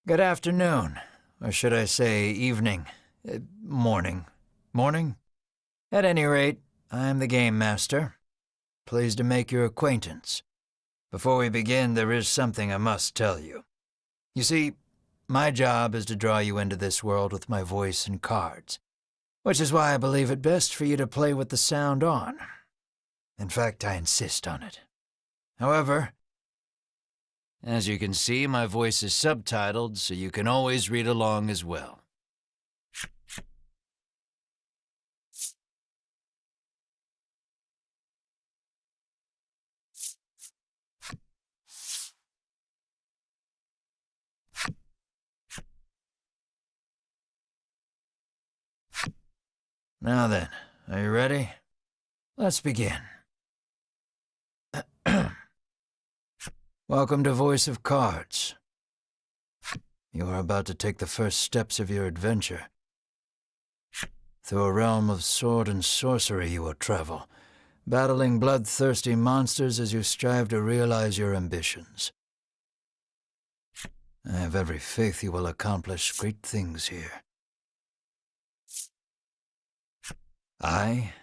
Good afternoon, or should I say evening, morning. Morning? At any rate, I'm the Game Master. Pleased to make your acquaintance. Before we begin, there is something I must tell you. You see, my job is to draw you into this world with my voice and cards, which is why I believe it best for you to play with the sound on. In fact, I insist on it. However, as you can see, my voice is subtitled, so you can always read along as well. Now then, are you ready? Let's begin. Welcome to Voice of Cards. You are about to take the first steps of your adventure. Through a realm of sword and sorcery you will travel, battling bloodthirsty monsters as you strive to realize your ambitions. I have every faith you will accomplish great things here. I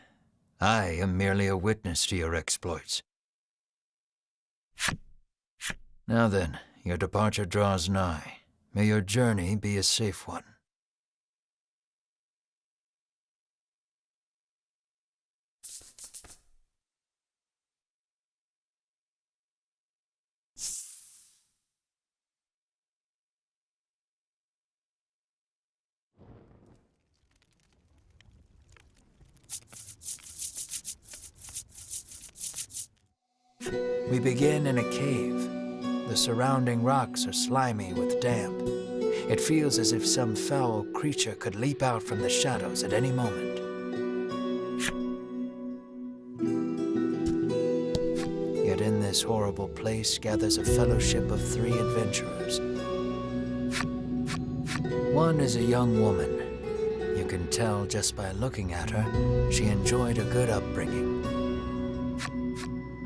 am merely a witness to your exploits. Now then, your departure draws nigh. May your journey be a safe one. We begin in a cave. The surrounding rocks are slimy with damp. It feels as if some foul creature could leap out from the shadows at any moment. Yet in this horrible place gathers a fellowship of 3 adventurers. One is a young woman. You can tell just by looking at her, she enjoyed a good upbringing.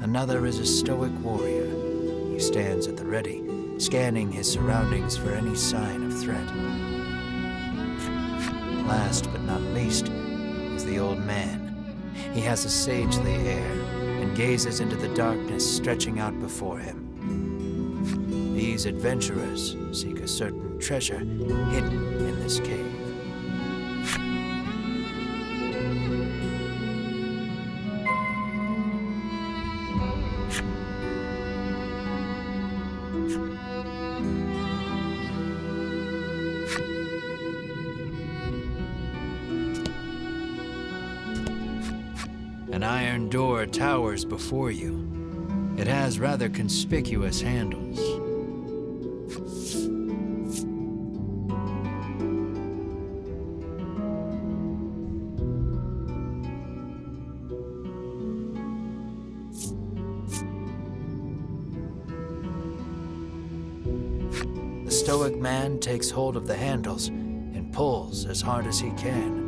Another is a stoic warrior. He stands at the ready, scanning his surroundings for any sign of threat. Last but not least is the old man. He has a sagely air and gazes into the darkness stretching out before him. These adventurers seek a certain treasure hidden in this cave. An iron door towers before you. It has rather conspicuous handles. The stoic man takes hold of the handles and pulls as hard as he can.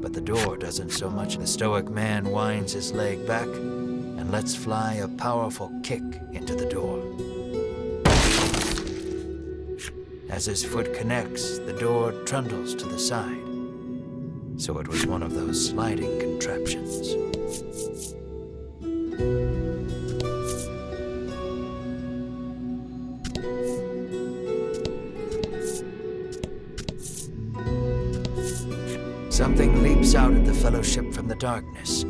But the door doesn't so much. The stoic man winds his leg back and lets fly a powerful kick into the door. As his foot connects, the door trundles to the side. So it was one of those sliding contraptions. Something leaps out at the fellowship from the darkness.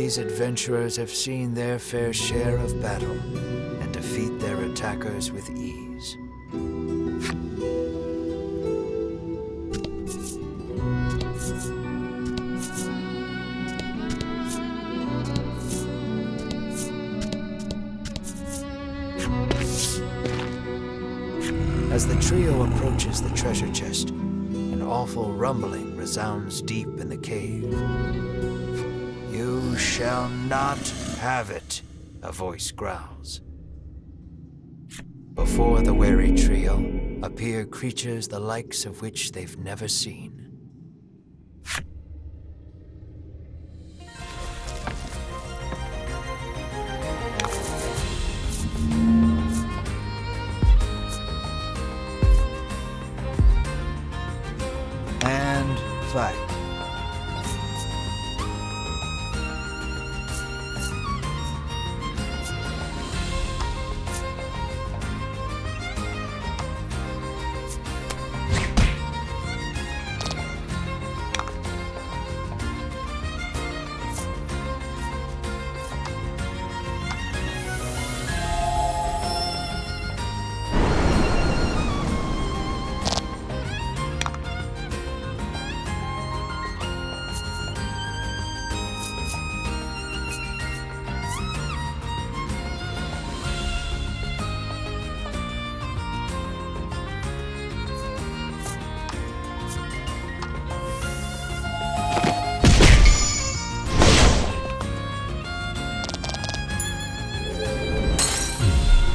these adventurers have seen their fair share of battle and defeat their attackers with ease. As the trio approaches the treasure chest, an awful rumbling resounds deep in the cave. "You shall not have it," a voice growls. Before the wary trio appear creatures the likes of which they've never seen. And fight.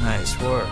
Nice work.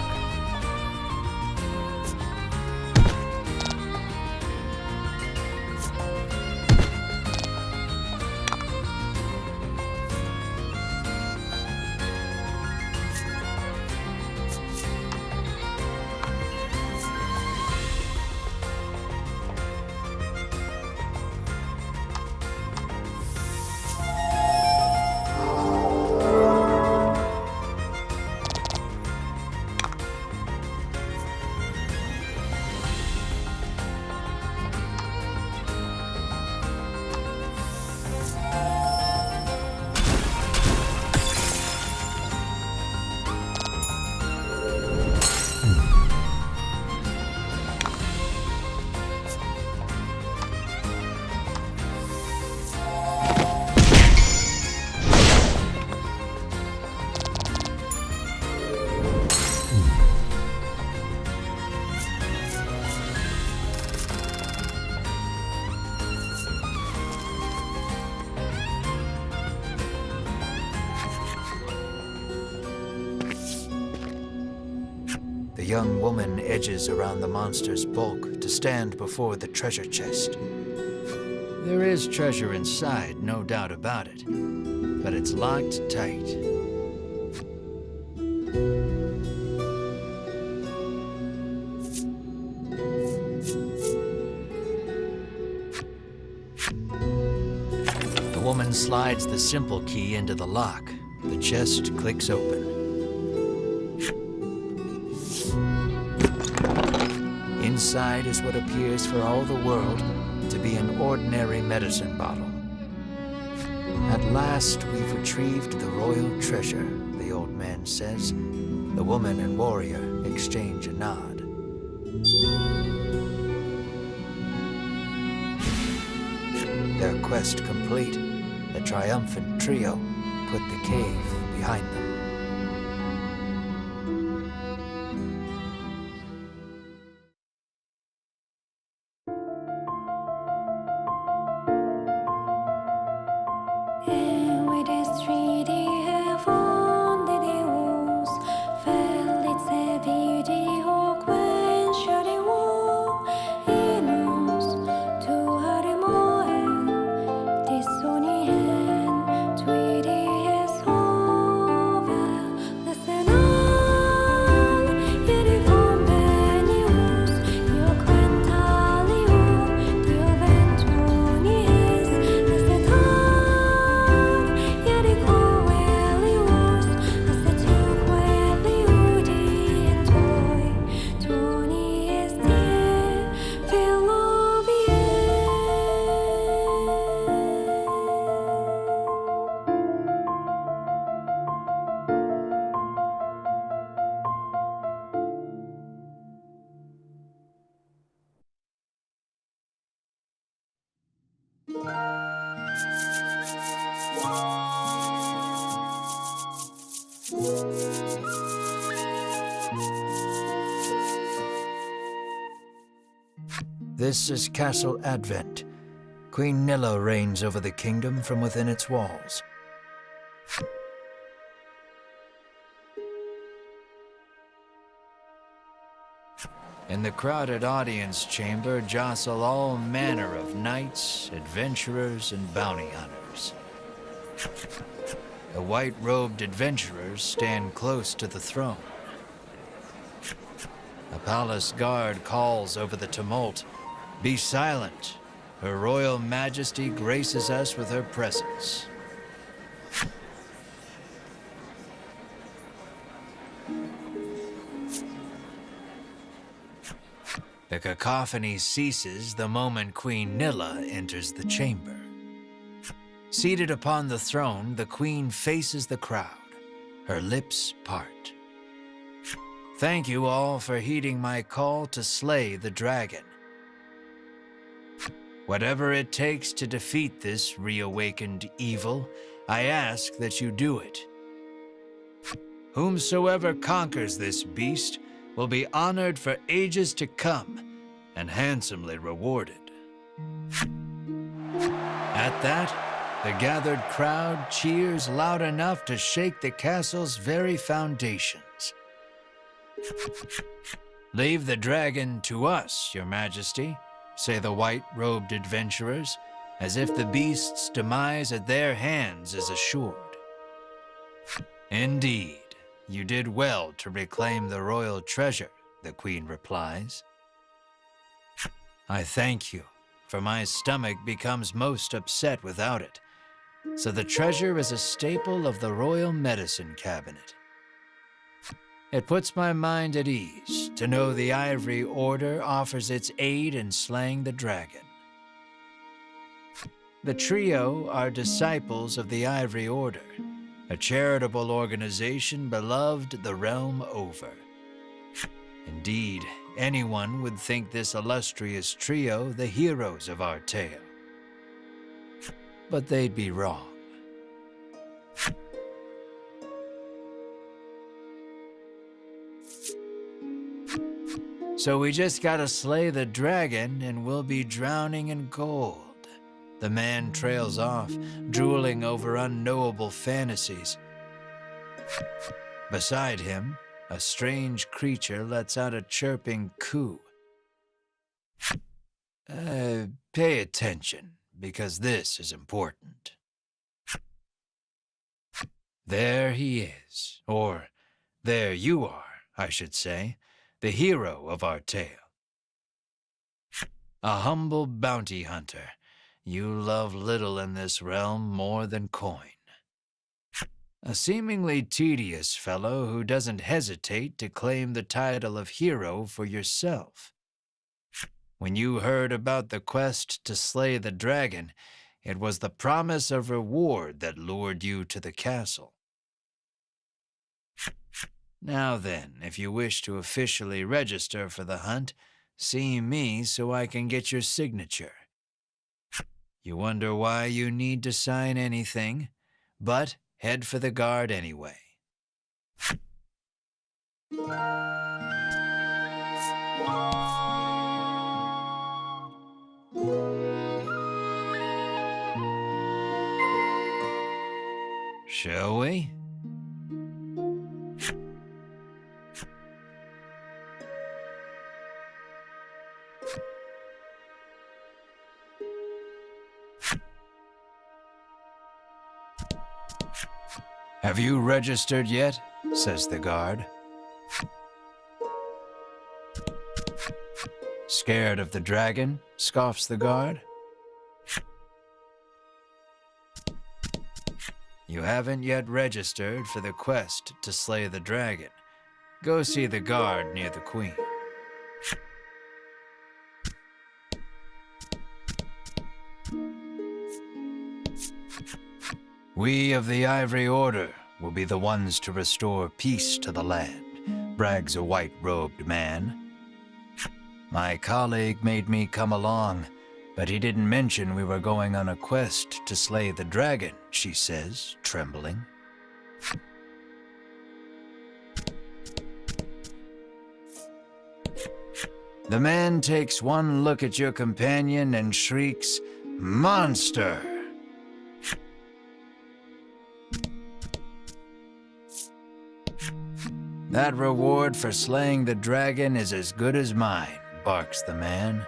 The young woman edges around the monster's bulk to stand before the treasure chest. There is treasure inside, no doubt about it, but it's locked tight. The woman slides the simple key into the lock. The chest clicks open. Inside is what appears for all the world to be an ordinary medicine bottle. "At last we've retrieved the royal treasure," the old man says. The woman and warrior exchange a nod. Their quest complete, the triumphant trio put the cave behind them. This is Castle Advent. Queen Nilla reigns over the kingdom from within its walls. In the crowded audience chamber jostle all manner of knights, adventurers, and bounty hunters. The white-robed adventurers stand close to the throne. A palace guard calls over the tumult, "Be silent. Her Royal Majesty graces us with her presence." The cacophony ceases the moment Queen Nilla enters the chamber. Seated upon the throne, the Queen faces the crowd, her lips part. "Thank you all for heeding my call to slay the dragon. Whatever it takes to defeat this reawakened evil, I ask that you do it. Whomsoever conquers this beast will be honored for ages to come and handsomely rewarded." At that, the gathered crowd cheers loud enough to shake the castle's very foundations. "Leave the dragon to us, Your Majesty," say the white-robed adventurers, as if the beast's demise at their hands is assured. "Indeed, you did well to reclaim the royal treasure," the Queen replies. "I thank you, for my stomach becomes most upset without it, so the treasure is a staple of the royal medicine cabinet. It puts my mind at ease to know the Ivory Order offers its aid in slaying the dragon. The trio are disciples of the Ivory Order, a charitable organization beloved the realm over. Indeed, anyone would think this illustrious trio the heroes of our tale. But they'd be wrong. So we just gotta slay the dragon and we'll be drowning in gold." The man trails off, drooling over unknowable fantasies. Beside him, a strange creature lets out a chirping coo. Pay attention, because this is important. There he is, or there you are, I should say, the hero of our tale. A humble bounty hunter, you love little in this realm more than coin. A seemingly tedious fellow who doesn't hesitate to claim the title of hero for yourself. When you heard about the quest to slay the dragon, it was the promise of reward that lured you to the castle. Now then, if you wish to officially register for the hunt, see me so I can get your signature. You wonder why you need to sign anything, but head for the guard anyway. Shall we? "Have you registered yet?" says the guard. "Scared of the dragon?" scoffs the guard. "You haven't yet registered for the quest to slay the dragon. Go see the guard near the Queen." "We of the Ivory Order will be the ones to restore peace to the land," brags a white-robed man. "My colleague made me come along, but he didn't mention we were going on a quest to slay the dragon," she says, trembling. The man takes one look at your companion and shrieks, "Monster!" "That reward for slaying the dragon is as good as mine," barks the man.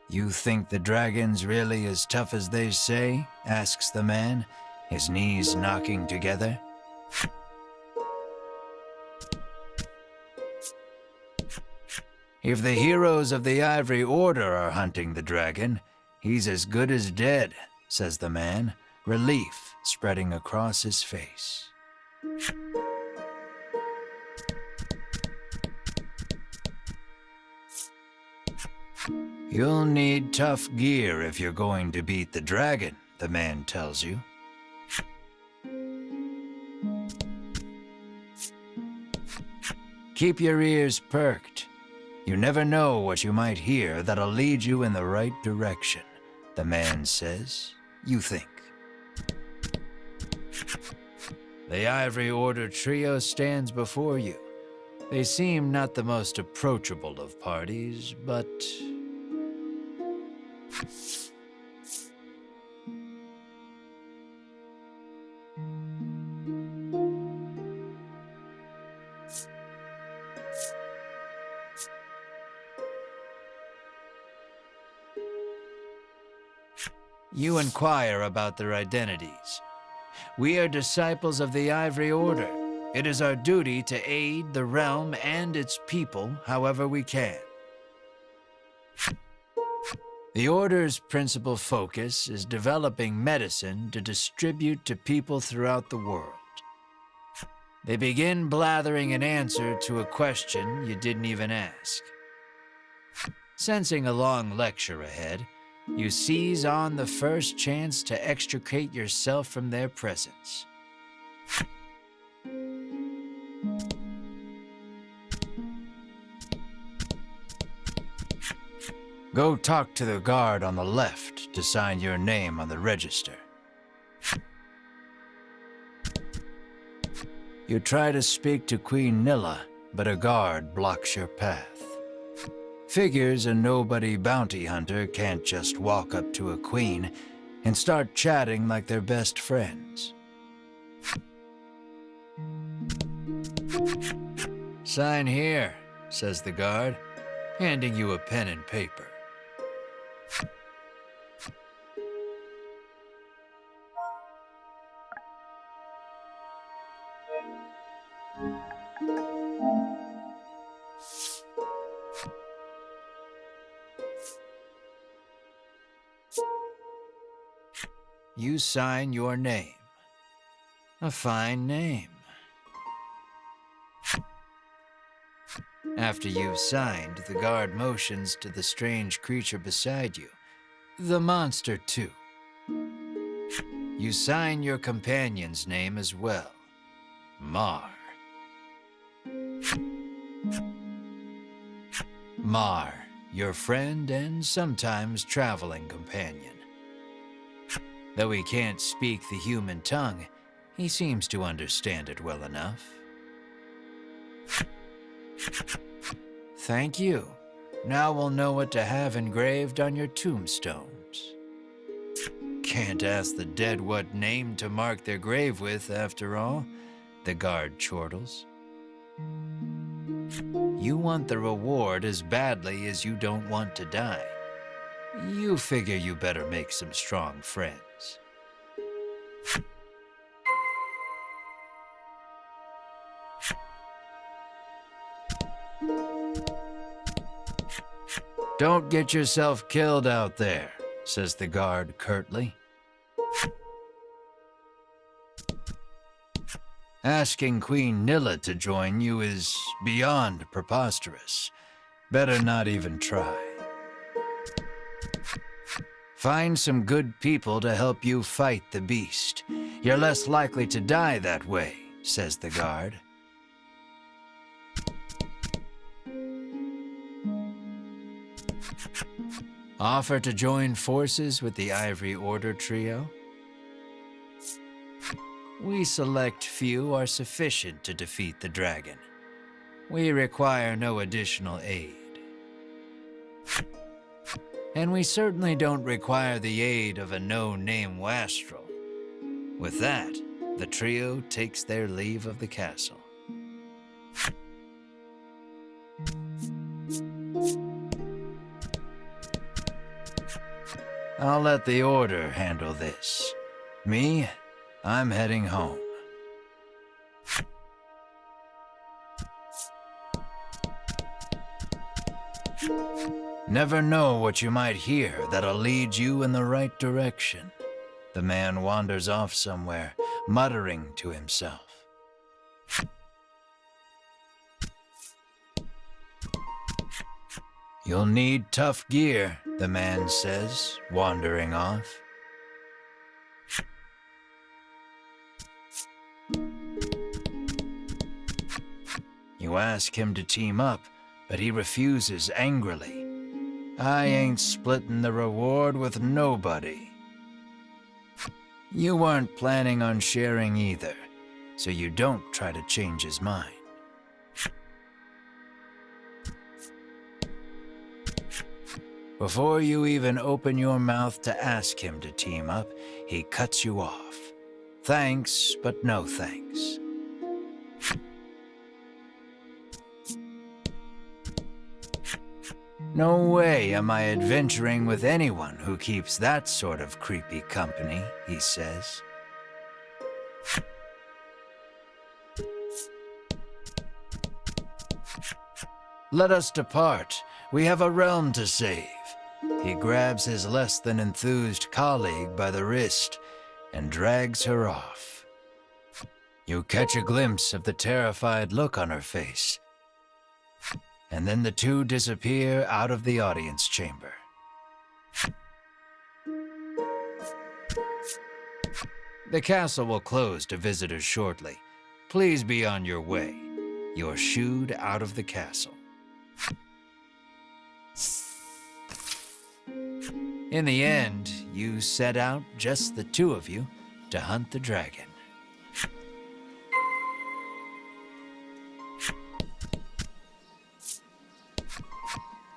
"You think the dragon's really as tough as they say?" asks the man, his knees knocking together. "If the heroes of the Ivory Order are hunting the dragon, he's as good as dead," says the man, relief spreading across his face. "You'll need tough gear if you're going to beat the dragon," the man tells you. "Keep your ears perked. You never know what you might hear that'll lead you in the right direction," the man says. You think. The Ivory Order trio stands before you. They seem not the most approachable of parties, but... You inquire about their identities. "We are disciples of the Ivory Order. It is our duty to aid the realm and its people however we can." The Order's principal focus is developing medicine to distribute to people throughout the world. They begin blathering an answer to a question you didn't even ask. Sensing a long lecture ahead, you seize on the first chance to extricate yourself from their presence. Go talk to the guard on the left to sign your name on the register. You try to speak to Queen Nilla, but a guard blocks your path. Figures a nobody bounty hunter can't just walk up to a queen and start chatting like they're best friends. "Sign here," says the guard, handing you a pen and paper. You sign your name. A fine name. After you've signed, the guard motions to the strange creature beside you, the monster too. You sign your companion's name as well, Mar. Mar, your friend and sometimes traveling companion. Though he can't speak the human tongue, he seems to understand it well enough. Thank you. Now we'll know what to have engraved on your tombstones. Can't ask the dead what name to mark their grave with, after all, the guard chortles. You want the reward as badly as you don't want to die. You figure you better make some strong friends. Don't get yourself killed out there, says the guard curtly. Asking Queen Nilla to join you is beyond preposterous. Better not even try. Find some good people to help you fight the beast. You're less likely to die that way, says the guard. Offer to join forces with the Ivory Order trio? we select few are sufficient to defeat the dragon. We require no additional aid. And we certainly don't require the aid of a no-name wastrel. With that, the trio takes their leave of the castle. I'll let the Order handle this. Me, I'm heading home. Never know what you might hear that'll lead you in the right direction. The man wanders off somewhere, muttering to himself. You'll need tough gear, the man says, wandering off. You ask him to team up, but he refuses angrily. I ain't splitting the reward with nobody. You weren't planning on sharing either, so you don't try to change his mind. Before you even open your mouth to ask him to team up, he cuts you off. Thanks, but no thanks. No way am I adventuring with anyone who keeps that sort of creepy company, he says. Let us depart. We have a realm to save. He grabs his less than enthused colleague by the wrist and drags her off. You catch a glimpse of the terrified look on her face, and then the two disappear out of the audience chamber. The castle will close to visitors shortly. Please be on your way. You're shooed out of the castle. In the end, you set out, just the two of you, to hunt the dragon.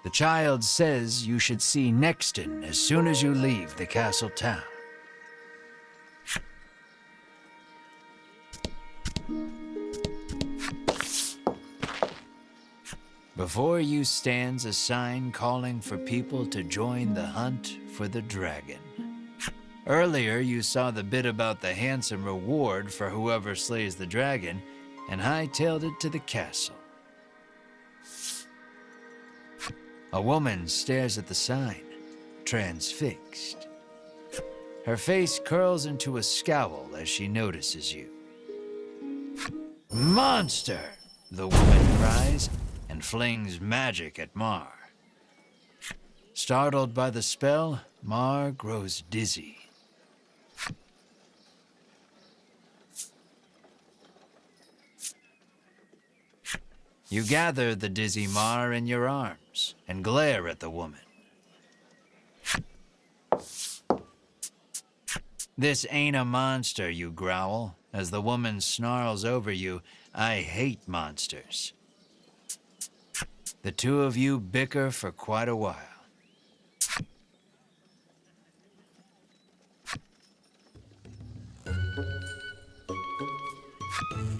The child says you should see Nexton as soon as you leave the castle town. Before you stands a sign calling for people to join the hunt for the dragon. Earlier, you saw the bit about the handsome reward for whoever slays the dragon and hightailed it to the castle. A woman stares at the sign, transfixed. Her face curls into a scowl as she notices you. Monster! The woman cries and flings magic at Mar. Startled by the spell, Mar grows dizzy. You gather the dizzy Mar in your arms and glare at the woman. This ain't a monster, you growl, as the woman snarls over you. I hate monsters. The two of you bicker for quite a while.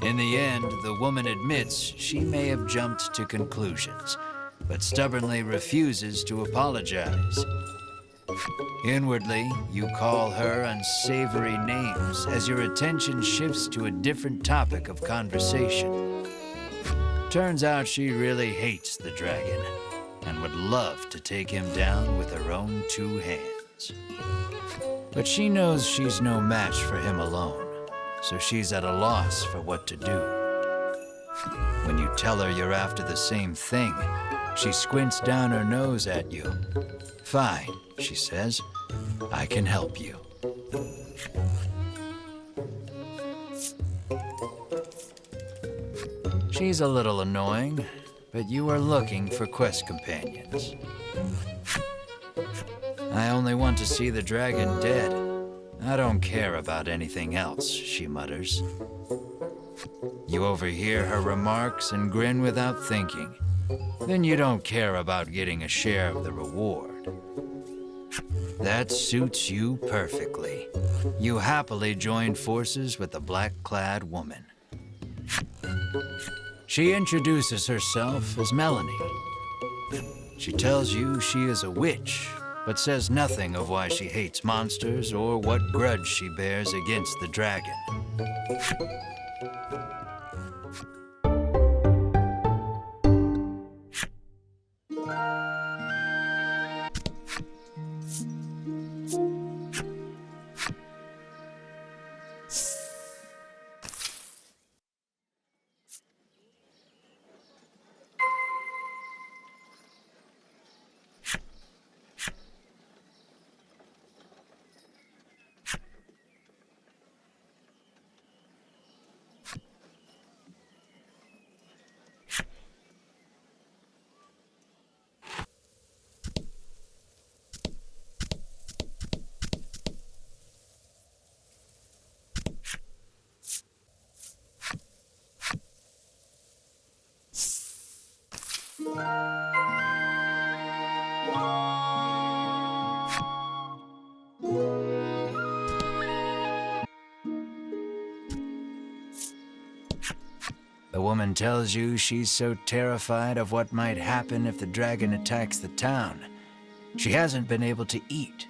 In the end, the woman admits she may have jumped to conclusions, but stubbornly refuses to apologize. Inwardly, you call her unsavory names as your attention shifts to a different topic of conversation. Turns out she really hates the dragon and would love to take him down with her own two hands. But she knows she's no match for him alone, so she's at a loss for what to do. When you tell her you're after the same thing, she squints down her nose at you. Fine, she says. I can help you. She's a little annoying, but you are looking for quest companions. I only want to see the dragon dead. I don't care about anything else, she mutters. You overhear her remarks and grin without thinking. Then you don't care about getting a share of the reward. That suits you perfectly. You happily join forces with the black-clad woman. She introduces herself as Melanie. She tells you she is a witch, but says nothing of why she hates monsters or what grudge she bears against the dragon. The woman tells you she's so terrified of what might happen if the dragon attacks the town, she hasn't been able to eat.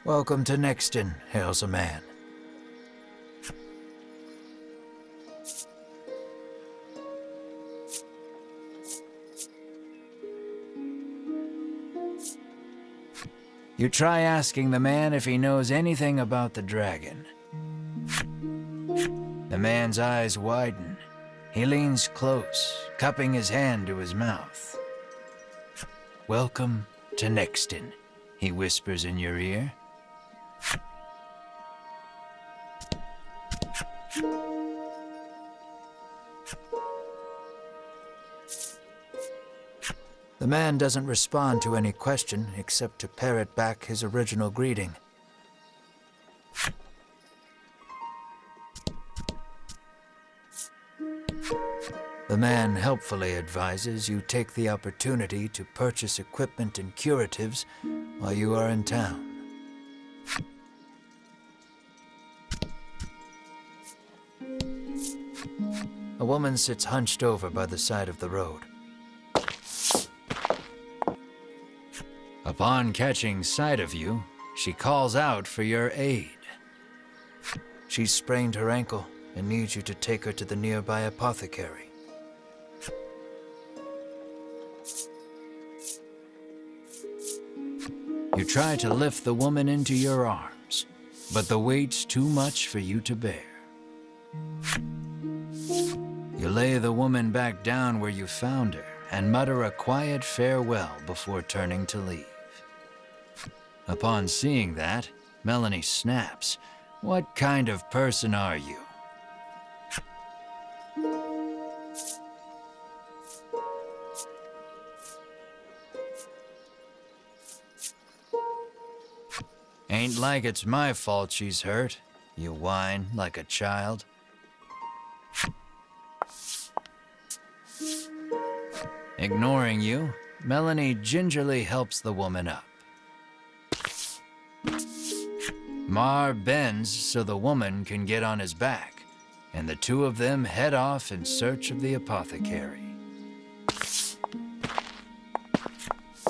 Welcome to Nexton, hails a man. You try asking the man if he knows anything about the dragon. The man's eyes widen. He leans close, cupping his hand to his mouth. Welcome to Nexton, he whispers in your ear. The man doesn't respond to any question except to parrot back his original greeting. The man helpfully advises you take the opportunity to purchase equipment and curatives while you are in town. A woman sits hunched over by the side of the road. Upon catching sight of you, she calls out for your aid. She's sprained her ankle and needs you to take her to the nearby apothecary. You try to lift the woman into your arms, but the weight's too much for you to bear. You lay the woman back down where you found her and mutter a quiet farewell before turning to leave. Upon seeing that, Melanie snaps. What kind of person are you? Ain't like it's my fault she's hurt, you whine like a child. Ignoring you, Melanie gingerly helps the woman up. Mar bends so the woman can get on his back, and the two of them head off in search of the apothecary.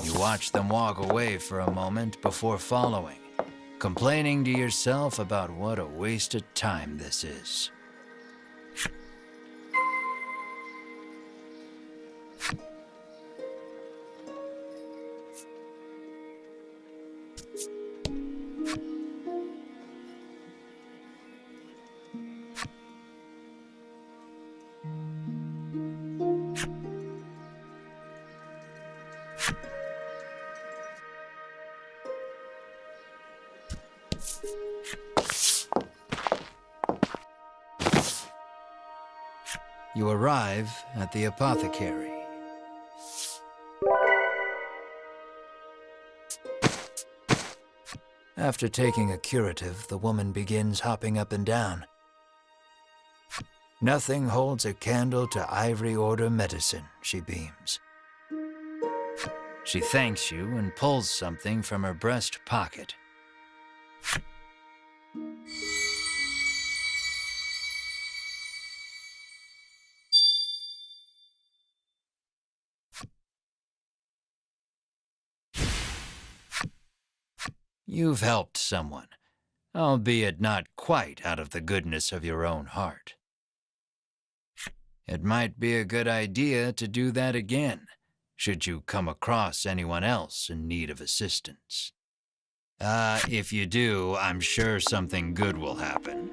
You watch them walk away for a moment before following, complaining to yourself about what a waste of time this is. You arrive at the apothecary. After taking a curative, the woman begins hopping up and down. Nothing holds a candle to Ivory Order medicine, she beams. She thanks you and pulls something from her breast pocket. You've helped someone, albeit not quite out of the goodness of your own heart. It might be a good idea to do that again, should you come across anyone else in need of assistance. If you do, I'm sure something good will happen.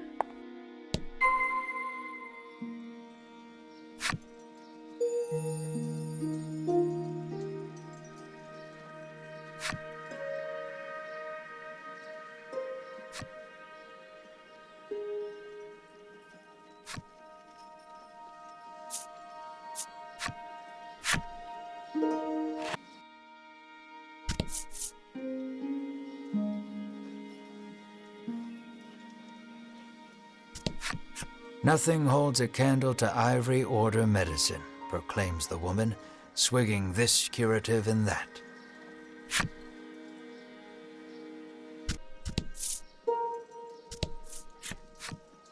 Nothing holds a candle to Ivory Order medicine, proclaims the woman, swigging this curative and that.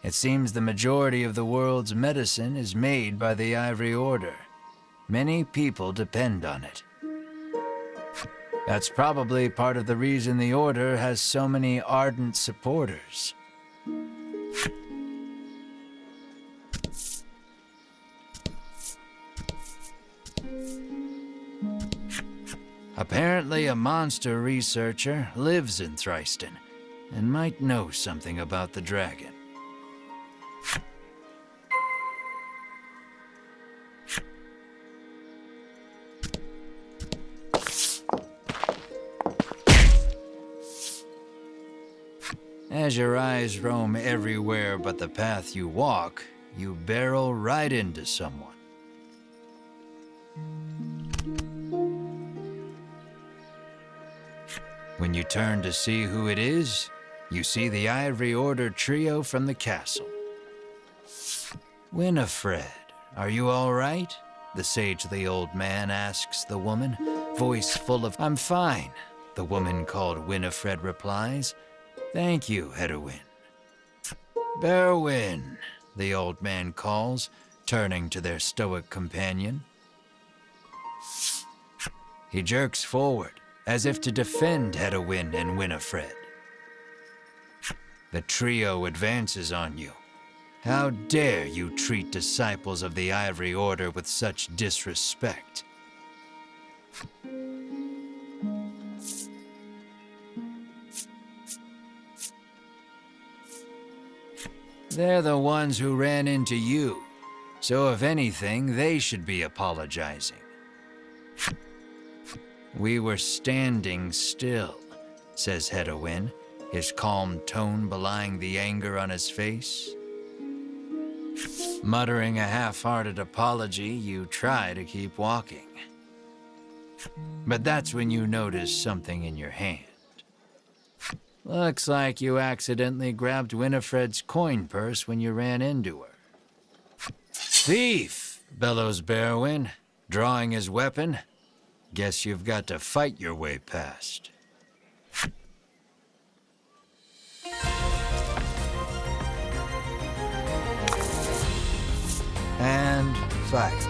It seems the majority of the world's medicine is made by the Ivory Order. Many people depend on it. That's probably part of the reason the Order has so many ardent supporters. Apparently, a monster researcher lives in Thriston and might know something about the dragon. As your eyes roam everywhere but the path you walk, you barrel right into someone. When you turn to see who it is, you see the Ivory Order trio from the castle. Winifred, are you all right? The sagely old man asks the woman, voice full of, I'm fine, the woman called Winifred replies. Thank you, heroine. Berwin, the old man calls, turning to their stoic companion. He jerks forward, as if to defend Hedwin and Winifred. The trio advances on you. How dare you treat disciples of the Ivory Order with such disrespect? They're the ones who ran into you, so if anything, they should be apologizing. We were standing still, says Hedwin, his calm tone belying the anger on his face. Muttering a half-hearted apology, you try to keep walking. But that's when you notice something in your hand. Looks like you accidentally grabbed Winifred's coin purse when you ran into her. Thief, bellows Berwin, drawing his weapon. Guess you've got to fight your way past. And fight.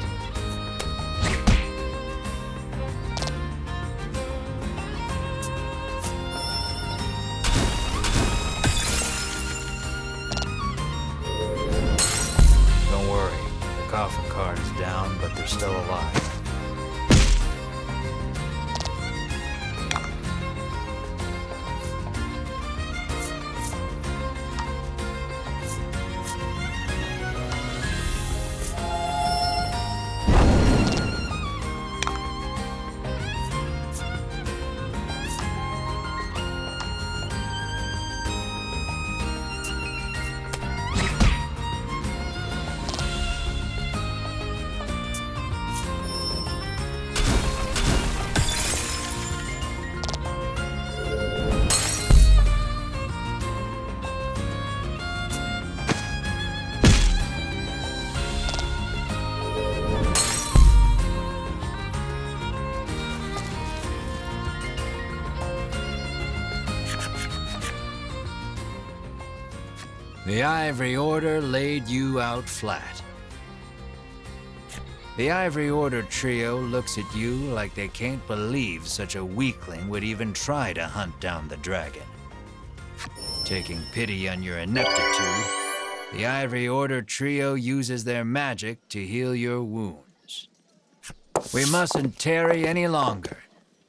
Don't worry, the coffin card is down, but they're still alive. The Ivory Order laid you out flat. The Ivory Order trio looks at you like they can't believe such a weakling would even try to hunt down the dragon. Taking pity on your ineptitude, the Ivory Order trio uses their magic to heal your wounds. We mustn't tarry any longer.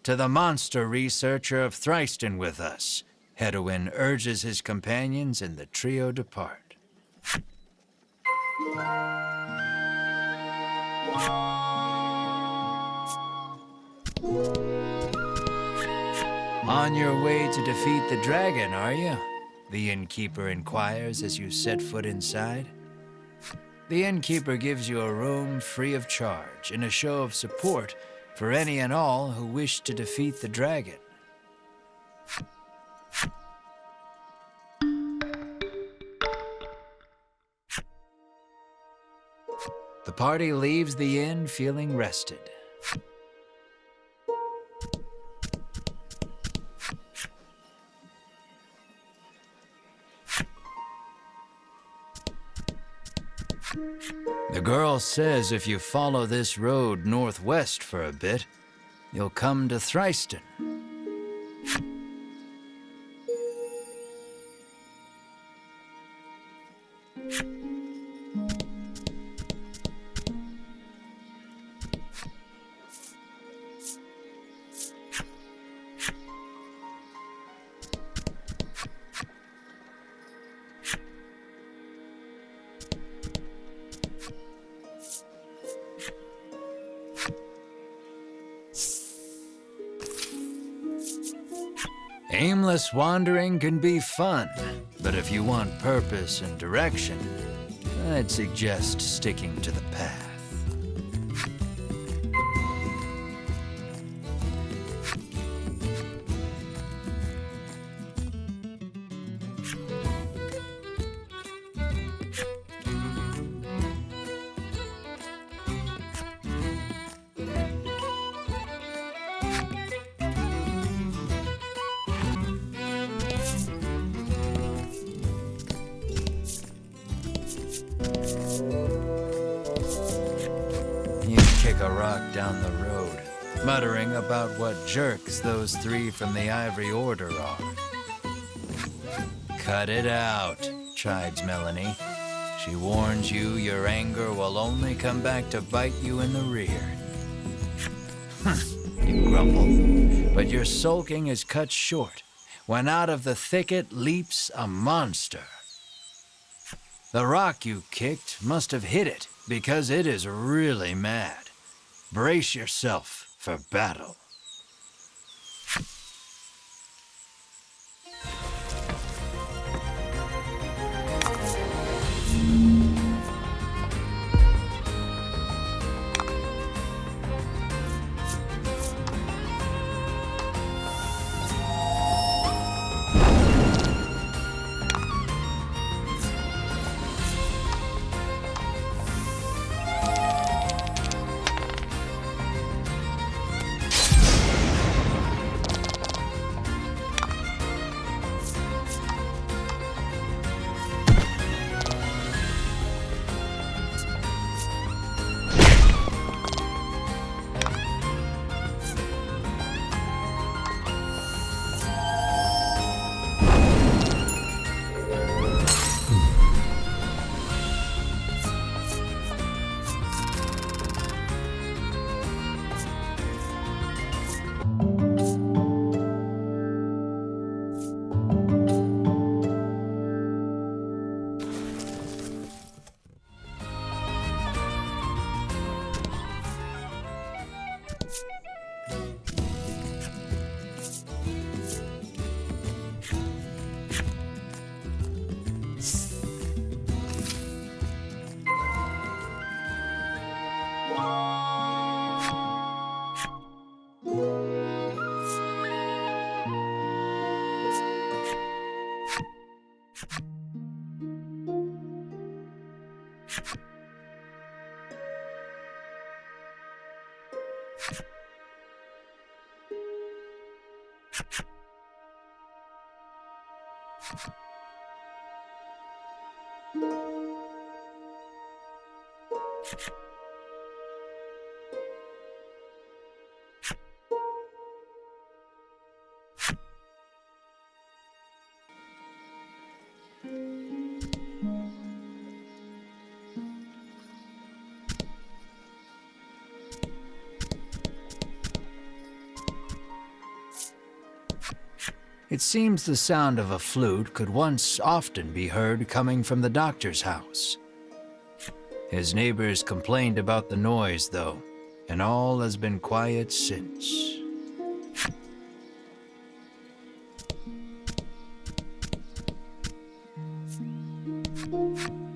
To the monster researcher of Thriston with us, Hedwin urges his companions and the trio depart. On your way to defeat the dragon, are you? The innkeeper inquires as you set foot inside. The innkeeper gives you a room free of charge in a show of support for any and all who wish to defeat the dragon. The party leaves the inn feeling rested. The girl says if you follow this road northwest for a bit, you'll come to Thriston. Aimless wandering can be fun, but if you want purpose and direction, I'd suggest sticking to the path. A rock down the road, muttering about what jerks those three from the Ivory Order are. Cut it out, chides Melanie. She warns you your anger will only come back to bite you in the rear. You grumble, but your sulking is cut short when out of the thicket leaps a monster. The rock you kicked must have hit it because it is really mad. Brace yourself for battle. It seems the sound of a flute could once often be heard coming from the doctor's house. His neighbors complained about the noise, though, and all has been quiet since.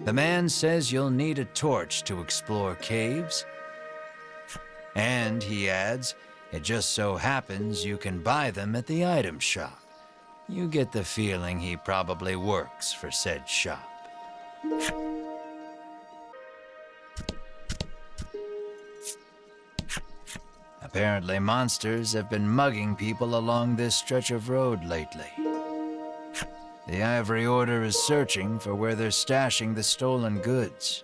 The man says you'll need a torch to explore caves. And, he adds, it just so happens you can buy them at the item shop. You get the feeling he probably works for said shop. Apparently monsters have been mugging people along this stretch of road lately. The Ivory Order is searching for where they're stashing the stolen goods.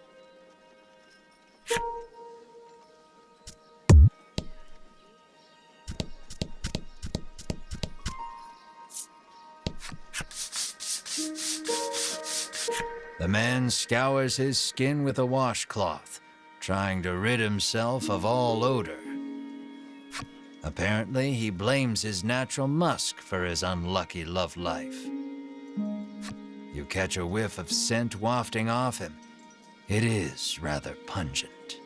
The man scours his skin with a washcloth, trying to rid himself of all odor. Apparently, he blames his natural musk for his unlucky love life. You catch a whiff of scent wafting off him. It is rather pungent.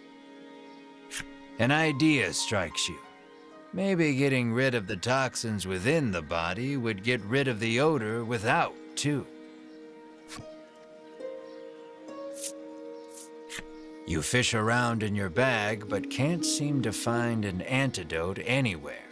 An idea strikes you. Maybe getting rid of the toxins within the body would get rid of the odor without, too. You fish around in your bag, but can't seem to find an antidote anywhere.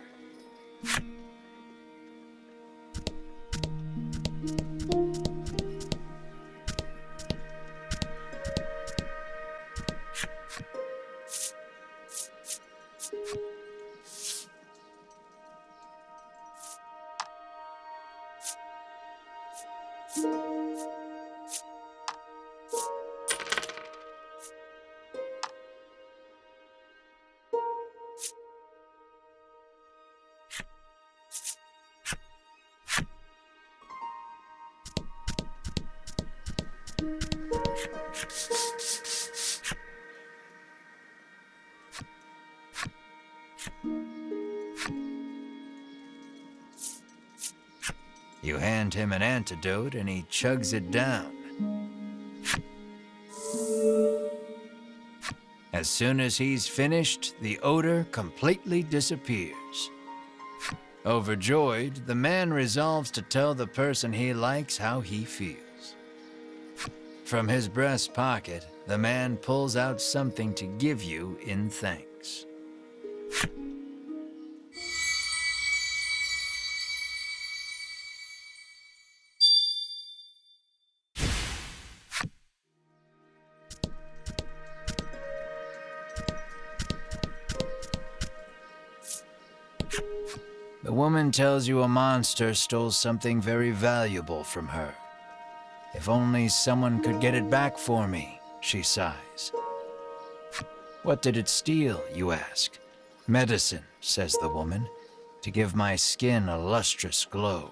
You hand him an antidote and he chugs it down. As soon as he's finished, the odor completely disappears. Overjoyed, the man resolves to tell the person he likes how he feels. From his breast pocket, the man pulls out something to give you in thanks. The woman tells you a monster stole something very valuable from her. If only someone could get it back for me, she sighs. What did it steal, you ask? Medicine, says the woman, to give my skin a lustrous glow.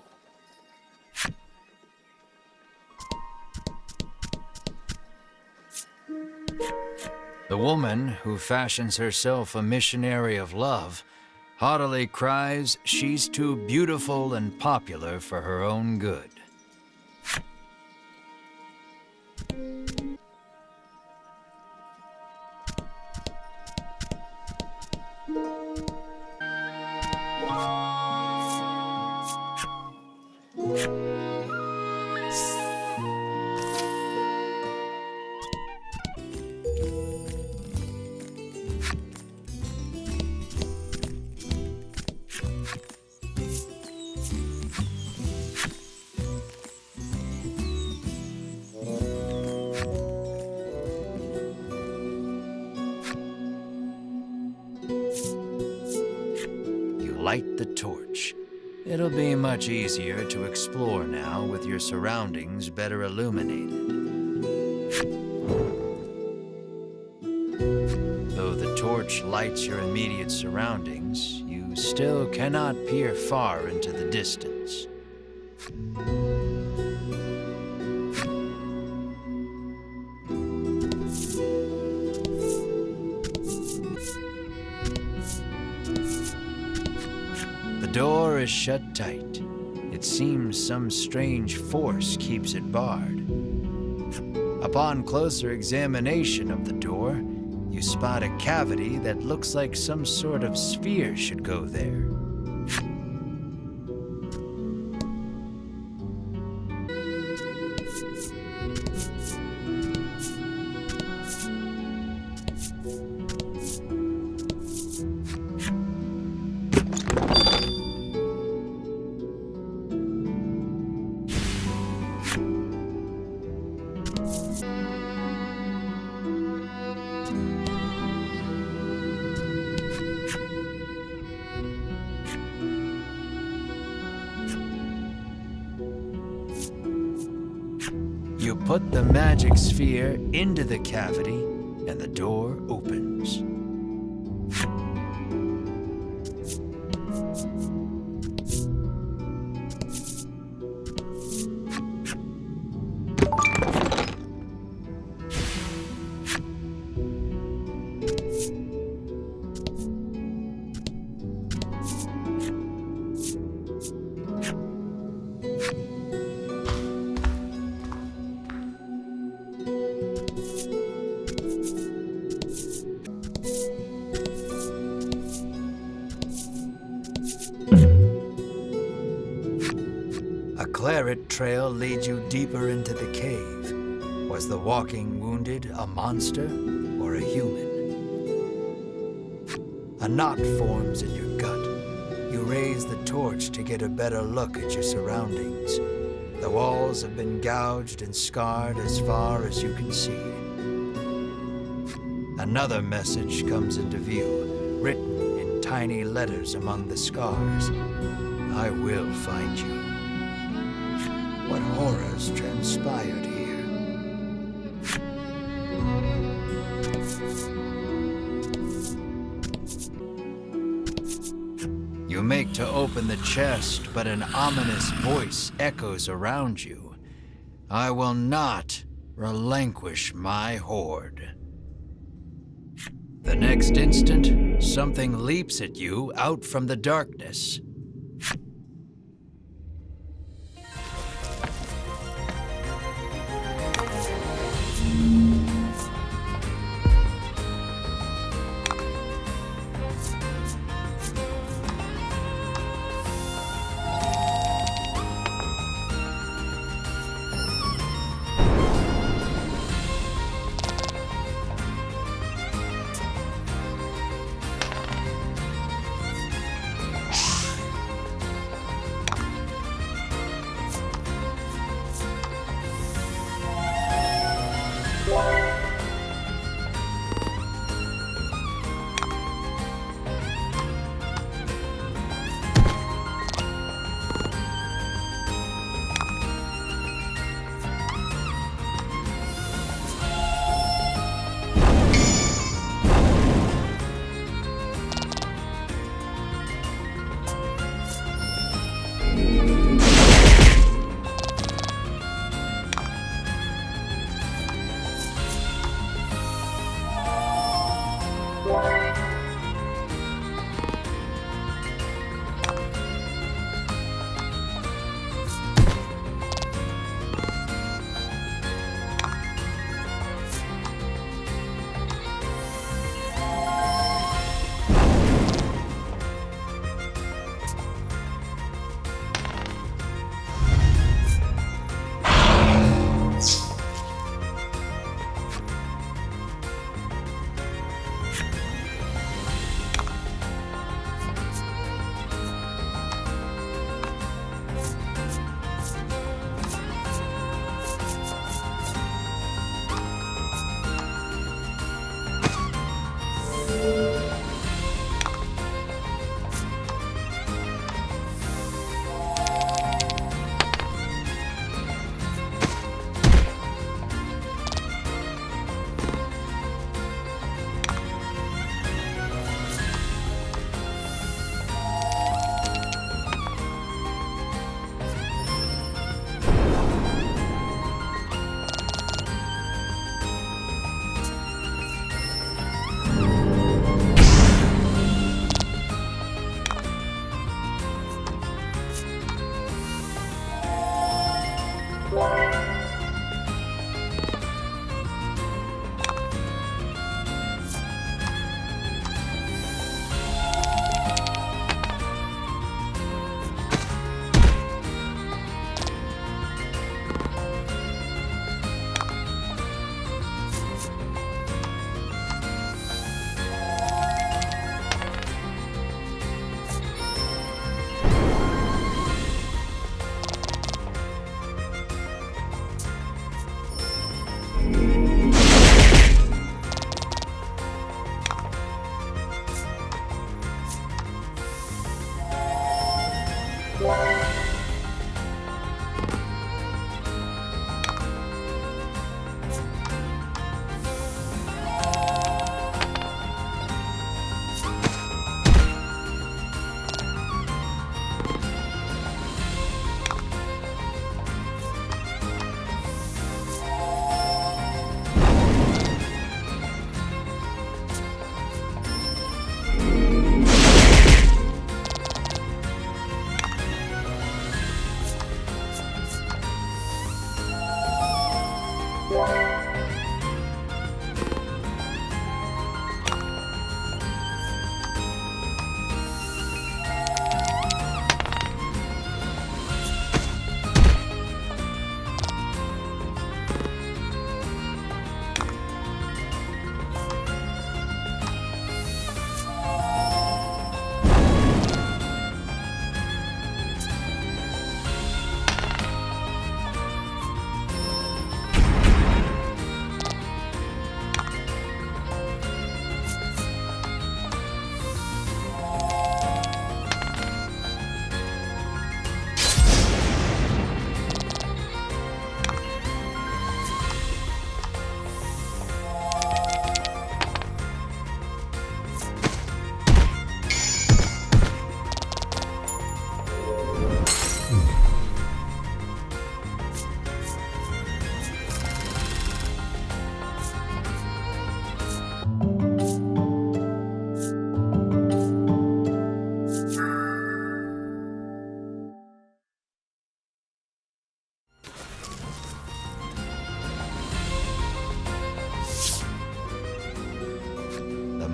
The woman, who fashions herself a missionary of love, haughtily cries she's too beautiful and popular for her own good. Light the torch. It'll be much easier to explore now with your surroundings better illuminated. Though the torch lights your immediate surroundings, you still cannot peer far into the distance. The door is shut tight. It seems some strange force keeps it barred. Upon closer examination of the door, you spot a cavity that looks like some sort of sphere should go there. You put the magic sphere into the cavity, and the door opens. A claret trail leads you deeper into the cave. Was the walking wounded a monster or a human? A knot forms in your gut. You raise the torch to get a better look at your surroundings. The walls have been gouged and scarred as far as you can see. Another message comes into view, written in tiny letters among the scars. I will find you. What horrors transpired here? You make to open the chest, but an ominous voice echoes around you. I will not relinquish my hoard. The next instant, something leaps at you out from the darkness.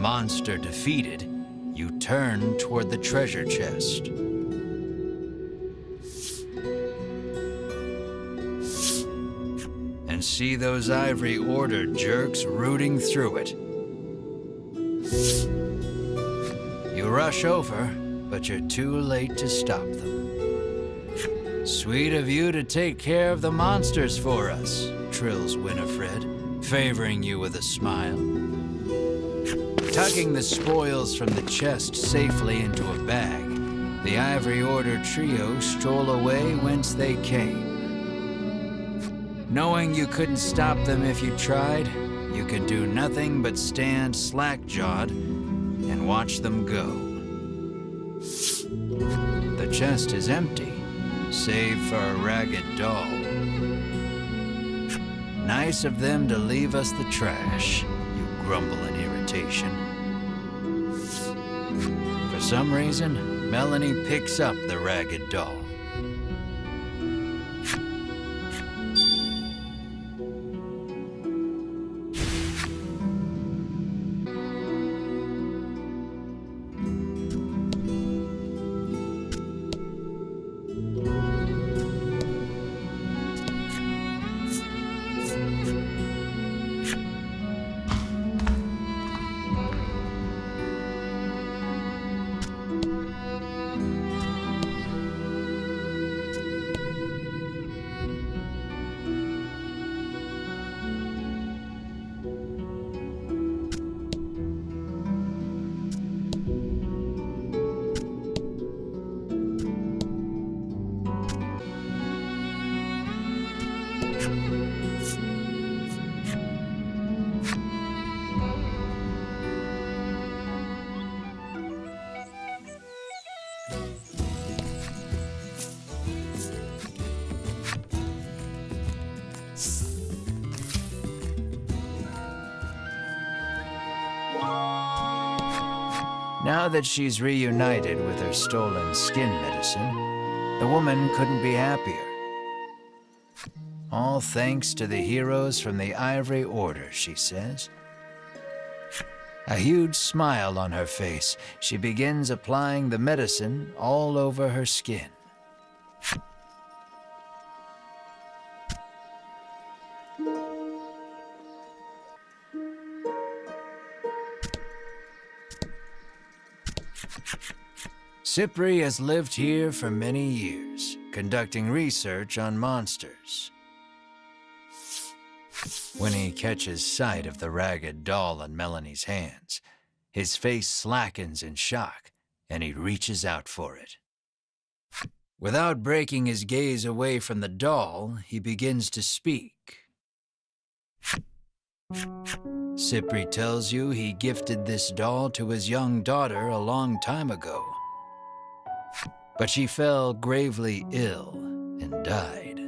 Monster defeated, you turn toward the treasure chest. And see those Ivory Order jerks rooting through it. You rush over, but you're too late to stop them. Sweet of you to take care of the monsters for us, trills Winifred, favoring you with a smile. Tucking the spoils from the chest safely into a bag, the Ivory Order trio stroll away whence they came. Knowing you couldn't stop them if you tried, you can do nothing but stand slack-jawed and watch them go. The chest is empty, save for a ragged doll. Nice of them to leave us the trash, you grumble in irritation. For some reason, Melanie picks up the ragged doll. Now that she's reunited with her stolen skin medicine, the woman couldn't be happier. All thanks to the heroes from the Ivory Order, she says. A huge smile on her face, she begins applying the medicine all over her skin. Cypri has lived here for many years, conducting research on monsters. When he catches sight of the ragged doll in Melanie's hands, his face slackens in shock, and he reaches out for it. Without breaking his gaze away from the doll, he begins to speak. Cypri tells you he gifted this doll to his young daughter a long time ago. But she fell gravely ill and died.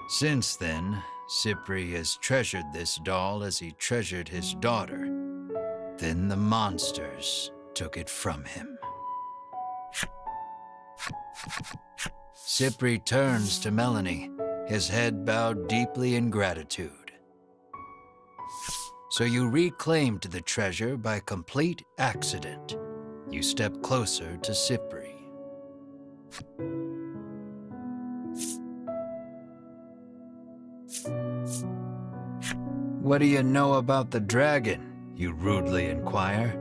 Since then, Cypri has treasured this doll as he treasured his daughter. Then the monsters took it from him. Cypri turns to Melanie, his head bowed deeply in gratitude. So you reclaimed the treasure by complete accident. You step closer to Cypri. What do you know about the dragon? You rudely inquire.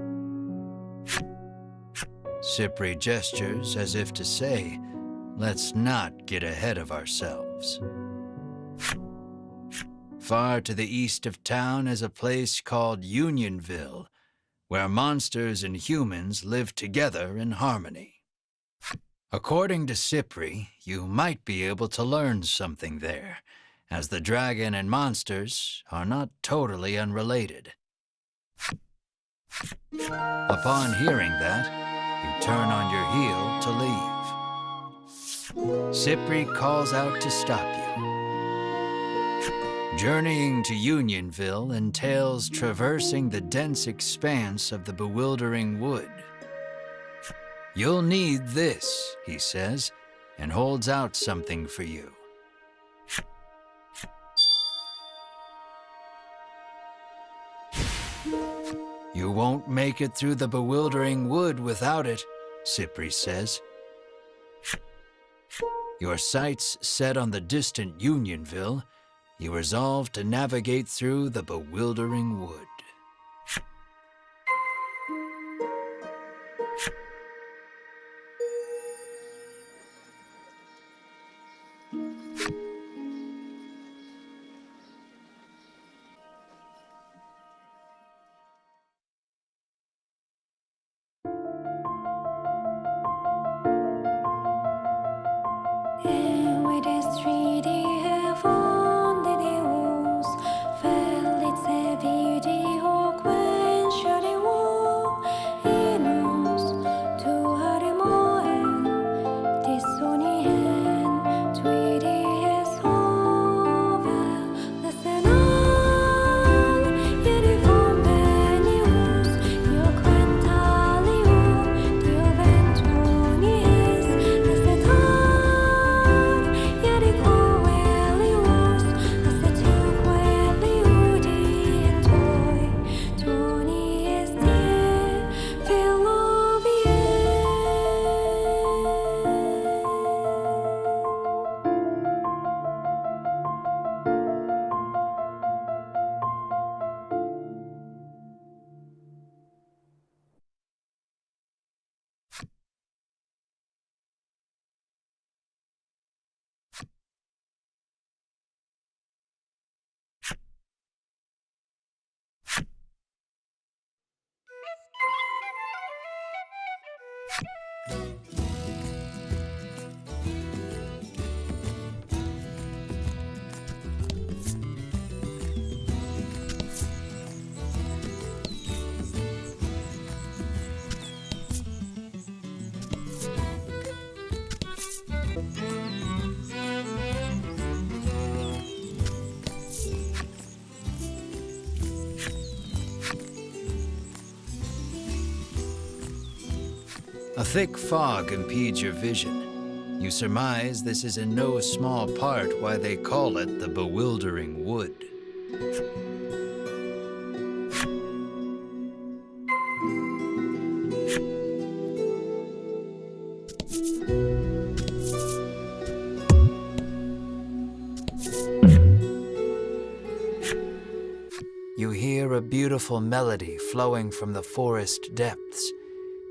Cypri gestures as if to say, let's not get ahead of ourselves. Far to the east of town is a place called Unionville, where monsters and humans live together in harmony. According to Cypri, you might be able to learn something there, as the dragon and monsters are not totally unrelated. Upon hearing that, you turn on your heel to leave. Cypri calls out to stop you. Journeying to Unionville entails traversing the dense expanse of the bewildering wood. You'll need this, he says, and holds out something for you. You won't make it through the bewildering wood without it, Cypri says. Your sights set on the distant Unionville, you resolve to navigate through the bewildering wood. A thick fog impedes your vision. You surmise this is in no small part why they call it the Bewildering Wood. You hear a beautiful melody flowing from the forest depths.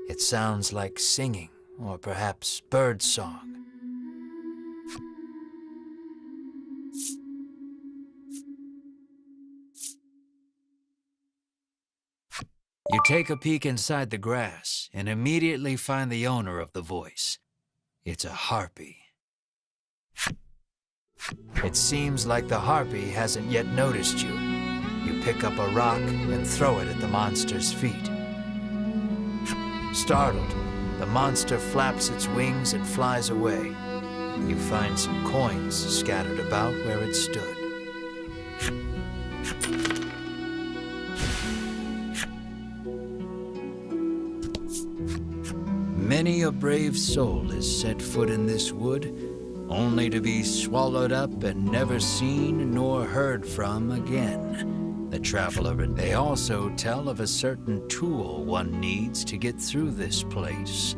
It sounds like singing, or perhaps bird song. You take a peek inside the grass and immediately find the owner of the voice. It's a harpy. It seems like the harpy hasn't yet noticed you. You pick up a rock and throw it at the monster's feet. Startled, the monster flaps its wings and flies away. You find some coins scattered about where it stood. Many a brave soul has set foot in this wood, only to be swallowed up and never seen nor heard from again. The traveler, they also tell of a certain tool one needs to get through this place.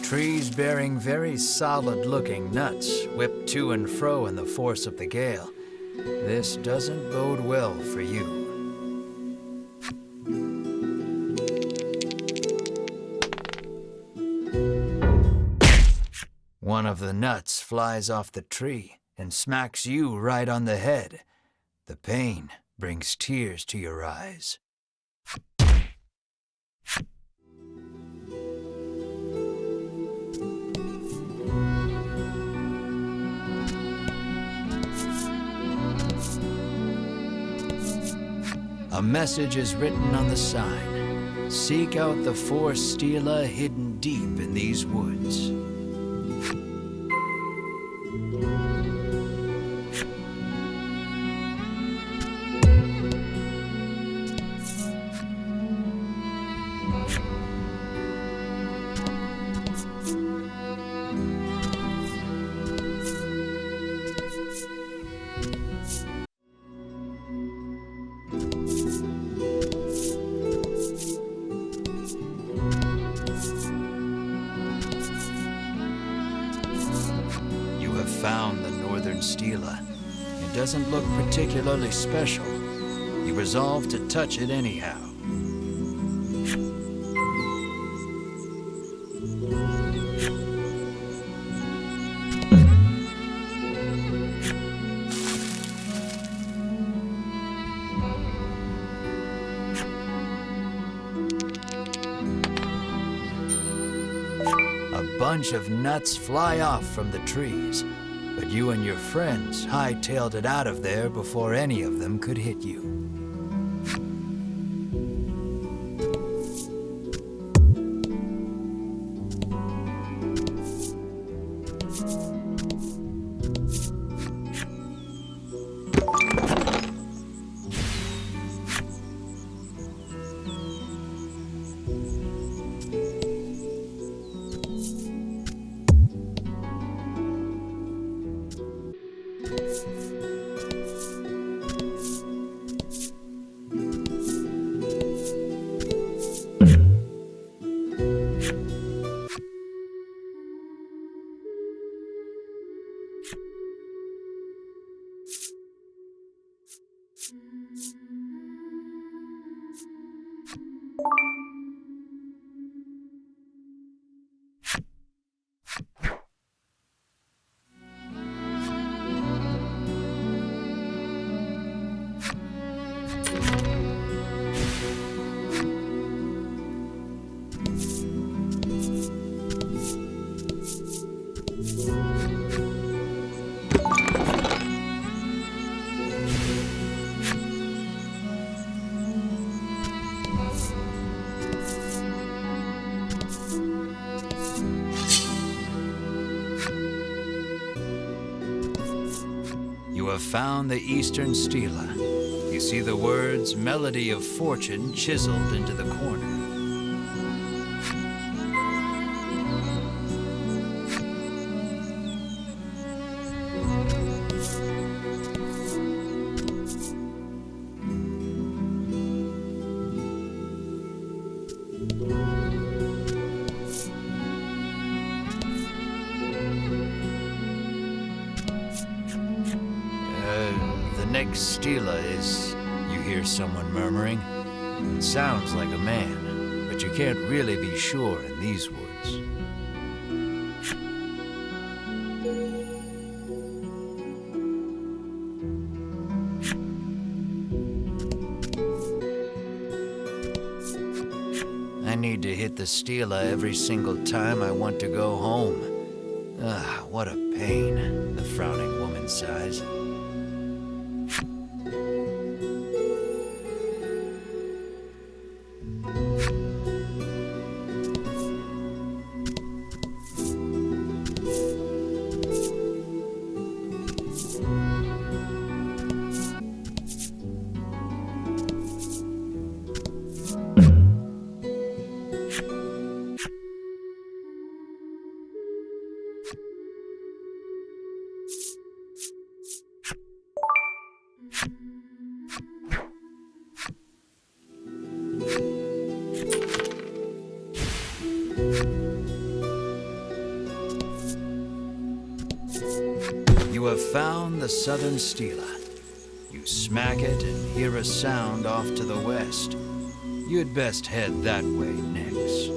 Trees bearing very solid-looking nuts whip to and fro in the force of the gale. This doesn't bode well for you. One of the nuts flies off the tree and smacks you right on the head. The pain brings tears to your eyes. A message is written on the sign. Seek out the 4 stela hidden deep in these woods. Found the northern stela. It doesn't look particularly special. You resolve to touch it anyhow. A bunch of nuts fly off from the trees. But you and your friends hightailed it out of there before any of them could hit you. found the Eastern Stela. You see the words Melody of Fortune chiseled into the corner. The next Stela is, you hear someone murmuring. It sounds like a man, but you can't really be sure in these woods. I need to hit the Stela every single time I want to go home. Ah, what a pain, the frowning woman sighs. You have found the Southern Stela. You smack it and hear a sound off to the west. You'd best head that way next.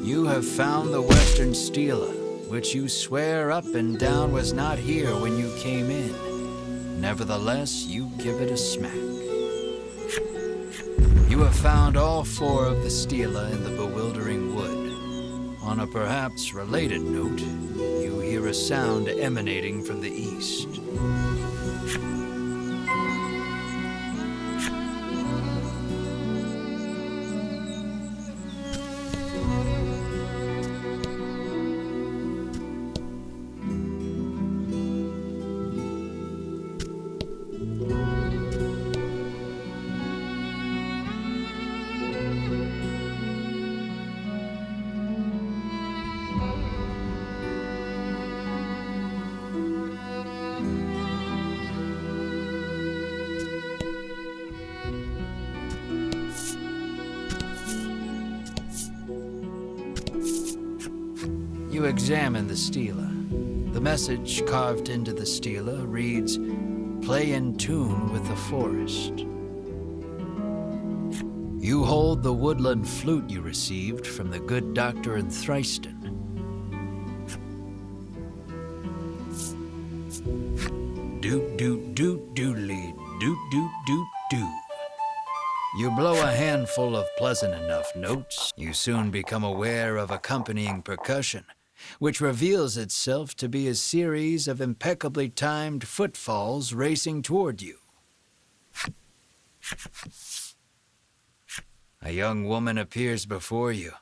You have found the Western Stela, which you swear up and down was not here when you came in. Nevertheless, you give it a smack. You have found all four of the Stela in the bewildering wood. On a perhaps related note, you hear a sound emanating from the east. You examine the Stela. The message carved into the Stela reads, "Play in tune with the forest." You hold the woodland flute you received from the good doctor in Thriston. Doot doot doot doodly doot doot doot doo. You blow a handful of pleasant enough notes, you soon become aware of accompanying percussion, which reveals itself to be a series of impeccably timed footfalls racing toward you. A young woman appears before you.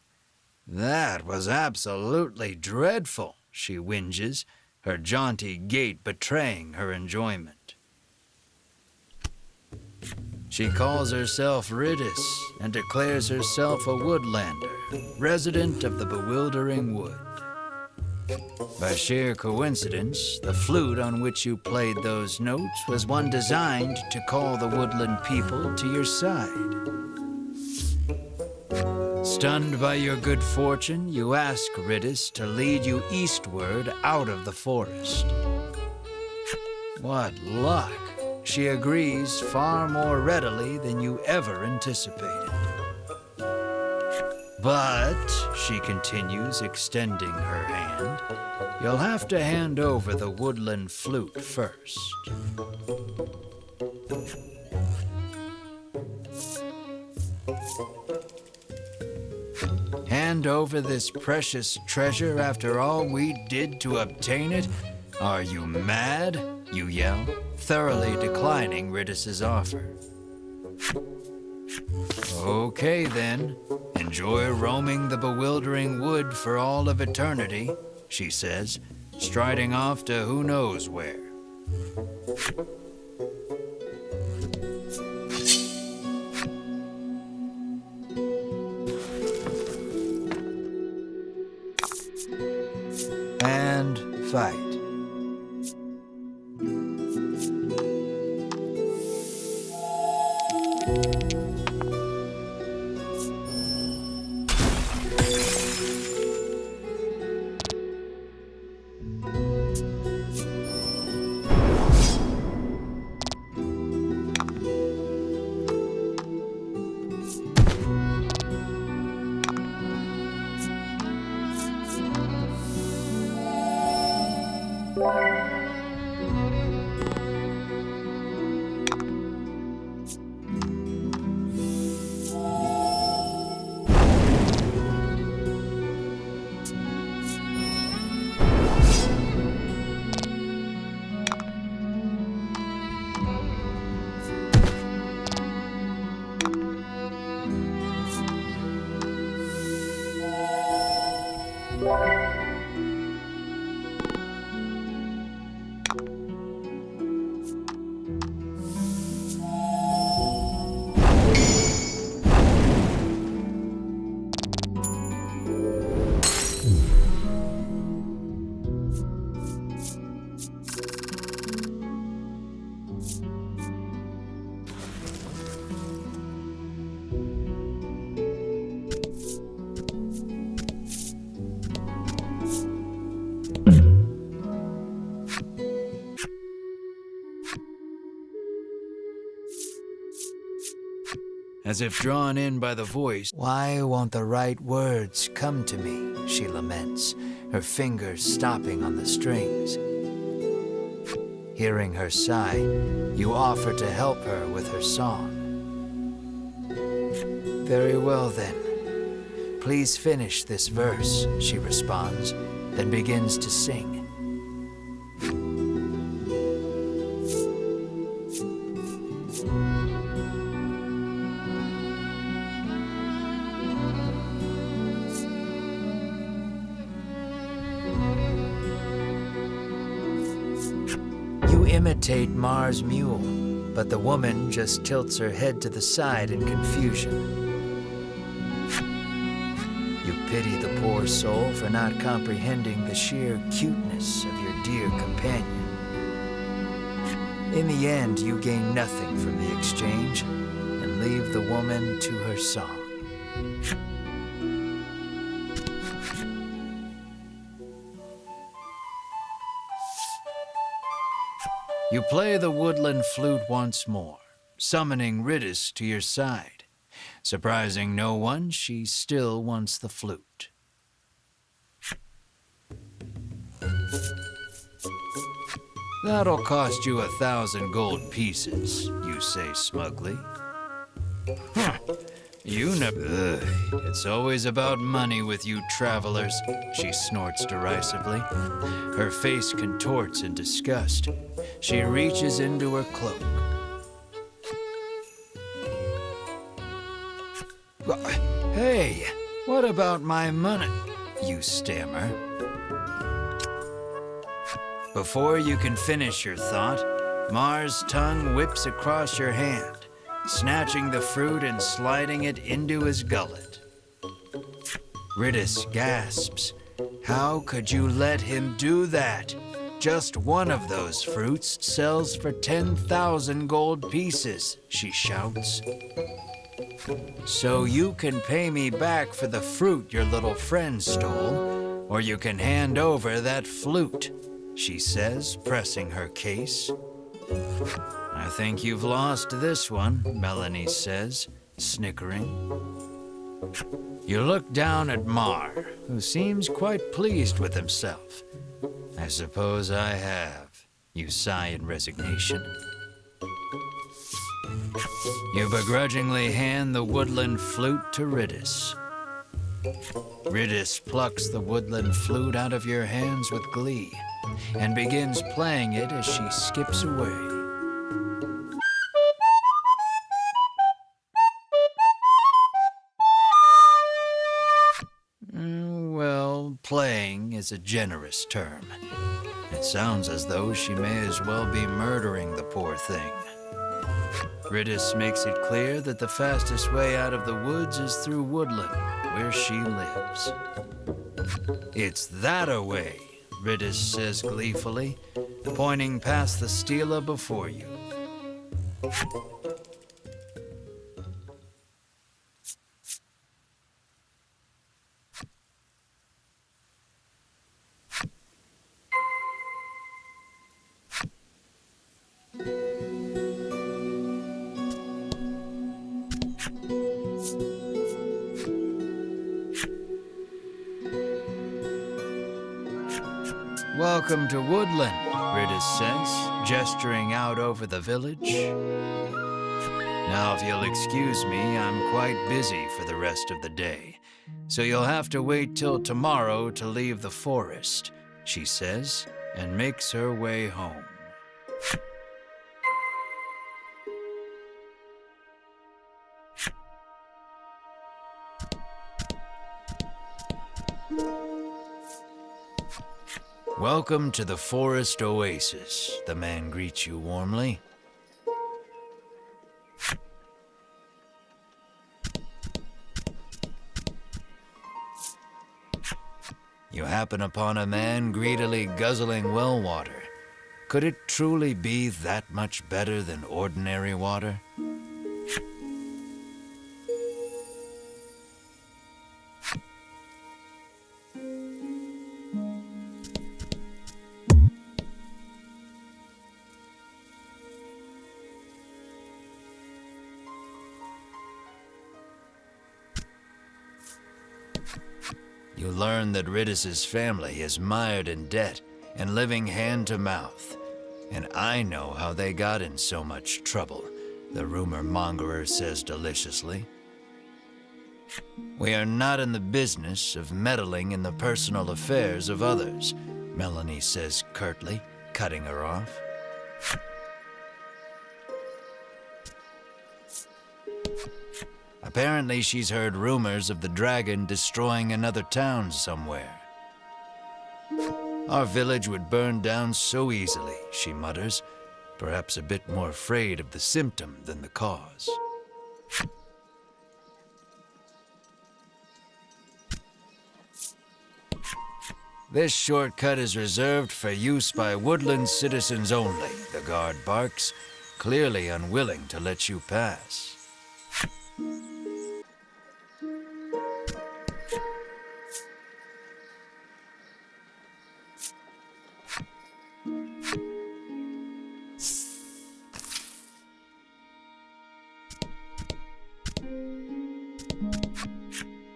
"That was absolutely dreadful," she whinges, her jaunty gait betraying her enjoyment. She calls herself Riddis and declares herself a woodlander, resident of the bewildering wood. By sheer coincidence, the flute on which you played those notes was one designed to call the woodland people to your side. Stunned by your good fortune, you ask Ridis to lead you eastward out of the forest. What luck! She agrees far more readily than you ever anticipated. But, she continues, extending her hand, you'll have to hand over the woodland flute first. Hand over this precious treasure after all we did to obtain it? Are you mad? You yell, thoroughly declining Ridis's offer. Okay then, enjoy roaming the bewildering wood for all of eternity, she says, striding off to who knows where. And fight. As if drawn in by the voice, why won't the right words come to me, she laments, her fingers stopping on the strings. Hearing her sigh, you offer to help her with her song. Very well then. Please finish this verse, she responds, then begins to sing. Imitate Mars' mule, but the woman just tilts her head to the side in confusion. You pity the poor soul for not comprehending the sheer cuteness of your dear companion. In the end, you gain nothing from the exchange and leave the woman to her song. You play the woodland flute once more, summoning Ridis to your side. Surprising no one, she still wants the flute. That'll cost you 1,000 gold pieces, you say smugly. Huh. You never... It's always about money with you travelers, she snorts derisively. Her face contorts in disgust. She reaches into her cloak. Hey, what about my money? You stammer. Before you can finish your thought, Mars' tongue whips across your hand, snatching the fruit and sliding it into his gullet. Ridis gasps. How could you let him do that? Just one of those fruits sells for 10,000 gold pieces, she shouts. So you can pay me back for the fruit your little friend stole, or you can hand over that flute, she says, pressing her case. I think you've lost this one, Melanie says, snickering. You look down at Mar, who seems quite pleased with himself. I suppose I have, you sigh in resignation. You begrudgingly hand the woodland flute to Riddis. Riddis plucks the woodland flute out of your hands with glee and begins playing it as she skips away. Well, playing is a generous term. It sounds as though she may as well be murdering the poor thing. Riddis makes it clear that the fastest way out of the woods is through woodland, where she lives. It's that-a-way, Riddis says gleefully, pointing past the stela before you. Welcome to Woodland, Riddis says, gesturing out over the village. Now, if you'll excuse me, I'm quite busy for the rest of the day, so you'll have to wait till tomorrow to leave the forest, she says, and makes her way home. Welcome to the forest oasis, the man greets you warmly. You happen upon a man greedily guzzling well water. Could it truly be that much better than ordinary water? You learn that Riddis's family is mired in debt and living hand to mouth. And I know how they got in so much trouble, the rumor mongerer says deliciously. We are not in the business of meddling in the personal affairs of others, Melanie says curtly, cutting her off. Apparently, she's heard rumors of the dragon destroying another town somewhere. Our village would burn down so easily, she mutters, perhaps a bit more afraid of the symptom than the cause. This shortcut is reserved for use by woodland citizens only, the guard barks, clearly unwilling to let you pass.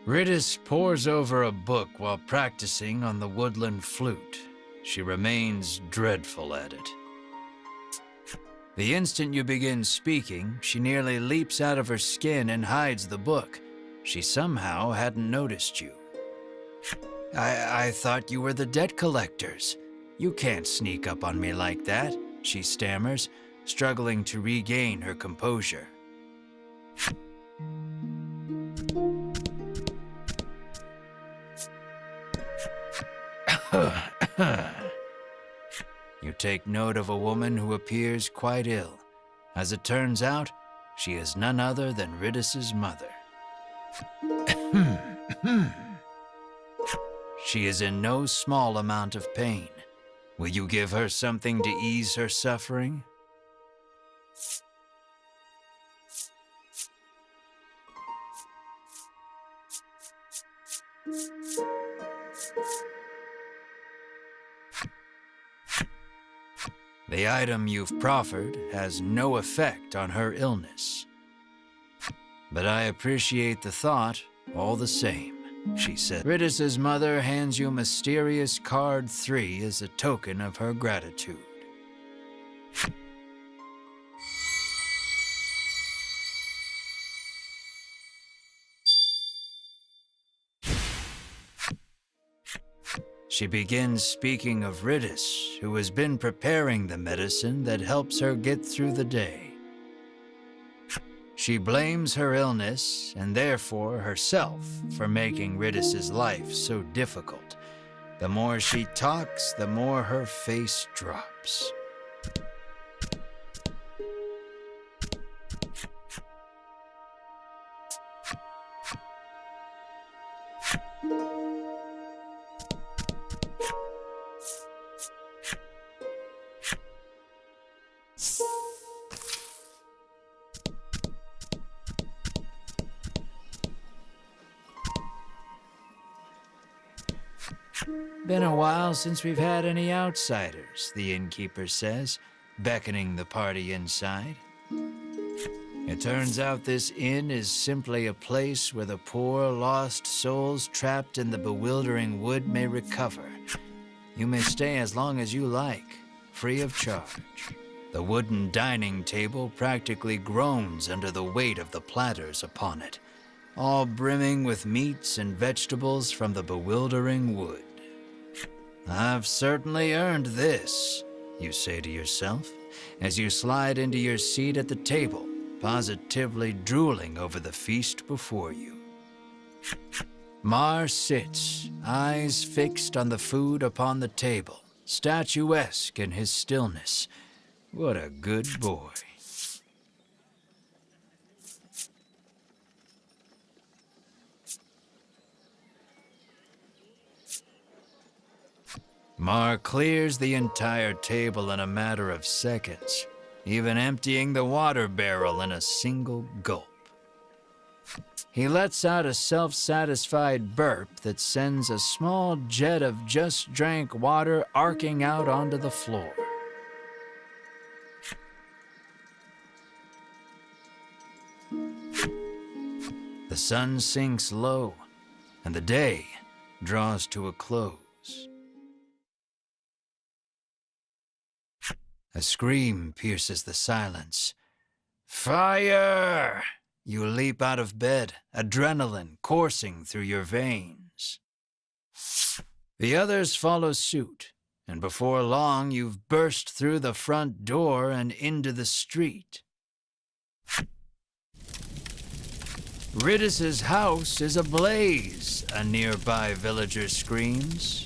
Riddis pores over a book while practicing on the woodland flute. She remains dreadful at it. The instant you begin speaking, she nearly leaps out of her skin and hides the book. She somehow hadn't noticed you. I thought you were the debt collectors. You can't sneak up on me like that, she stammers, struggling to regain her composure. You take note of a woman who appears quite ill. As it turns out, she is none other than Riddis's mother. She is in no small amount of pain. Will you give her something to ease her suffering? The item you've proffered has no effect on her illness. But I appreciate the thought all the same, she said. Ridis's mother hands you mysterious card 3 as a token of her gratitude. She begins speaking of Ridis, who has been preparing the medicine that helps her get through the day. She blames her illness, and therefore herself, for making Ridis's life so difficult. The more she talks, the more her face drops. Been a while since we've had any outsiders, the innkeeper says, beckoning the party inside. It turns out this inn is simply a place where the poor, lost souls trapped in the bewildering wood may recover. You may stay as long as you like, free of charge. The wooden dining table practically groans under the weight of the platters upon it, all brimming with meats and vegetables from the bewildering wood. I've certainly earned this, you say to yourself, as you slide into your seat at the table, positively drooling over the feast before you. Mar sits, eyes fixed on the food upon the table, statuesque in his stillness. What a good boy. Mar clears the entire table in a matter of seconds, even emptying the water barrel in a single gulp. He lets out a self-satisfied burp that sends a small jet of just-drank water arcing out onto the floor. The sun sinks low, and the day draws to a close. A scream pierces the silence. Fire! You leap out of bed, adrenaline coursing through your veins. The others follow suit, and before long you've burst through the front door and into the street. Ridis's house is ablaze, a nearby villager screams.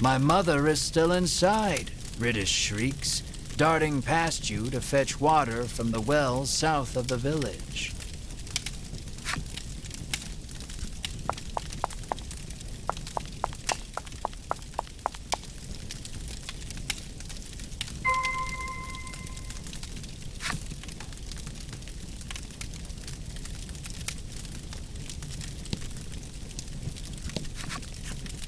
My mother is still inside, Ridis shrieks, darting past you to fetch water from the well south of the village.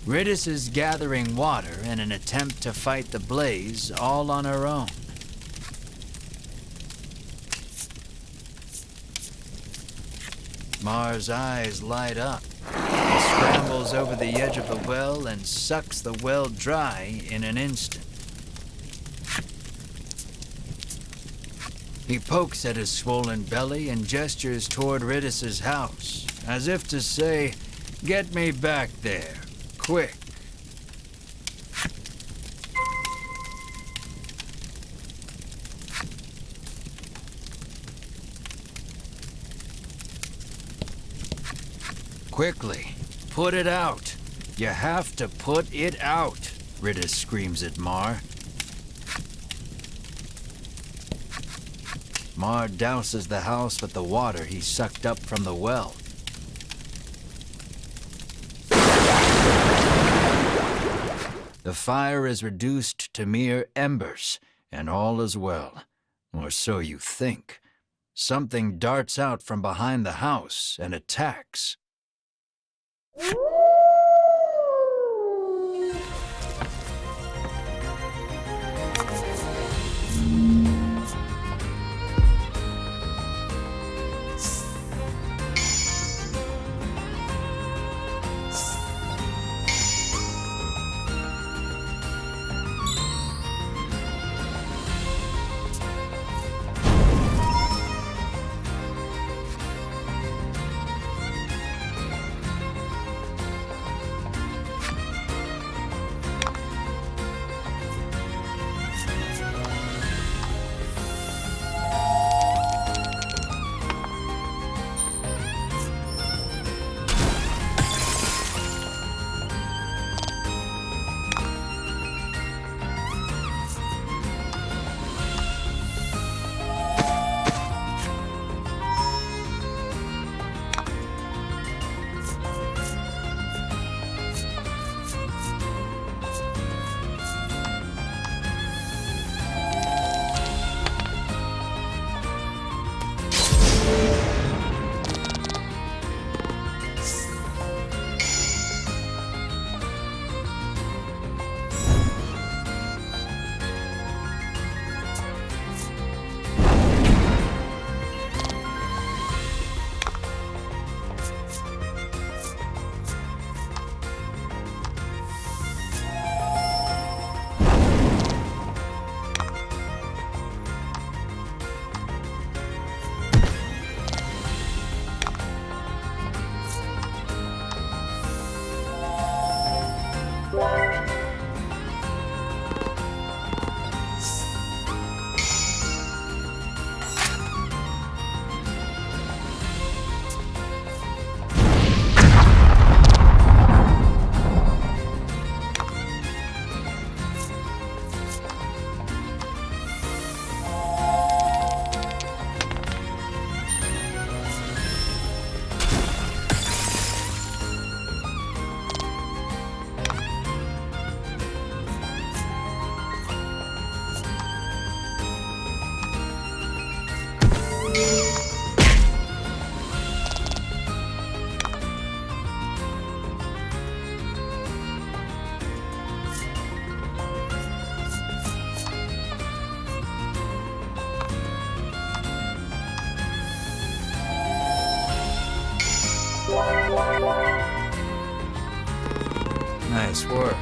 Ridis is gathering water in an attempt to fight the blaze all on her own. Mar's eyes light up. He scrambles over the edge of the well and sucks the well dry in an instant. He pokes at his swollen belly and gestures toward Ridis's house, as if to say, "Get me back there. Quick." Quickly, put it out. You have to put it out, Ridis screams at Mar. Mar douses the house with the water he sucked up from the well. The fire is reduced to mere embers, and all is well. Or so you think. Something darts out from behind the house and attacks. Nice work.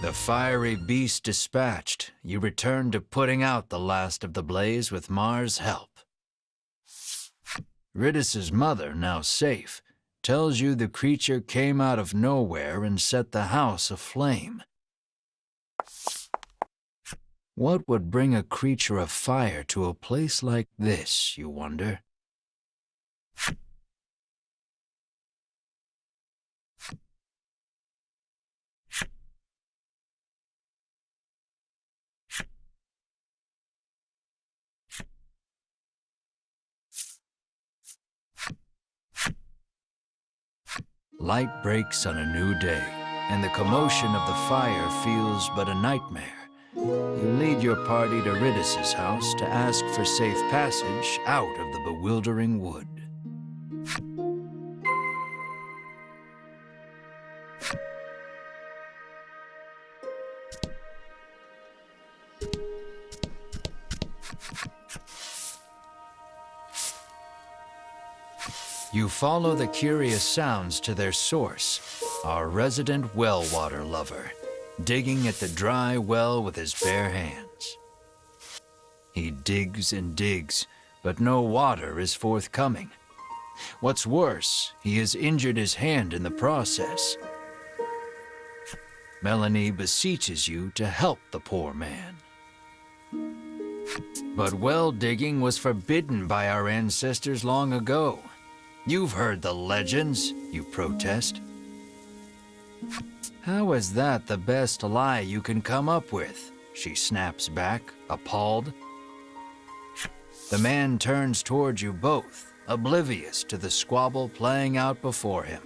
The fiery beast dispatched, you return to putting out the last of the blaze with Mars' help. Ridus's mother, now safe, tells you the creature came out of nowhere and set the house aflame. What would bring a creature of fire to a place like this, you wonder? Light breaks on a new day, and the commotion of the fire feels but a nightmare. You lead your party to Ridus's house to ask for safe passage out of the bewildering wood. You follow the curious sounds to their source, our resident well water lover, digging at the dry well with his bare hands. He digs and digs, but no water is forthcoming. What's worse, he has injured his hand in the process. Melanie beseeches you to help the poor man. But well digging was forbidden by our ancestors long ago. You've heard the legends, you protest. How is that the best lie you can come up with? She snaps back, appalled. The man turns towards you both, oblivious to the squabble playing out before him.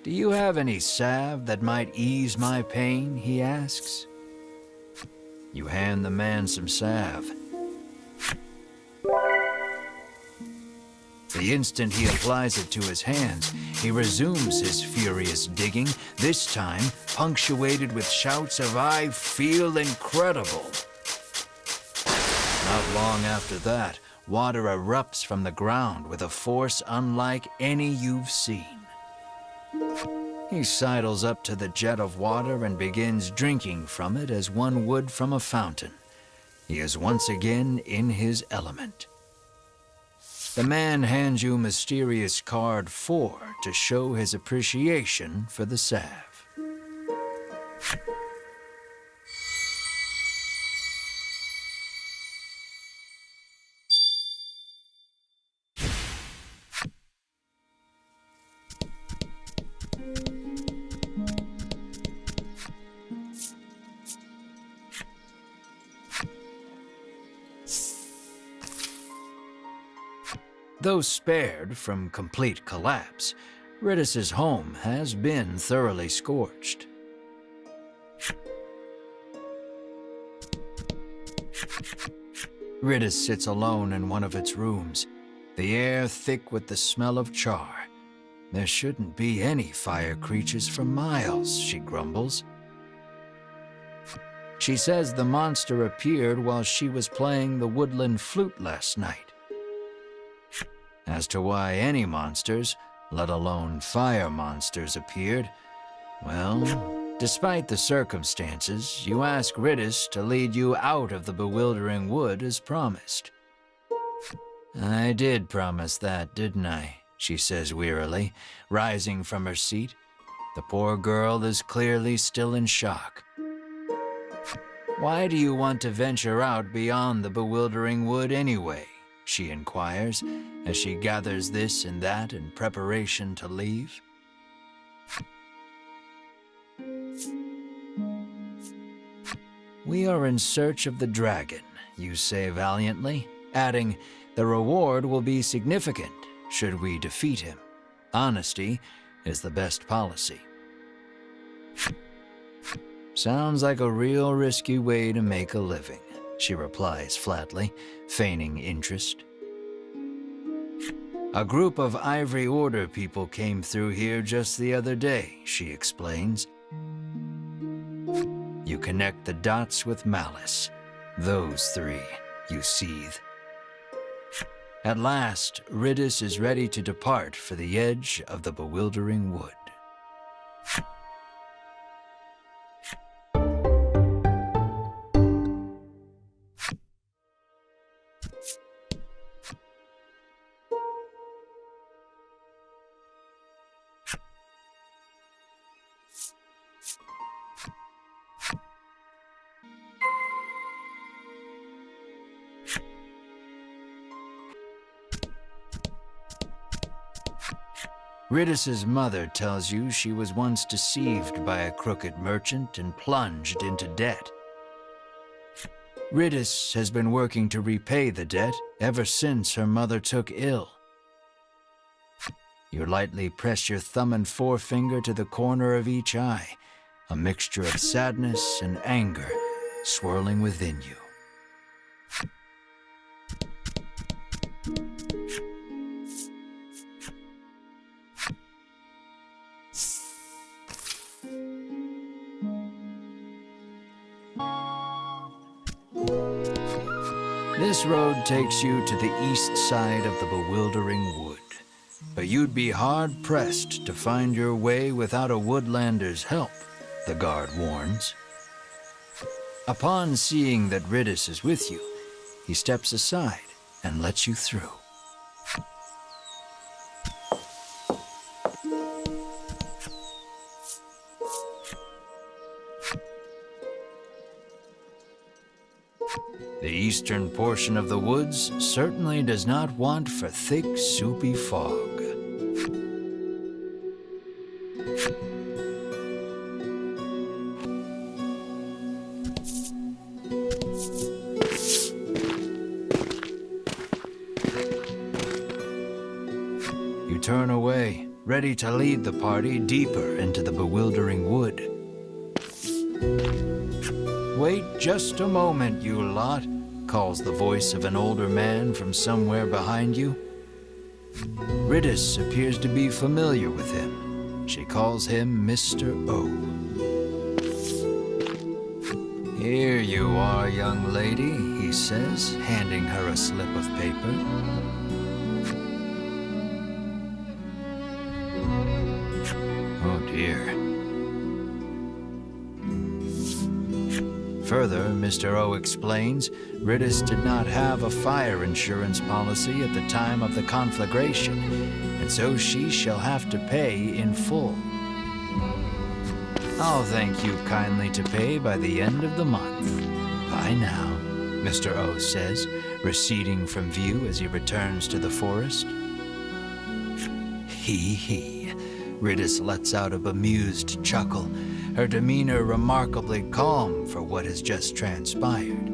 Do you have any salve that might ease my pain, he asks. You hand the man some salve. The instant he applies it to his hands, he resumes his furious digging, this time punctuated with shouts of "I feel incredible." Not long after that, water erupts from the ground with a force unlike any you've seen. He sidles up to the jet of water and begins drinking from it as one would from a fountain. He is once again in his element. The man hands you mysterious card 4 to show his appreciation for the salve. Though spared from complete collapse, Ridis's home has been thoroughly scorched. Ridis sits alone in one of its rooms, the air thick with the smell of char. There shouldn't be any fire creatures for miles, she grumbles. She says the monster appeared while she was playing the woodland flute last night. As to why any monsters, let alone fire monsters, appeared, well, despite the circumstances, you ask Ridis to lead you out of the bewildering wood as promised. I did promise that, didn't I? She says wearily, rising from her seat. The poor girl is clearly still in shock. Why do you want to venture out beyond the bewildering wood anyway? She inquires, as she gathers this and that in preparation to leave. We are in search of the dragon, you say valiantly, adding, the reward will be significant should we defeat him. Honesty is the best policy. Sounds like a real risky way to make a living, she replies flatly, feigning interest. A group of Ivory Order people came through here just the other day, she explains. You connect the dots with malice. Those three, you seethe. At last, Ridis is ready to depart for the edge of the bewildering wood. Ridis's mother tells you she was once deceived by a crooked merchant and plunged into debt. Ridis has been working to repay the debt ever since her mother took ill. You lightly press your thumb and forefinger to the corner of each eye, a mixture of sadness and anger swirling within you. This road takes you to the east side of the bewildering wood. but you'd be hard-pressed to find your way without a woodlander's help, the guard warns. Upon seeing that Ridis is with you, he steps aside and lets you through. The eastern portion of the woods certainly does not want for thick, soupy fog. You turn away, ready to lead the party deeper into the bewildering wood. Wait just a moment, you lot, calls the voice of an older man from somewhere behind you. Ridis appears to be familiar with him. She calls him Mr. O. Here you are, young lady, he says, handing her a slip of paper. Oh dear. Further, Mr. O explains, Ridis did not have a fire insurance policy at the time of the conflagration, and so she shall have to pay in full. I'll thank you kindly to pay by the end of the month. Bye now, Mr. O says, receding from view as he returns to the forest. Hee. Ridis lets out a bemused chuckle, her demeanor remarkably calm for what has just transpired.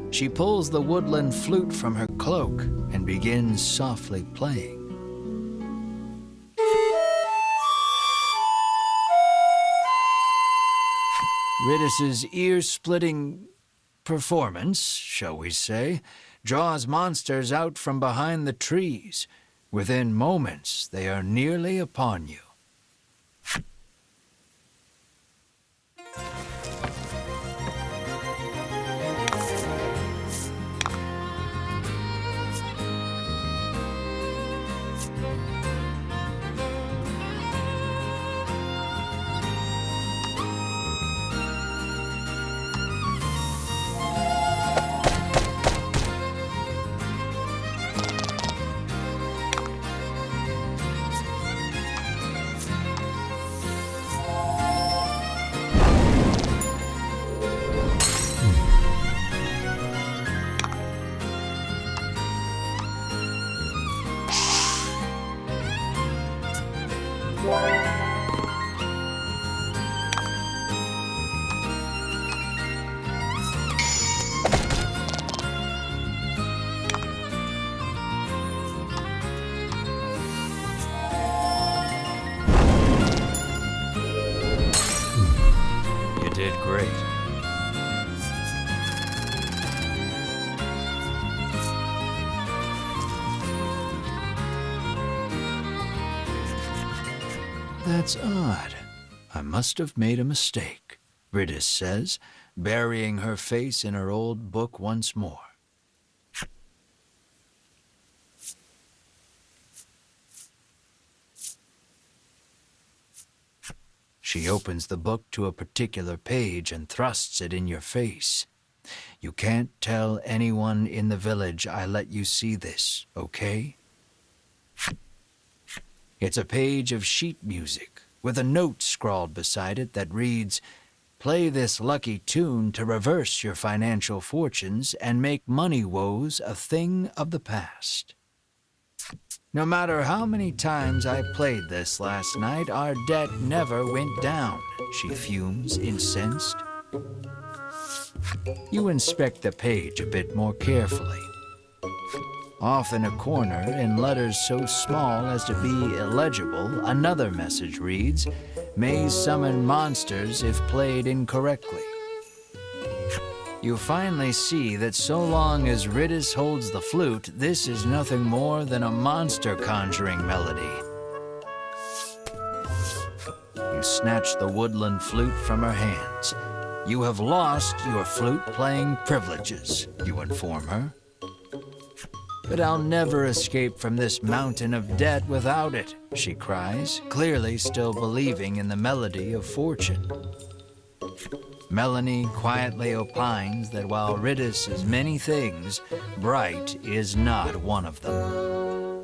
She pulls the woodland flute from her cloak and begins softly playing. Ridis's ear-splitting performance, shall we say, draws monsters out from behind the trees. Within moments, they are nearly upon you. Great. That's odd. I must have made a mistake, Ridis says, burying her face in her old book once more. She opens the book to a particular page and thrusts it in your face. You can't tell anyone in the village I let you see this, okay? It's a page of sheet music with a note scrawled beside it that reads, "Play this lucky tune to reverse your financial fortunes and make money woes a thing of the past." No matter how many times I played this last night, our debt never went down, she fumes, incensed. You inspect the page a bit more carefully. Off in a corner, in letters so small as to be illegible, another message reads, "May summon monsters if played incorrectly." You finally see that so long as Ridis holds the flute, this is nothing more than a monster conjuring melody. You snatch the woodland flute from her hands. You have lost your flute-playing privileges, you inform her. But I'll never escape from this mountain of debt without it, she cries, clearly still believing in the melody of fortune. Melanie quietly opines that while Riddis is many things, bright is not one of them.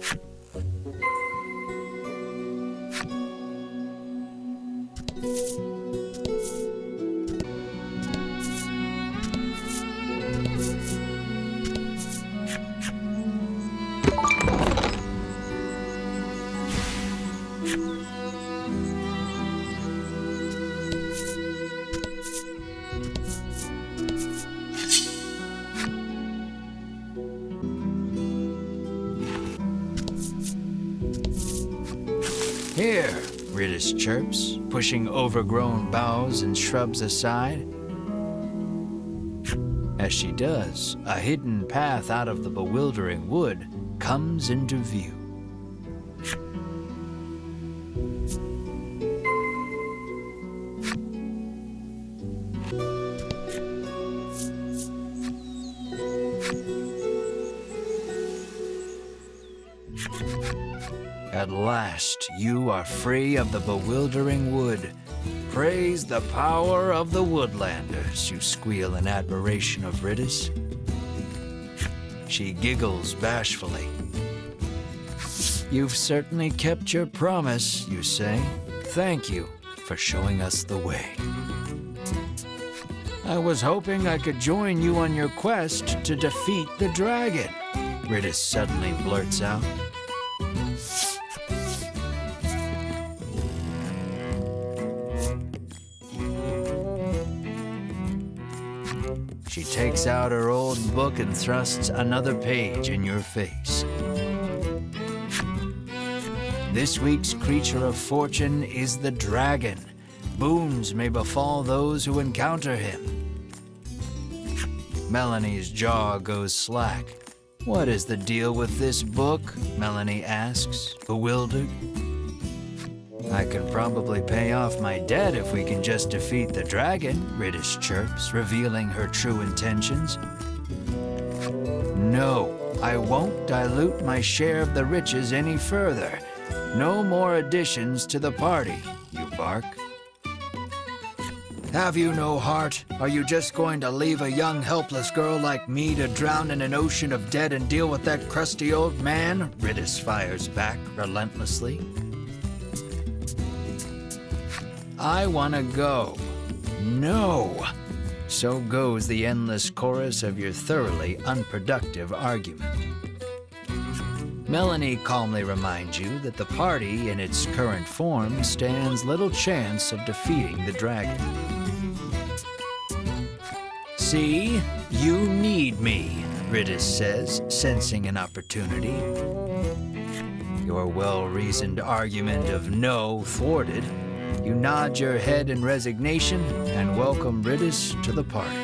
Here, Riddis chirps, pushing overgrown boughs and shrubs aside. As she does, a hidden path out of the bewildering wood comes into view. At last, you are free of the bewildering wood. Praise the power of the woodlanders, you squeal in admiration of Riddis. She giggles bashfully. You've certainly kept your promise, you say. Thank you for showing us the way. I was hoping I could join you on your quest to defeat the dragon, Riddis suddenly blurts out. She takes out her old book and thrusts another page in your face. This week's creature of fortune is the dragon. Boons may befall those who encounter him. Melanie's jaw goes slack. What is the deal with this book? Melanie asks, bewildered. I can probably pay off my debt if we can just defeat the dragon, Riddis chirps, revealing her true intentions. No, I won't dilute my share of the riches any further. No more additions to the party, you bark. Have you no heart? Are you just going to leave a young, helpless girl like me to drown in an ocean of debt and deal with that crusty old man? Riddis fires back relentlessly. I want to go. No. So goes the endless chorus of your thoroughly unproductive argument. Melanie calmly reminds you that the party in its current form stands little chance of defeating the dragon. See, you need me, Riddis says, sensing an opportunity. Your well-reasoned argument of no thwarted, you nod your head in resignation and welcome Riddis to the party.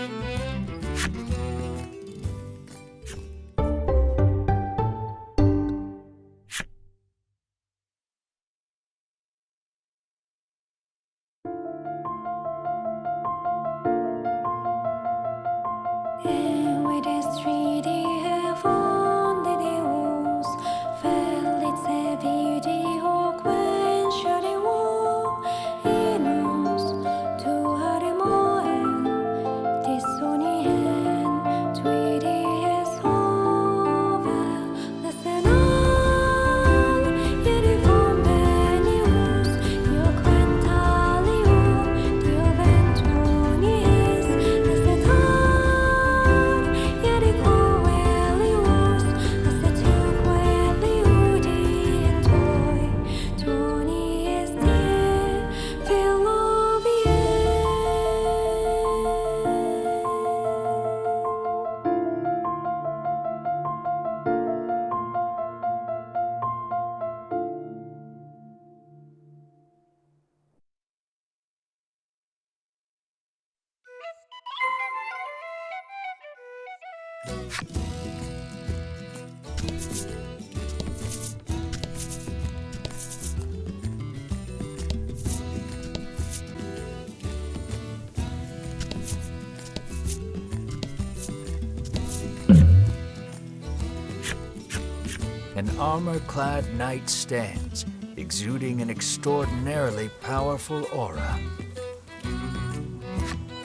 an armor-clad knight stands, exuding an extraordinarily powerful aura.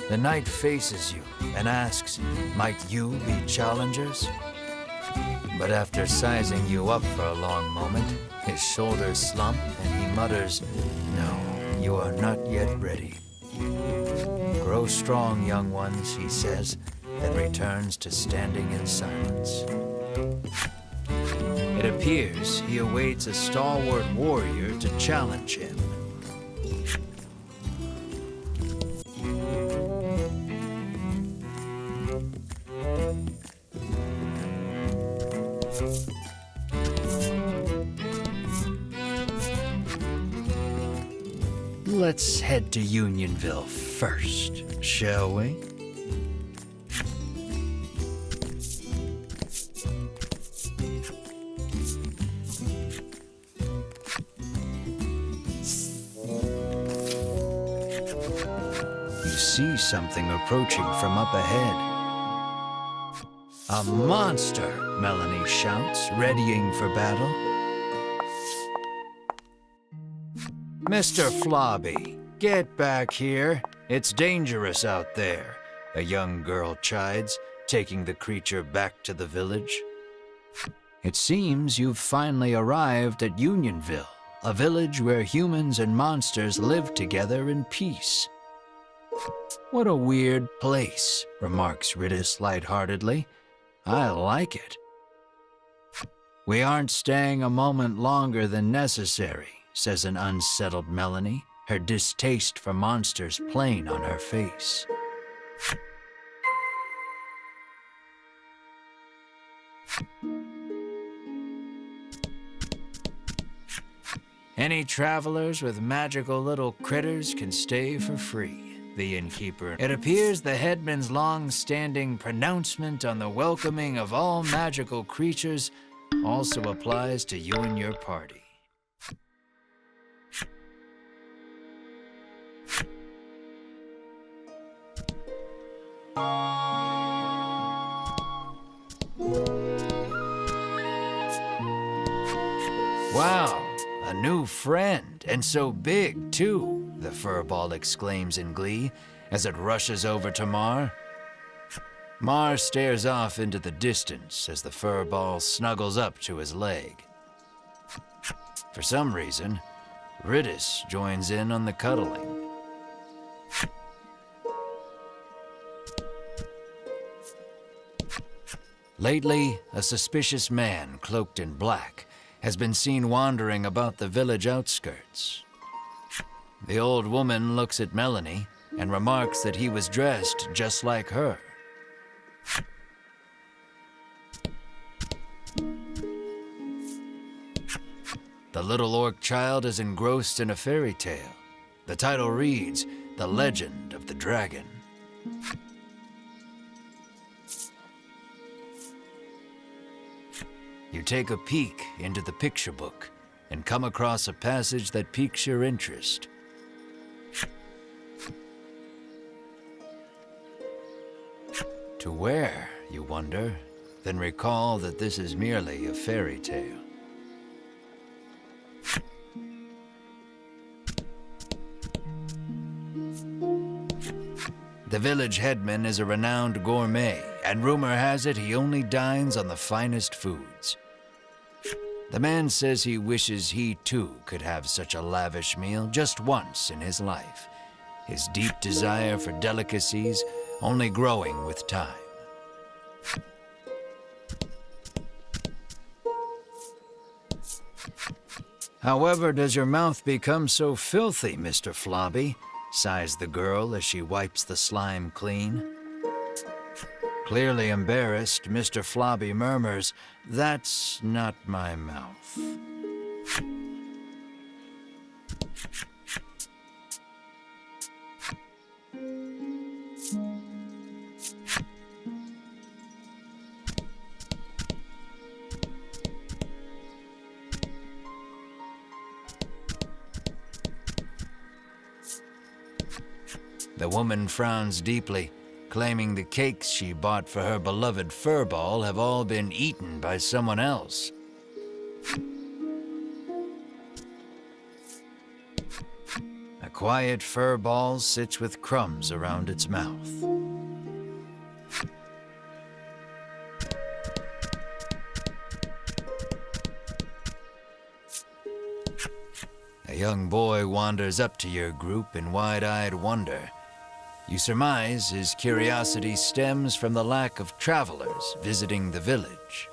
The knight faces you and asks, "Might you be challengers?" But after sizing you up for a long moment, his shoulders slump and he mutters, "No, you are not yet ready." "Grow strong, young ones," he says, then returns to standing in silence. It appears he awaits a stalwart warrior to challenge him. Let's head to Unionville first, shall we? You see something approaching from up ahead. "A monster!" Melanie shouts, readying for battle. "Mr. Flobby, get back here. It's dangerous out there," a young girl chides, taking the creature back to the village. It seems you've finally arrived at Unionville, a village where humans and monsters live together in peace. "What a weird place," remarks Ridis lightheartedly. "I like it." "We aren't staying a moment longer than necessary," says an unsettled Melanie, her distaste for monsters plain on her face. "Any travelers with magical little critters can stay for free," the innkeeper. "It appears the headman's long-standing pronouncement on the welcoming of all magical creatures also applies to you and your party." "Wow, a new friend, and so big, too," the furball exclaims in glee as it rushes over to Mar. Mar stares off into the distance as the furball snuggles up to his leg. For some reason, Ridis joins in on the cuddling. Lately, a suspicious man cloaked in black has been seen wandering about the village outskirts. The old woman looks at Melanie and remarks that he was dressed just like her. The little orc child is engrossed in a fairy tale. The title reads, "The Legend of the Dragon." You take a peek into the picture book and come across a passage that piques your interest. To where, you wonder, then recall that this is merely a fairy tale. The village headman is a renowned gourmet, and rumor has it he only dines on the finest foods. The man says he wishes he too could have such a lavish meal just once in his life, his deep desire for delicacies only growing with time. "However does your mouth become so filthy, Mr. Flobby?" sighs the girl as she wipes the slime clean. Clearly embarrassed, Mr. Flobby murmurs, "That's not my mouth." The woman frowns deeply, claiming the cakes she bought for her beloved furball have all been eaten by someone else. A quiet fur ball sits with crumbs around its mouth. A young boy wanders up to your group in wide-eyed wonder. You surmise his curiosity stems from the lack of travelers visiting the village.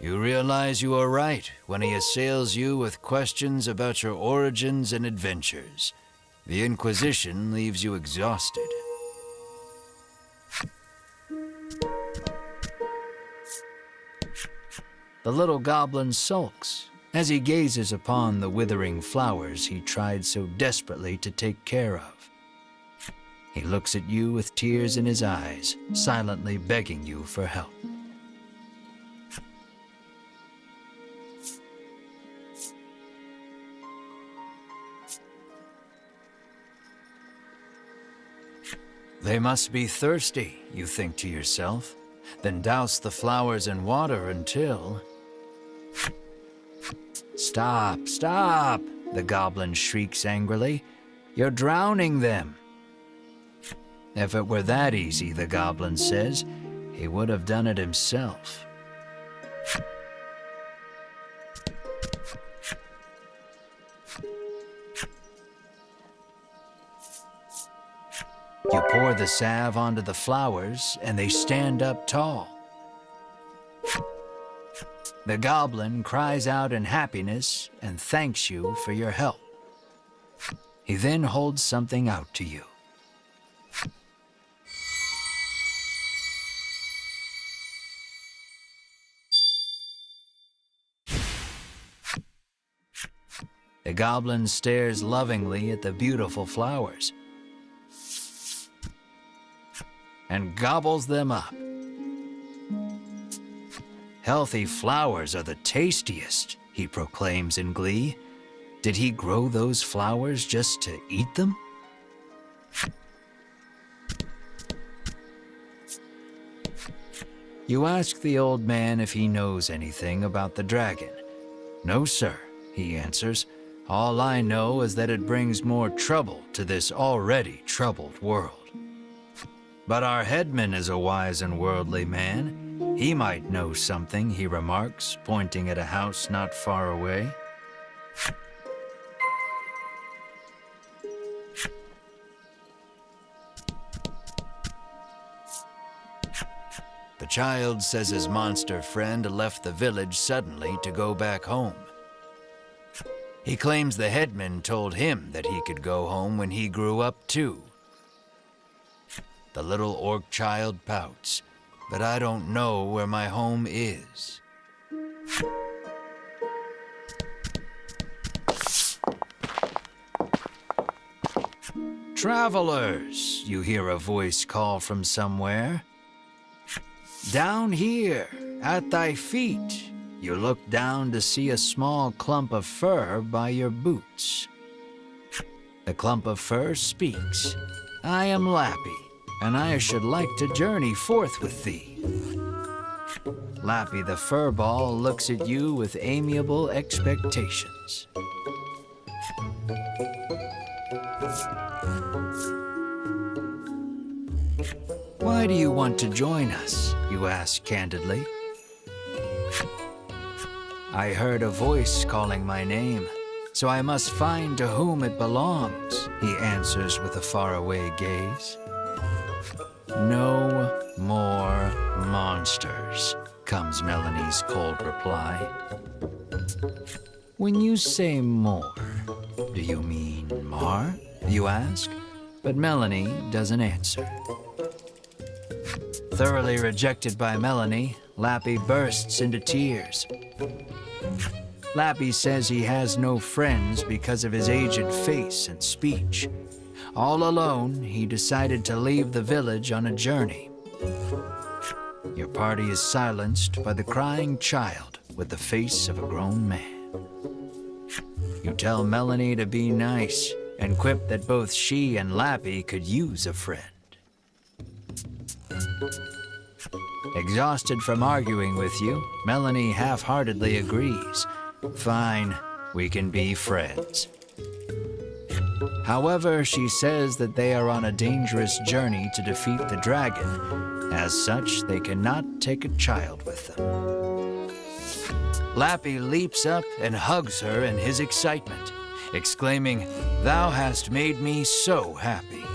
You realize you are right when he assails you with questions about your origins and adventures. The Inquisition leaves you exhausted. The little goblin sulks as he gazes upon the withering flowers he tried so desperately to take care of. He looks at you with tears in his eyes, silently begging you for help. They must be thirsty, you think to yourself. Then douse the flowers in water until... Stop, stop, the goblin shrieks angrily. You're drowning them. If it were that easy, the goblin says, he would have done it himself. You pour the salve onto the flowers, and they stand up tall. The goblin cries out in happiness and thanks you for your help. He then holds something out to you. The goblin stares lovingly at the beautiful flowers and gobbles them up. Healthy flowers are the tastiest, he proclaims in glee. Did he grow those flowers just to eat them? You ask the old man if he knows anything about the dragon. No, sir, he answers. All I know is that it brings more trouble to this already troubled world. But our headman is a wise and worldly man. He might know something, he remarks, pointing at a house not far away. The child says his monster friend left the village suddenly to go back home. He claims the headman told him that he could go home when he grew up too. The little orc child pouts, but I don't know where my home is. Travelers, you hear a voice call from somewhere. Down here, at thy feet, you look down to see a small clump of fur by your boots. The clump of fur speaks. I am Lappy, and I should like to journey forth with thee. Lappy the furball looks at you with amiable expectations. Why do you want to join us? You ask candidly. I heard a voice calling my name, so I must find to whom it belongs, he answers with a faraway gaze. No more monsters, comes Melanie's cold reply. When you say more, do you mean more? You ask, but Melanie doesn't answer. Thoroughly rejected by Melanie, Lappy bursts into tears. Lappy says he has no friends because of his aged face and speech. All alone, he decided to leave the village on a journey. Your party is silenced by the crying child with the face of a grown man. You tell Melanie to be nice and quip that both she and Lappy could use a friend. Exhausted from arguing with you, Melanie half-heartedly agrees. Fine, we can be friends. However, she says that they are on a dangerous journey to defeat the dragon. As such, they cannot take a child with them. Lappy leaps up and hugs her in his excitement, exclaiming, "Thou hast made me so happy."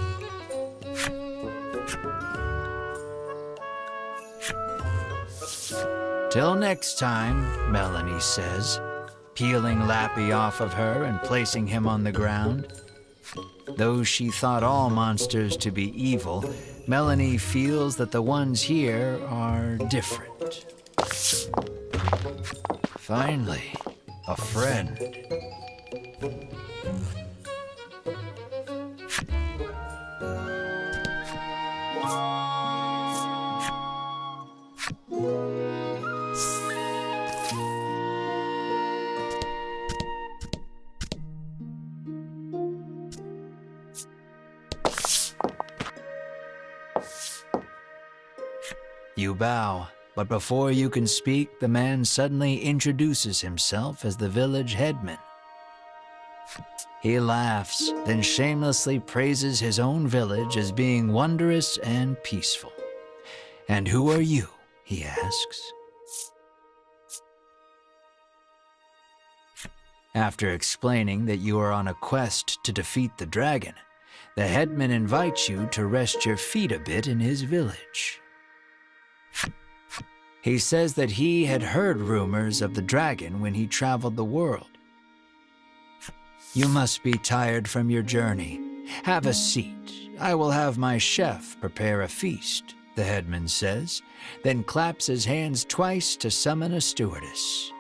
Till next time, Melanie says, peeling Lappy off of her and placing him on the ground. Though she thought all monsters to be evil, Melanie feels that the ones here are different. Finally, a friend. You bow, but before you can speak, the man suddenly introduces himself as the village headman. He laughs, then shamelessly praises his own village as being wondrous and peaceful. "And who are you?" he asks. After explaining that you are on a quest to defeat the dragon, the headman invites you to rest your feet a bit in his village. He says that he had heard rumors of the dragon when he traveled the world. "You must be tired from your journey. Have a seat. I will have my chef prepare a feast," the headman says, then claps his hands twice to summon a stewardess.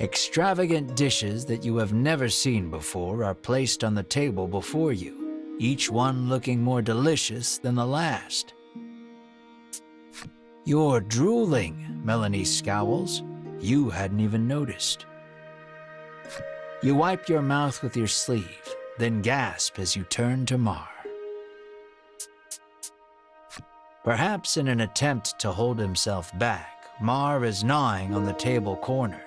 Extravagant dishes that you have never seen before are placed on the table before you, each one looking more delicious than the last. "You're drooling," Melanie scowls. You hadn't even noticed. You wipe your mouth with your sleeve, then gasp as you turn to Mar. Perhaps in an attempt to hold himself back, Mar is gnawing on the table corner.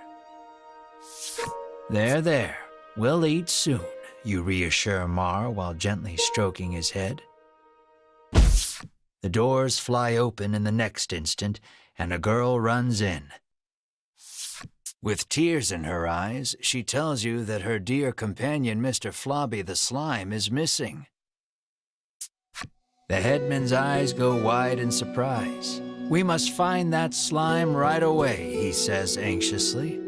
There, we'll eat soon," you reassure Mar while gently stroking his head. The doors fly open in the next instant, and a girl runs in. With tears in her eyes, she tells you that her dear companion Mr. Flobby the Slime is missing. The headman's eyes go wide in surprise. "We must find that slime right away," he says anxiously.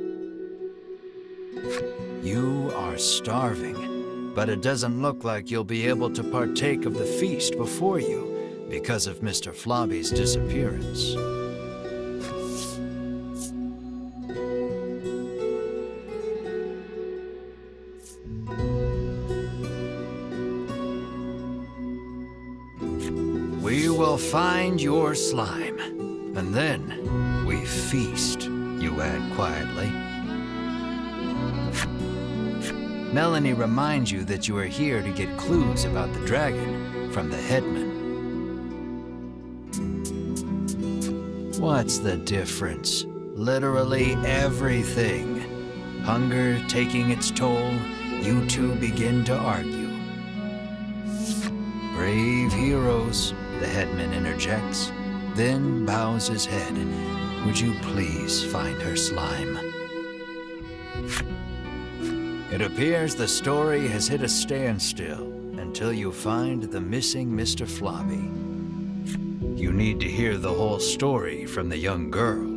You are starving, but it doesn't look like you'll be able to partake of the feast before you because of Mr. Flobby's disappearance. "We will find your slime, and then we feast," you add quietly. Melanie reminds you that you are here to get clues about the dragon from the headman. What's the difference? Literally everything. Hunger taking its toll, you two begin to argue. "Brave heroes," the headman interjects, then bows his head. "Would you please find her slime?" It appears the story has hit a standstill until you find the missing Mr. Flobby. You need to hear the whole story from the young girl.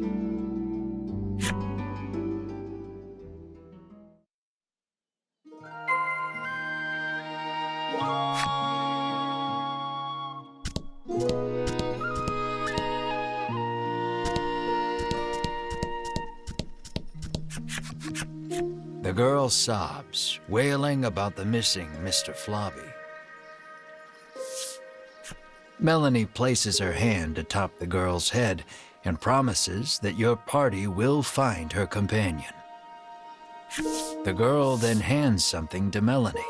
The girl sobs, wailing about the missing Mr. Flobby. Melanie places her hand atop the girl's head and promises that your party will find her companion. The girl then hands something to Melanie.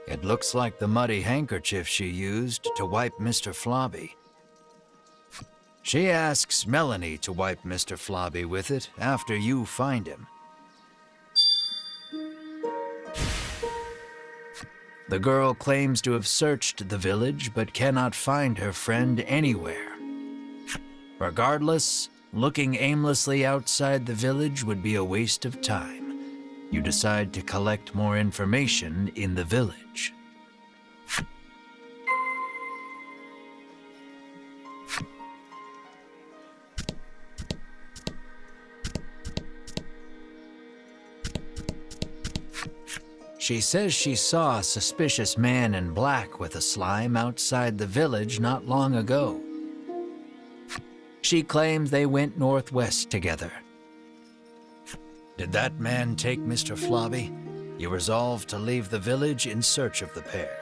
It looks like the muddy handkerchief she used to wipe Mr. Flobby. She asks Melanie to wipe Mr. Flobby with it after you find him. The girl claims to have searched the village but cannot find her friend anywhere. Regardless, looking aimlessly outside the village would be a waste of time. You decide to collect more information in the village. She says she saw a suspicious man in black with a slime outside the village not long ago. She claims they went northwest together. Did that man take Mr. Flobby? You resolve to leave the village in search of the pair.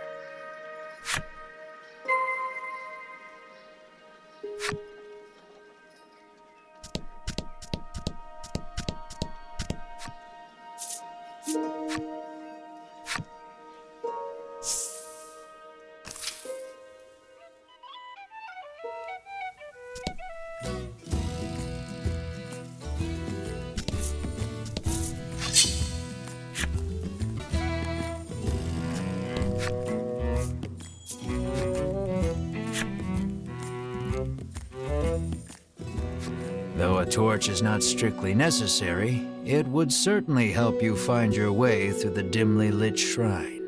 Though a torch is not strictly necessary, it would certainly help you find your way through the dimly lit shrine.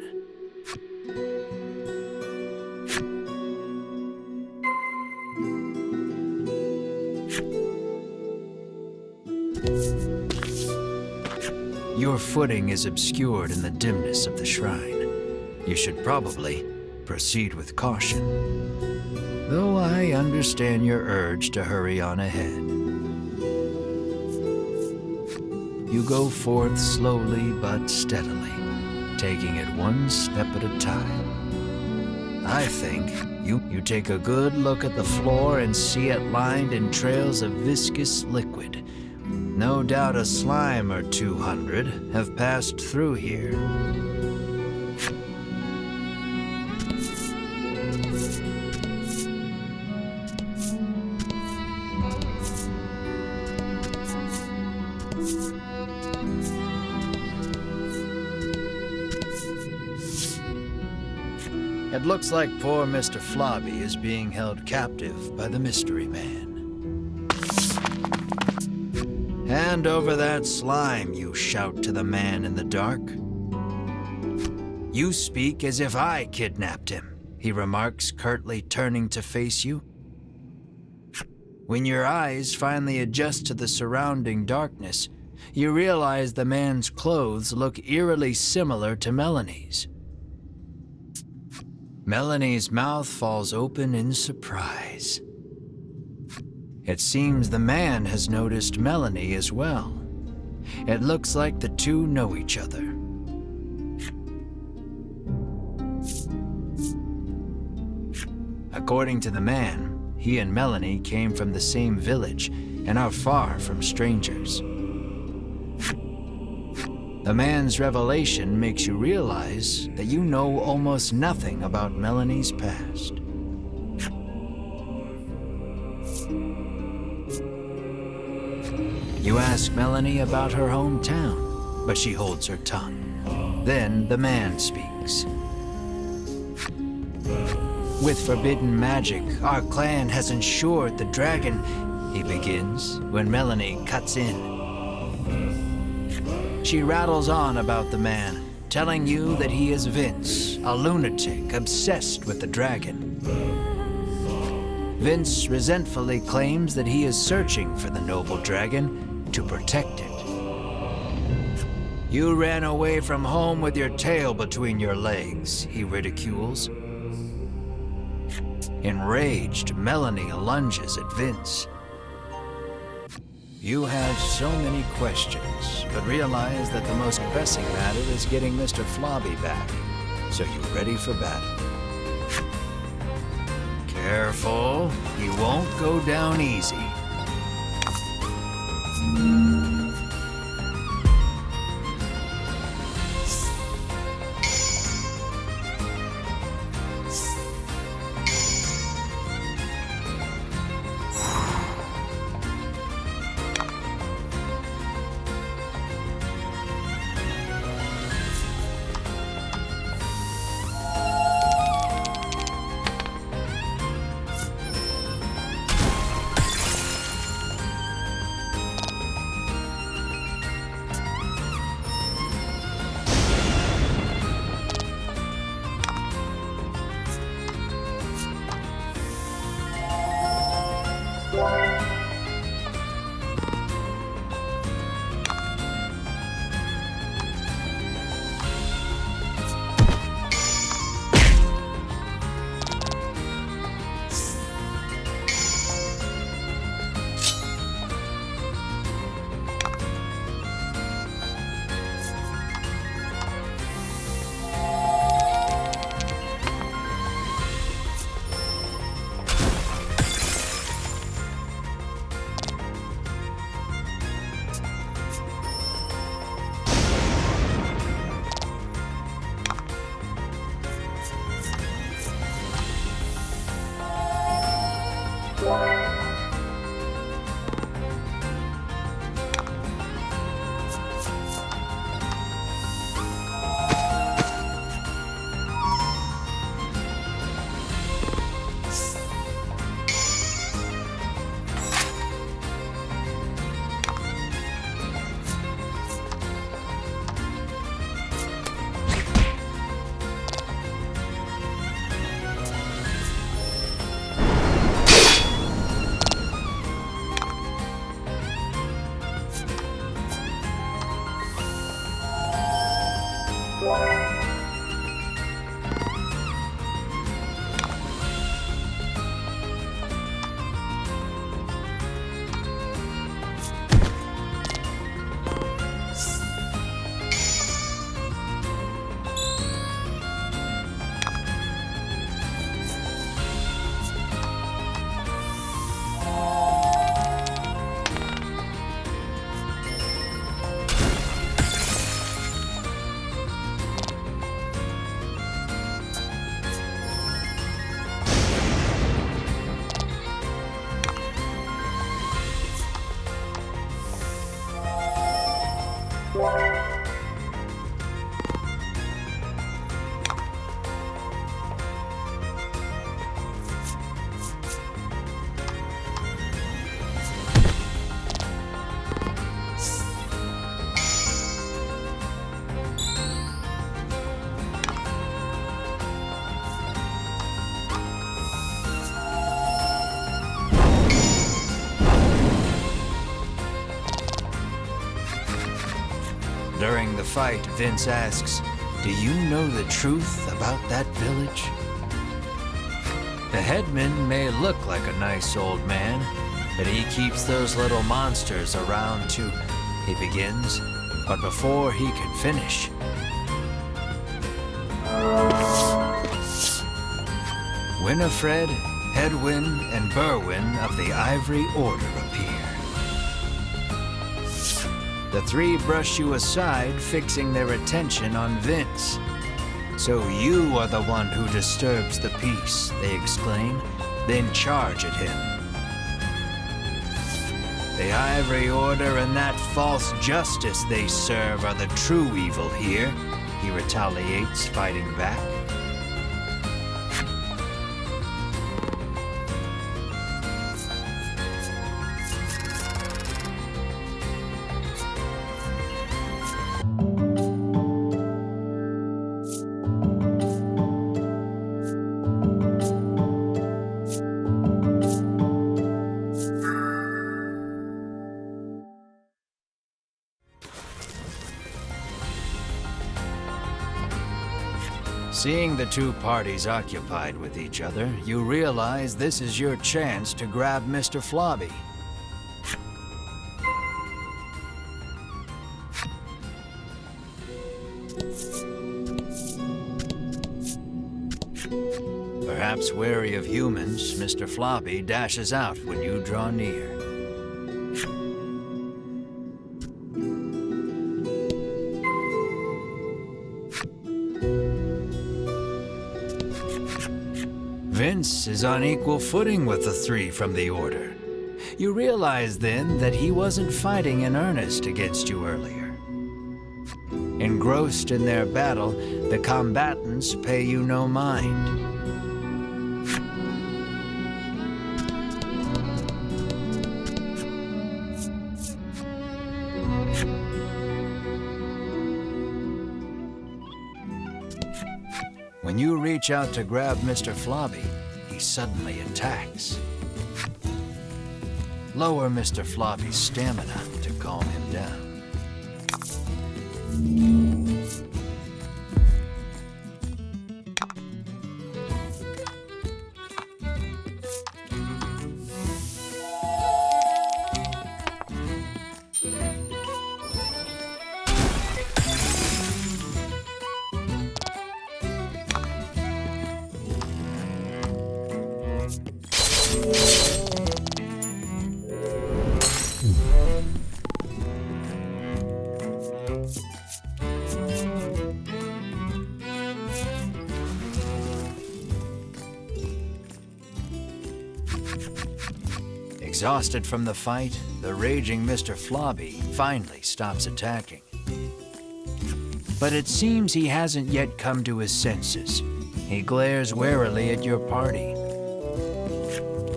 Your footing is obscured in the dimness of the shrine. You should probably proceed with caution, though I understand your urge to hurry on ahead. You go forth slowly but steadily, taking it one step at a time. I think you take a good look at the floor and see it lined in trails of viscous liquid. No doubt a slime or 200 have passed through here. It looks like poor Mr. Flobby is being held captive by the mystery man. Hand over that slime, you shout to the man in the dark. You speak as if I kidnapped him, he remarks, curtly turning to face you. When your eyes finally adjust to the surrounding darkness, you realize the man's clothes look eerily similar to Melanie's. Melanie's mouth falls open in surprise. It seems the man has noticed Melanie as well. It looks like the two know each other. According to the man, he and Melanie came from the same village and are far from strangers. The man's revelation makes you realize that you know almost nothing about Melanie's past. You ask Melanie about her hometown, but she holds her tongue. Then the man speaks. With forbidden magic, our clan has ensured the dragon, he begins, when Melanie cuts in. She rattles on about the man, telling you that he is Vince, a lunatic obsessed with the dragon. Vince resentfully claims that he is searching for the noble dragon to protect it. You ran away from home with your tail between your legs, he ridicules. Enraged, Melanie lunges at Vince. You have so many questions, but realize that the most pressing matter is getting Mr. Flobby back. So you ready for battle? Careful, he won't go down easy. During the fight, Vince asks, "Do you know the truth about that village?" The headman may look like a nice old man, but he keeps those little monsters around too. He begins, but before he can finish, Winifred, Hedwin, and Berwin of the Ivory Order appear. The three brush you aside, fixing their attention on Vince. "So you are the one who disturbs the peace," they exclaim, then charge at him. The Ivory Order and that false justice they serve are the true evil here, he retaliates, fighting back. Seeing the two parties occupied with each other, you realize this is your chance to grab Mr. Flobby. Perhaps wary of humans, Mr. Flobby dashes out when you draw near. Vince is on equal footing with the three from the Order. You realize then that he wasn't fighting in earnest against you earlier. Engrossed in their battle, the combatants pay you no mind. When you reach out to grab Mr. Flobby, he suddenly attacks. Lower Mr. Flobby's stamina to calm him down. Exhausted from the fight, the raging Mr. Flobby finally stops attacking. But it seems he hasn't yet come to his senses. He glares warily at your party.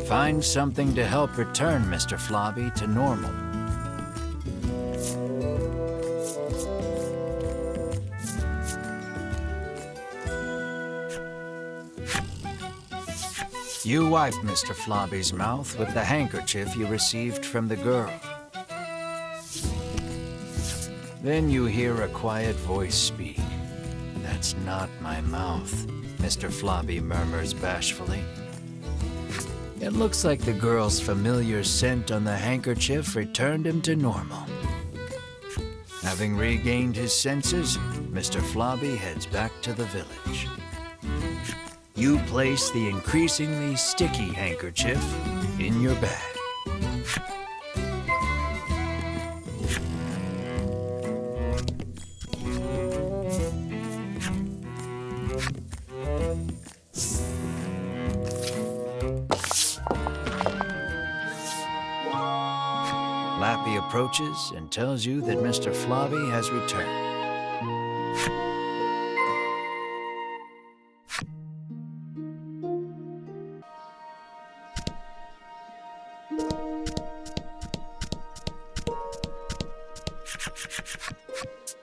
Find something to help return Mr. Flobby to normal. You wipe Mr. Flobby's mouth with the handkerchief you received from the girl. Then you hear a quiet voice speak. That's not my mouth, Mr. Floppy murmurs bashfully. It looks like the girl's familiar scent on the handkerchief returned him to normal. Having regained his senses, Mr. Floppy heads back to the village. You place the increasingly sticky handkerchief in your bag. Lappy approaches and tells you that Mr. Floppy has returned.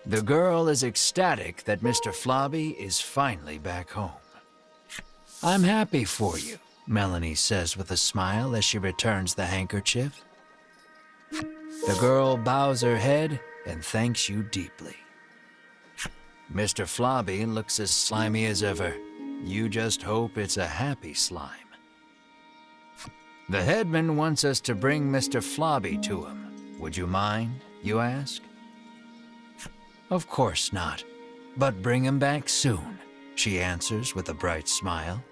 The girl is ecstatic that Mr. Floppy is finally back home. I'm happy for you, Melanie says with a smile as she returns the handkerchief. The girl bows her head and thanks you deeply. Mr. Floppy looks as slimy as ever. You just hope it's a happy slime. The headman wants us to bring Mr. Floppy to him. Would you mind, you ask? Of course not, but bring him back soon, she answers with a bright smile.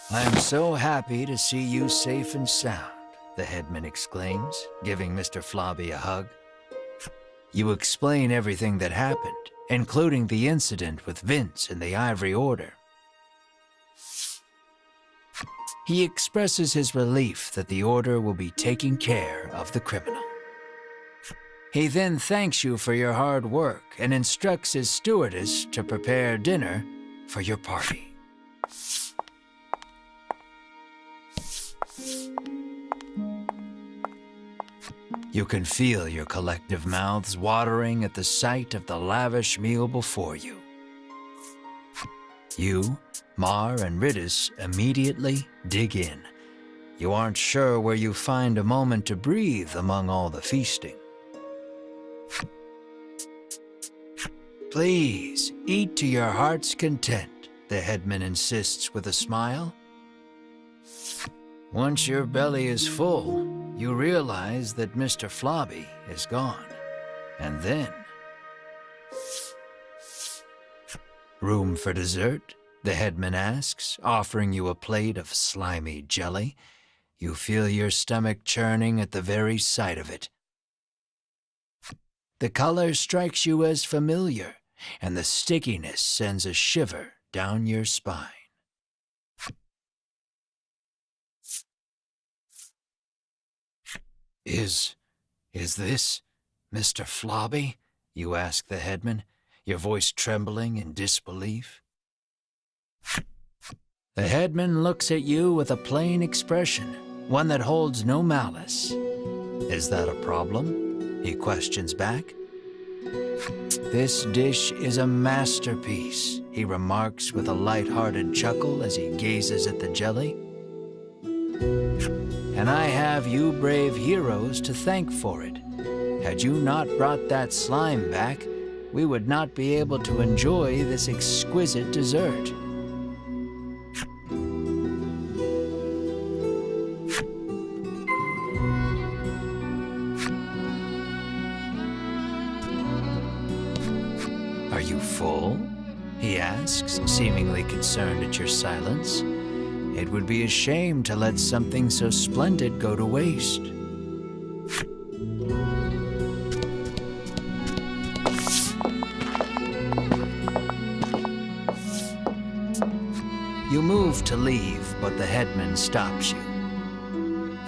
I am so happy to see you safe and sound, the headman exclaims, giving Mr. Floppy a hug. You explain everything that happened, including the incident with Vince and the Ivory Order. He expresses his relief that the Order will be taking care of the criminal. He then thanks you for your hard work and instructs his stewardess to prepare dinner for your party. You can feel your collective mouths watering at the sight of the lavish meal before you. You, Mar, and Ridis immediately dig in. You aren't sure where you find a moment to breathe among all the feasting. Please, eat to your heart's content, the headman insists with a smile. Once your belly is full, you realize that Mr. Floppy is gone. And then... Room for dessert? The headman asks, offering you a plate of slimy jelly. You feel your stomach churning at the very sight of it. The color strikes you as familiar, and the stickiness sends a shiver down your spine. Is this Mr. Floppy? You ask the headman, your voice trembling in disbelief. The headman looks at you with a plain expression, one that holds no malice. Is that a problem? He questions back. This dish is a masterpiece, he remarks with a light-hearted chuckle as he gazes at the jelly. And I have you brave heroes to thank for it. Had you not brought that slime back, we would not be able to enjoy this exquisite dessert. Are you full? He asks, seemingly concerned at your silence. It would be a shame to let something so splendid go to waste. You move to leave, but the headman stops you.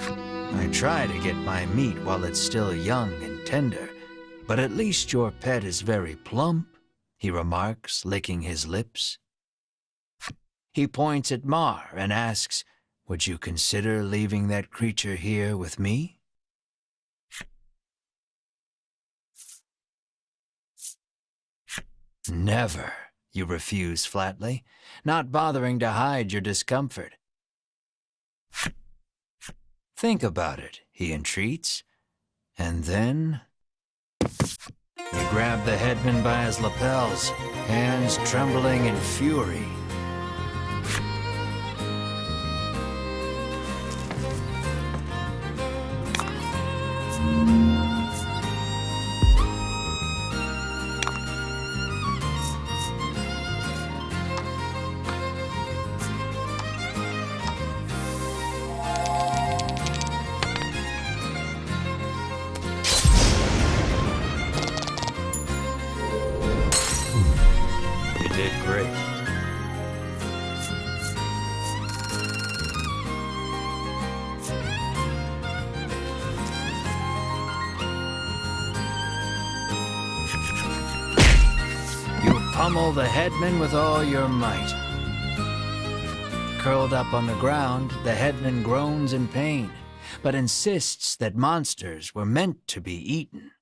I try to get my meat while it's still young and tender, But at least your pet is very plump, he remarks, licking his lips. He points at Mar and asks, would you consider leaving that creature here with me? Never, you refuse flatly, not bothering to hide your discomfort. Think about it, he entreats, and then you grab the headman by his lapels, hands trembling in fury. Pummel the headman with all your might. Curled up on the ground, the headman groans in pain, but insists that monsters were meant to be eaten.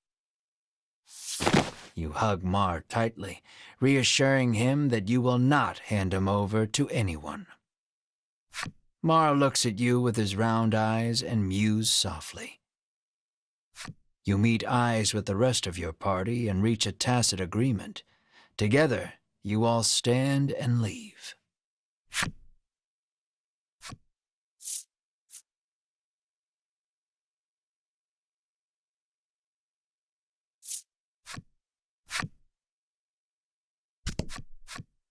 You hug Mar tightly, reassuring him that you will not hand him over to anyone. Mar looks at you with his round eyes and mews softly. You meet eyes with the rest of your party and reach a tacit agreement. Together, you all stand and leave.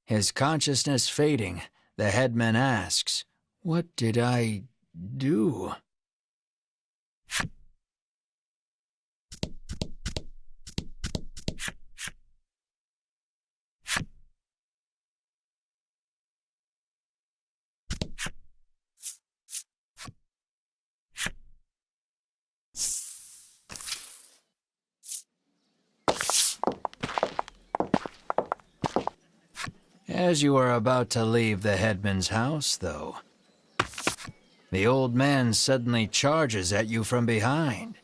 His consciousness fading, the headman asks, "What did I do?" As you are about to leave the headman's house, though, the old man suddenly charges at you from behind.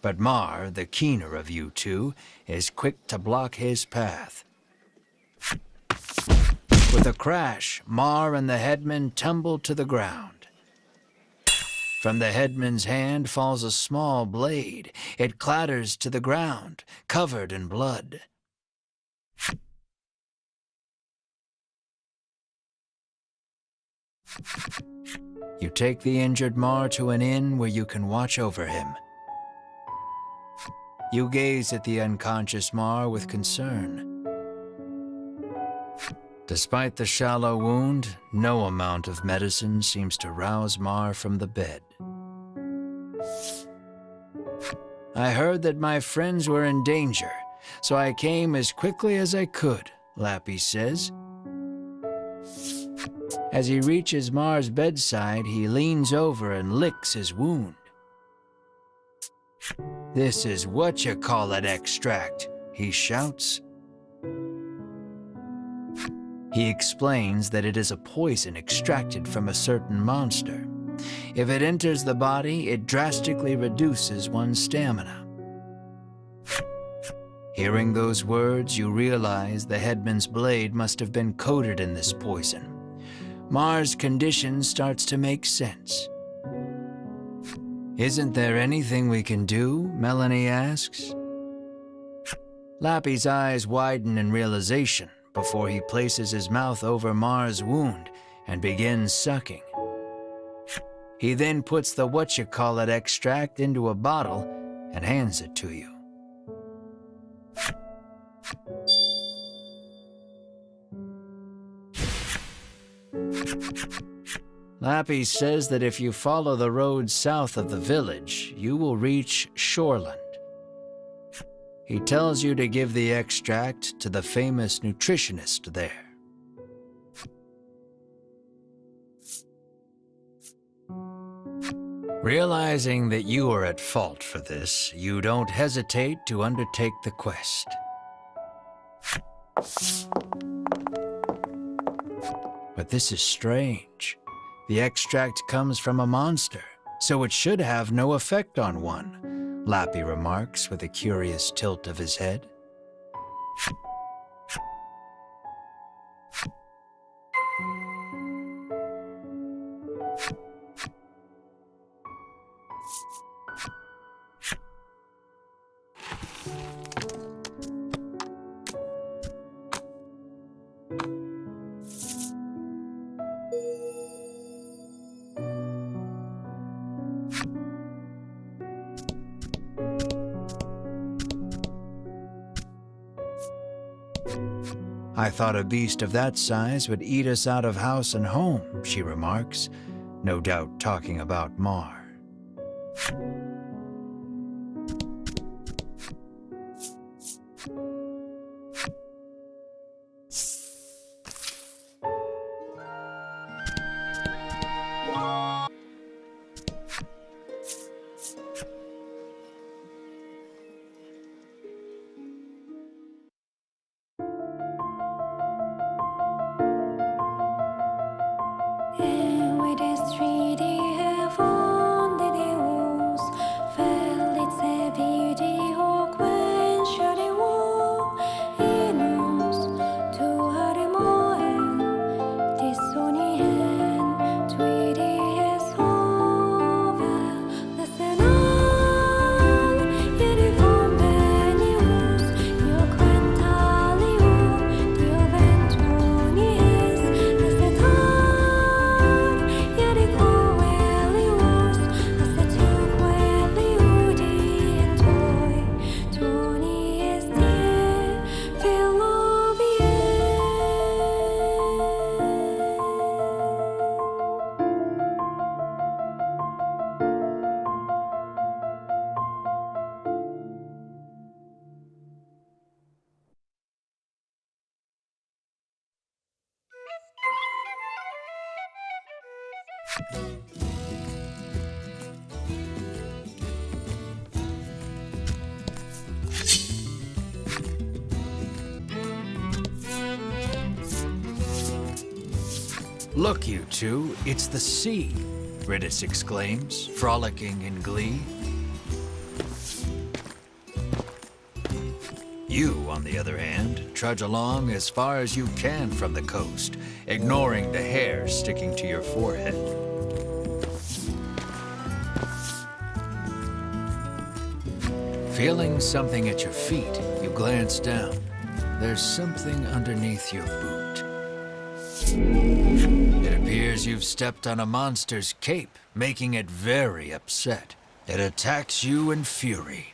But Mar, the keener of you two, is quick to block his path. With a crash, Mar and the headman tumble to the ground. From the headman's hand falls a small blade. It clatters to the ground, covered in blood. You take the injured Mar to an inn where you can watch over him. You gaze at the unconscious Mar with concern. Despite the shallow wound, no amount of medicine seems to rouse Mar from the bed. I heard that my friends were in danger, so I came as quickly as I could, Lappy says. As he reaches Mar's bedside, he leans over and licks his wound. "This is what-you-call-it extract," he shouts. He explains that it is a poison extracted from a certain monster. If it enters the body, it drastically reduces one's stamina. Hearing those words, you realize the headman's blade must have been coated in this poison. Mar's condition starts to make sense. "Isn't there anything we can do?" Melanie asks. Lappy's eyes widen in realization before he places his mouth over Mar's wound and begins sucking. He then puts the what-you-call-it extract into a bottle and hands it to you. Lappy says that if you follow the road south of the village, you will reach Shoreland. He tells you to give the extract to the famous nutritionist there. Realizing that you are at fault for this, you don't hesitate to undertake the quest. But this is strange. The extract comes from a monster, so it should have no effect on one, Lappy remarks with a curious tilt of his head. I thought a beast of that size would eat us out of house and home, she remarks, no doubt talking about Mar. Look, you two, it's the sea, Ridis exclaims, frolicking in glee. You, on the other hand, trudge along as far as you can from the coast, ignoring the hair sticking to your forehead. Feeling something at your feet, you glance down. There's something underneath your boot. It appears you've stepped on a monster's cape, making it very upset. It attacks you in fury.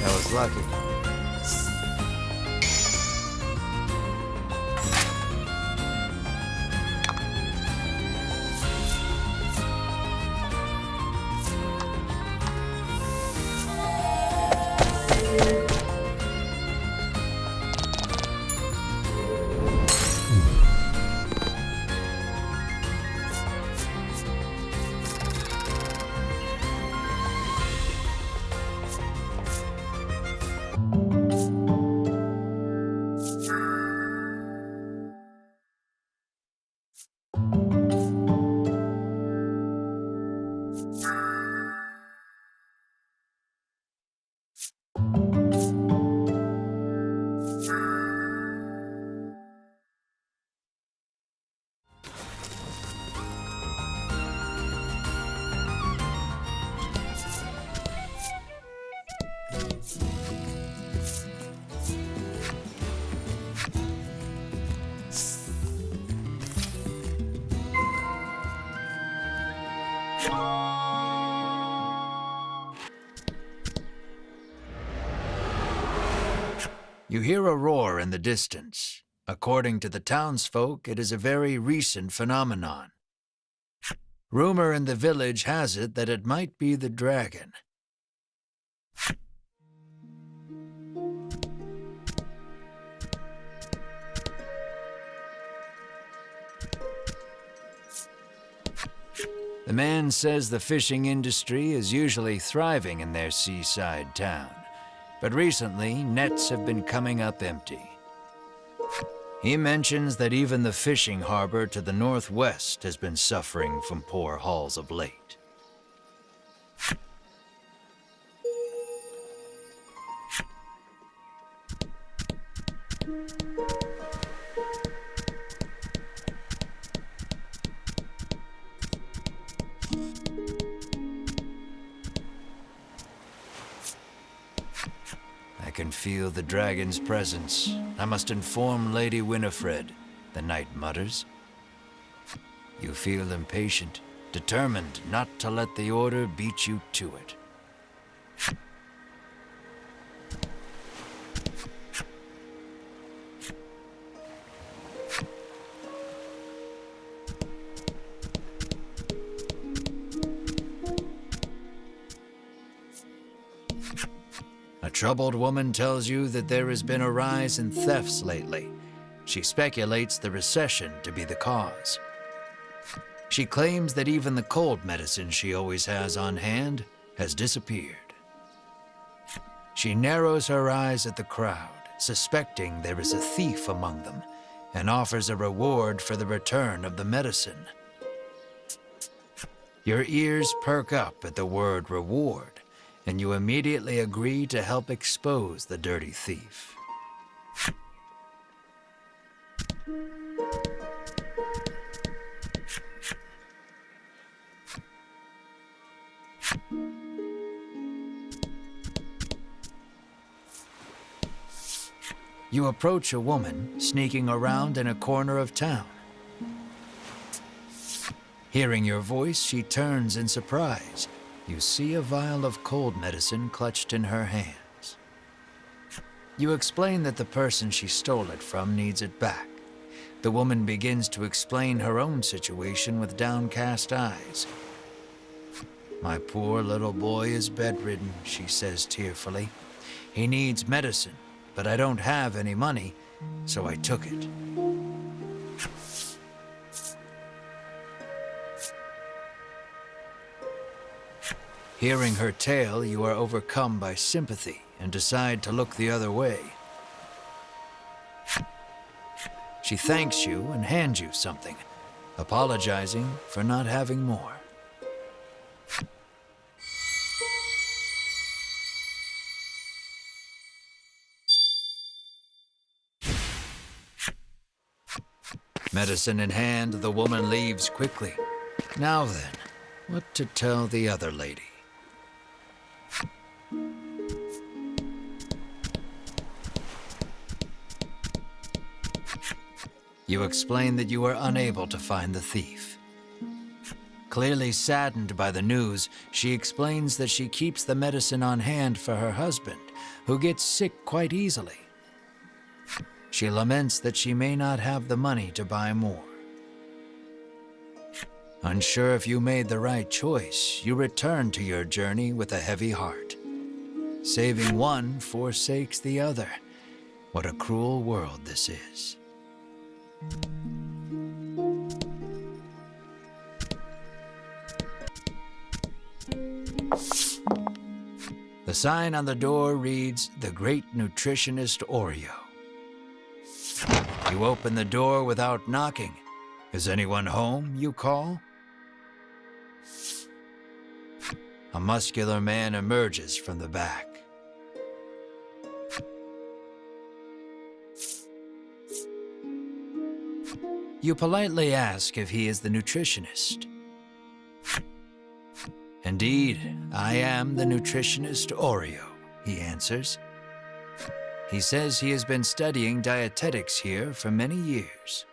That was lucky. You hear a roar in the distance. According to the townsfolk, it is a very recent phenomenon. Rumor in the village has it that it might be the dragon. The man says the fishing industry is usually thriving in their seaside town, but recently nets have been coming up empty. He mentions that even the fishing harbor to the northwest has been suffering from poor hauls of late. I can feel the dragon's presence. I must inform Lady Winifred, the knight mutters. You feel impatient, determined not to let the order beat you to it. A troubled woman tells you that there has been a rise in thefts lately. She speculates the recession to be the cause. She claims that even the cold medicine she always has on hand has disappeared. She narrows her eyes at the crowd, suspecting there is a thief among them, and offers a reward for the return of the medicine. Your ears perk up at the word reward, and you immediately agree to help expose the dirty thief. You approach a woman sneaking around in a corner of town. Hearing your voice, she turns in surprise. You see a vial of cold medicine clutched in her hands. You explain that the person she stole it from needs it back. The woman begins to explain her own situation with downcast eyes. My poor little boy is bedridden, she says tearfully. He needs medicine, but I don't have any money, so I took it. Hearing her tale, you are overcome by sympathy and decide to look the other way. She thanks you and hands you something, apologizing for not having more. Medicine in hand, the woman leaves quickly. Now then, what to tell the other lady? You explain that you are unable to find the thief. Clearly saddened by the news, she explains that she keeps the medicine on hand for her husband, who gets sick quite easily. She laments that she may not have the money to buy more. Unsure if you made the right choice, you return to your journey with a heavy heart. Saving one forsakes the other. What a cruel world this is. The sign on the door reads, "The Great Nutritionist Oreo." You open the door without knocking. "Is anyone home?" you call. A muscular man emerges from the back. You politely ask if he is the nutritionist. "Indeed, I am the nutritionist Oreo," he answers. He says he has been studying dietetics here for many years.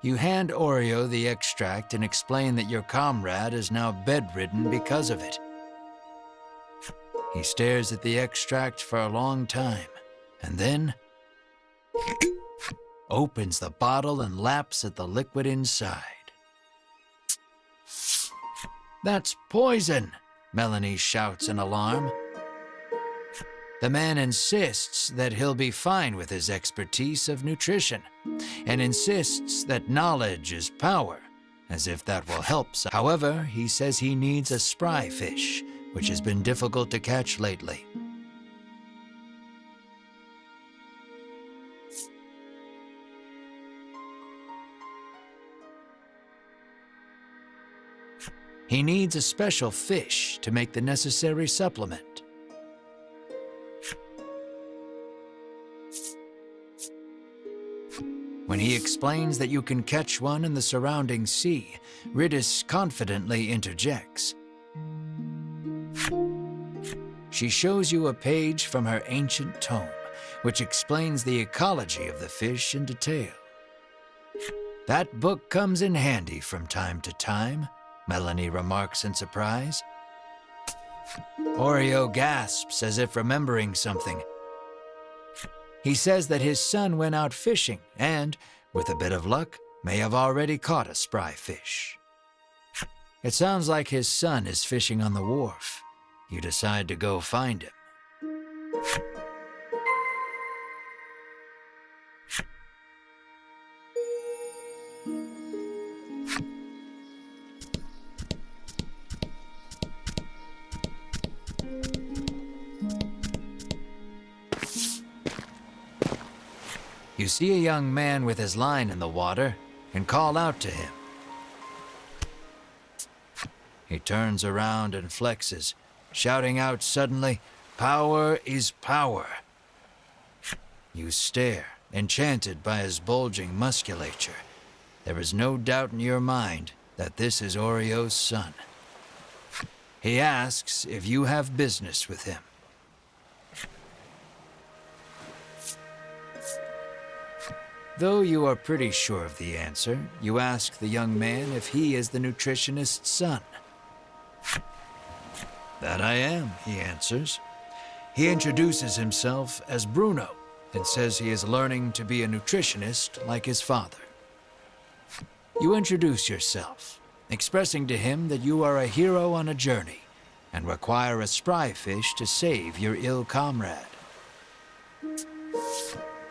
You hand Oreo the extract and explain that your comrade is now bedridden because of it. He stares at the extract for a long time, and then opens the bottle and laps at the liquid inside. "That's poison!" Melanie shouts in alarm. The man insists that he'll be fine with his expertise of nutrition, and insists that knowledge is power, as if that will help. However, he says he needs a spry fish, which has been difficult to catch lately. He needs a special fish to make the necessary supplement. When he explains that you can catch one in the surrounding sea, Riddis confidently interjects. She shows you a page from her ancient tome, which explains the ecology of the fish in detail. "That book comes in handy from time to time," Melanie remarks in surprise. Oreo gasps as if remembering something. He says that his son went out fishing and, with a bit of luck, may have already caught a spry fish. It sounds like his son is fishing on the wharf. You decide to go find him. You see a young man with his line in the water and call out to him. He turns around and flexes, shouting out suddenly, "Power is power." You stare, enchanted by his bulging musculature. There is no doubt in your mind that this is Oreo's son. He asks if you have business with him. Though you are pretty sure of the answer, you ask the young man if he is the nutritionist's son. "That I am," he answers. He introduces himself as Bruno and says he is learning to be a nutritionist like his father. You introduce yourself, expressing to him that you are a hero on a journey and require a spry fish to save your ill comrade.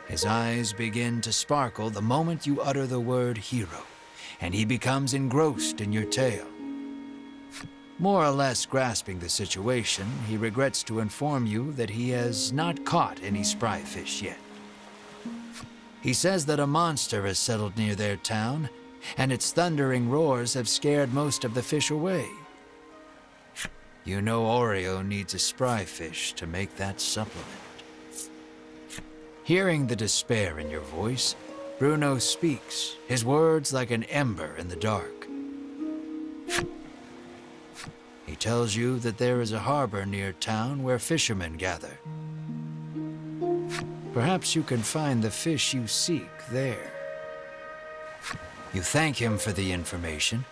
His eyes begin to sparkle the moment you utter the word hero, and he becomes engrossed in your tale. More or less grasping the situation, he regrets to inform you that he has not caught any spry fish yet. He says that a monster has settled near their town, and its thundering roars have scared most of the fish away. You know Oreo needs a spry fish to make that supplement. Hearing the despair in your voice, Bruno speaks, his words like an ember in the dark. He tells you that there is a harbor near town where fishermen gather. Perhaps you can find the fish you seek there. You thank him for the information,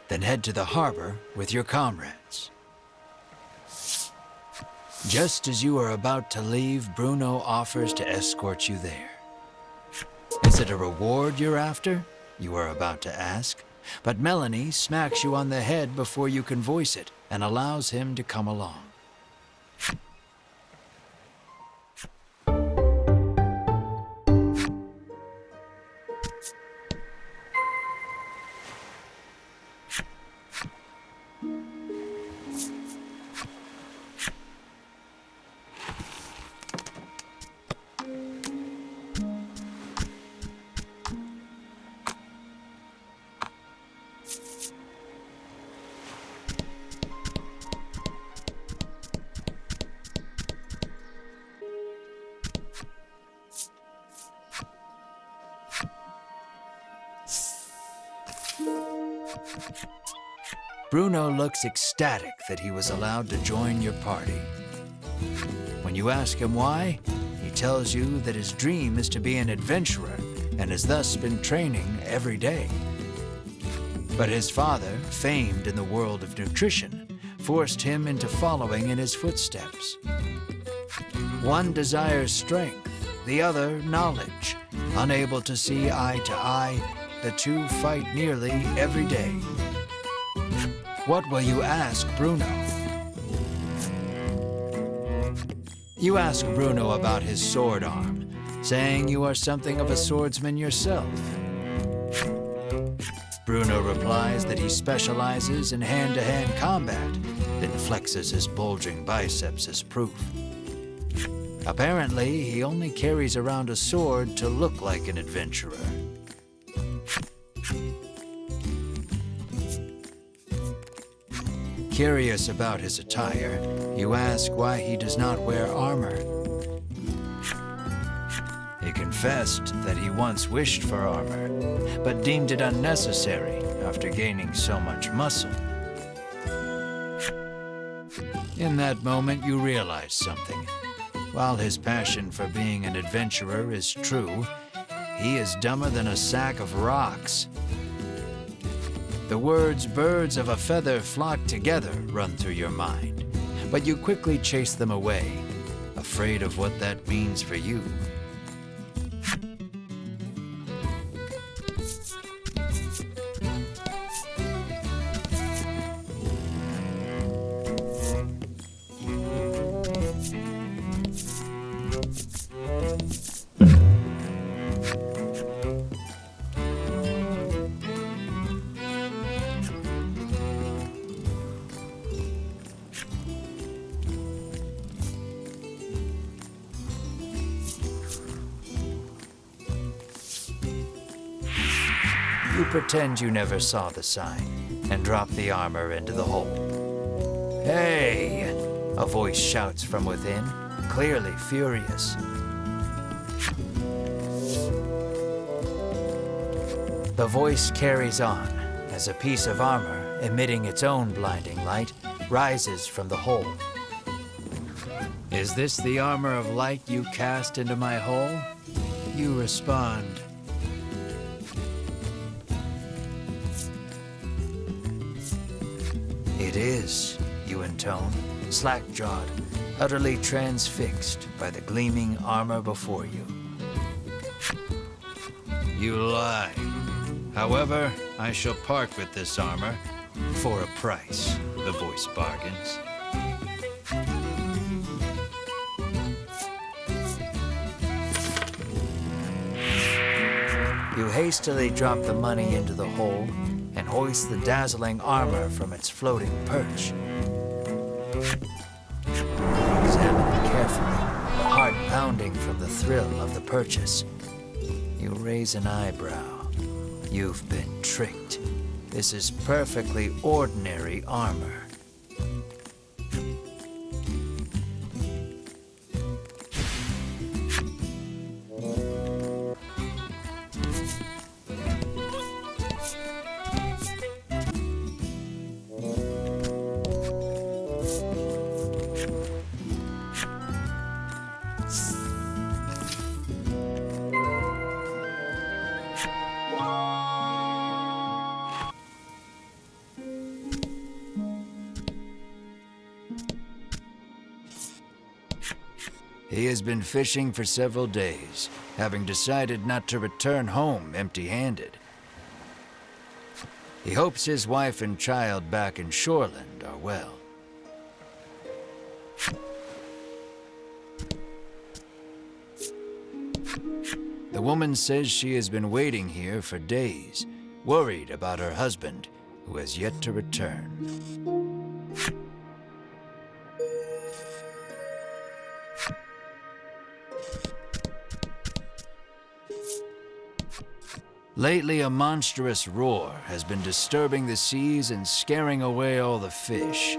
then head to the harbor with your comrades. Just as you are about to leave, Bruno offers to escort you there. Is it a reward you're after? You are about to ask. But Melanie smacks you on the head before you can voice it and allows him to come along. Bruno looks ecstatic that he was allowed to join your party. When you ask him why, he tells you that his dream is to be an adventurer and has thus been training every day. But his father, famed in the world of nutrition, forced him into following in his footsteps. One desires strength, the other knowledge. Unable to see eye to eye, the two fight nearly every day. What will you ask Bruno? You ask Bruno about his sword arm, saying you are something of a swordsman yourself. Bruno replies that he specializes in hand-to-hand combat, then flexes his bulging biceps as proof. Apparently, he only carries around a sword to look like an adventurer. Curious about his attire, you ask why he does not wear armor. He confessed that he once wished for armor, but deemed it unnecessary after gaining so much muscle. In that moment, you realize something. While his passion for being an adventurer is true, he is dumber than a sack of rocks. The words "birds of a feather flock together" run through your mind, but you quickly chase them away, afraid of what that means for you. You pretend you never saw the sign and drop the armor into the hole. "Hey!" a voice shouts from within, clearly furious. The voice carries on as a piece of armor, emitting its own blinding light, rises from the hole. "Is this the armor of light you cast into my hole?" You respond, "It is," you intone, slack-jawed, utterly transfixed by the gleaming armor before you. "You lie. However, I shall part with this armor for a price," the voice bargains. You hastily drop the money into the hole and hoist the dazzling armor from its floating perch. Examine it carefully, heart pounding from the thrill of the purchase. You raise an eyebrow. You've been tricked. This is perfectly ordinary armor. He has been fishing for several days, having decided not to return home empty-handed. He hopes his wife and child back in Shoreland are well. The woman says she has been waiting here for days, worried about her husband, who has yet to return. Lately, a monstrous roar has been disturbing the seas and scaring away all the fish.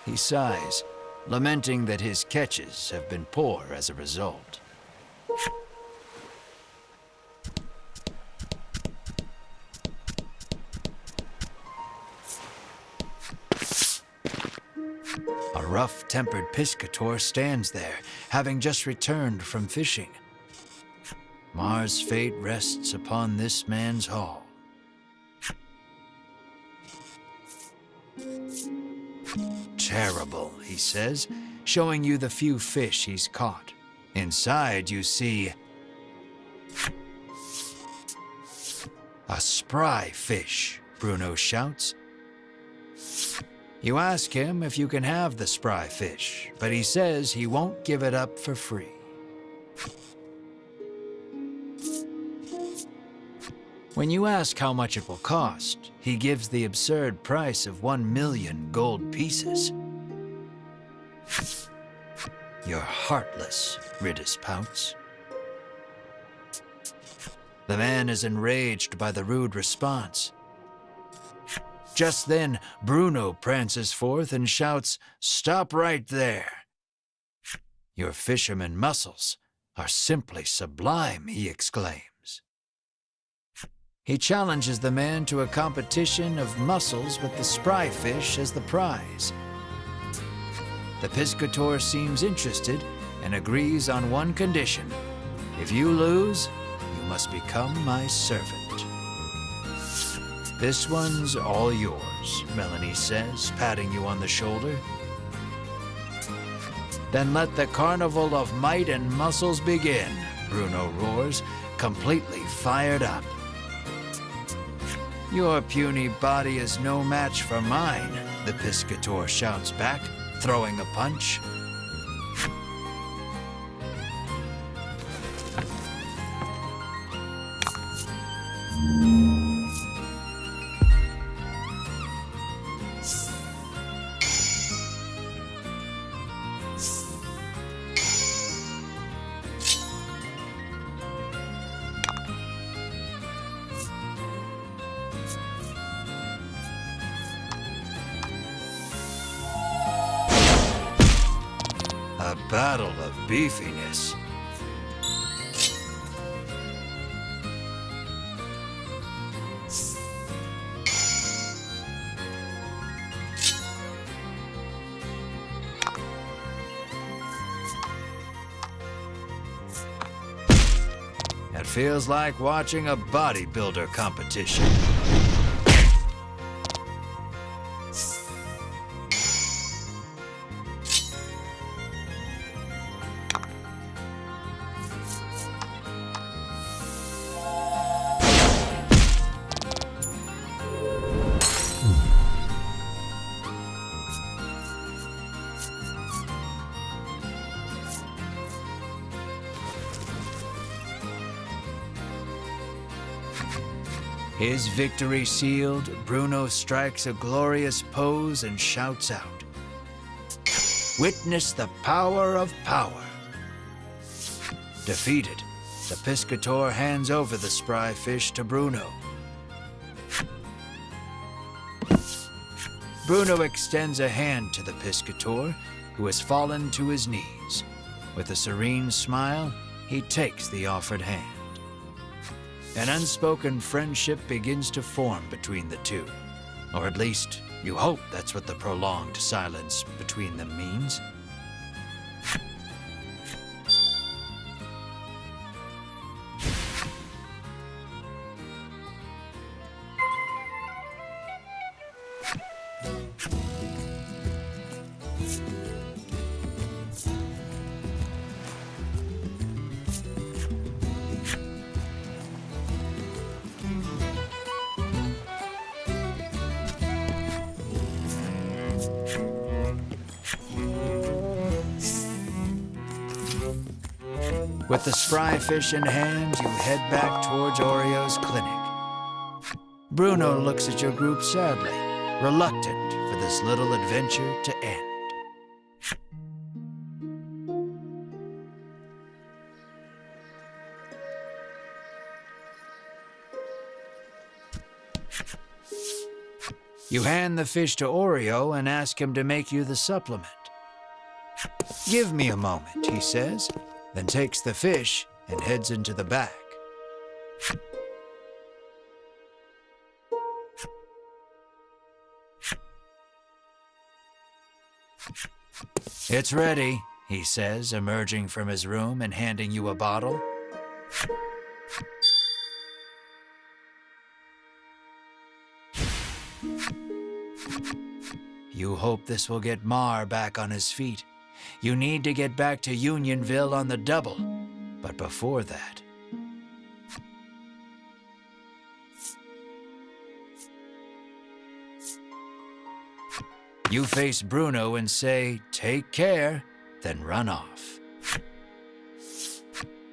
He sighs, lamenting that his catches have been poor as a result. A rough-tempered piscator stands there, having just returned from fishing. Mars' fate rests upon this man's haul. Terrible, he says, showing you the few fish he's caught. Inside, you see a spry fish, Bruno shouts. You ask him if you can have the spry fish, but he says he won't give it up for free. When you ask how much it will cost, he gives the absurd price of 1,000,000 gold pieces. You're heartless, Ridis pouts. The man is enraged by the rude response. Just then, Bruno prances forth and shouts, "Stop right there!" Your fisherman muscles are simply sublime, he exclaims. He challenges the man to a competition of muscles with the spry fish as the prize. The piscator seems interested and agrees on one condition. If you lose, you must become my servant. This one's all yours, Melanie says, patting you on the shoulder. Then let the carnival of might and muscles begin, Bruno roars, completely fired up. Your puny body is no match for mine, the piscator shouts back, throwing a punch. A battle of beefiness. It feels like watching a bodybuilder competition. His victory sealed, Bruno strikes a glorious pose and shouts out, "Witness the power of power." Defeated, the piscator hands over the spry fish to Bruno. Bruno extends a hand to the piscator, who has fallen to his knees. With a serene smile, he takes the offered hand. An unspoken friendship begins to form between the two. Or at least, you hope that's what the prolonged silence between them means. With the spry fish in hand, you head back towards Oreo's clinic. Bruno looks at your group sadly, reluctant for this little adventure to end. You hand the fish to Oreo and ask him to make you the supplement. "Give me a moment," he says, then takes the fish and heads into the back. "It's ready," he says, emerging from his room and handing you a bottle. You hope this will get Mar back on his feet. You need to get back to Unionville on the double. But before that... You face Bruno and say, "Take care," then run off.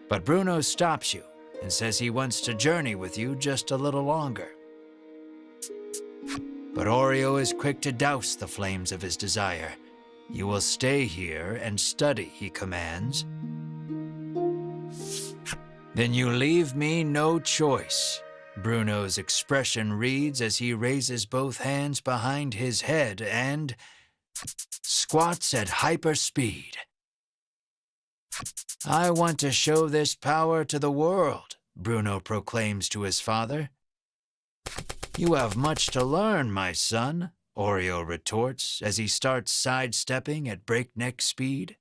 But Bruno stops you and says he wants to journey with you just a little longer. But Oreo is quick to douse the flames of his desire. "You will stay here and study," he commands. "Then you leave me no choice," Bruno's expression reads as he raises both hands behind his head and squats at hyperspeed. "I want to show this power to the world," Bruno proclaims to his father. "You have much to learn, my son," Oreo retorts as he starts sidestepping at breakneck speed.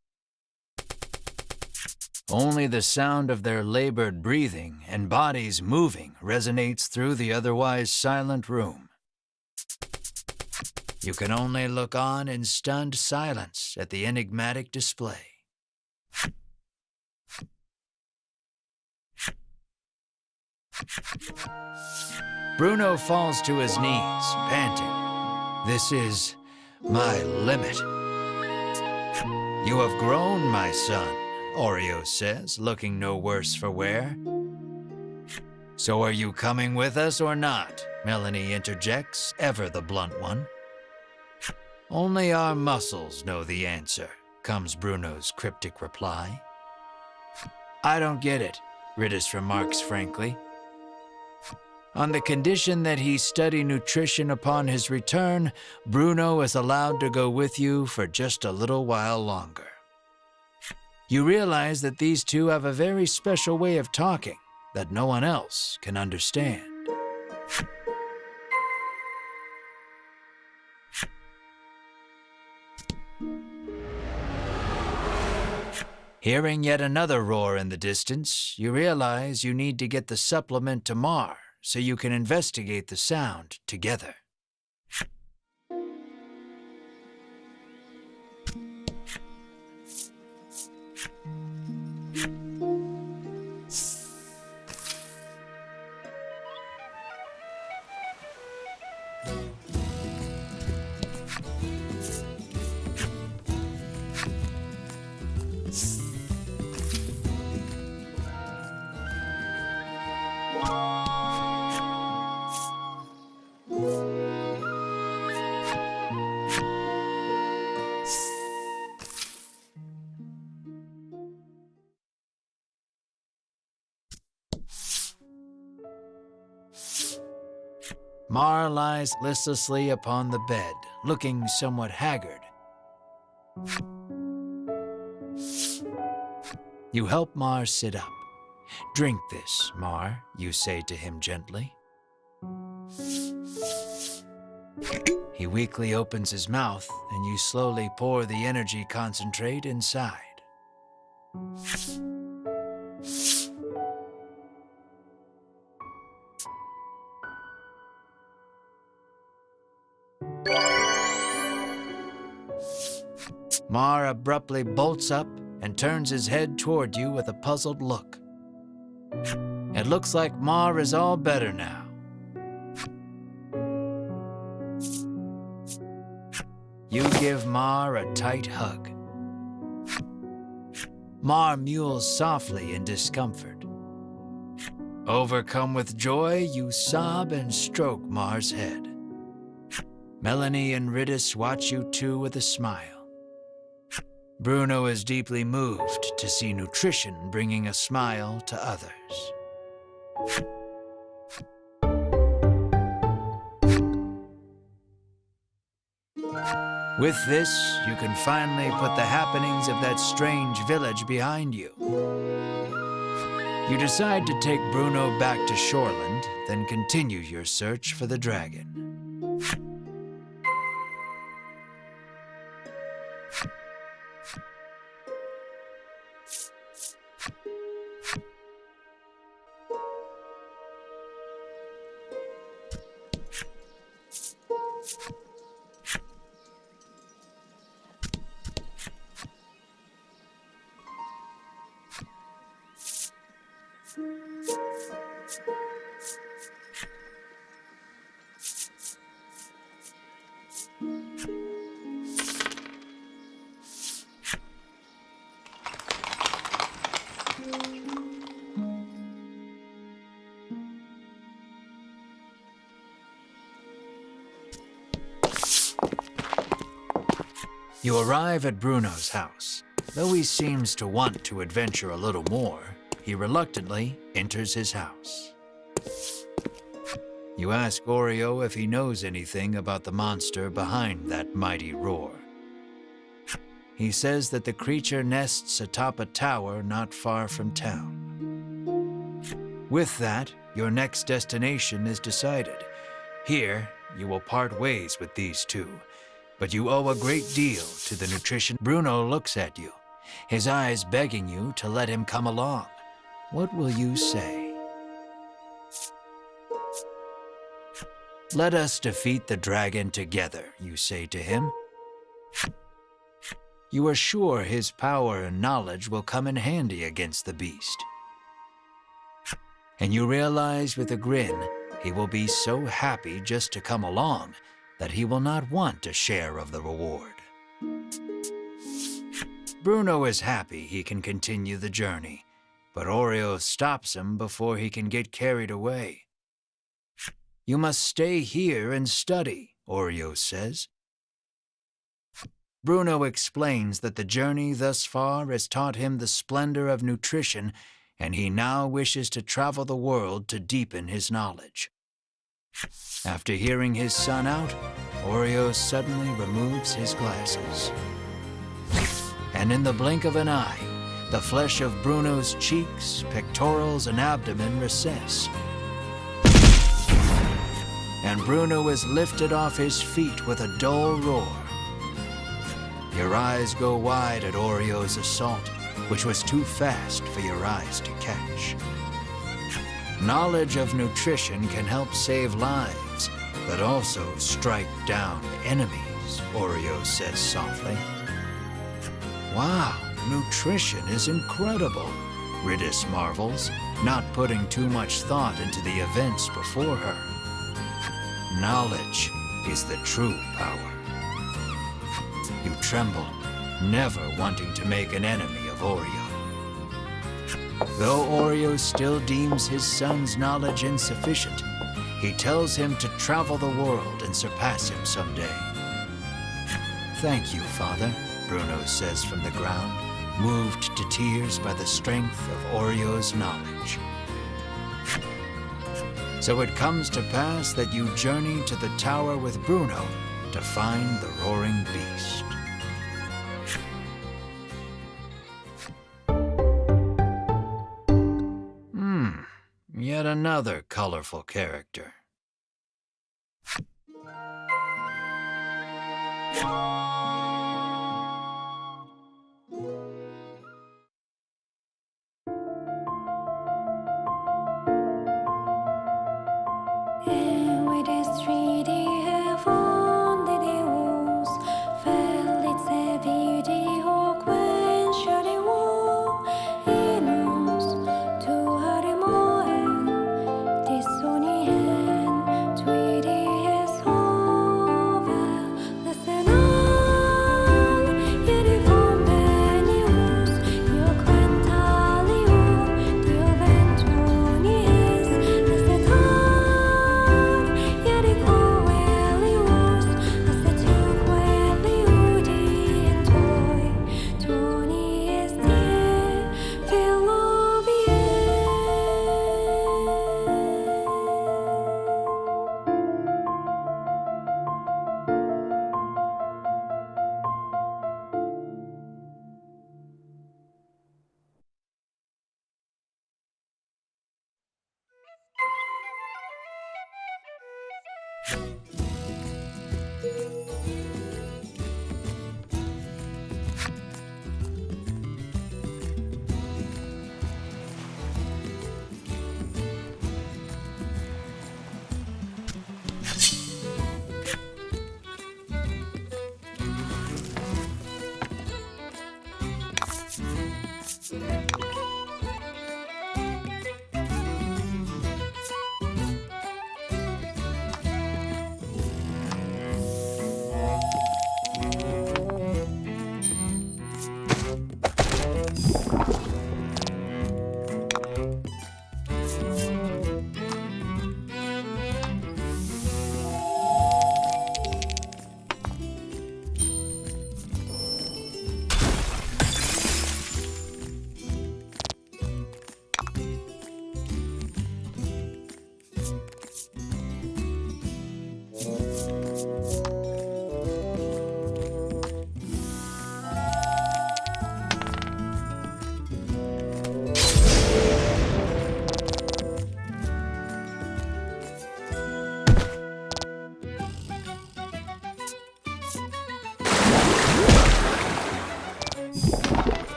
Only the sound of their labored breathing and bodies moving resonates through the otherwise silent room. You can only look on in stunned silence at the enigmatic display. Bruno falls to his knees, panting. "This is my limit." "You have grown, my son," Oreo says, looking no worse for wear. "So are you coming with us or not?" Melanie interjects, ever the blunt one. "Only our muscles know the answer," comes Bruno's cryptic reply. "I don't get it," Ridis remarks frankly. On the condition that he study nutrition upon his return, Bruno is allowed to go with you for just a little while longer. You realize that these two have a very special way of talking that no one else can understand. Hearing yet another roar in the distance, you realize you need to get the supplement to Mar so you can investigate the sound together. Mar lies listlessly upon the bed, looking somewhat haggard. You help Mar sit up. "Drink this, Mar," you say to him gently. He weakly opens his mouth, and you slowly pour the energy concentrate inside. Mar abruptly bolts up and turns his head toward you with a puzzled look. It looks like Mar is all better now. You give Mar a tight hug. Mar mews softly in discomfort. Overcome with joy, you sob and stroke Mar's head. Melanie and Ridis watch you too with a smile. Bruno is deeply moved to see nutrition bringing a smile to others. With this, you can finally put the happenings of that strange village behind you. You decide to take Bruno back to Shoreland, then continue your search for the dragon. You arrive at Bruno's house. Though he seems to want to adventure a little more, he reluctantly enters his house. You ask Oreo if he knows anything about the monster behind that mighty roar. He says that the creature nests atop a tower not far from town. With that, your next destination is decided. Here, you will part ways with these two, but you owe a great deal to the nutrition. Bruno looks at you, his eyes begging you to let him come along. What will you say? Let us defeat the dragon together, you say to him. You are sure his power and knowledge will come in handy against the beast. And you realize with a grin, he will be so happy just to come along that he will not want a share of the reward. Bruno is happy he can continue the journey, but Oreo stops him before he can get carried away. You must stay here and study, Oreo says. Bruno explains that the journey thus far has taught him the splendor of nutrition, and he now wishes to travel the world to deepen his knowledge. After hearing his son out, Oreo suddenly removes his glasses. And in the blink of an eye, the flesh of Bruno's cheeks, pectorals, and abdomen recess. And Bruno is lifted off his feet with a dull roar. Your eyes go wide at Oreo's assault, which was too fast for your eyes to catch. Knowledge of nutrition can help save lives, but also strike down enemies, Oreo says softly. Wow, nutrition is incredible, Ridis marvels, not putting too much thought into the events before her. Knowledge is the true power. You tremble, never wanting to make an enemy of Oreo. Though Oreo still deems his son's knowledge insufficient, he tells him to travel the world and surpass him someday. Thank you, Father, Bruno says from the ground, moved to tears by the strength of Oreo's knowledge. So it comes to pass that you journey to the tower with Bruno to find the roaring beast. Yet another colorful character.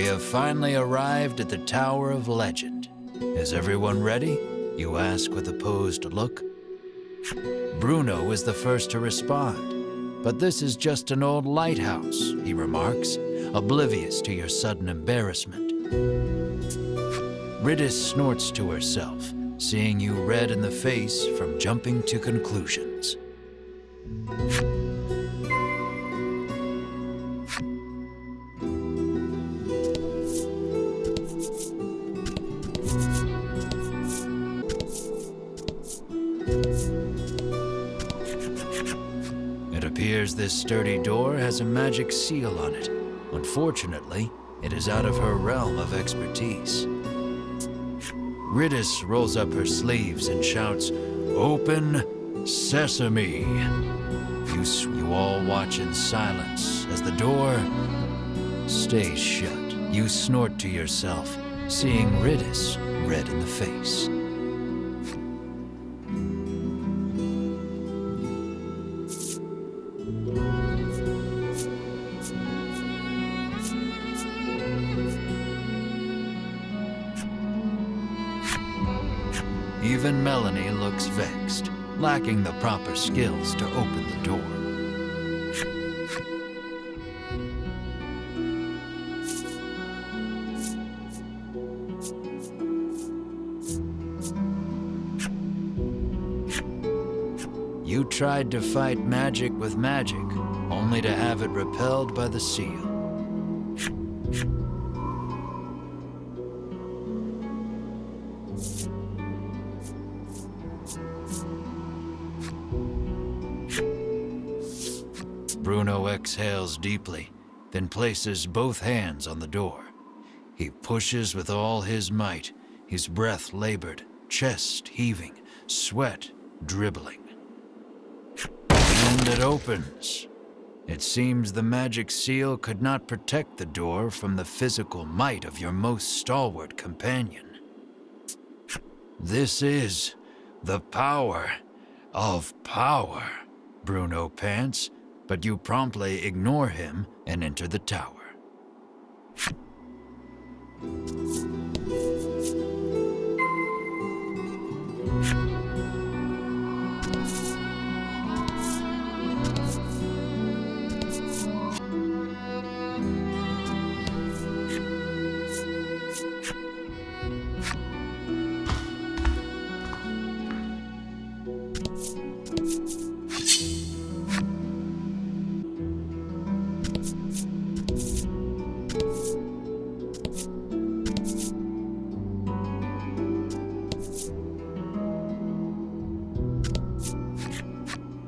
We have finally arrived at the Tower of Legend. Is everyone ready? You ask with a posed look. Bruno is the first to respond. But this is just an old lighthouse, he remarks, oblivious to your sudden embarrassment. Riddis snorts to herself, seeing you red in the face from jumping to conclusions. It appears this sturdy door has a magic seal on it. Unfortunately, it is out of her realm of expertise. Riddis rolls up her sleeves and shouts, "Open Sesame!" You all watch in silence as the door stays shut. You snort to yourself, seeing Riddis red in the face. Even Melanie looks vexed, lacking the proper skills to open the door. You tried to fight magic with magic, only to have it repelled by the seal. Bruno exhales deeply, then places both hands on the door. He pushes with all his might, his breath labored, chest heaving, sweat dribbling. And it opens. It seems the magic seal could not protect the door from the physical might of your most stalwart companion. This is the power of power, Bruno pants, but you promptly ignore him and enter the tower.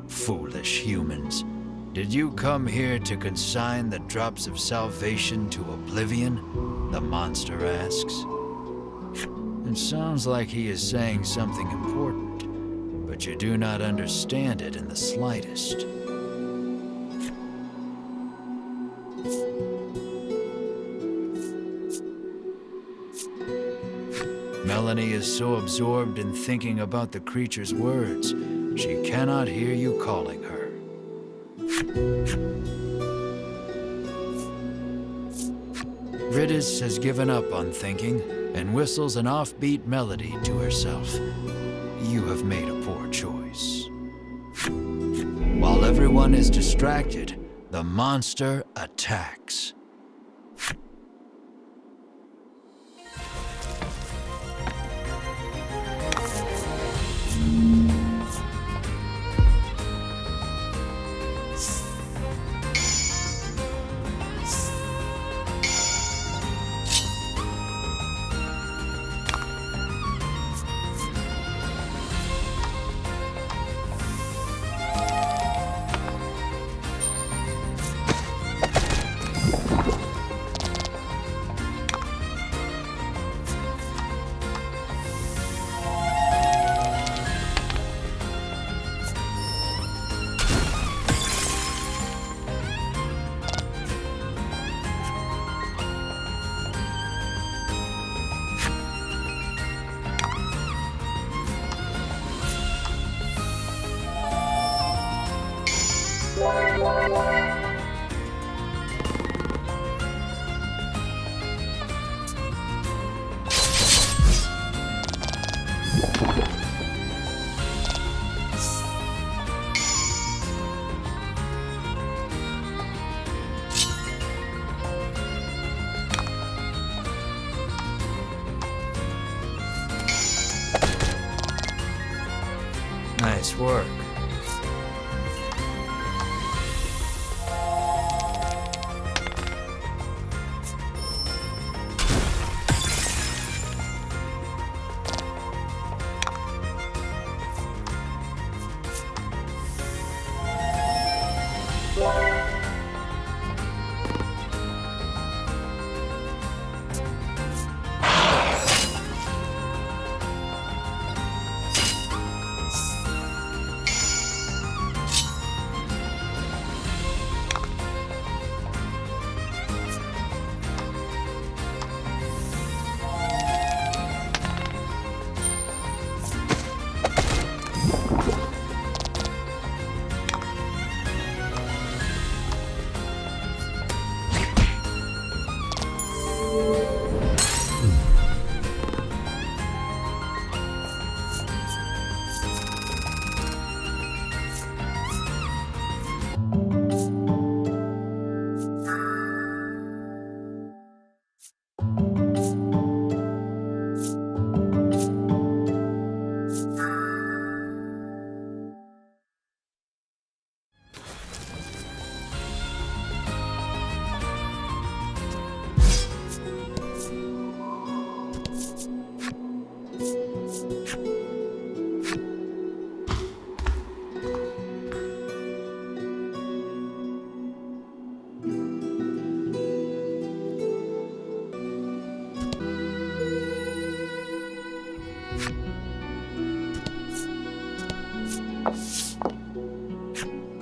Foolish humans. Did you come here to consign the drops of salvation to oblivion? The monster asks. It sounds like he is saying something important, but you do not understand it in the slightest. Melanie is so absorbed in thinking about the creature's words, she cannot hear you calling her. Riddis has given up on thinking and whistles an offbeat melody to herself. You have made a poor choice. While everyone is distracted, the monster attacks. Nice work.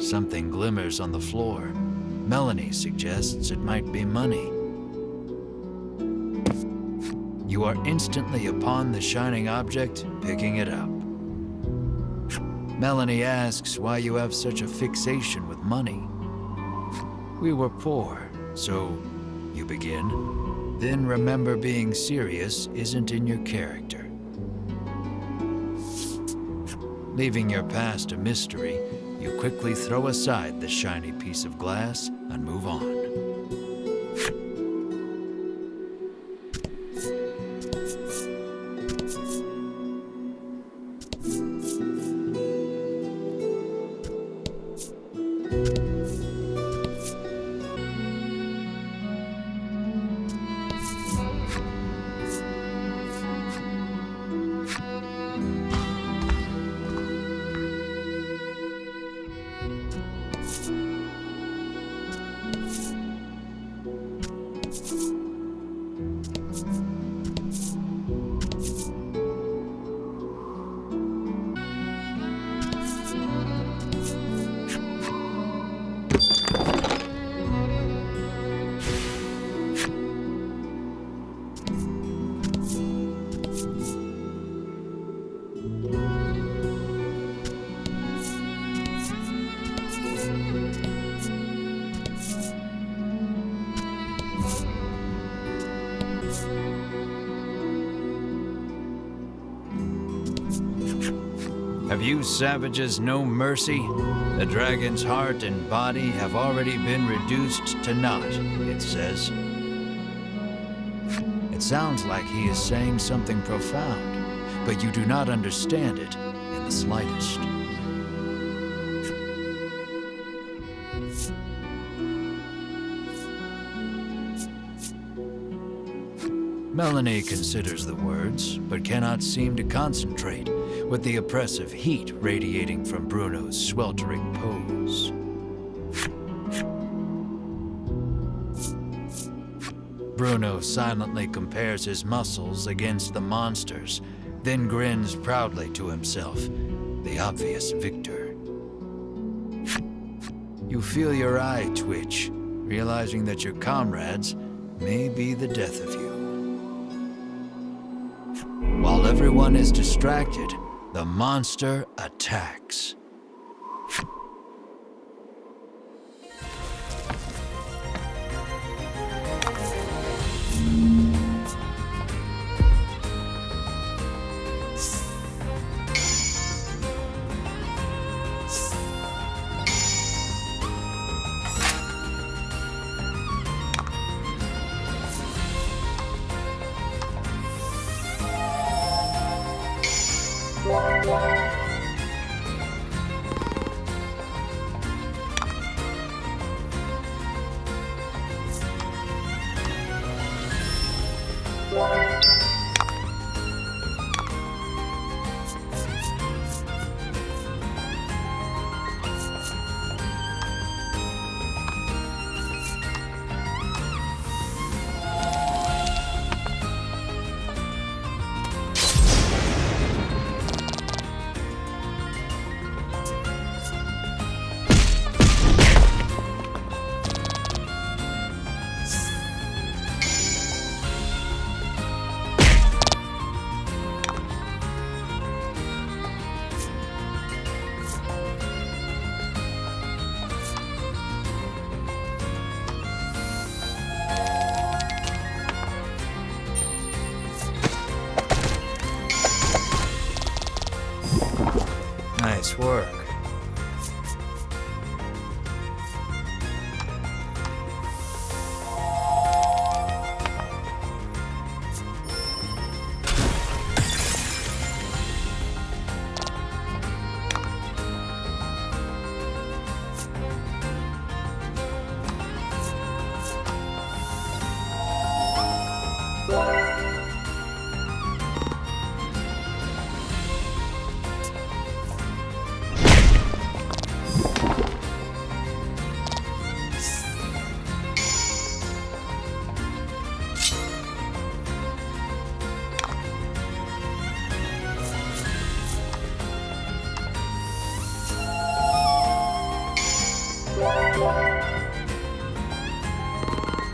Something glimmers on the floor. Melanie suggests it might be money. You are instantly upon the shining object, picking it up. Melanie asks why you have such a fixation with money. We were poor, so you begin. Then remember being serious isn't in your character. Leaving your past a mystery, you quickly throw aside the shiny piece of glass and move on. Have you savages no mercy? The dragon's heart and body have already been reduced to naught, it says. It sounds like he is saying something profound, but you do not understand it in the slightest. Melanie considers the words, but cannot seem to concentrate, with the oppressive heat radiating from Bruno's sweltering pose. Bruno silently compares his muscles against the monster's, then grins proudly to himself, the obvious victor. You feel your eye twitch, realizing that your comrades may be the death of you. While everyone is distracted, the monster attacks.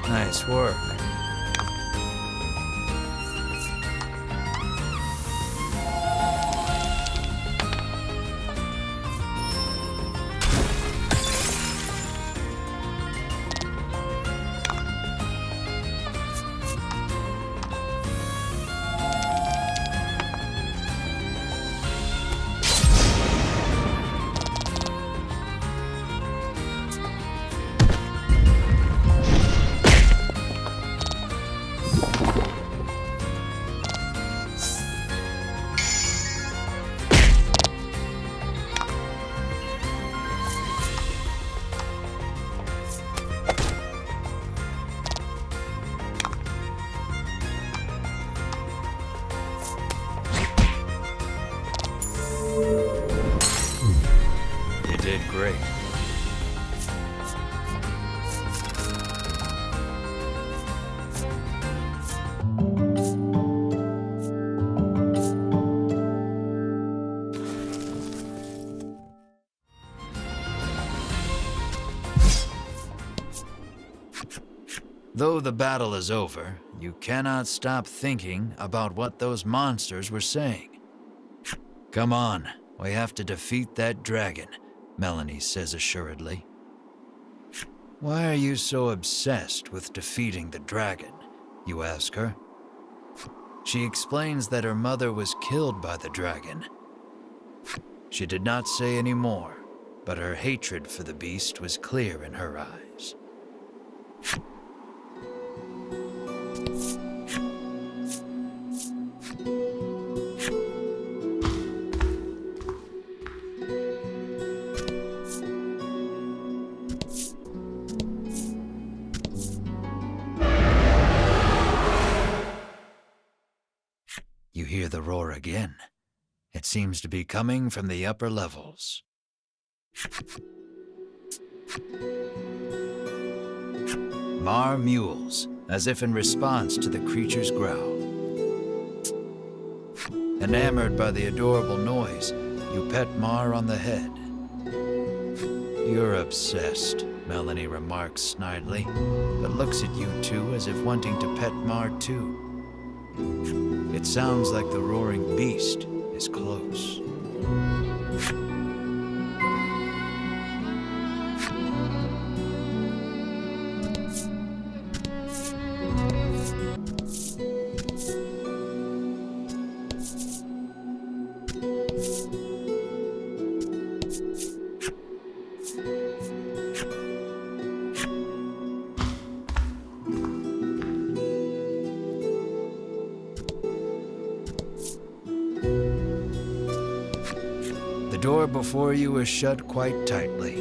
Nice work. You did great. Though the battle is over, you cannot stop thinking about what those monsters were saying. Come on, we have to defeat that dragon, Melanie says assuredly. Why are you so obsessed with defeating the dragon? You ask her. She explains that her mother was killed by the dragon. She did not say any more, but her hatred for the beast was clear in her eyes. You hear the roar again. It seems to be coming from the upper levels. Mar mewls, as if in response to the creature's growl. Enamored by the adorable noise, you pet Mar on the head. You're obsessed, Melanie remarks snidely, but looks at you two as if wanting to pet Mar too. It sounds like the roaring beast is close. The door before you is shut quite tightly.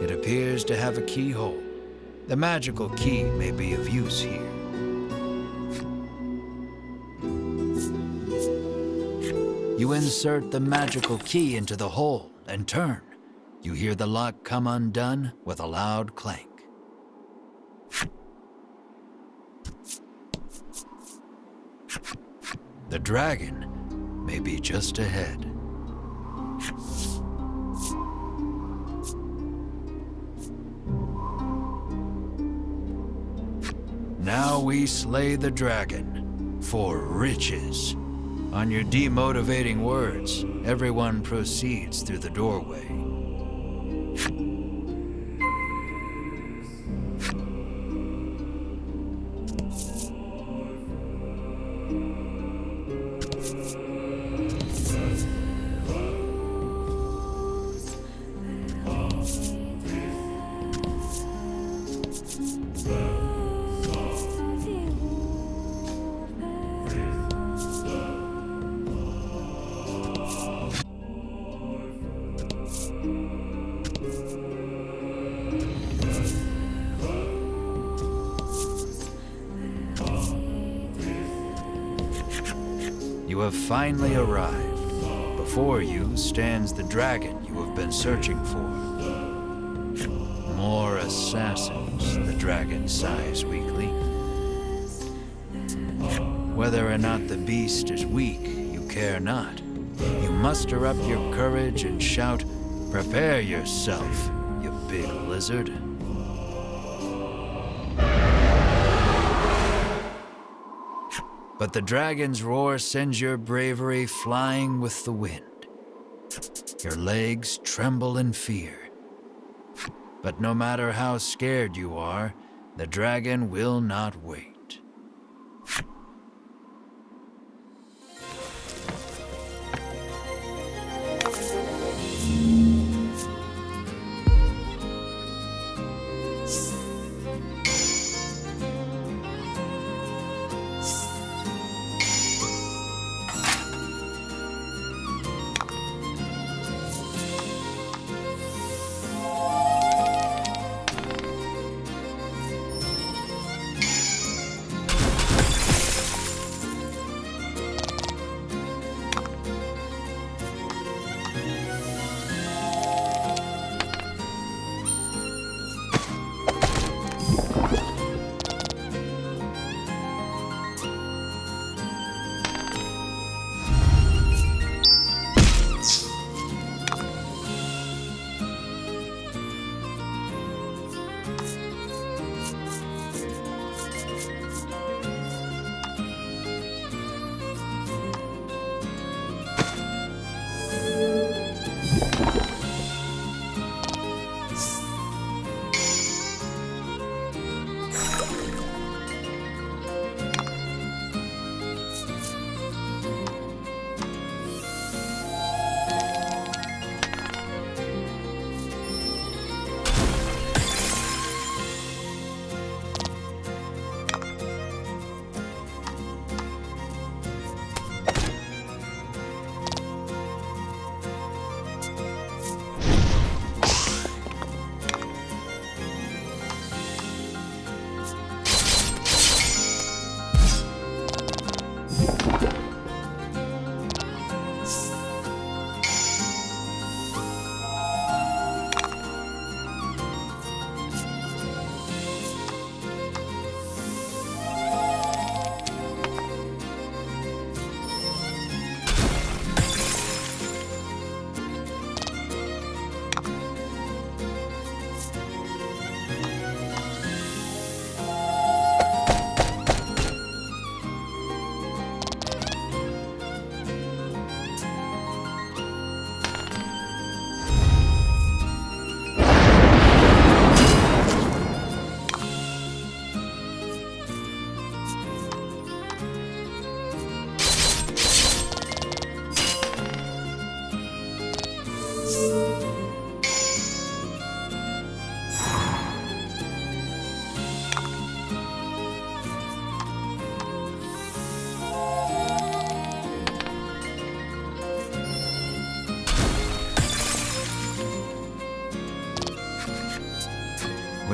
It appears to have a keyhole. The magical key may be of use here. You insert the magical key into the hole and turn. You hear the lock come undone with a loud clank. The dragon may be just ahead. Now we slay the dragon for riches. On your demotivating words, everyone proceeds through the doorway. You have finally arrived. Before you stands the dragon you have been searching for. More assassins, the dragon sighs weakly. Whether or not the beast is weak, you care not. You muster up your courage and shout, "Prepare yourself, you big lizard." but the dragon's roar sends your bravery flying with the wind. Your legs tremble in fear. But no matter how scared you are, the dragon will not wait.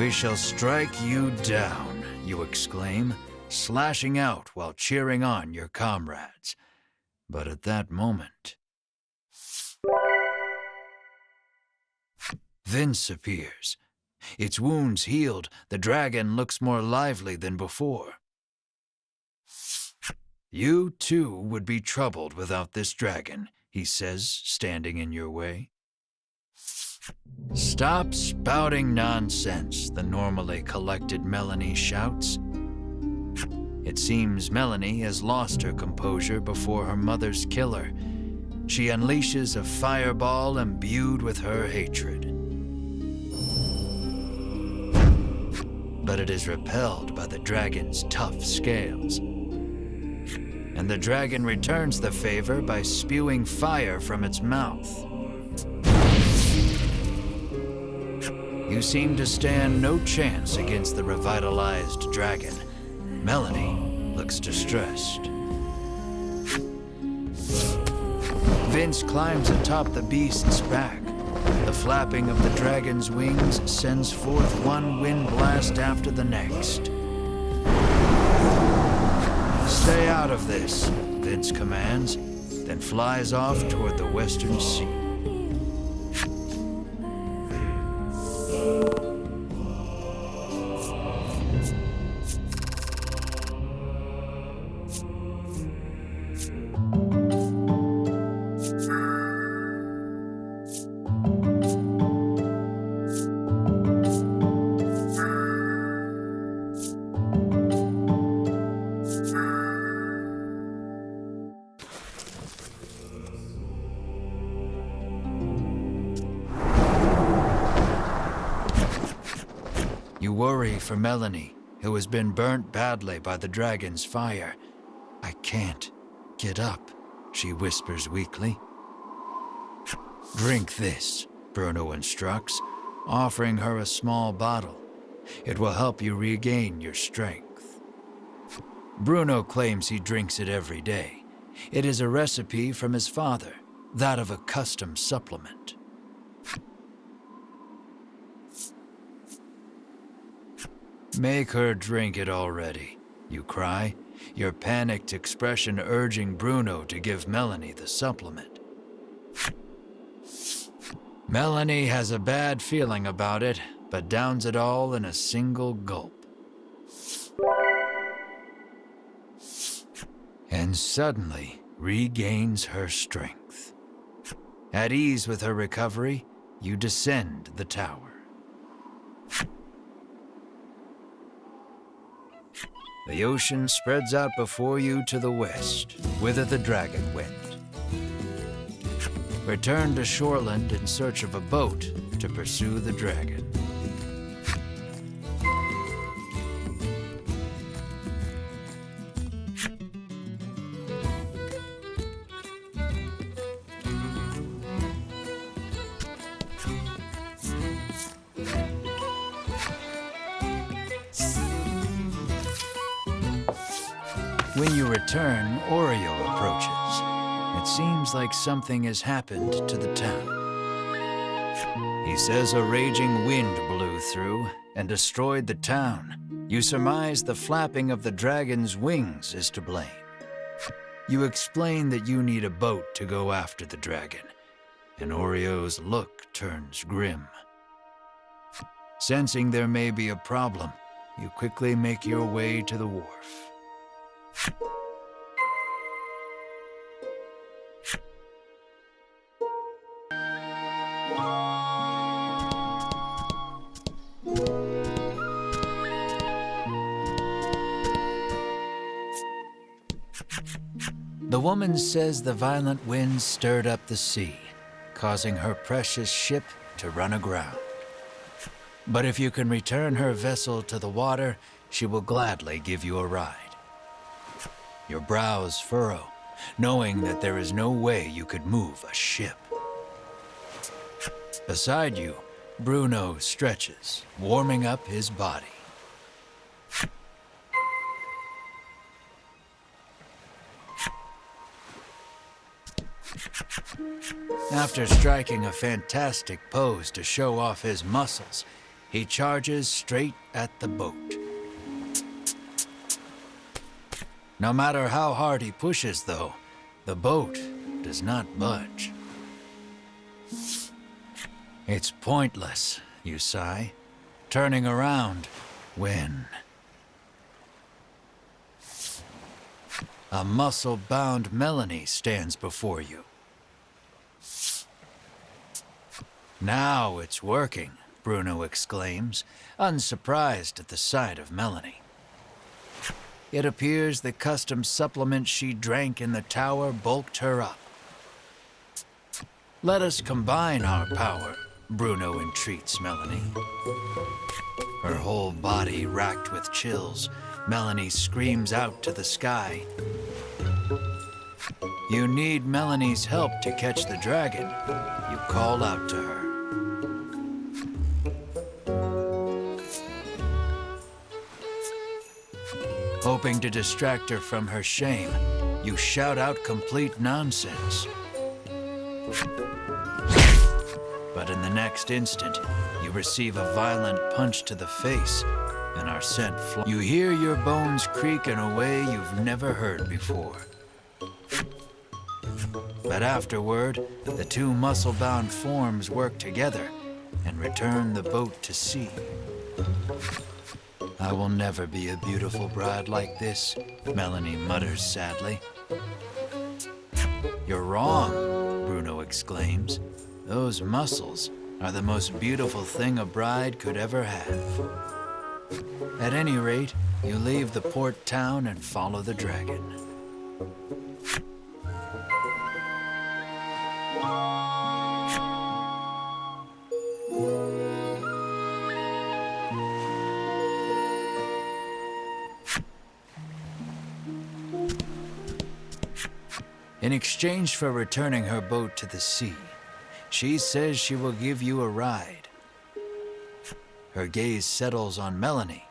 We shall strike you down, you exclaim, slashing out while cheering on your comrades. But at that moment, Vince appears. Its wounds healed, the dragon looks more lively than before. You too would be troubled without this dragon, he says, standing in your way. Stop spouting nonsense, the normally collected Melanie shouts. It seems Melanie has lost her composure before her mother's killer. She unleashes a fireball imbued with her hatred. But it is repelled by the dragon's tough scales. And the dragon returns the favor by spewing fire from its mouth. You seem to stand no chance against the revitalized dragon. Melanie looks distressed. Vince climbs atop the beast's back. The flapping of the dragon's wings sends forth one wind blast after the next. Stay out of this, Vince commands, then flies off toward the western sea. You worry for Melanie, who has been burnt badly by the dragon's fire. I can't get up, she whispers weakly. Drink this, Bruno instructs, offering her a small bottle. It will help you regain your strength. Bruno claims he drinks it every day. It is a recipe from his father, that of a custom supplement. Make her drink it already, you cry, your panicked expression urging Bruno to give Melanie the supplement. Melanie has a bad feeling about it, but downs it all in a single gulp. And suddenly regains her strength. At ease with her recovery, you descend the tower. The ocean spreads out before you to the west, whither the dragon went. Return to shoreland in search of a boat to pursue the dragon. When you return, Oreo approaches. It seems like something has happened to the town. He says a raging wind blew through and destroyed the town. You surmise the flapping of the dragon's wings is to blame. You explain that you need a boat to go after the dragon, and Oreo's look turns grim. Sensing there may be a problem, you quickly make your way to the wharf. The woman says the violent winds stirred up the sea, causing her precious ship to run aground. But if you can return her vessel to the water, she will gladly give you a ride. Your brows furrow, knowing that there is no way you could move a ship. Beside you, Bruno stretches, warming up his body. After striking a fantastic pose to show off his muscles, he charges straight at the boat. No matter how hard he pushes, though, the boat does not budge. It's pointless, you sigh, turning around when a muscle-bound Melanie stands before you. Now it's working, Bruno exclaims, unsurprised at the sight of Melanie. It appears the custom supplement she drank in the tower bulked her up. Let us combine our power, Bruno entreats Melanie. Her whole body racked with chills, Melanie screams out to the sky. You need Melanie's help to catch the dragon. You call out to her. Hoping to distract her from her shame, you shout out complete nonsense. But in the next instant, you receive a violent punch to the face and are sent flying. You hear your bones creak in a way you've never heard before. But afterward, the two muscle-bound forms work together and return the boat to sea. I will never be a beautiful bride like this, Melanie mutters sadly. You're wrong, Bruno exclaims. Those muscles are the most beautiful thing a bride could ever have. At any rate, you leave the port town and follow the dragon. In exchange for returning her boat to the sea, she says she will give you a ride. Her gaze settles on Melanie.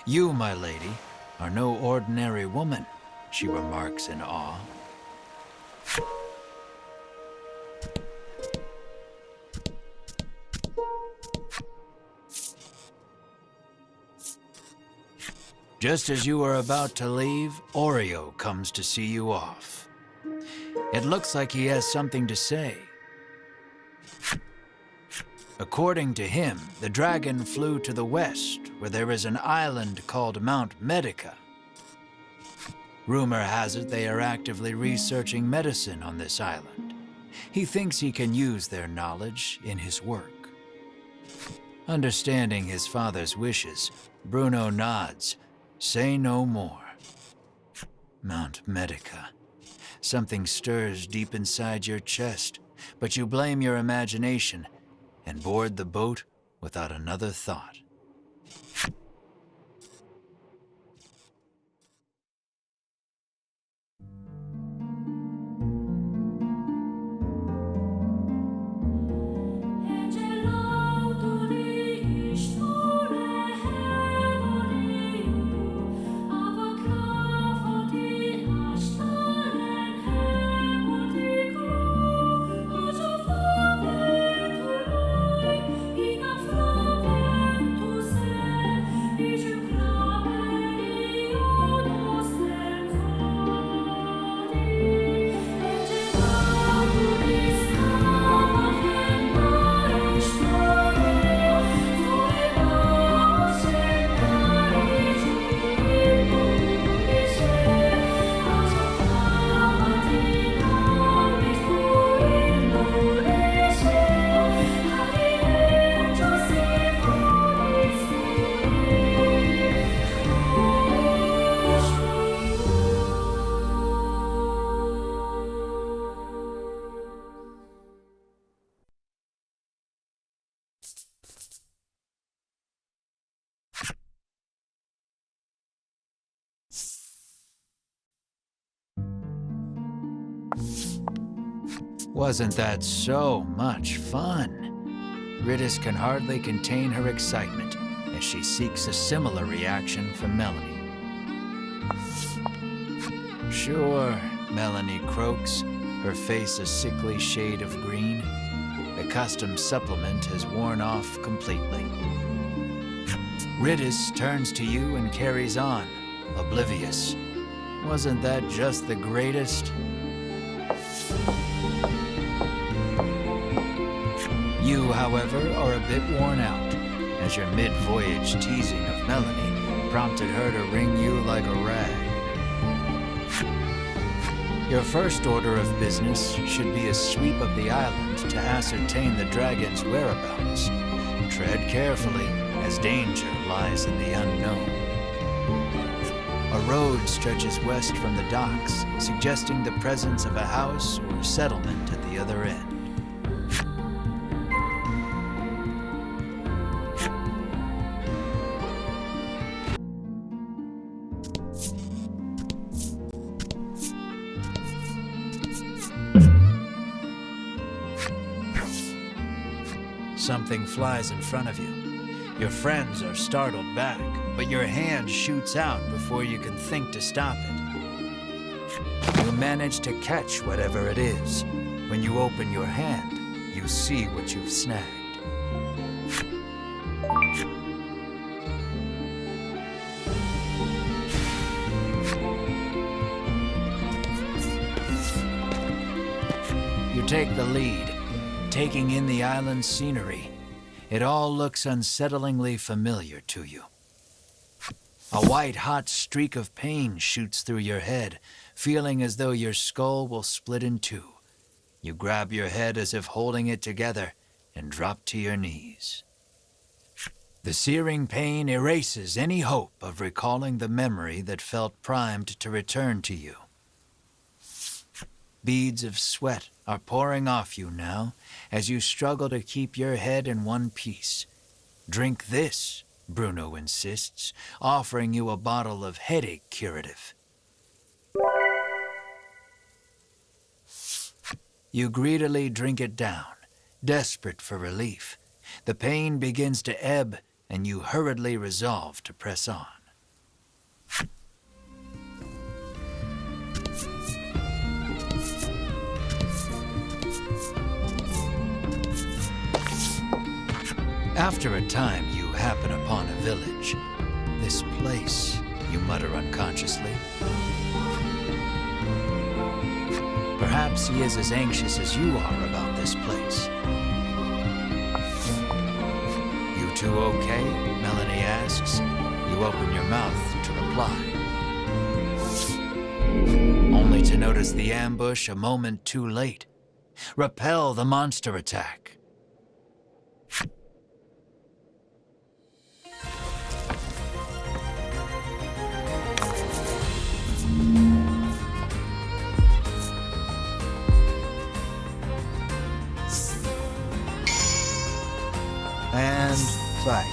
You, my lady, are no ordinary woman, she remarks in awe. Just as you are about to leave, Oreo comes to see you off. It looks like he has something to say. According to him, the dragon flew to the west, where there is an island called Mount Medica. Rumor has it they are actively researching medicine on this island. He thinks he can use their knowledge in his work. Understanding his father's wishes, Bruno nods. Say no more. Mount Medica. Something stirs deep inside your chest, but you blame your imagination and board the boat without another thought. Wasn't that so much fun? Ritis can hardly contain her excitement as she seeks a similar reaction from Melanie. Sure, Melanie croaks, her face a sickly shade of green. The custom supplement has worn off completely. Ritis turns to you and carries on, oblivious. Wasn't that just the greatest? You, however, are a bit worn out, as your mid-voyage teasing of Melanie prompted her to wring you like a rag. Your first order of business should be a sweep of the island to ascertain the dragon's whereabouts. Tread carefully, as danger lies in the unknown. A road stretches west from the docks, suggesting the presence of a house or settlement at the other end. Something flies in front of you. Your friends are startled back, but your hand shoots out before you can think to stop it. You manage to catch whatever it is. When you open your hand, you see what you've snagged. You take the lead, taking in the island's scenery. It all looks unsettlingly familiar to you. A white-hot streak of pain shoots through your head, feeling as though your skull will split in two. You grab your head as if holding it together and drop to your knees. The searing pain erases any hope of recalling the memory that felt primed to return to you. Beads of sweat are pouring off you now as you struggle to keep your head in one piece. Drink this, Bruno insists, offering you a bottle of headache curative. You greedily drink it down, desperate for relief. The pain begins to ebb, and you hurriedly resolve to press on. After a time, you happen upon a village. This place, you mutter unconsciously. Perhaps he is as anxious as you are about this place. You two okay? Melanie asks. You open your mouth to reply. Only to notice the ambush a moment too late. Repel the monster attack. And fight.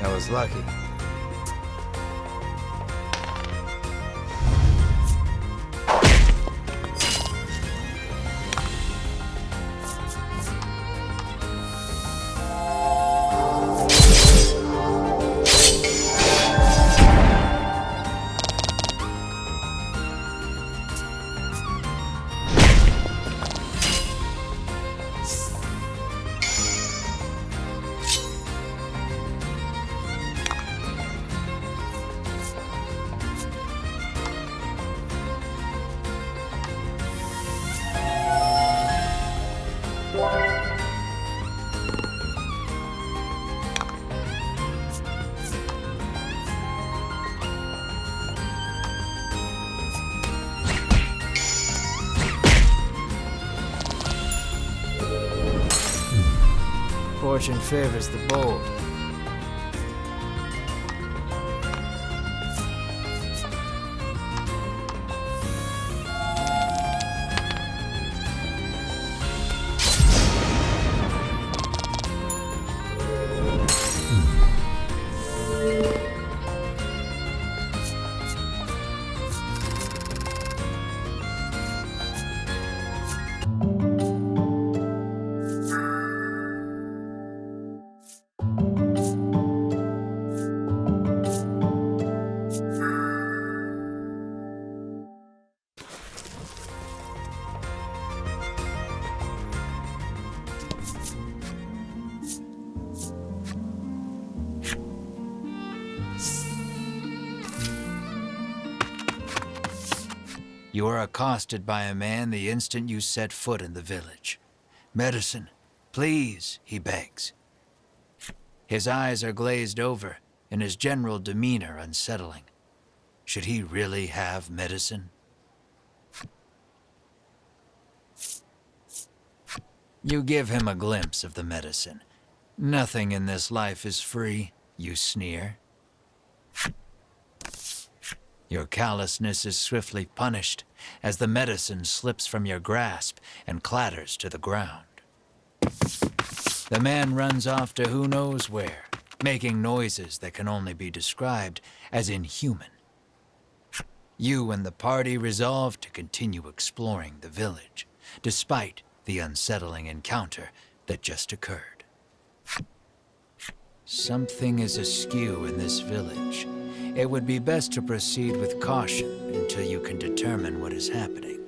That was lucky. Fortune favors the bold. You are accosted by a man the instant you set foot in the village. "Medicine, please," he begs. His eyes are glazed over, and his general demeanor unsettling. Should he really have medicine? You give him a glimpse of the medicine. "Nothing in this life is free," you sneer. Your callousness is swiftly punished as the medicine slips from your grasp and clatters to the ground. The man runs off to who knows where, making noises that can only be described as inhuman. You and the party resolve to continue exploring the village, despite the unsettling encounter that just occurred. Something is askew in this village. It would be best to proceed with caution until you can determine what is happening.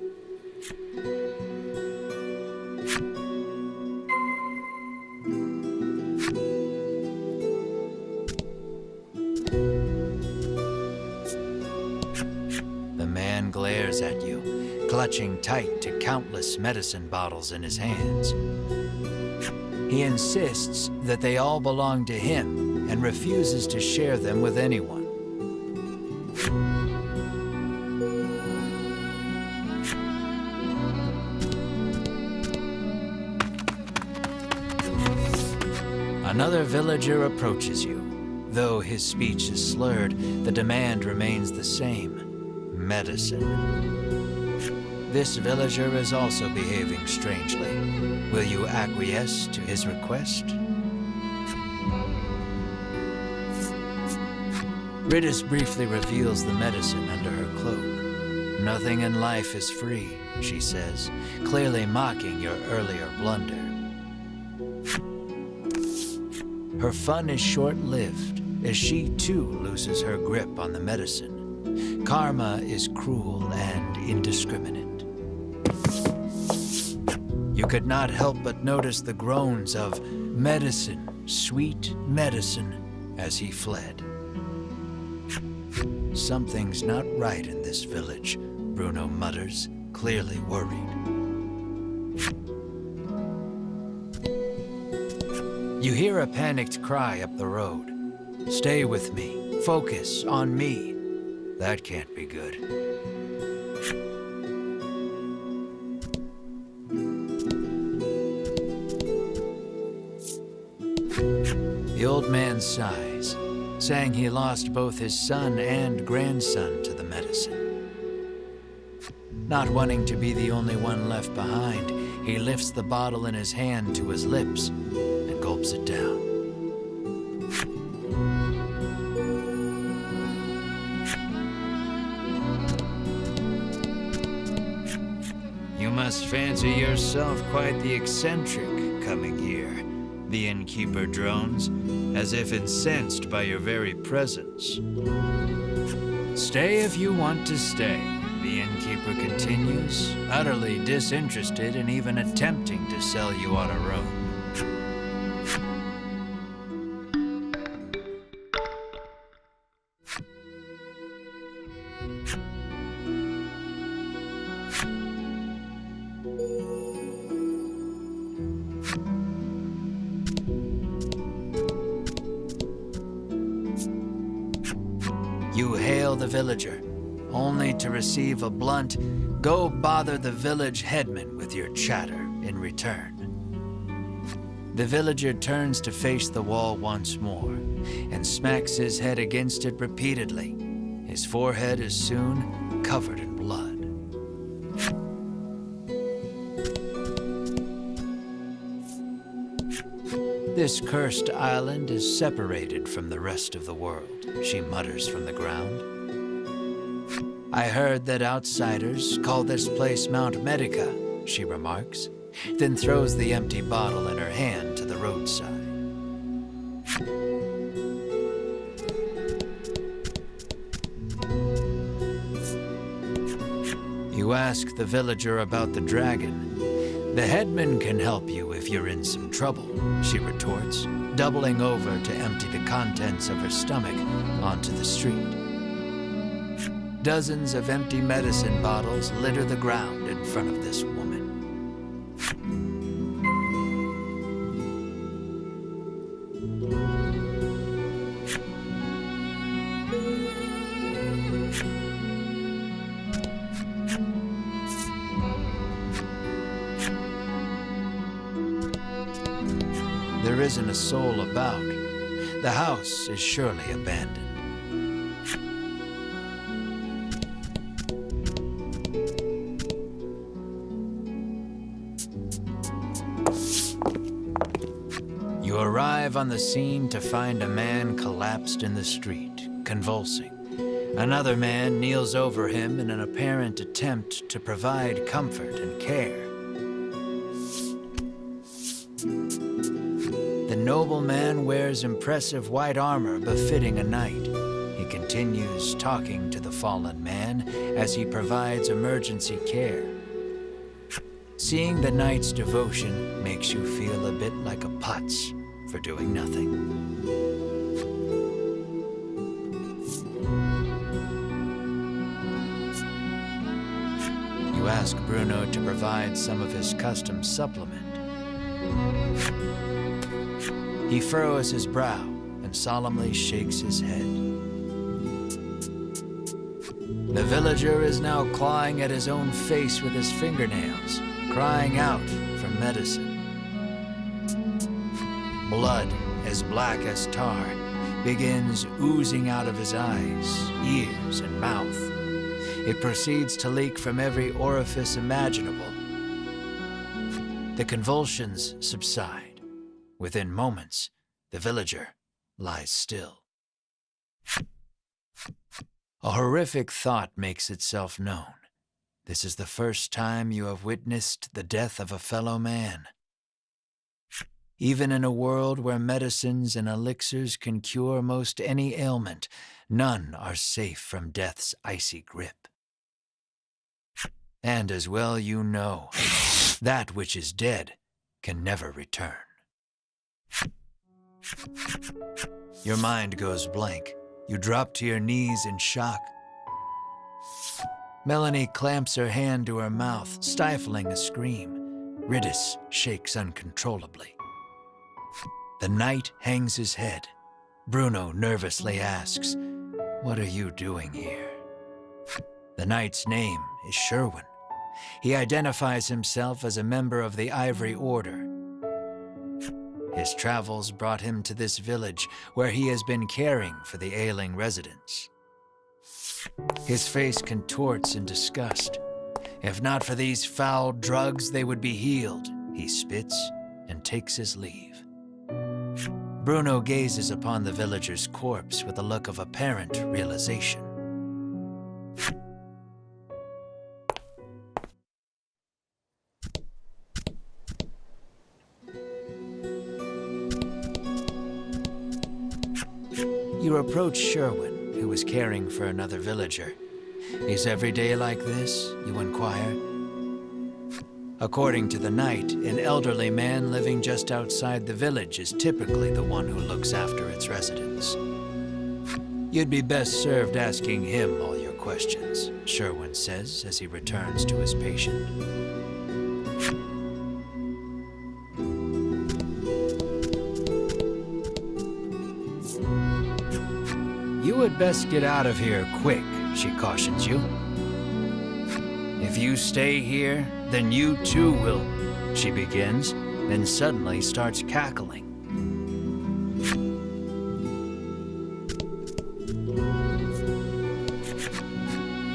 The man glares at you, clutching tight to countless medicine bottles in his hands. He insists that they all belong to him and refuses to share them with anyone. Another villager approaches you. Though his speech is slurred, the demand remains the same: medicine. This villager is also behaving strangely. Will you acquiesce to his request? Ritis briefly reveals the medicine under her cloak. Nothing in life is free, she says, clearly mocking your earlier blunder. Her fun is short-lived, as she too loses her grip on the medicine. Karma is cruel and indiscriminate. You could not help but notice the groans of "medicine, sweet medicine," as he fled. Something's not right in this village, Bruno mutters, clearly worried. You hear a panicked cry up the road. "Stay with me. Focus on me." That can't be good. The old man sighs, saying he lost both his son and grandson to the medicine. Not wanting to be the only one left behind, he lifts the bottle in his hand to his lips and gulps it down. You must fancy yourself quite the eccentric coming here, the innkeeper drones, as if incensed by your very presence. "Stay if you want to stay," the innkeeper continues, utterly disinterested in even attempting to sell you on a room. You hail the villager, only to receive a blunt, "Go bother the village headman with your chatter," in return. The villager turns to face the wall once more and smacks his head against it repeatedly. His forehead is soon covered in blood. "This cursed island is separated from the rest of the world," she mutters from the ground. "I heard that outsiders call this place Mount Medica," she remarks, then throws the empty bottle in her hand to the roadside. You ask the villager about the dragon. "The headman can help you if you're in some trouble," she retorts, doubling over to empty the contents of her stomach onto the street. Dozens of empty medicine bottles litter the ground in front of this woman. There isn't a soul about. The house is surely abandoned. You arrive on the scene to find a man collapsed in the street, convulsing. Another man kneels over him in an apparent attempt to provide comfort and care. nobleman wears impressive white armor befitting a knight. He continues talking to the fallen man as he provides emergency care. Seeing the knight's devotion makes you feel a bit like a putz for doing nothing. You ask Bruno to provide some of his custom supplement. He furrows his brow and solemnly shakes his head. The villager is now clawing at his own face with his fingernails, crying out for medicine. Blood, as black as tar, begins oozing out of his eyes, ears, and mouth. It proceeds to leak from every orifice imaginable. The convulsions subside. Within moments, the villager lies still. A horrific thought makes itself known. This is the first time you have witnessed the death of a fellow man. Even in a world where medicines and elixirs can cure most any ailment, none are safe from death's icy grip. And as well you know, that which is dead can never return. Your mind goes blank. You drop to your knees in shock. Melanie clamps her hand to her mouth, stifling a scream. Ridis shakes uncontrollably. The knight hangs his head. Bruno nervously asks, "What are you doing here?" The knight's name is Sherwin. He identifies himself as a member of the Ivory Order. His travels brought him to this village where he has been caring for the ailing residents. His face contorts in disgust. If not for these foul drugs, they would be healed. He spits and takes his leave. Bruno gazes upon the villager's corpse with a look of apparent realization. You approach Sherwin, who is caring for another villager. Is every day like this? You inquire. According to the knight, an elderly man living just outside the village is typically the one who looks after its residents. You'd be best served asking him all your questions, Sherwin says as he returns to his patient. You had best get out of here quick, she cautions you. If you stay here, then you too will, she begins, then suddenly starts cackling.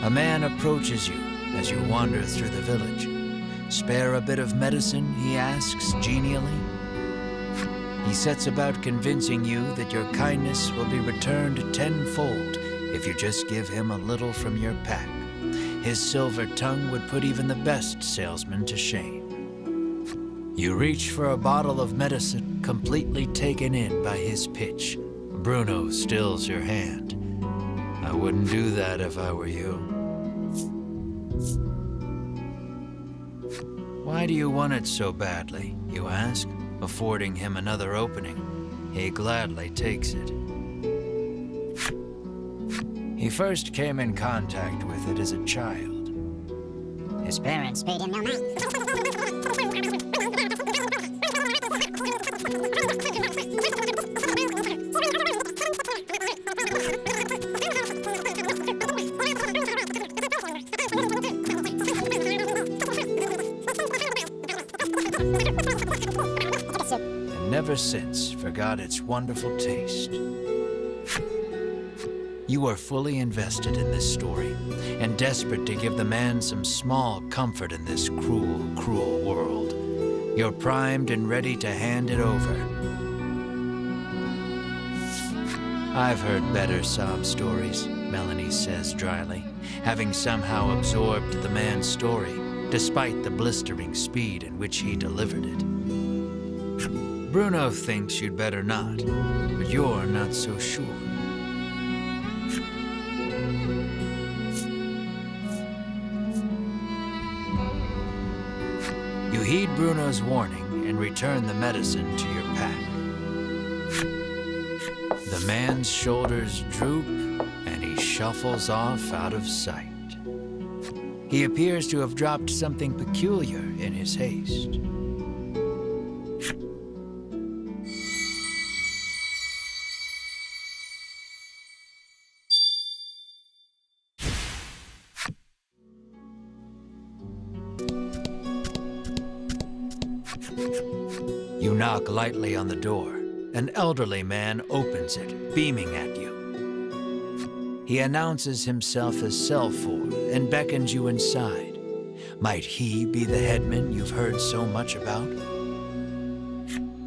A man approaches you as you wander through the village. Spare a bit of medicine, he asks genially. He sets about convincing you that your kindness will be returned tenfold if you just give him a little from your pack. His silver tongue would put even the best salesman to shame. You reach for a bottle of medicine, completely taken in by his pitch. Bruno stills your hand. I wouldn't do that if I were you. Why do you want it so badly, you ask, affording him another opening. He gladly takes it. He first came in contact with it as a child. His parents paid him no mind. And never since forgot its wonderful taste. You are fully invested in this story, and desperate to give the man some small comfort in this cruel, cruel world. You're primed and ready to hand it over. I've heard better sob stories, Melanie says dryly, having somehow absorbed the man's story, despite the blistering speed in which he delivered it. Bruno thinks you'd better not, but you're not so sure. You heed Bruno's warning and return the medicine to your pack. The man's shoulders droop and he shuffles off out of sight. He appears to have dropped something peculiar in his haste. You knock lightly on the door. An elderly man opens it, beaming at you. He announces himself as Selfor and beckons you inside. Might he be the headman you've heard so much about?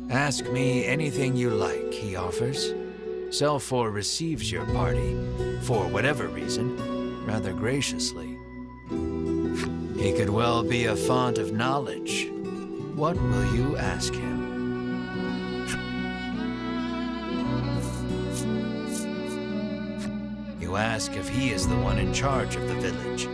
Ask me anything you like, he offers. Selfor receives your party, for whatever reason, rather graciously. He could well be a font of knowledge. What will you ask him? You ask if he is the one in charge of the village.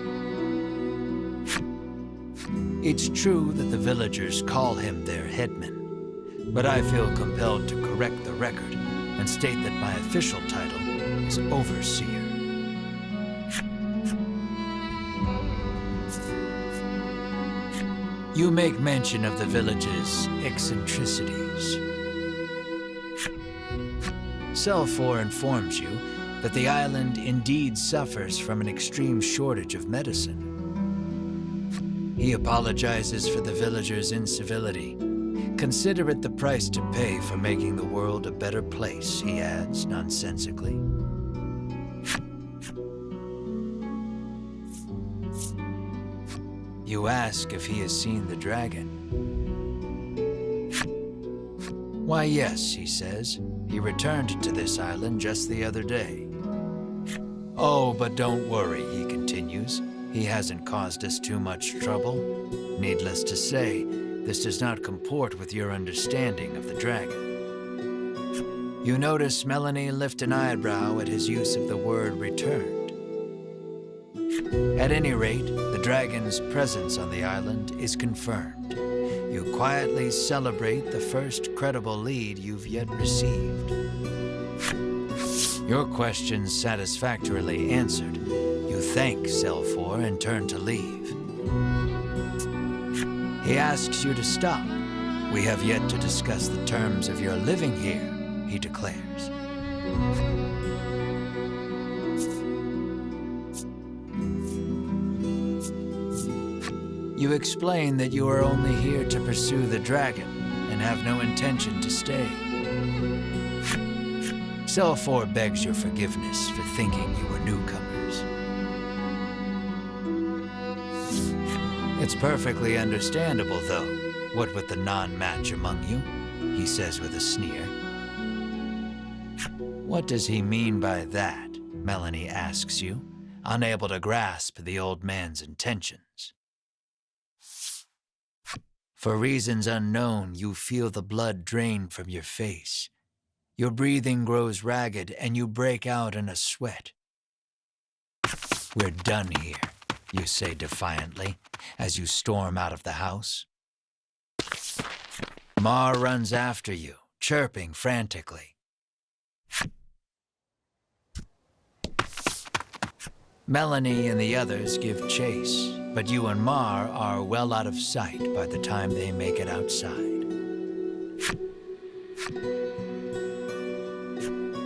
It's true that the villagers call him their headman, but I feel compelled to correct the record and state that my official title is overseer. You make mention of the village's eccentricities. Selfor informs you that the island indeed suffers from an extreme shortage of medicine. He apologizes for the villagers' incivility. Consider it the price to pay for making the world a better place, he adds nonsensically. You ask if he has seen the dragon. Why, yes, he says. He returned to this island just the other day. Oh, but don't worry, he continues. He hasn't caused us too much trouble. Needless to say, this does not comport with your understanding of the dragon. You notice Melanie lift an eyebrow at his use of the word returned. At any rate, the dragon's presence on the island is confirmed. You quietly celebrate the first credible lead you've yet received. Your questions satisfactorily answered, you thank Selfor and turn to leave. He asks you to stop. We have yet to discuss the terms of your living here, he declares. You explain that you are only here to pursue the dragon and have no intention to stay. Selfor begs your forgiveness for thinking you were newcomers. It's perfectly understandable, though, what with the non-match among you, he says with a sneer. What does he mean by that? Melanie asks you, unable to grasp the old man's intentions. For reasons unknown, you feel the blood drain from your face. Your breathing grows ragged and you break out in a sweat. We're done here, you say defiantly, as you storm out of the house. Mar runs after you, chirping frantically. Melanie and the others give chase, but you and Mar are well out of sight by the time they make it outside.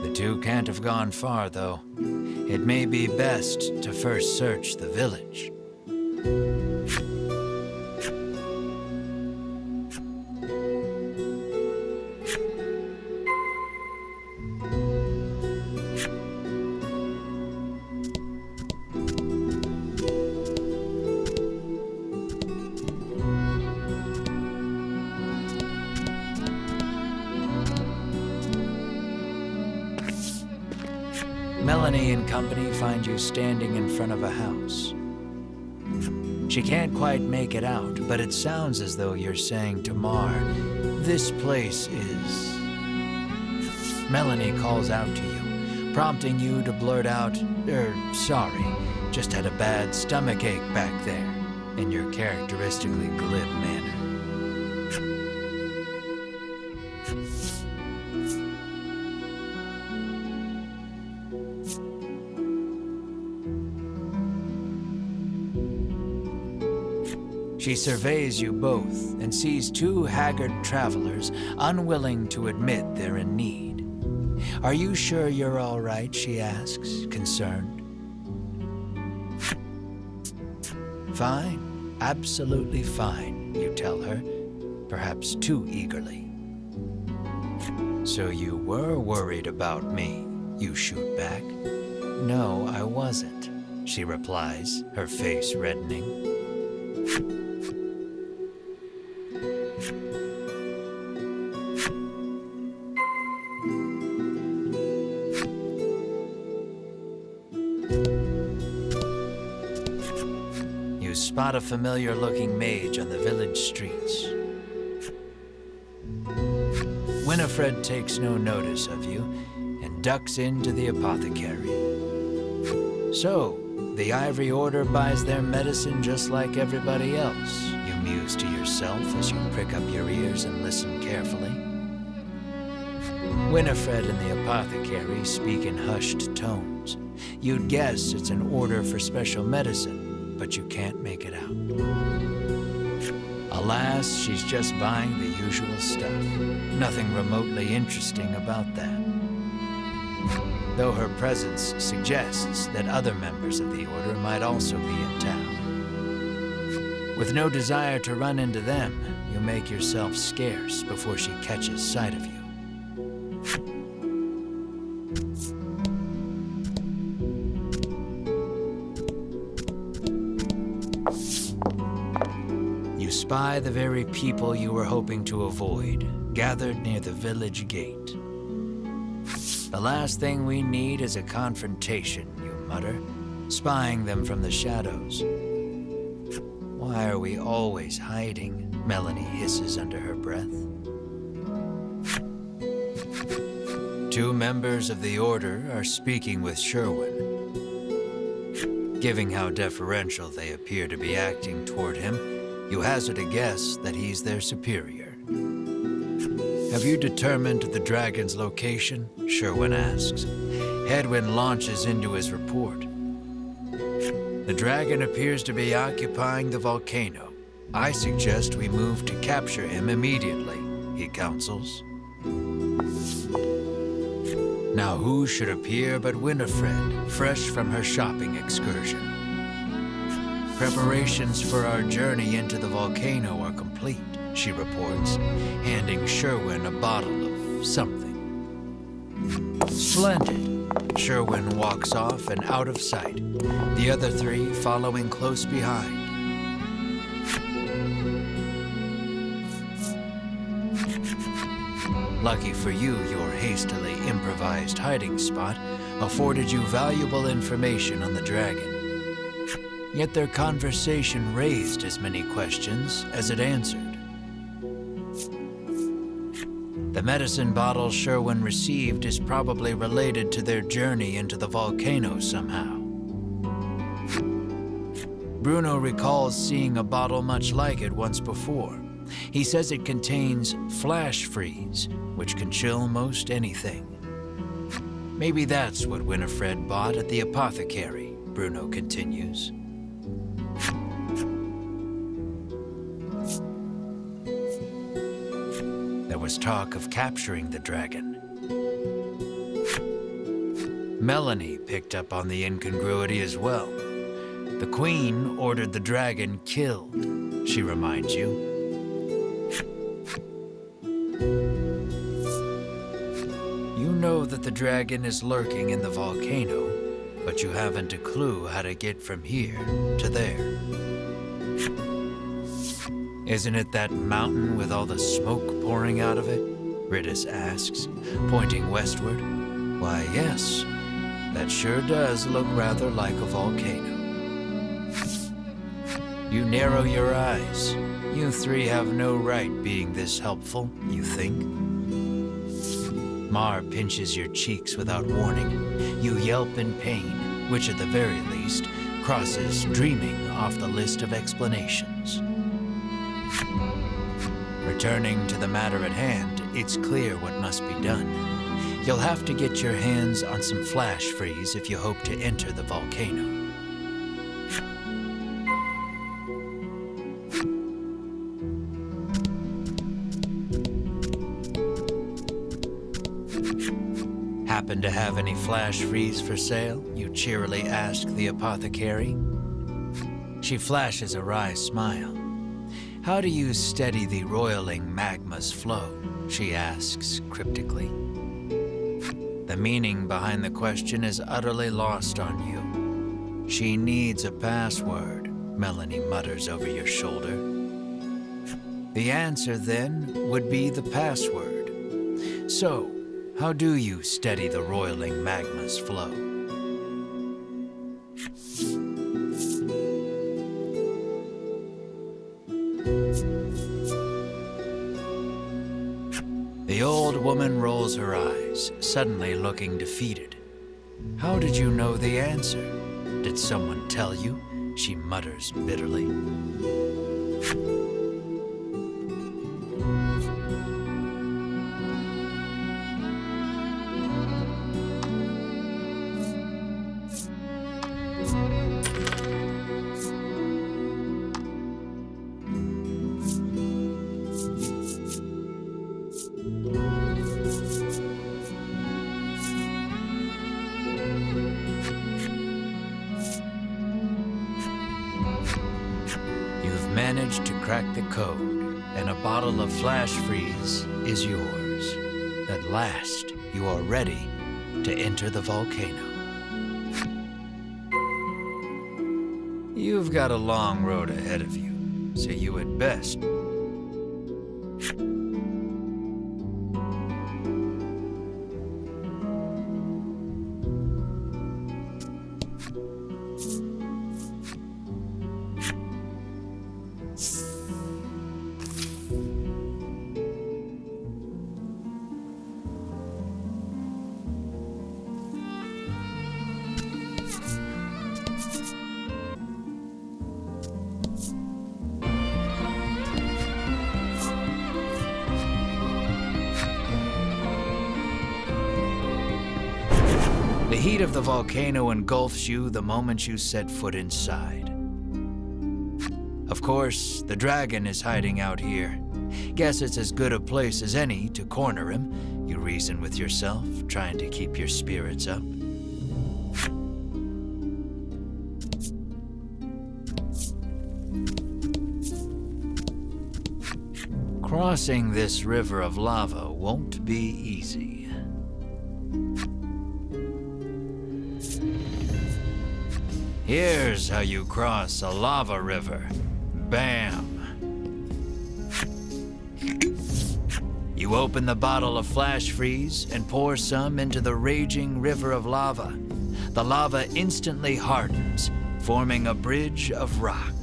The two can't have gone far, though. It may be best to first search the village. Melanie and company find you standing in front of a house. She can't quite make it out, but it sounds as though you're saying to Mar, This place is... Melanie calls out to you, prompting you to blurt out, sorry, just had a bad stomachache back there, in your characteristically glib manner. She surveys you both and sees two haggard travelers unwilling to admit they're in need. Are you sure you're all right, she asks, concerned. Fine, absolutely fine, you tell her, perhaps too eagerly. So you were worried about me, you shoot back. No, I wasn't, she replies, her face reddening. Spot a familiar-looking mage on the village streets. Winifred takes no notice of you and ducks into the apothecary. So, the Ivory Order buys their medicine just like everybody else, you muse to yourself as you prick up your ears and listen carefully. Winifred and the apothecary speak in hushed tones. You'd guess it's an order for special medicine, but you can't make it out. Alas, she's just buying the usual stuff. Nothing remotely interesting about that. Though her presence suggests that other members of the Order might also be in town. With no desire to run into them, you make yourself scarce before she catches sight of you. You spy the very people you were hoping to avoid, gathered near the village gate. The last thing we need is a confrontation, you mutter, spying them from the shadows. Why are we always hiding? Melanie hisses under her breath. Two members of the Order are speaking with Sherwin. Given how deferential they appear to be acting toward him, you hazard a guess that he's their superior. Have you determined the dragon's location? Sherwin asks. Hedwin launches into his report. The dragon appears to be occupying the volcano. I suggest we move to capture him immediately, he counsels. Now who should appear but Winifred, fresh from her shopping excursion. Preparations for our journey into the volcano are complete, she reports, handing Sherwin a bottle of something. Splendid. Sherwin walks off and out of sight, the other three following close behind. Lucky for you, your hastily improvised hiding spot afforded you valuable information on the dragon. Yet their conversation raised as many questions as it answered. The medicine bottle Sherwin received is probably related to their journey into the volcano somehow. Bruno recalls seeing a bottle much like it once before. He says it contains flash freeze, which can chill most anything. Maybe that's what Winifred bought at the apothecary, Bruno continues. There was talk of capturing the dragon. Melanie picked up on the incongruity as well. The Queen ordered the dragon killed, she reminds you. You know that the dragon is lurking in the volcano, but you haven't a clue how to get from here to there. Isn't it that mountain with all the smoke pouring out of it? Ridis asks, pointing westward. Why, yes, that sure does look rather like a volcano. You narrow your eyes. You three have no right being this helpful, you think? Mar pinches your cheeks without warning. You yelp in pain, which at the very least crosses dreaming off the list of explanations. Returning to the matter at hand, it's clear what must be done. You'll have to get your hands on some flash freeze if you hope to enter the volcano. Happen to have any flash freeze for sale? You cheerily ask the apothecary. She flashes a wry smile. How do you steady the roiling magma's flow? She asks cryptically. The meaning behind the question is utterly lost on you. She needs a password, Melanie mutters over your shoulder. The answer, then, would be the password. So, how do you steady the roiling magma's flow? The old woman rolls her eyes, suddenly looking defeated. How did you know the answer? Did someone tell you? She mutters bitterly. Managed to crack the code, and a bottle of flash freeze is yours. At last, you are ready to enter the volcano. You've got a long road ahead of you, so you had best. The heat of the volcano engulfs you the moment you set foot inside. Of course, the dragon is hiding out here. Guess it's as good a place as any to corner him, you reason with yourself, trying to keep your spirits up. Crossing this river of lava won't be easy. Here's how you cross a lava river. Bam! You open the bottle of flash freeze and pour some into the raging river of lava. The lava instantly hardens, forming a bridge of rock.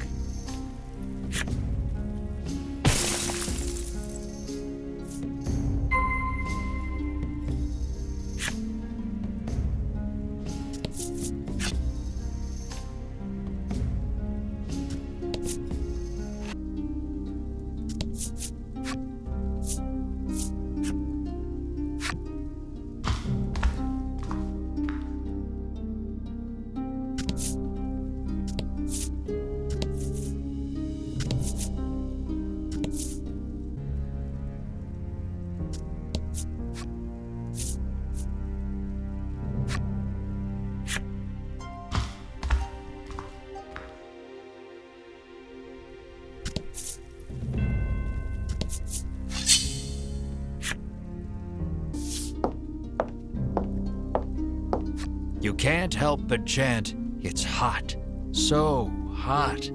You can't help but chant, "It's hot, so hot,"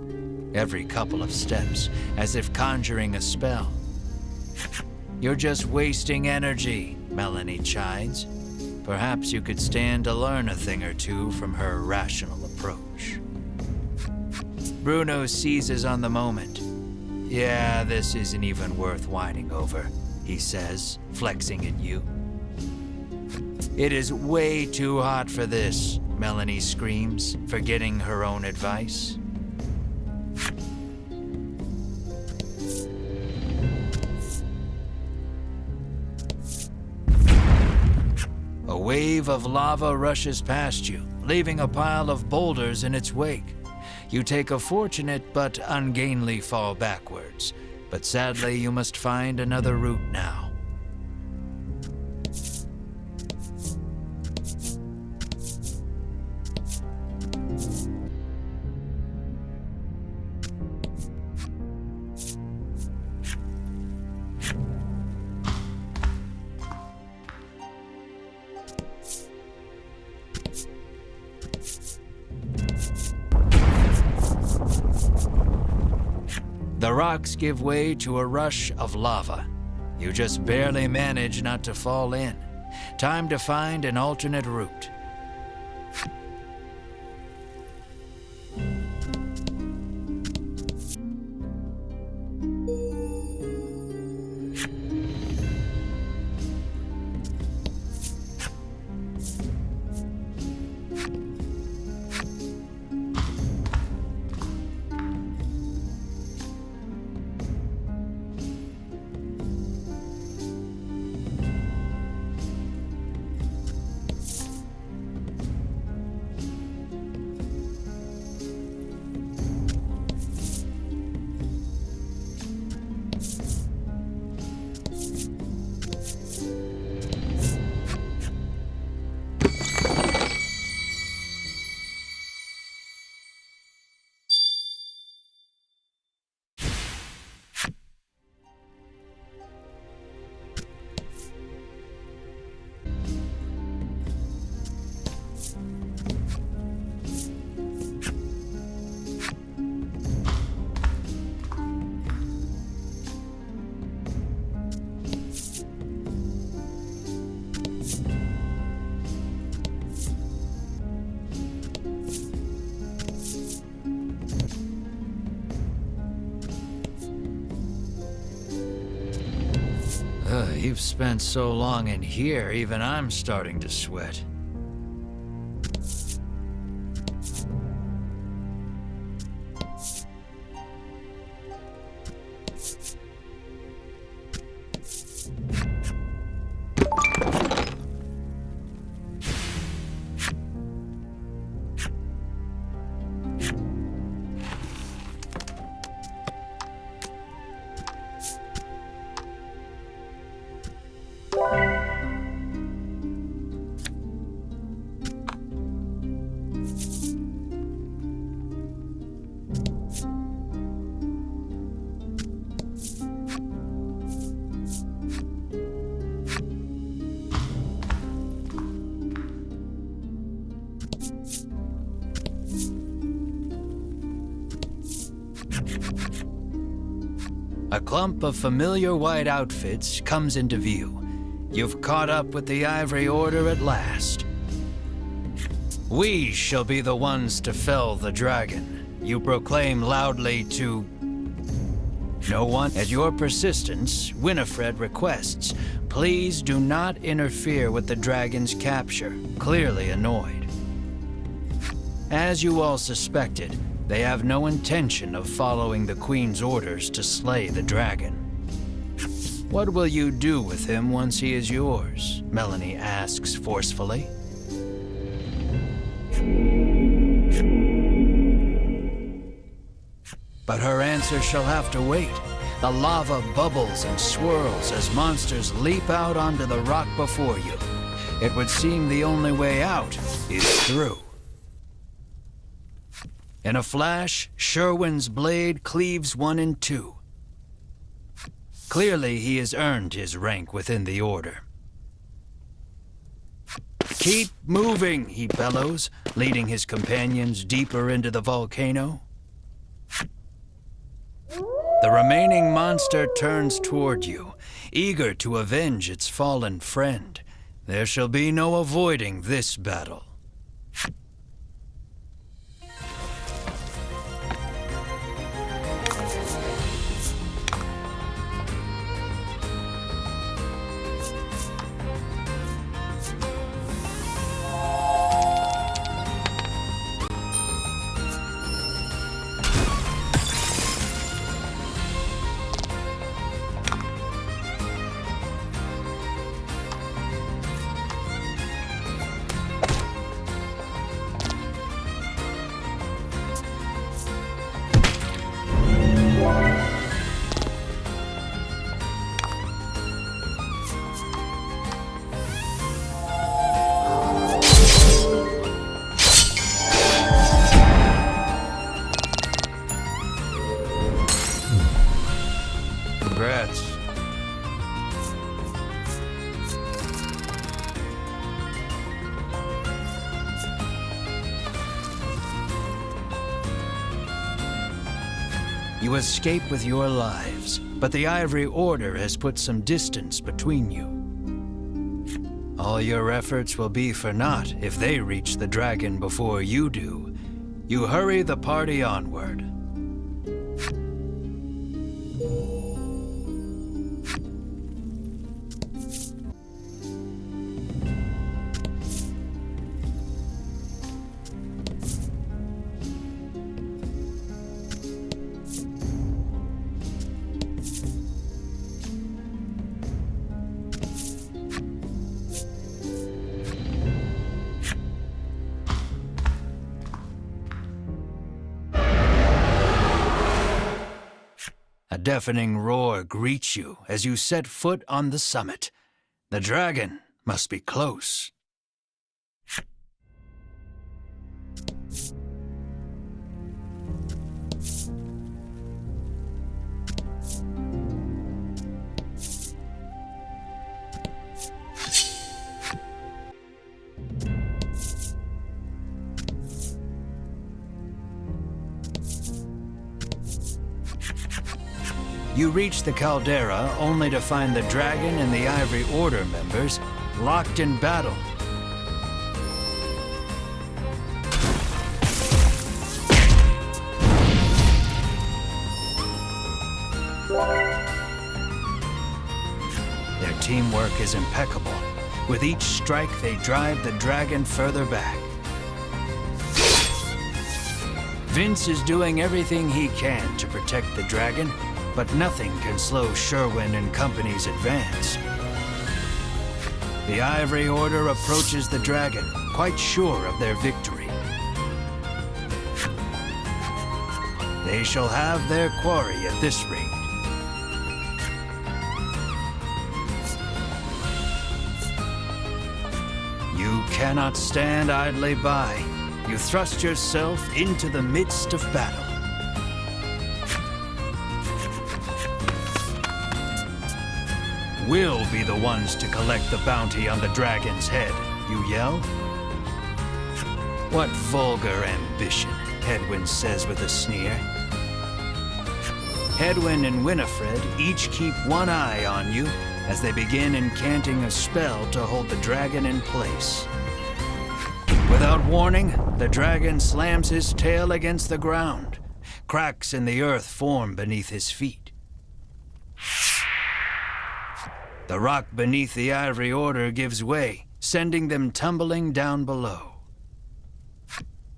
every couple of steps, as if conjuring a spell. You're just wasting energy, Melanie chides. Perhaps you could stand to learn a thing or two from her rational approach. Bruno seizes on the moment. Yeah, this isn't even worth whining over, he says, flexing at you. It is way too hot for this, Melanie screams, forgetting her own advice. A wave of lava rushes past you, leaving a pile of boulders in its wake. You take a fortunate but ungainly fall backwards, but sadly you must find another route now. The rocks give way to a rush of lava. You just barely manage not to fall in. Time to find an alternate route. You've spent so long in here, even I'm starting to sweat. A clump of familiar white outfits comes into view. You've caught up with the Ivory Order at last. We shall be the ones to fell the dragon, you proclaim loudly to no one. At your persistence, Winifred requests, please do not interfere with the dragon's capture, clearly annoyed. As you all suspected, they have no intention of following the Queen's orders to slay the dragon. What will you do with him once he is yours? Melanie asks forcefully. But her answer shall have to wait. The lava bubbles and swirls as monsters leap out onto the rock before you. It would seem the only way out is through. In a flash, Sherwin's blade cleaves one in two. Clearly, he has earned his rank within the Order. Keep moving, he bellows, leading his companions deeper into the volcano. The remaining monster turns toward you, eager to avenge its fallen friend. There shall be no avoiding this battle. You escape with your lives, but the Ivory Order has put some distance between you. All your efforts will be for naught if they reach the dragon before you do. You hurry the party onward. A deafening roar greets you as you set foot on the summit. The dragon must be close. You reach the caldera only to find the dragon and the Ivory Order members locked in battle. Their teamwork is impeccable. With each strike, they drive the dragon further back. Vince is doing everything he can to protect the dragon, but nothing can slow Sherwin and company's advance. The Ivory Order approaches the dragon, quite sure of their victory. They shall have their quarry at this rate. You cannot stand idly by. You thrust yourself into the midst of battle. We'll be the ones to collect the bounty on the dragon's head, you yell. What vulgar ambition, Hedwyn says with a sneer. Hedwyn and Winifred each keep one eye on you as they begin incanting a spell to hold the dragon in place. Without warning, the dragon slams his tail against the ground. Cracks in the earth form beneath his feet. The rock beneath the Ivory Order gives way, sending them tumbling down below.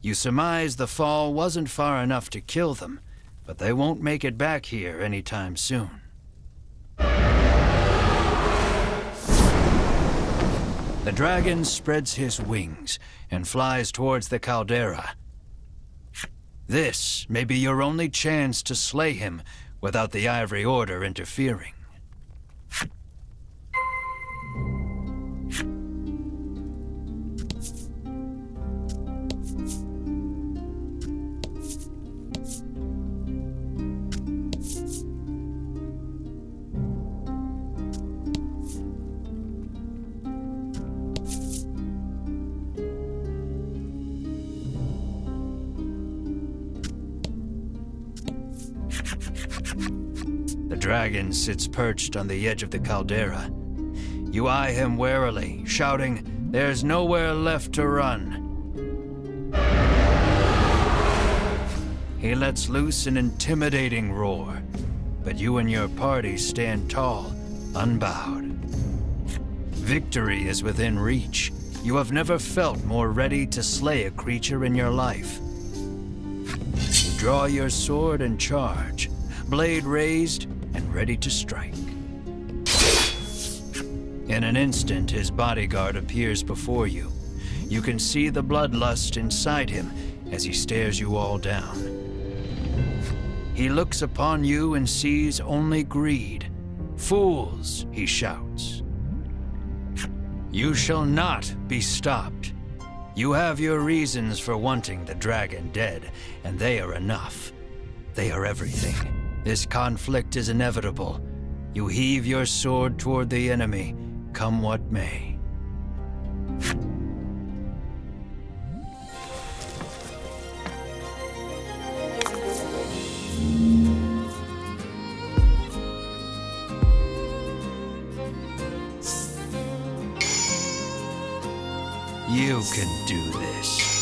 You surmise the fall wasn't far enough to kill them, but they won't make it back here anytime soon. The dragon spreads his wings and flies towards the caldera. This may be your only chance to slay him without the Ivory Order interfering. The dragon sits perched on the edge of the caldera. You eye him warily, shouting, "There's nowhere left to run." He lets loose an intimidating roar, but you and your party stand tall, unbowed. Victory is within reach. You have never felt more ready to slay a creature in your life. You draw your sword and charge, blade raised and ready to strike. In an instant, his bodyguard appears before you. You can see the bloodlust inside him as he stares you all down. He looks upon you and sees only greed. "Fools," he shouts. "You shall not be stopped. You have your reasons for wanting the dragon dead, and they are enough. They are everything. This conflict is inevitable. You heave your sword toward the enemy, come what may." You can do this.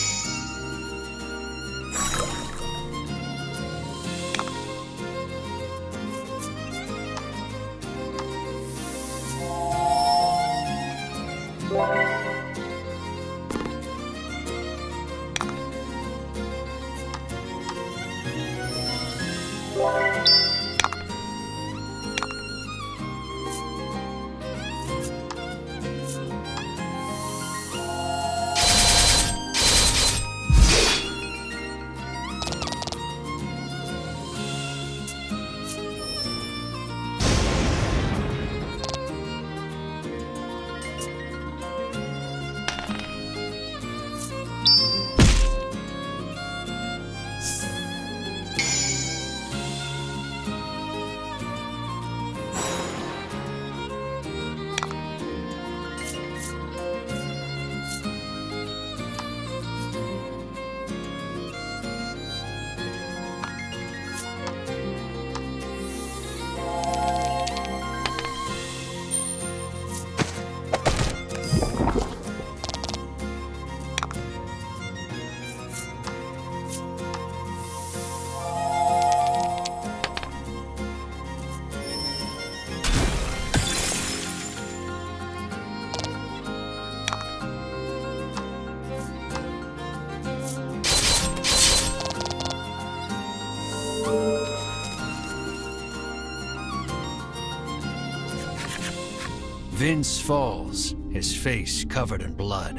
Vince falls, his face covered in blood.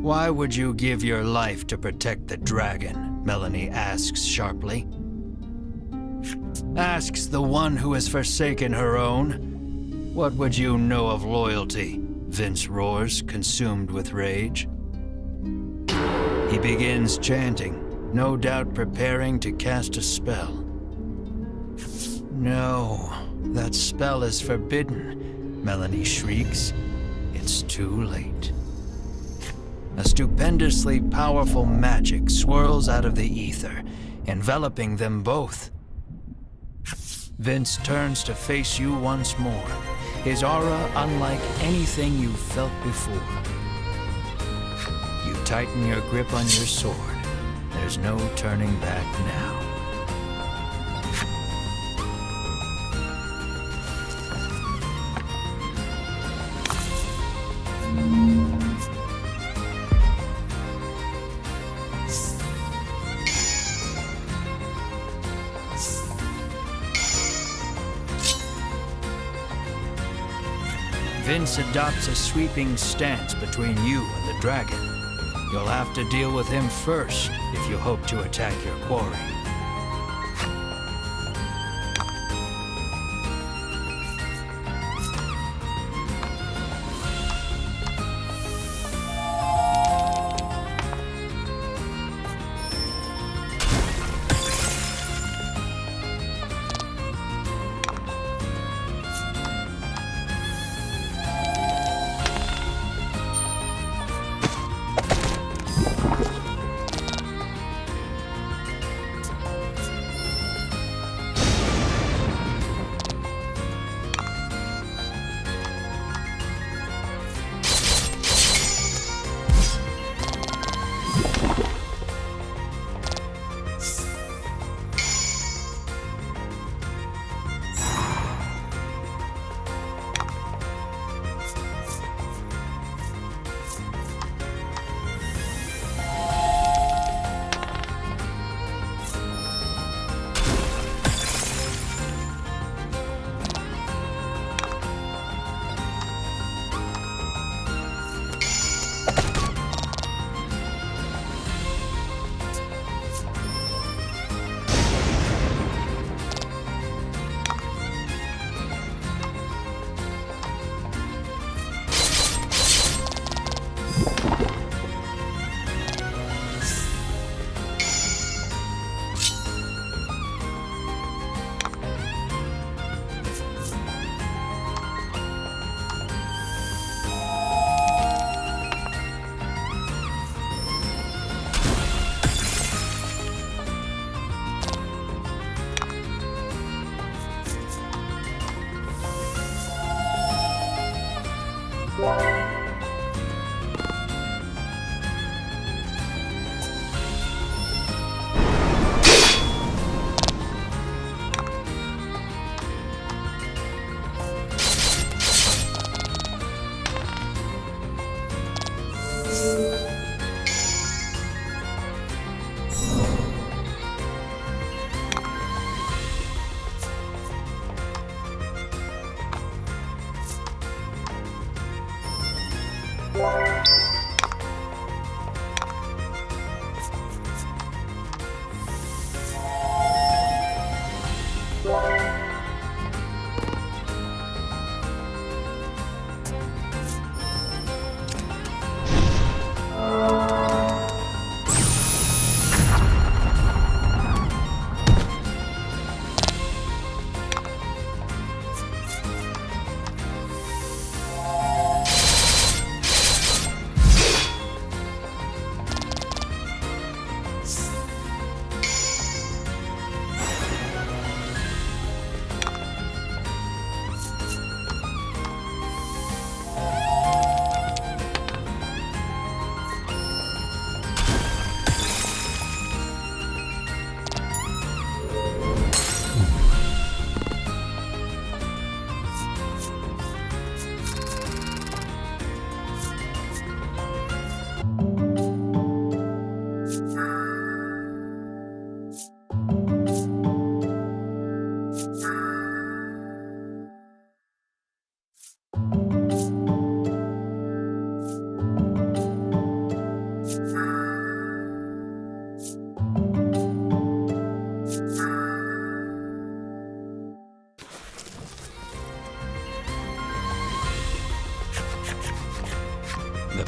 Why would you give your life to protect the dragon? Melanie asks sharply. Asks the one who has forsaken her own. What would you know of loyalty? Vince roars, consumed with rage. He begins chanting, no doubt preparing to cast a spell. No, that spell is forbidden, Melanie shrieks. It's too late. A stupendously powerful magic swirls out of the ether, enveloping them both. Vince turns to face you once more, his aura unlike anything you've felt before. You tighten your grip on your sword. There's no turning back now. Vince adopts a sweeping stance between you and the dragon. You'll have to deal with him first if you hope to attack your quarry.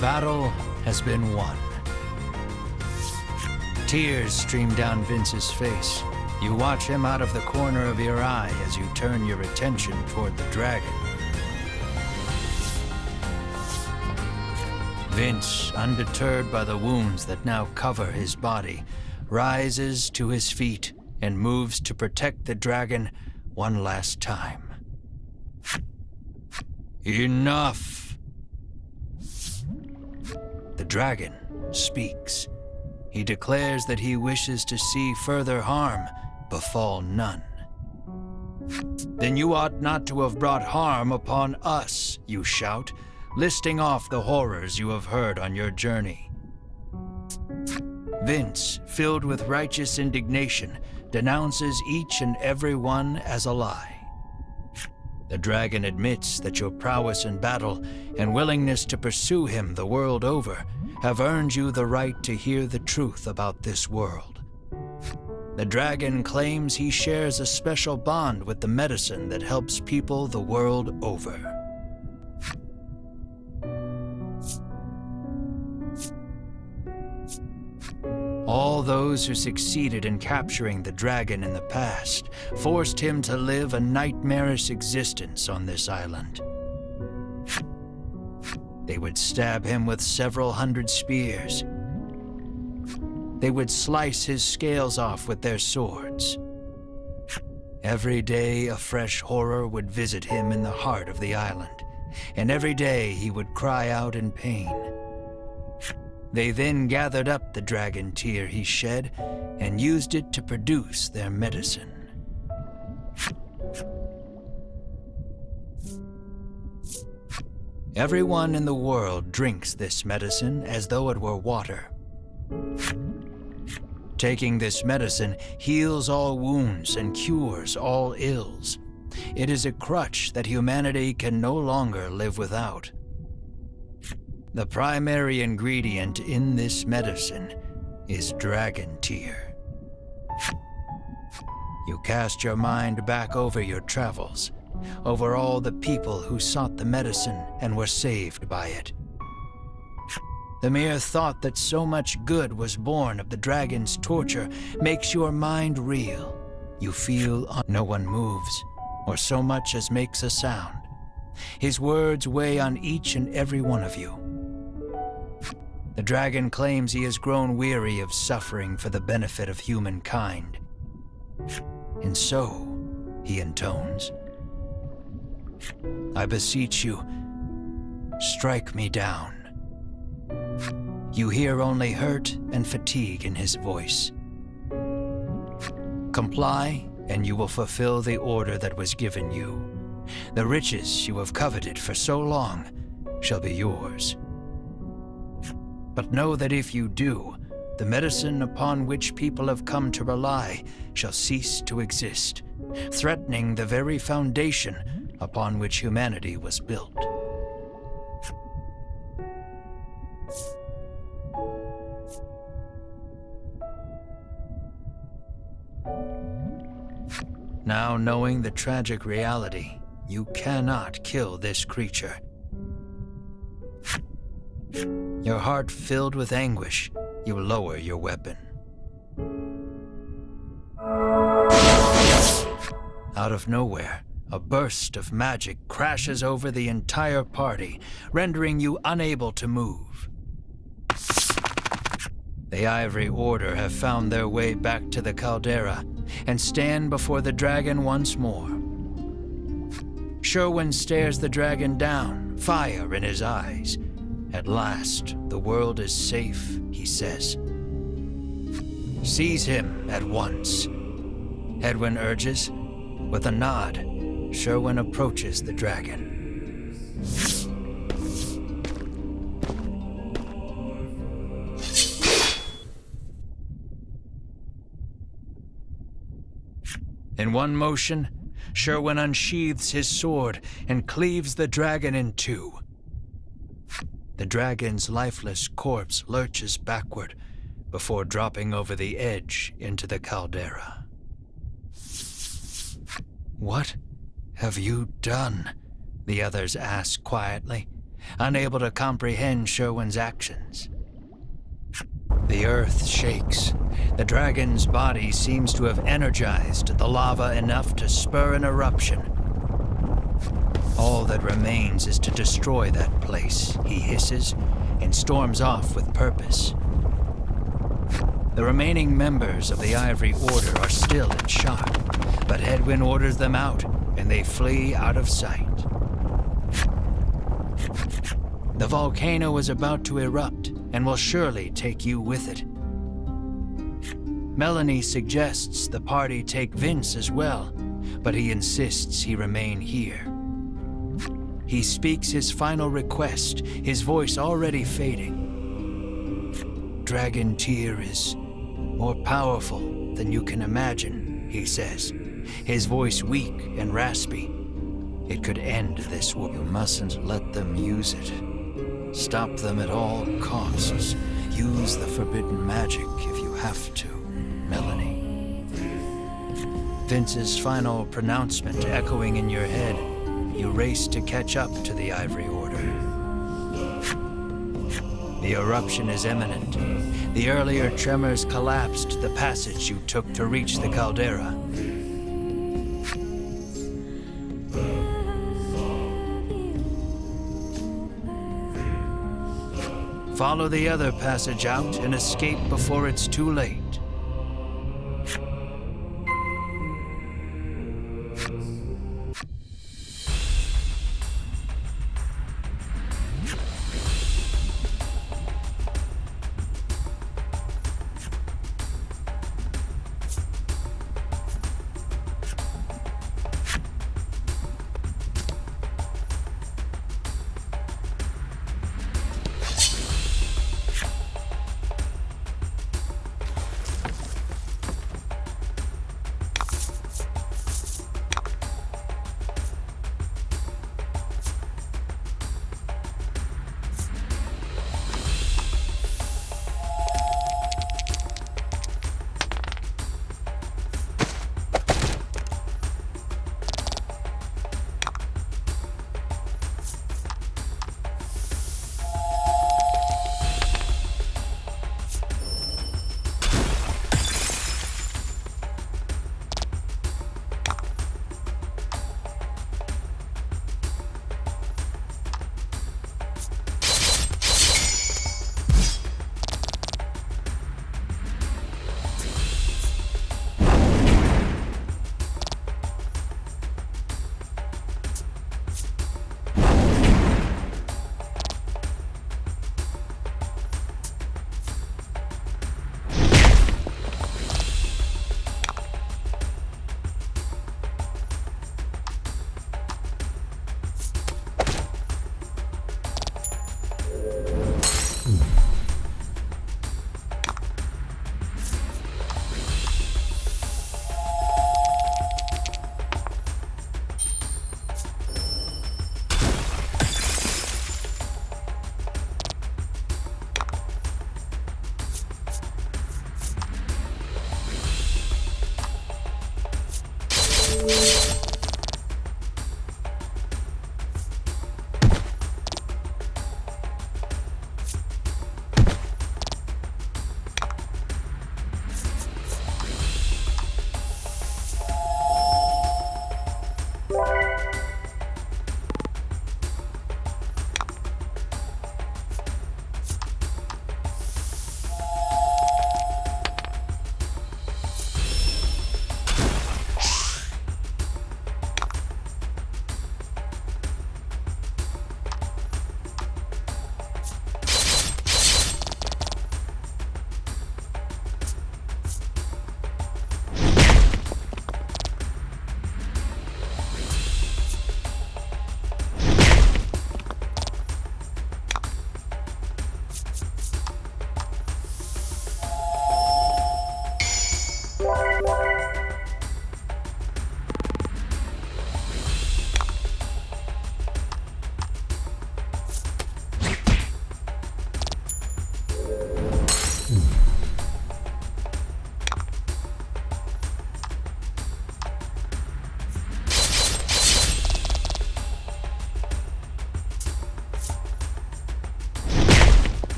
battle has been won. Tears stream down Vince's face. You watch him out of the corner of your eye as you turn your attention toward the dragon. Vince, undeterred by the wounds that now cover his body, rises to his feet and moves to protect the dragon one last time. Enough! The dragon speaks. He declares that he wishes to see further harm befall none. Then you ought not to have brought harm upon us, you shout, listing off the horrors you have heard on your journey. Vince, filled with righteous indignation, denounces each and every one as a lie. The dragon admits that your prowess in battle and willingness to pursue him the world over have earned you the right to hear the truth about this world. The dragon claims he shares a special bond with the medicine that helps people the world over. All those who succeeded in capturing the dragon in the past forced him to live a nightmarish existence on this island. They would stab him with several hundred spears. They would slice his scales off with their swords. Every day a fresh horror would visit him in the heart of the island, and every day he would cry out in pain. They then gathered up the dragon tear he shed and used it to produce their medicine. Everyone in the world drinks this medicine as though it were water. Taking this medicine heals all wounds and cures all ills. It is a crutch that humanity can no longer live without. The primary ingredient in this medicine is dragon tear. You cast your mind back over your travels, over all the people who sought the medicine and were saved by it. The mere thought that so much good was born of the dragon's torture makes your mind reel. You feel no one moves, or so much as makes a sound. His words weigh on each and every one of you. The dragon claims he has grown weary of suffering for the benefit of humankind. And so, he intones, I beseech you, strike me down. You hear only hurt and fatigue in his voice. Comply, and you will fulfill the order that was given you. The riches you have coveted for so long shall be yours. But know that if you do, the medicine upon which people have come to rely shall cease to exist, threatening the very foundation upon which humanity was built. Now, knowing the tragic reality, you cannot kill this creature. Your heart filled with anguish, you lower your weapon. Out of nowhere, a burst of magic crashes over the entire party, rendering you unable to move. The Ivory Order have found their way back to the caldera and stand before the dragon once more. Sherwin stares the dragon down, fire in his eyes. At last, the world is safe, he says. Seize him at once, Edwin urges. With a nod, Sherwin approaches the dragon. In one motion, Sherwin unsheathes his sword and cleaves the dragon in two. The dragon's lifeless corpse lurches backward before dropping over the edge into the caldera. What have you done? The others ask quietly, unable to comprehend Sherwin's actions. The earth shakes. The dragon's body seems to have energized the lava enough to spur an eruption. All that remains is to destroy that place, he hisses, and storms off with purpose. The remaining members of the Ivory Order are still in shock, but Hedwyn orders them out, and they flee out of sight. The volcano is about to erupt, and will surely take you with it. Melanie suggests the party take Vince as well, but he insists he remain here. He speaks his final request, his voice already fading. Dragon Tear is more powerful than you can imagine, he says, his voice weak and raspy. It could end this war. You mustn't let them use it. Stop them at all costs. Use the forbidden magic if you have to, Melanie. Vince's final pronouncement echoing in your head, you race to catch up to the Ivory Order. The eruption is imminent. The earlier tremors collapsed the passage you took to reach the caldera. Follow the other passage out and escape before it's too late.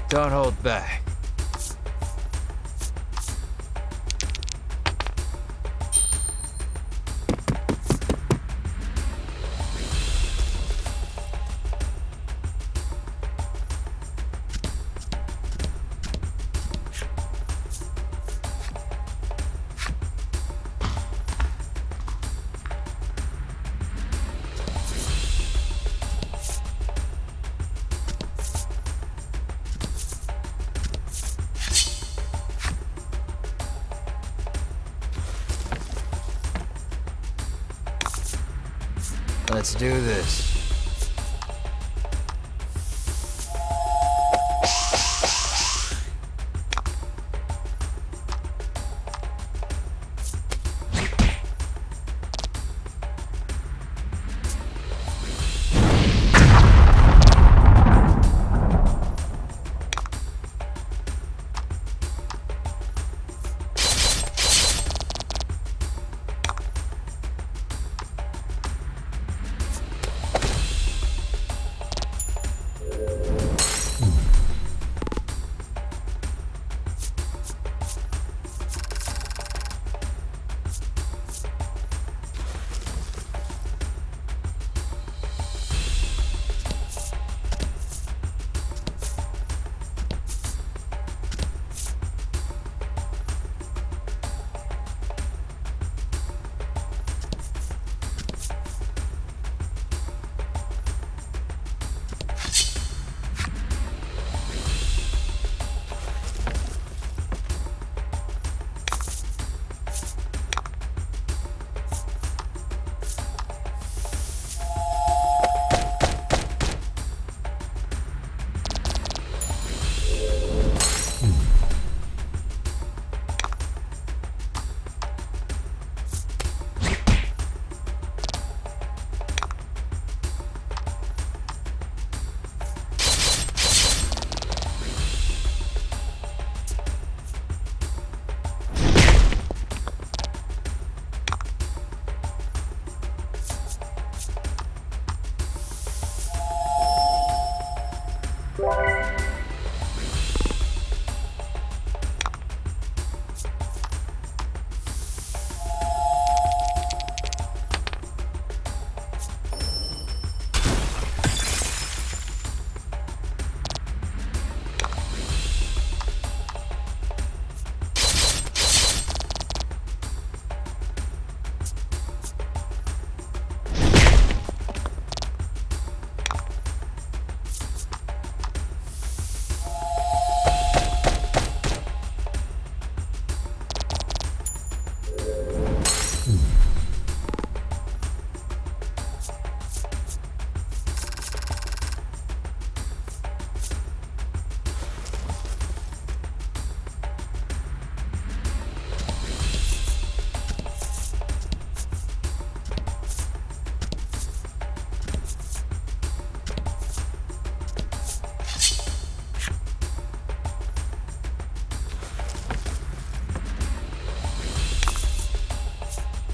Don't hold back. Let's do this.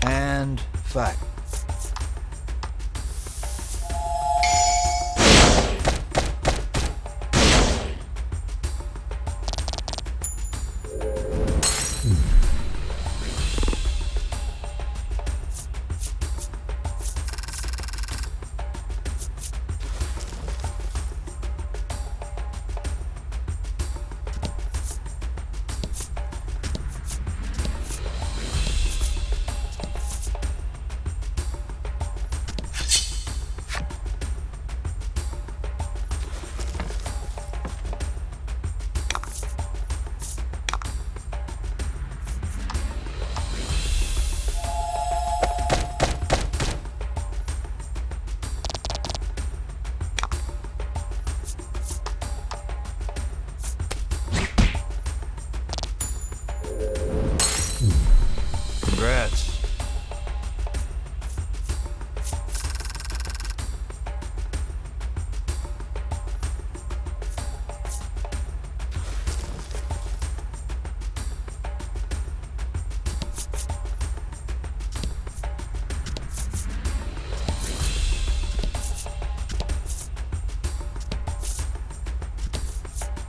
And fact.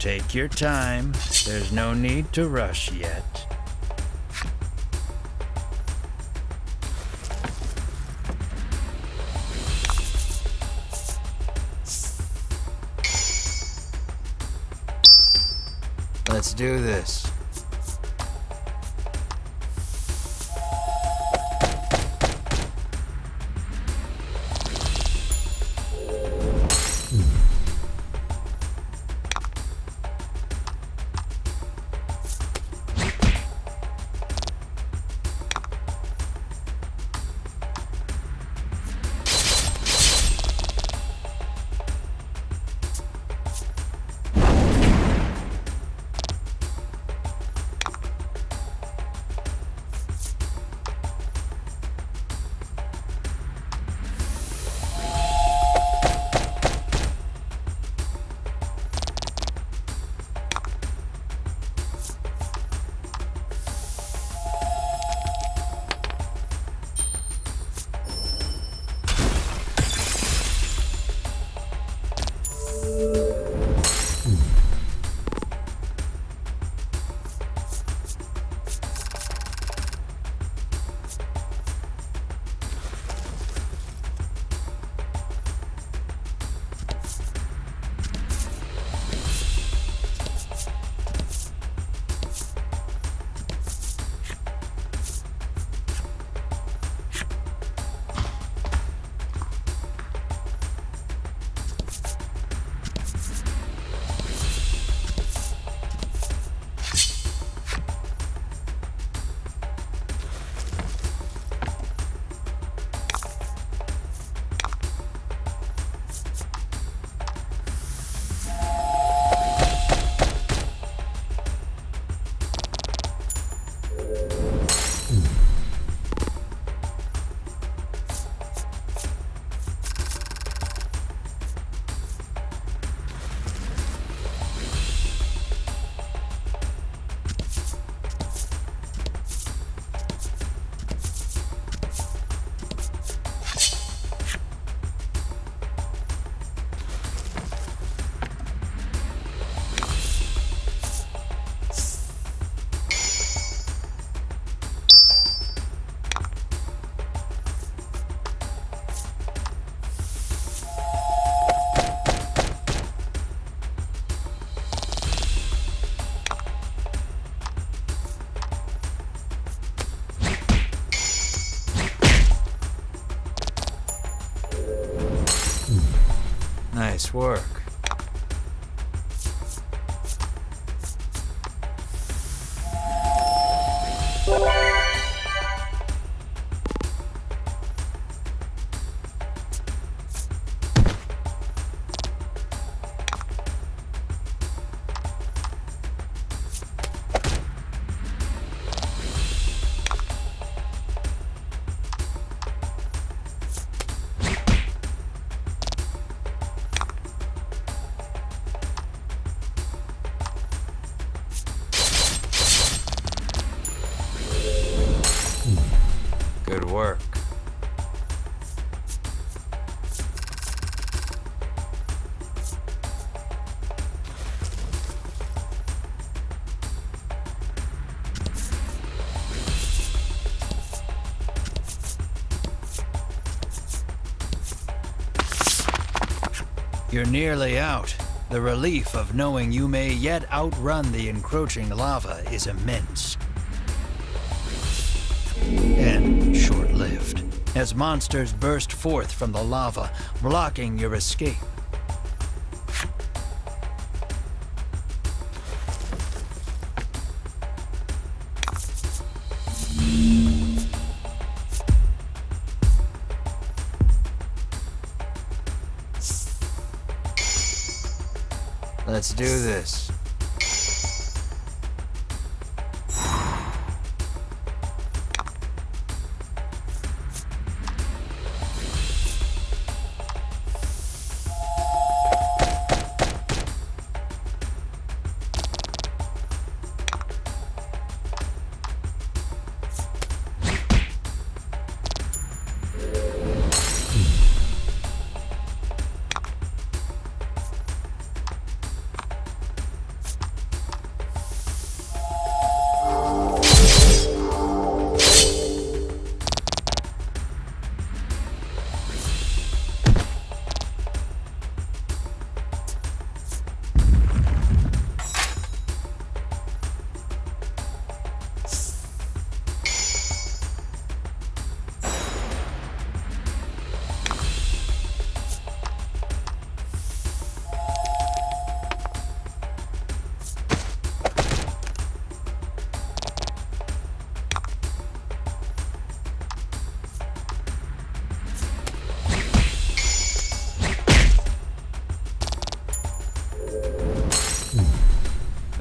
Take your time. There's no need to rush yet. Let's do this. Nice work. Good work. You're nearly out. The relief of knowing you may yet outrun the encroaching lava is immense. And short-lived, as monsters burst forth from the lava, blocking your escape. Let's do this.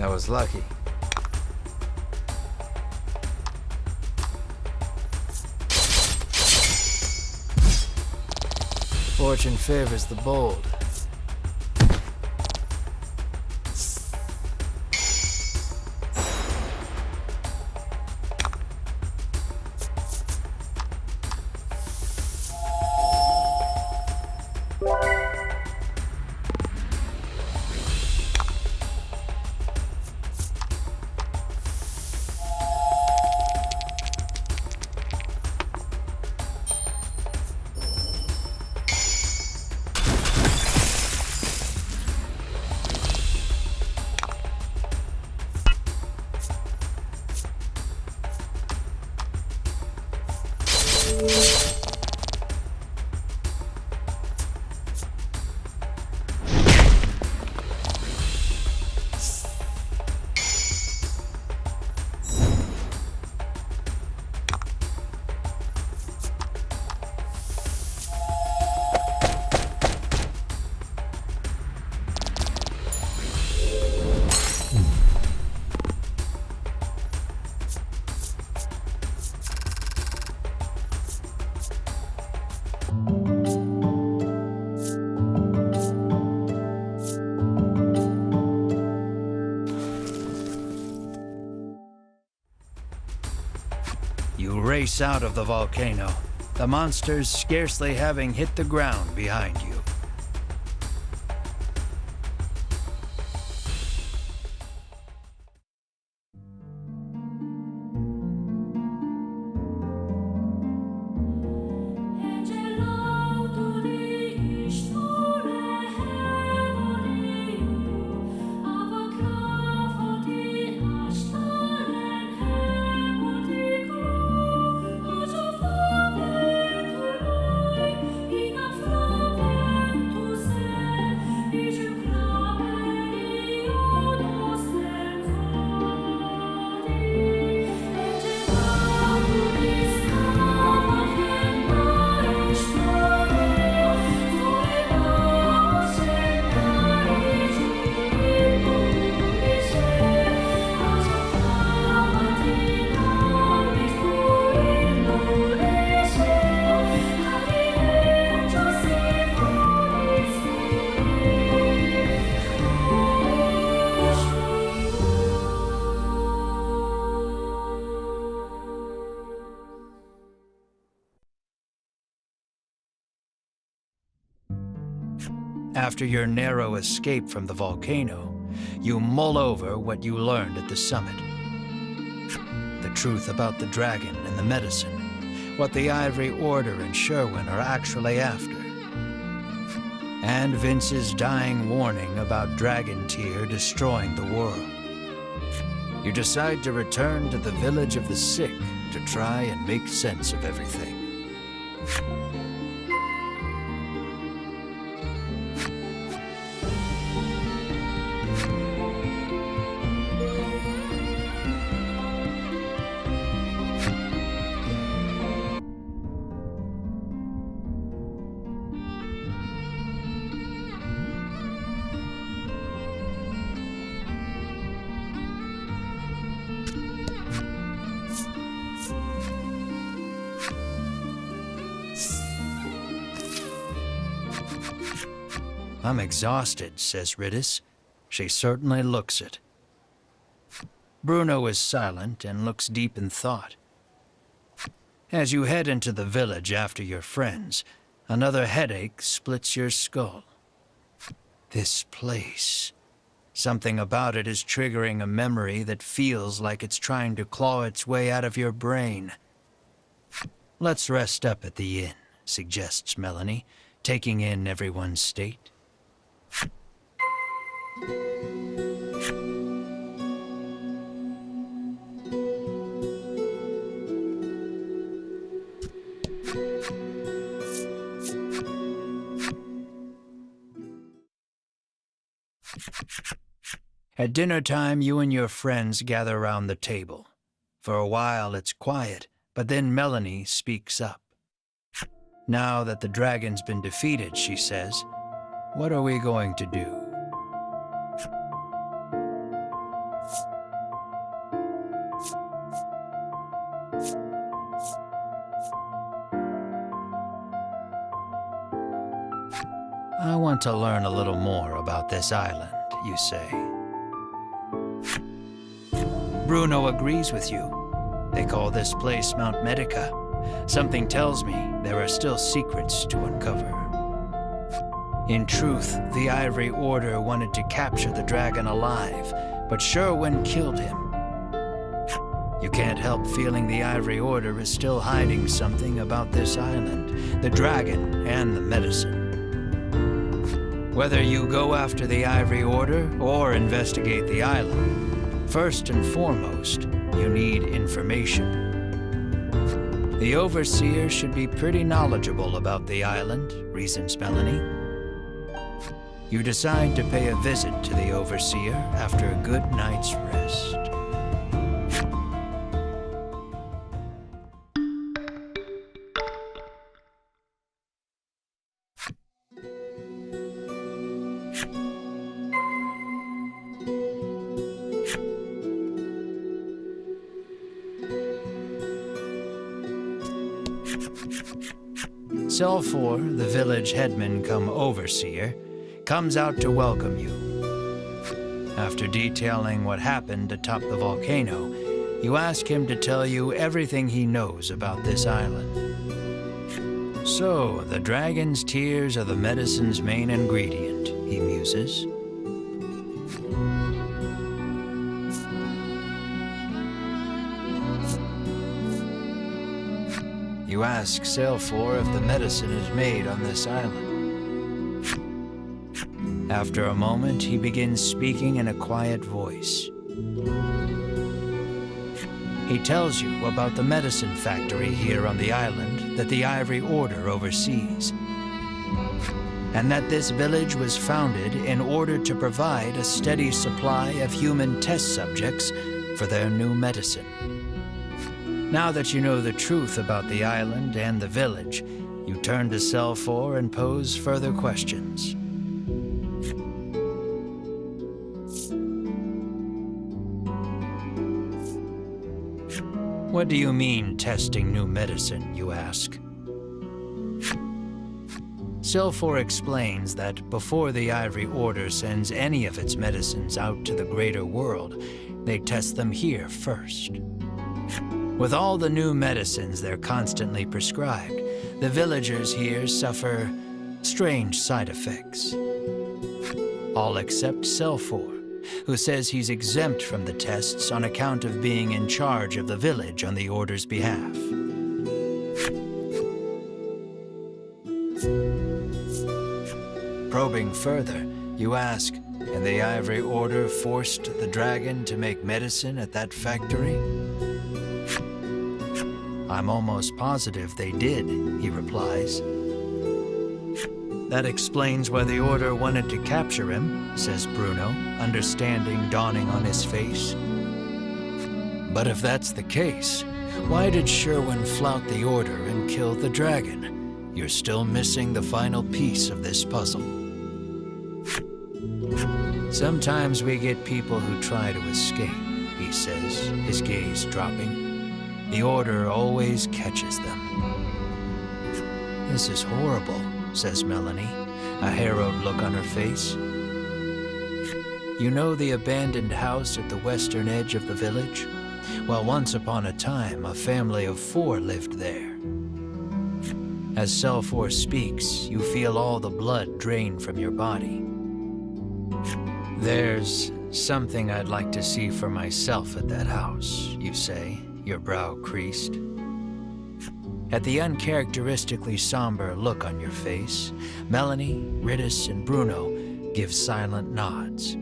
That was lucky. Fortune favors the bold. You race out of the volcano, the monsters scarcely having hit the ground behind you. After your narrow escape from the volcano, you mull over what you learned at the summit. The truth about the dragon and the medicine, what the Ivory Order and Sherwin are actually after, and Vince's dying warning about Dragon Tear destroying the world. You decide to return to the village of the sick to try and make sense of everything. I'm exhausted, says Ridis. She certainly looks it. Bruno is silent and looks deep in thought. As you head into the village after your friends, another headache splits your skull. This place. Something about it is triggering a memory that feels like it's trying to claw its way out of your brain. Let's rest up at the inn, suggests Melanie, taking in everyone's state. At dinner time, you and your friends gather around the table. For a while, it's quiet, but then Melanie speaks up. Now that the dragon's been defeated, she says, what are we going to do? I want to learn a little more about this island, you say. Bruno agrees with you. They call this place Mount Medica. Something tells me there are still secrets to uncover. In truth, the Ivory Order wanted to capture the dragon alive, but Sherwin killed him. You can't help feeling the Ivory Order is still hiding something about this island, the dragon and the medicine. Whether you go after the Ivory Order or investigate the island, first and foremost, you need information. The Overseer should be pretty knowledgeable about the island, reasons Melanie. You decide to pay a visit to the Overseer after a good night's rest. Selfor, the village headman come overseer, comes out to welcome you. After detailing what happened atop the volcano, you ask him to tell you everything he knows about this island. So, the dragon's tears are the medicine's main ingredient, he muses. You ask Selfor if the medicine is made on this island. After a moment, he begins speaking in a quiet voice. He tells you about the medicine factory here on the island that the Ivory Order oversees, and that this village was founded in order to provide a steady supply of human test subjects for their new medicine. Now that you know the truth about the island and the village, you turn to Selfor and pose further questions. What do you mean, testing new medicine, you ask? Selfor explains that before the Ivory Order sends any of its medicines out to the greater world, they test them here first. With all the new medicines they're constantly prescribed, the villagers here suffer strange side effects. All except Selfor, who says he's exempt from the tests on account of being in charge of the village on the Order's behalf. Probing further, you ask, and the Ivory Order forced the dragon to make medicine at that factory? I'm almost positive they did, he replies. That explains why the Order wanted to capture him, says Bruno, understanding dawning on his face. But if that's the case, why did Sherwin flout the Order and kill the dragon? You're still missing the final piece of this puzzle. Sometimes we get people who try to escape, he says, his gaze dropping. The Order always catches them. This is horrible, says Melanie, a harrowed look on her face. You know the abandoned house at the western edge of the village? Well, once upon a time, a family of 4 lived there. As Selfor speaks, you feel all the blood drain from your body. There's something I'd like to see for myself at that house, you say, your brow creased. At the uncharacteristically somber look on your face, Melanie, Riddis, and Bruno give silent nods.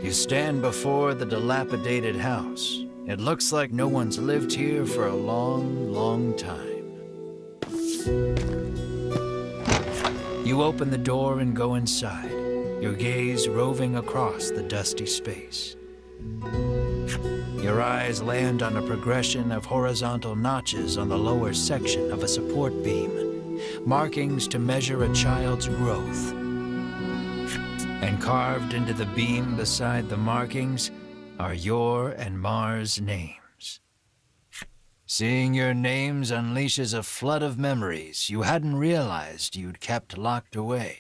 You stand before the dilapidated house. It looks like no one's lived here for a long, long time. You open the door and go inside, your gaze roving across the dusty space. Your eyes land on a progression of horizontal notches on the lower section of a support beam, markings to measure a child's growth. And carved into the beam beside the markings are your and Mars' names. Seeing your names unleashes a flood of memories you hadn't realized you'd kept locked away.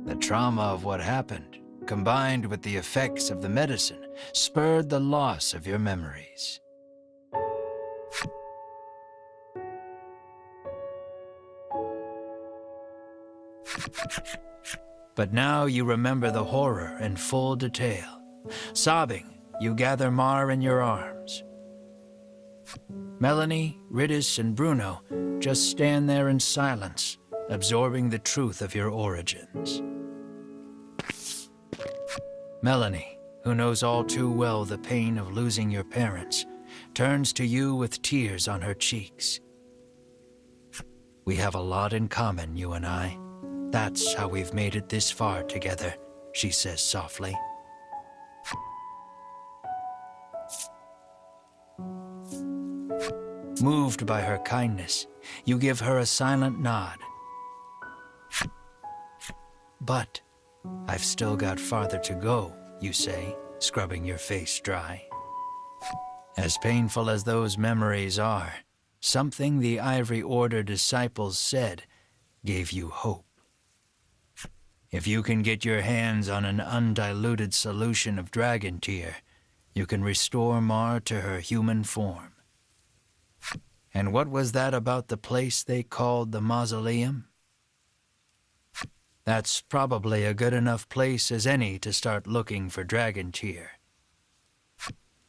The trauma of what happened, combined with the effects of the medicine, spurred the loss of your memories. But now you remember the horror in full detail. Sobbing, you gather Mar in your arms. Melanie, Riddis, and Bruno just stand there in silence, absorbing the truth of your origins. Melanie, who knows all too well the pain of losing your parents, turns to you with tears on her cheeks. We have a lot in common, you and I. That's how we've made it this far together, she says softly. Moved by her kindness, you give her a silent nod. But I've still got farther to go, you say, scrubbing your face dry. As painful as those memories are, something the Ivory Order disciples said gave you hope. If you can get your hands on an undiluted solution of dragon tear, you can restore Mar to her human form. And what was that about the place they called the mausoleum? That's probably a good enough place as any to start looking for dragon tear.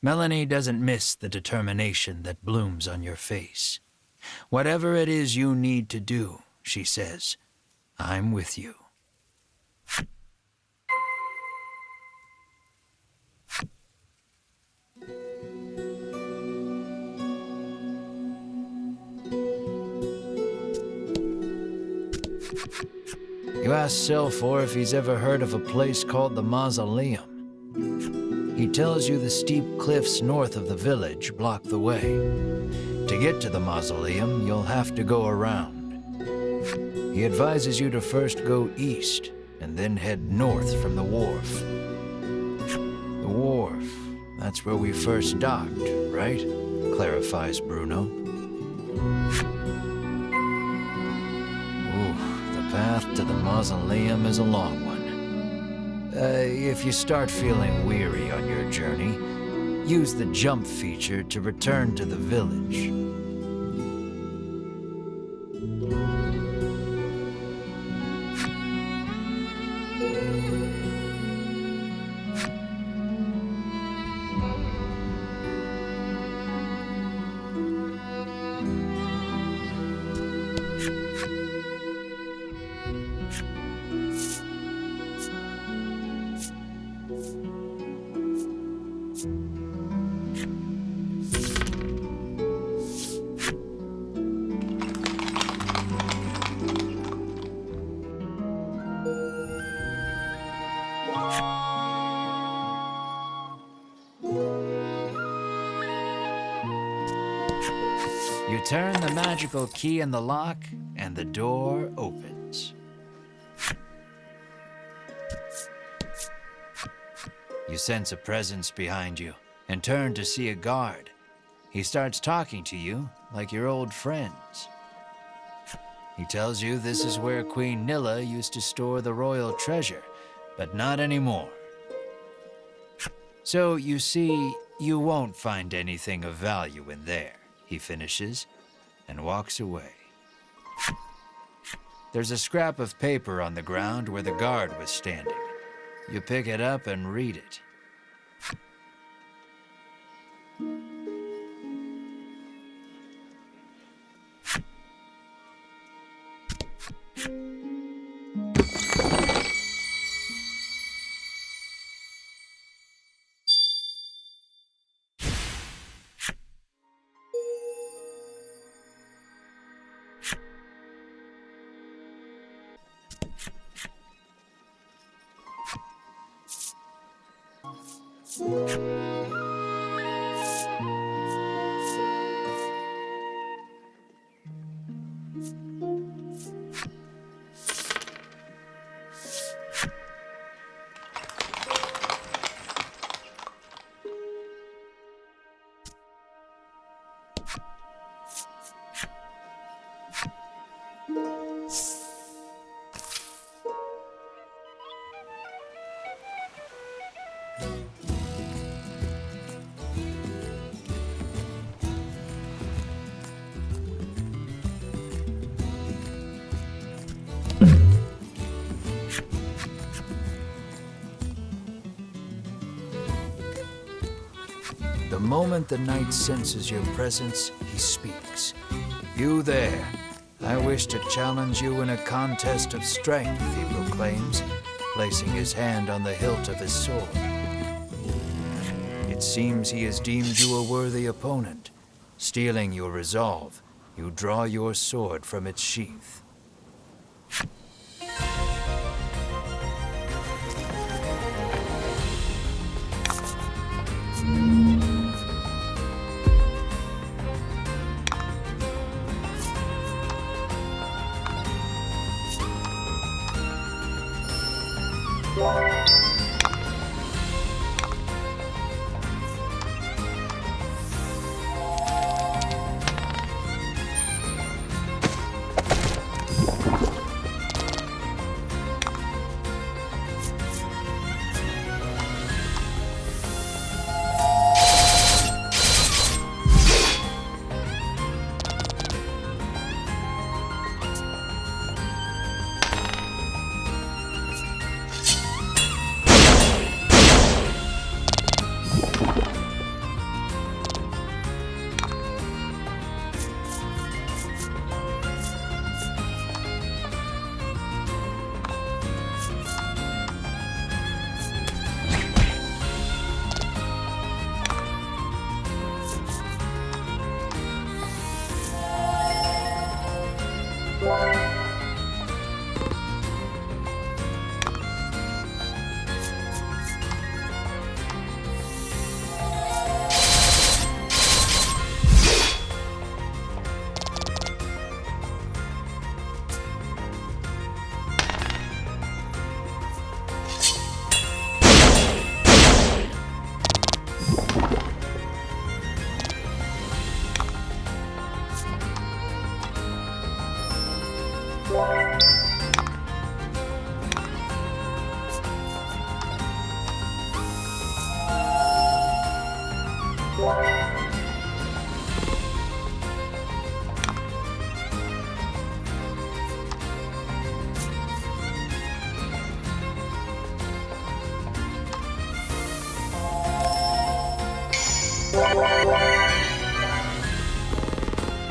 Melanie doesn't miss the determination that blooms on your face. Whatever it is you need to do, she says, I'm with you. You ask Silfor if he's ever heard of a place called the Mausoleum. He tells you the steep cliffs north of the village block the way. To get to the mausoleum, you'll have to go around. He advises you to first go east and then head north from the wharf. The wharf, that's where we first docked, right? Clarifies Bruno. Ooh, the path to the mausoleum is a long one. If you start feeling weary on your journey, use the jump feature to return to the village. You turn the magical key in the lock, and the door opens. You sense a presence behind you, and turn to see a guard. He starts talking to you like your old friends. He tells you this is where Queen Nilla used to store the royal treasure, but not anymore. So you see, you won't find anything of value in there. He finishes and walks away. There's a scrap of paper on the ground where the guard was standing. You pick it up and read it. The moment the knight senses your presence, he speaks. "You there. I wish to challenge you in a contest of strength," he proclaims, placing his hand on the hilt of his sword. It seems he has deemed you a worthy opponent. Stealing your resolve, you draw your sword from its sheath.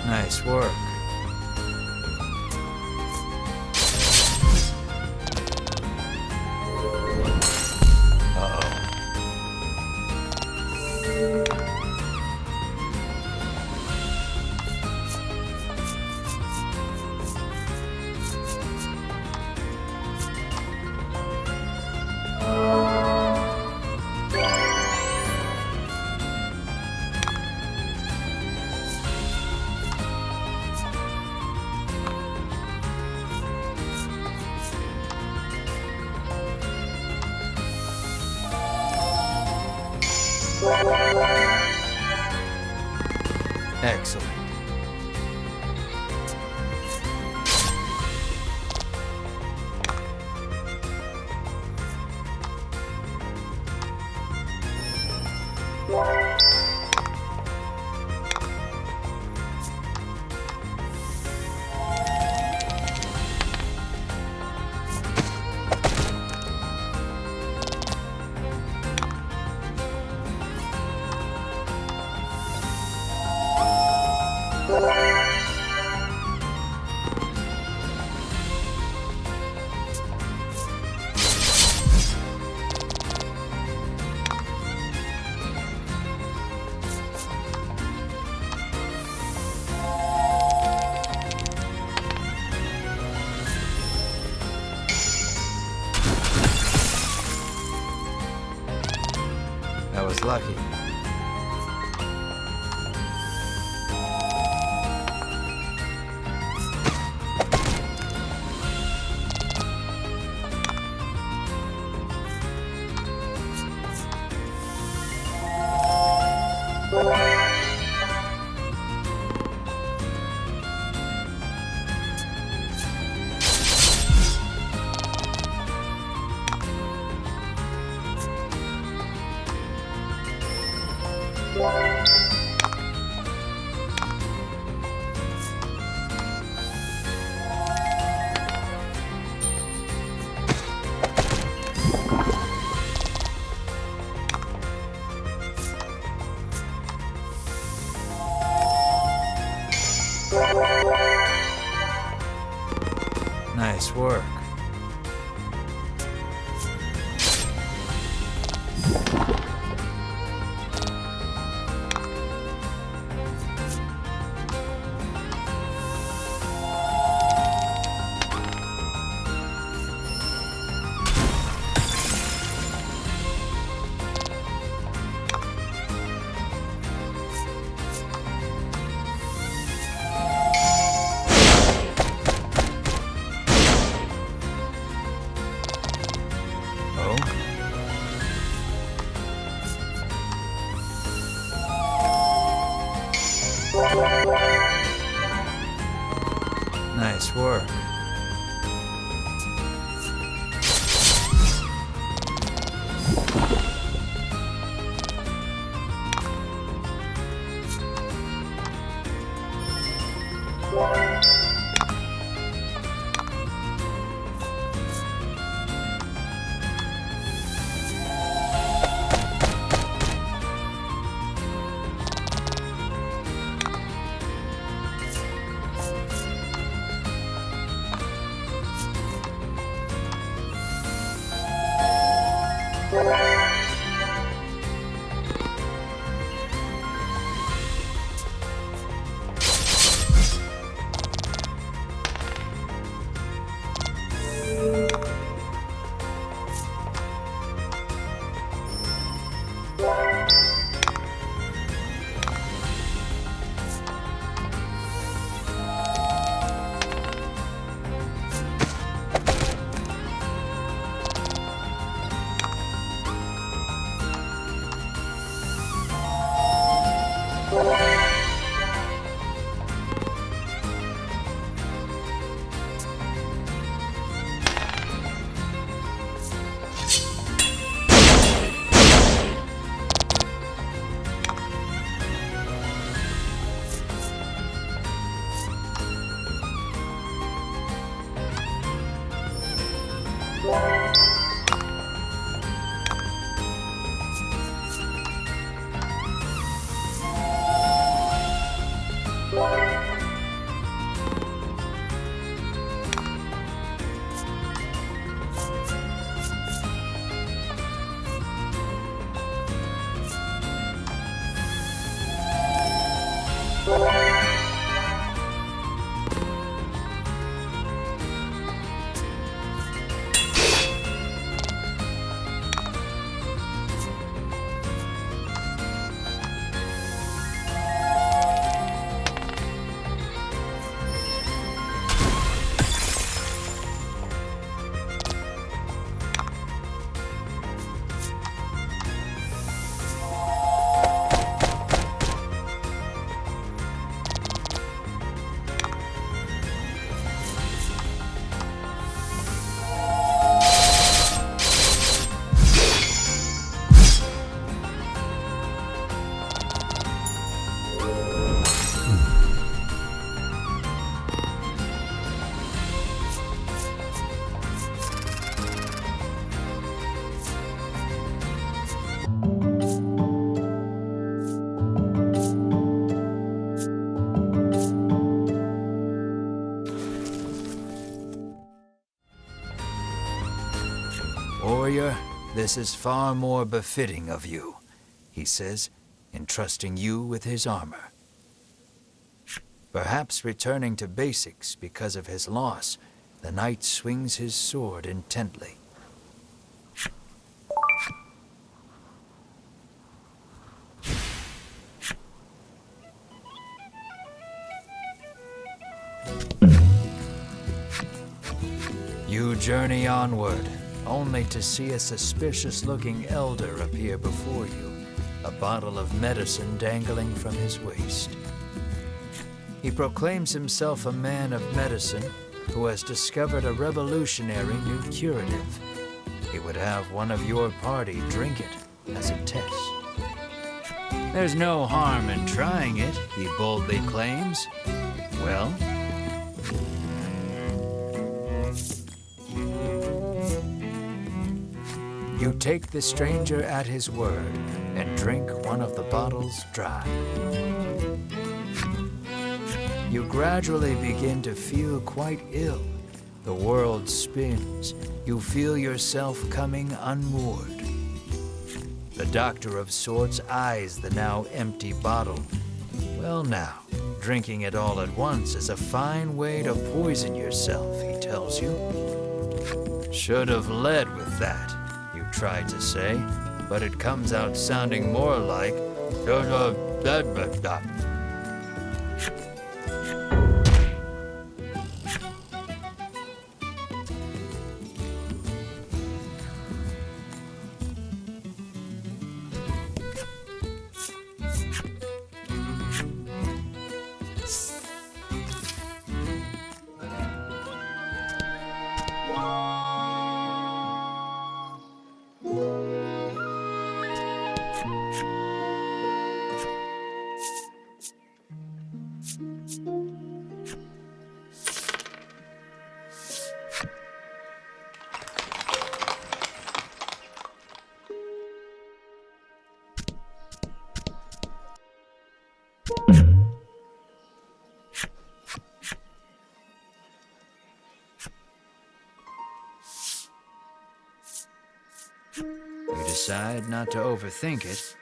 Nice work. Excellent. That was lucky. Nice work. Nice work. Warrior, this is far more befitting of you, he says, entrusting you with his armor. Perhaps returning to basics because of his loss, the knight swings his sword intently. You journey onward, only to see a suspicious-looking elder appear before you, a bottle of medicine dangling from his waist. He proclaims himself a man of medicine who has discovered a revolutionary new curative. He would have one of your party drink it as a test. There's no harm in trying it, he boldly claims. Well, you take the stranger at his word and drink one of the bottles dry. You gradually begin to feel quite ill. The world spins. You feel yourself coming unmoored. The doctor of sorts eyes the now empty bottle. Well now, drinking it all at once is a fine way to poison yourself, he tells you. Should have led with that, you try to say, but it comes out sounding more like You decide not to overthink it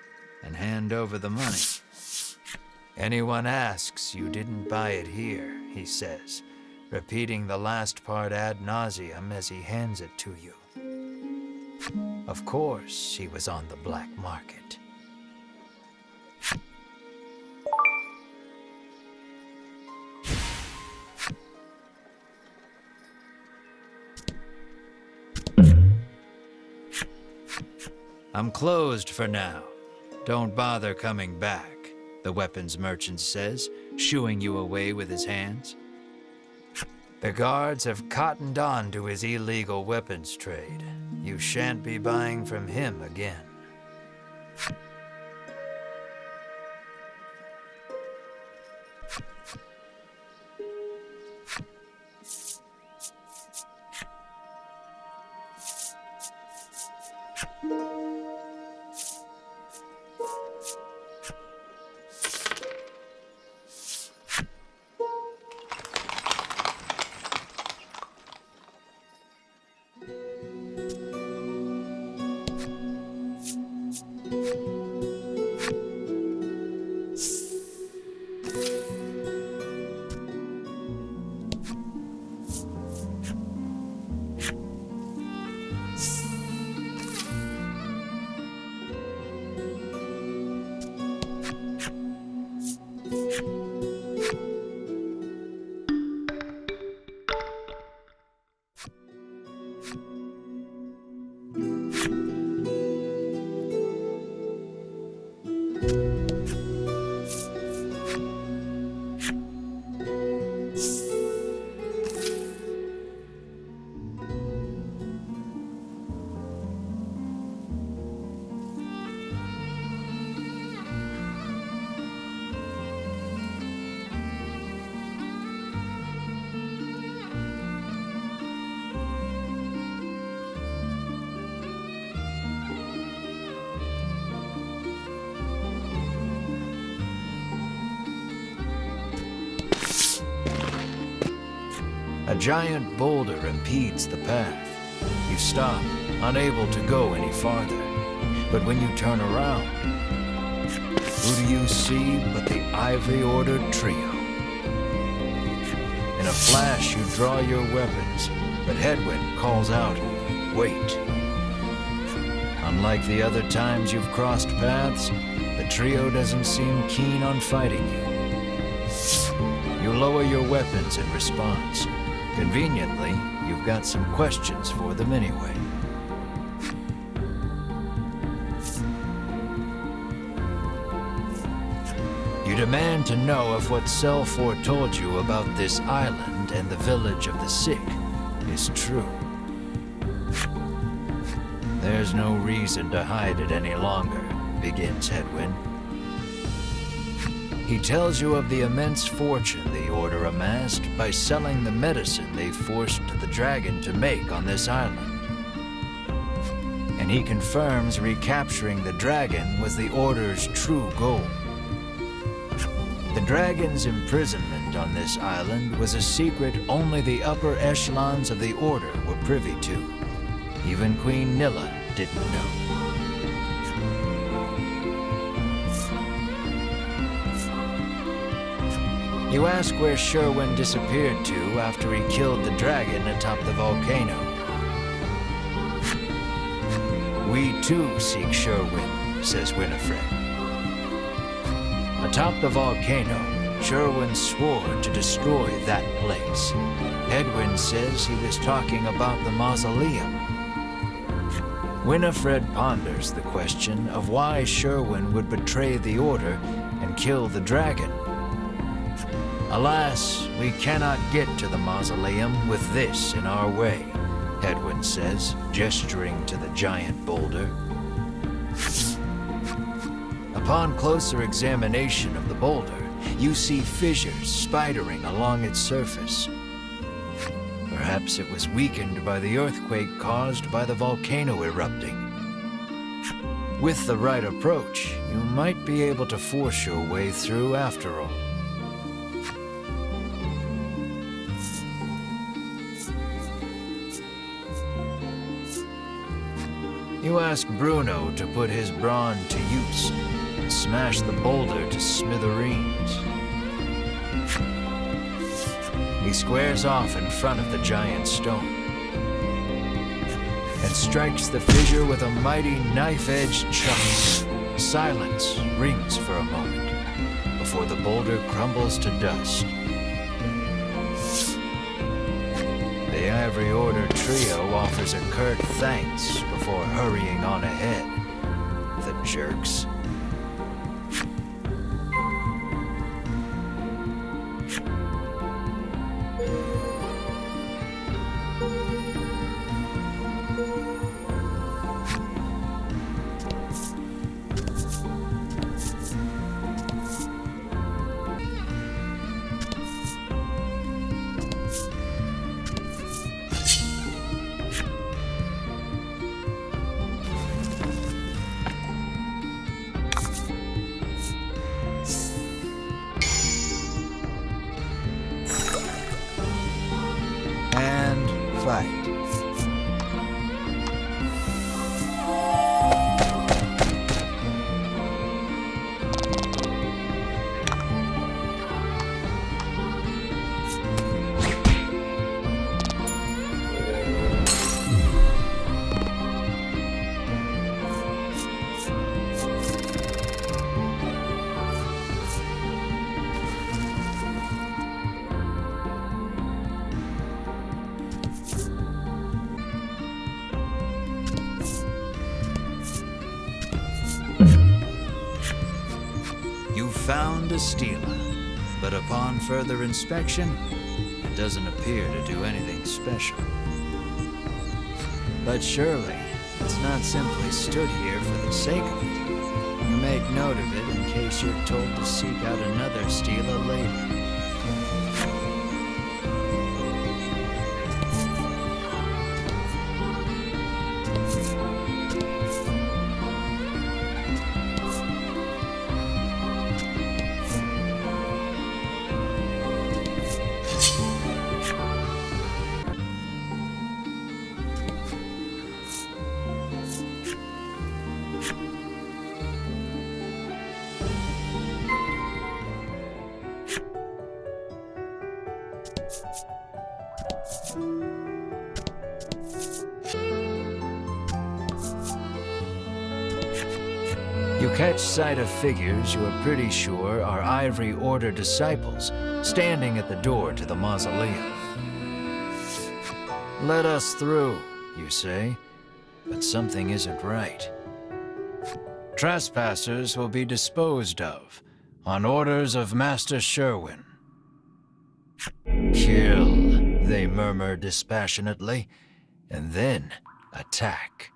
and hand over the money. Anyone asks, you didn't buy it here, he says, repeating the last part ad nauseum as he hands it to you. Of course, he was on the black market. I'm closed for now. Don't bother coming back, the weapons merchant says, shooing you away with his hands. The guards have cottoned on to his illegal weapons trade. You shan't be buying from him again. giant boulder impedes the path. You stop, unable to go any farther. But when you turn around, who do you see but the Ivory Order trio? In a flash, you draw your weapons, but Headwind calls out, "Wait." Unlike the other times you've crossed paths, the trio doesn't seem keen on fighting you. You lower your weapons in response. Conveniently, you've got some questions for them anyway. You demand to know if what Cell foretold you about this island and the village of the sick is true. There's no reason to hide it any longer, begins Headwind. He tells you of the immense fortune the Order amassed by selling the medicine they forced the dragon to make on this island. And he confirms recapturing the dragon was the Order's true goal. The dragon's imprisonment on this island was a secret only the upper echelons of the Order were privy to. Even Queen Nilla didn't know. You ask where Sherwin disappeared to after he killed the dragon atop the volcano. We too seek Sherwin, says Winifred. Atop the volcano, Sherwin swore to destroy that place. Headwind says he was talking about the mausoleum. Winifred ponders the question of why Sherwin would betray the Order and kill the dragon. Alas, we cannot get to the mausoleum with this in our way, Headwind says, gesturing to the giant boulder. Upon closer examination of the boulder, you see fissures spidering along its surface. Perhaps it was weakened by the earthquake caused by the volcano erupting. With the right approach, you might be able to force your way through after all. You ask Bruno to put his brawn to use and smash the boulder to smithereens. He squares off in front of the giant stone and strikes the fissure with a mighty knife-edged chuck. Silence rings for a moment before the boulder crumbles to dust. The Ivory Order trio offers a curt thanks before hurrying on ahead. The jerks. Fight. Found a stela, but upon further inspection, it doesn't appear to do anything special. But surely, it's not simply stood here for the sake of it. You make note of it in case you're told to seek out another stela later. You catch sight of figures you are pretty sure are Ivory Order disciples standing at the door to the mausoleum. Let us through, you say, but something isn't right. Trespassers will be disposed of on orders of Master Sherwin. Kill, they murmur dispassionately, and then attack.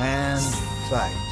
And fight.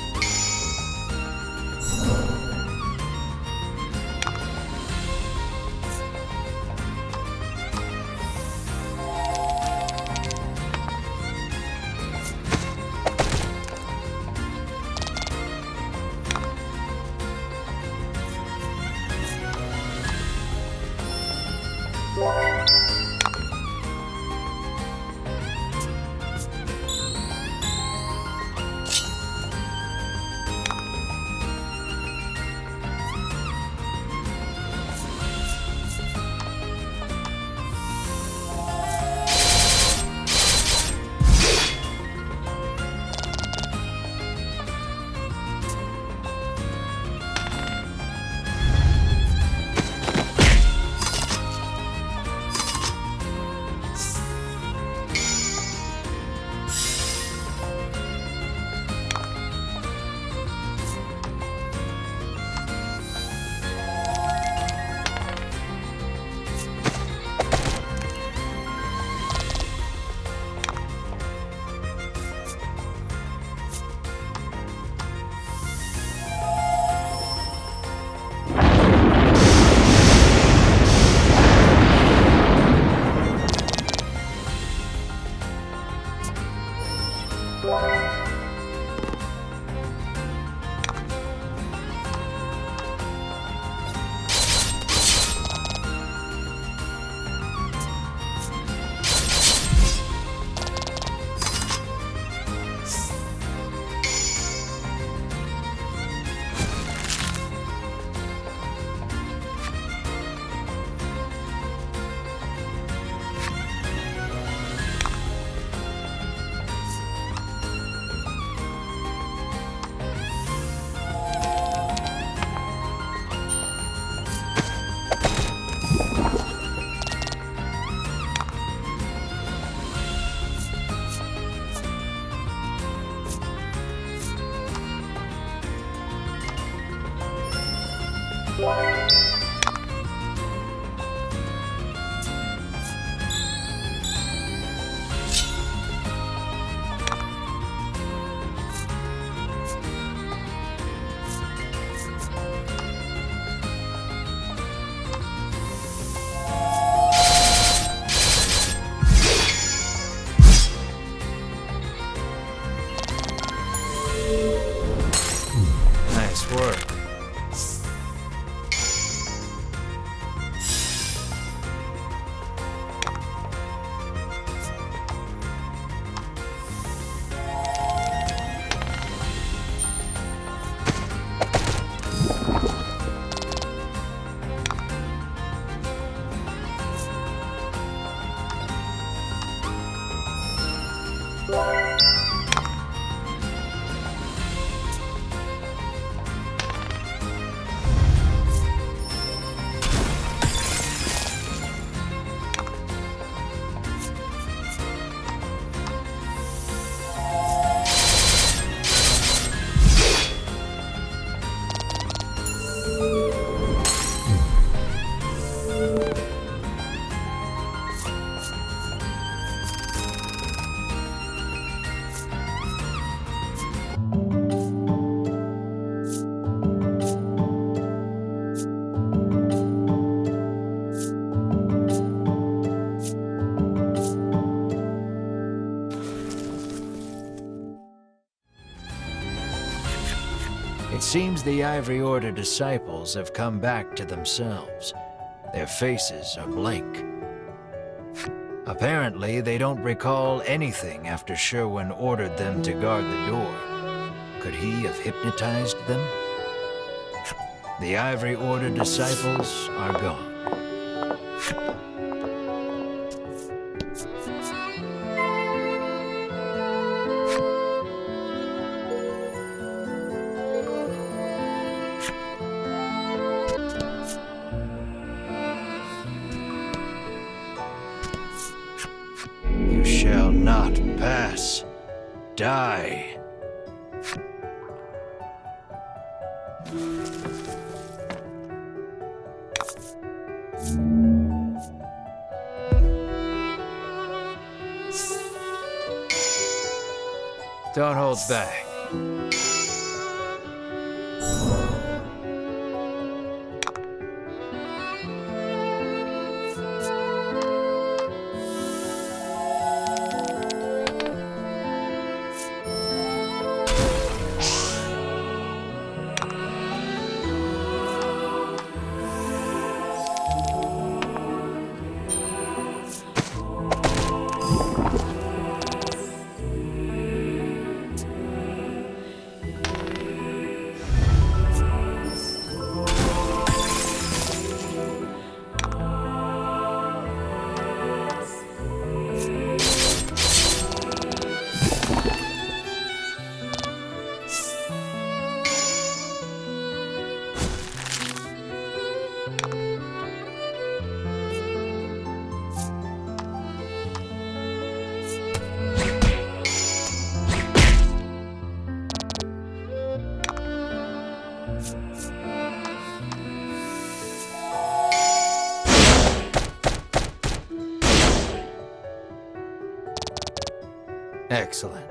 Nice work. It seems the Ivory Order disciples have come back to themselves. Their faces are blank. Apparently, they don't recall anything after Sherwin ordered them to guard the door. Could he have hypnotized them? The Ivory Order disciples are gone. You shall not pass. Die. Don't hold back. Excellent.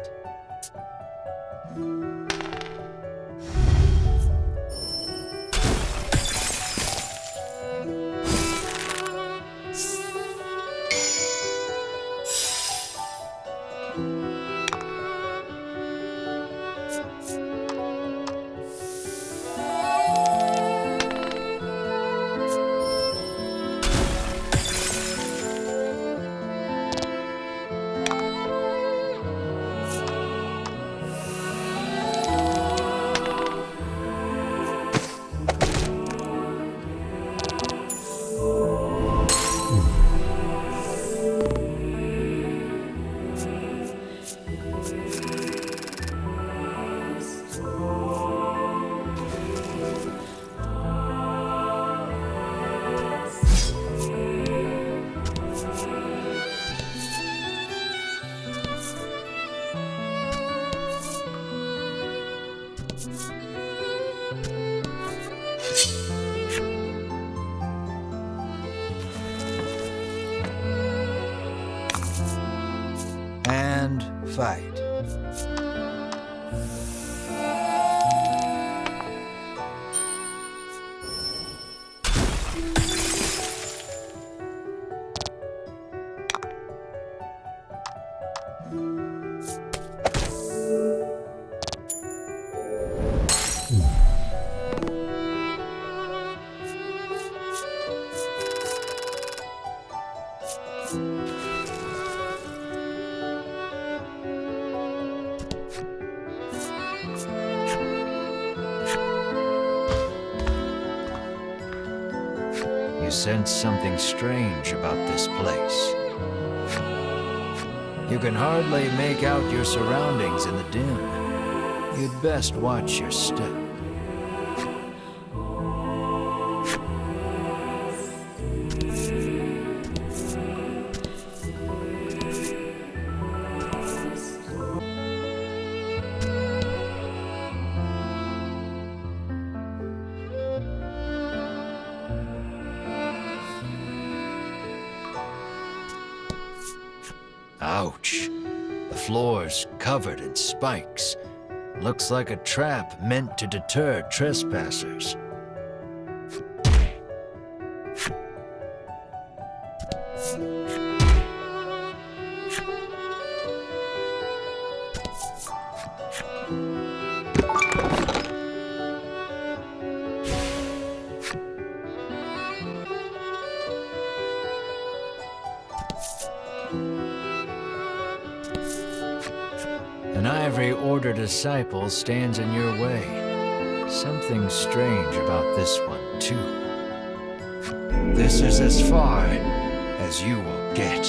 And fight. You sense something strange about this place. You can hardly make out your surroundings in the dim. You'd best watch your step. Ouch. The floor's covered in spikes. Looks like a trap meant to deter trespassers. An Ivory Order order disciple stands in your way. Something strange about this one, too. This is as far as you will get.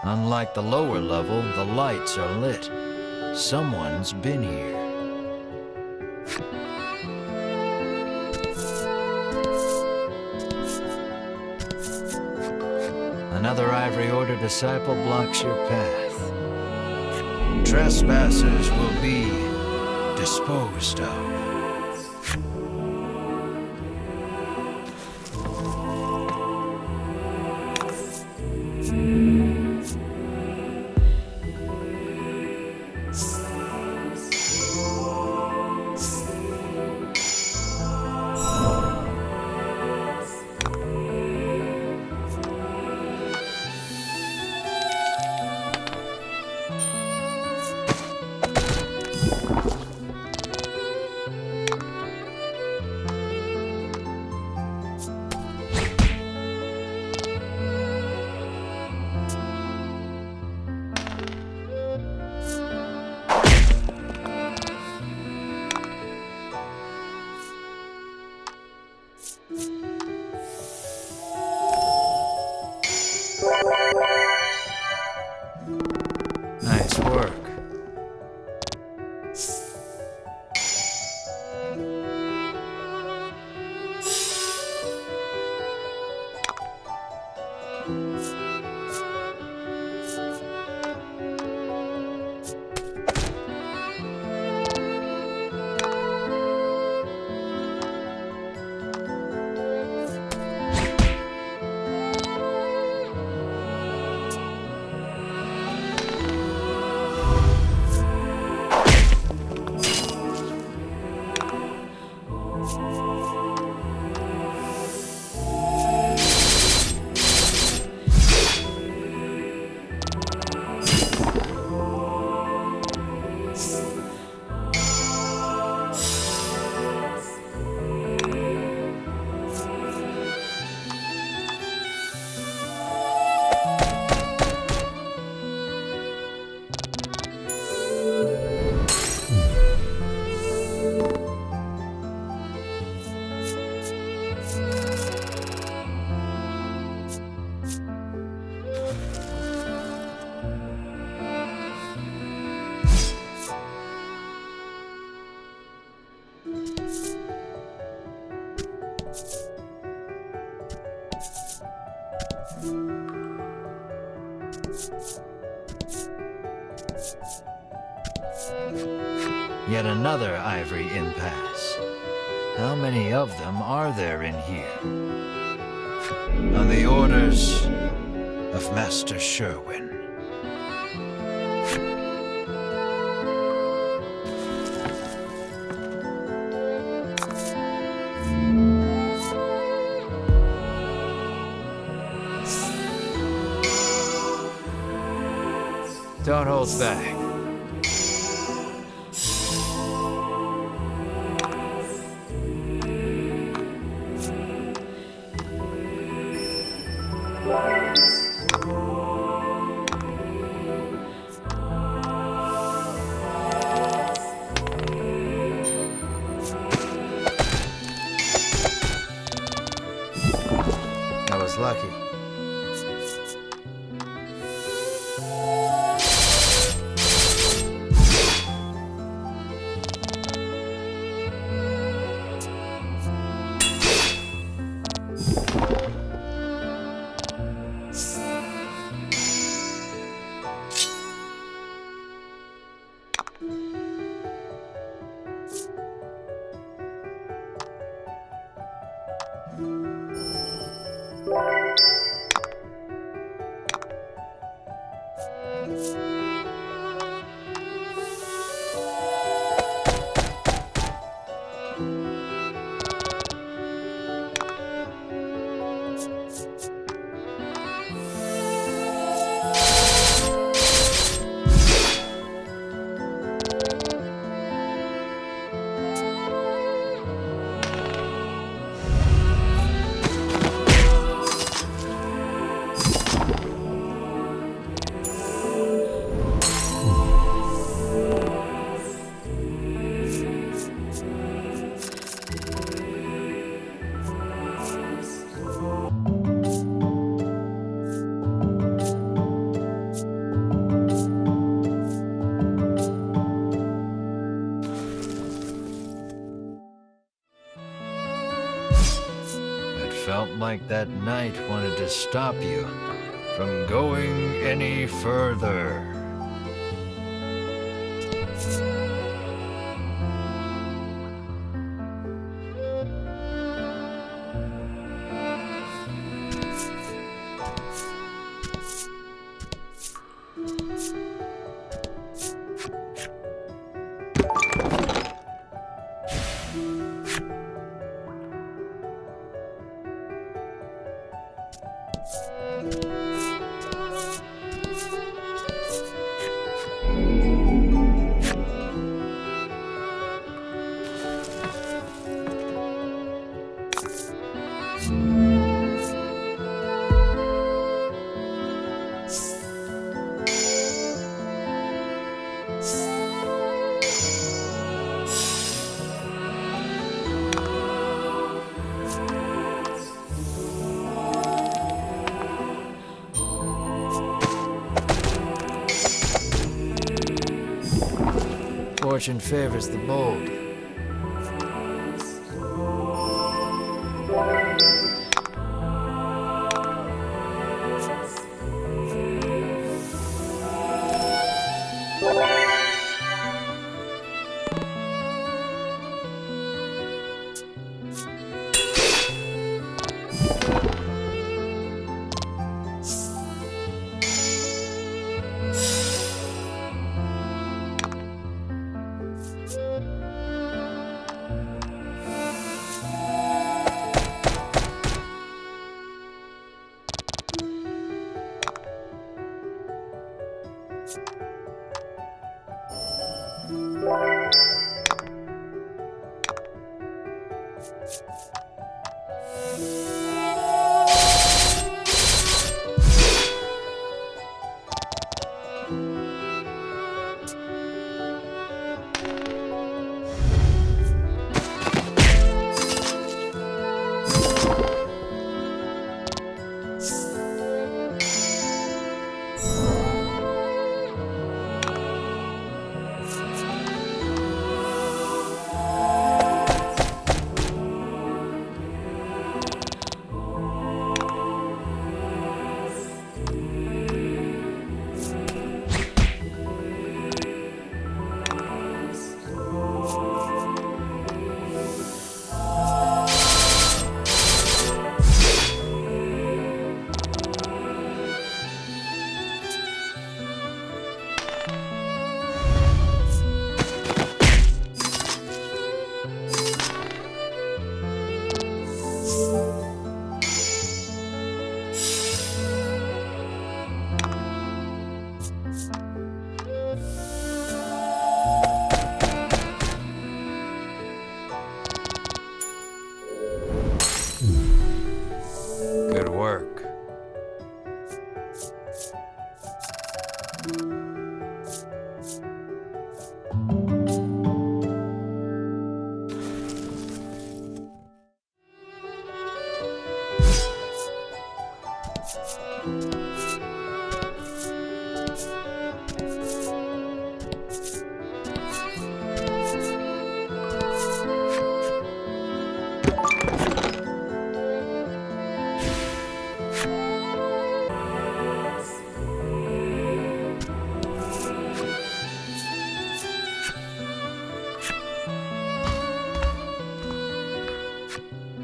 Unlike the lower level, the lights are lit. Someone's been here. Another Ivory Order disciple blocks your path. Trespassers will be disposed of. Nice work. Yet another ivory impasse. How many of them are there in here? On the orders of Master Sherwin. Don't hold back. I was lucky. Felt like that night wanted to stop you from going any further. Fortune favors the bold.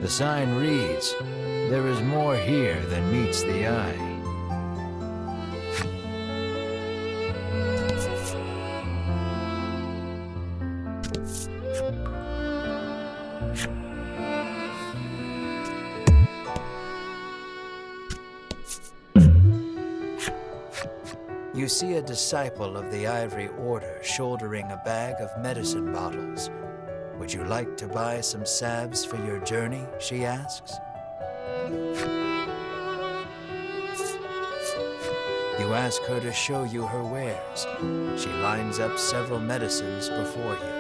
The sign reads, "There is more here than meets the eye." You see a disciple of the Ivory Order shouldering a bag of medicine bottles. "Would you like to buy some salves for your journey?" she asks. You ask her to show you her wares. She lines up several medicines before you.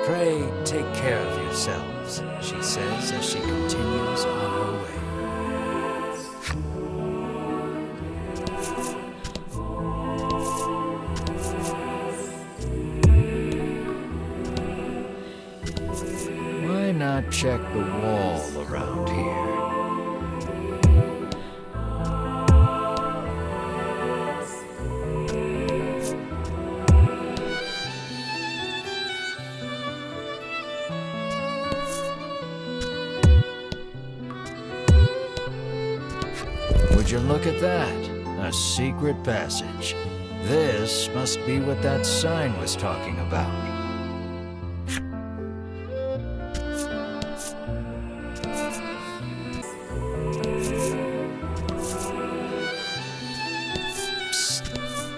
"Pray take care of yourselves," she says as she continues on her way. Why not check the wall around here? Would you look at that? A secret passage. This must be what that sign was talking about. Psst,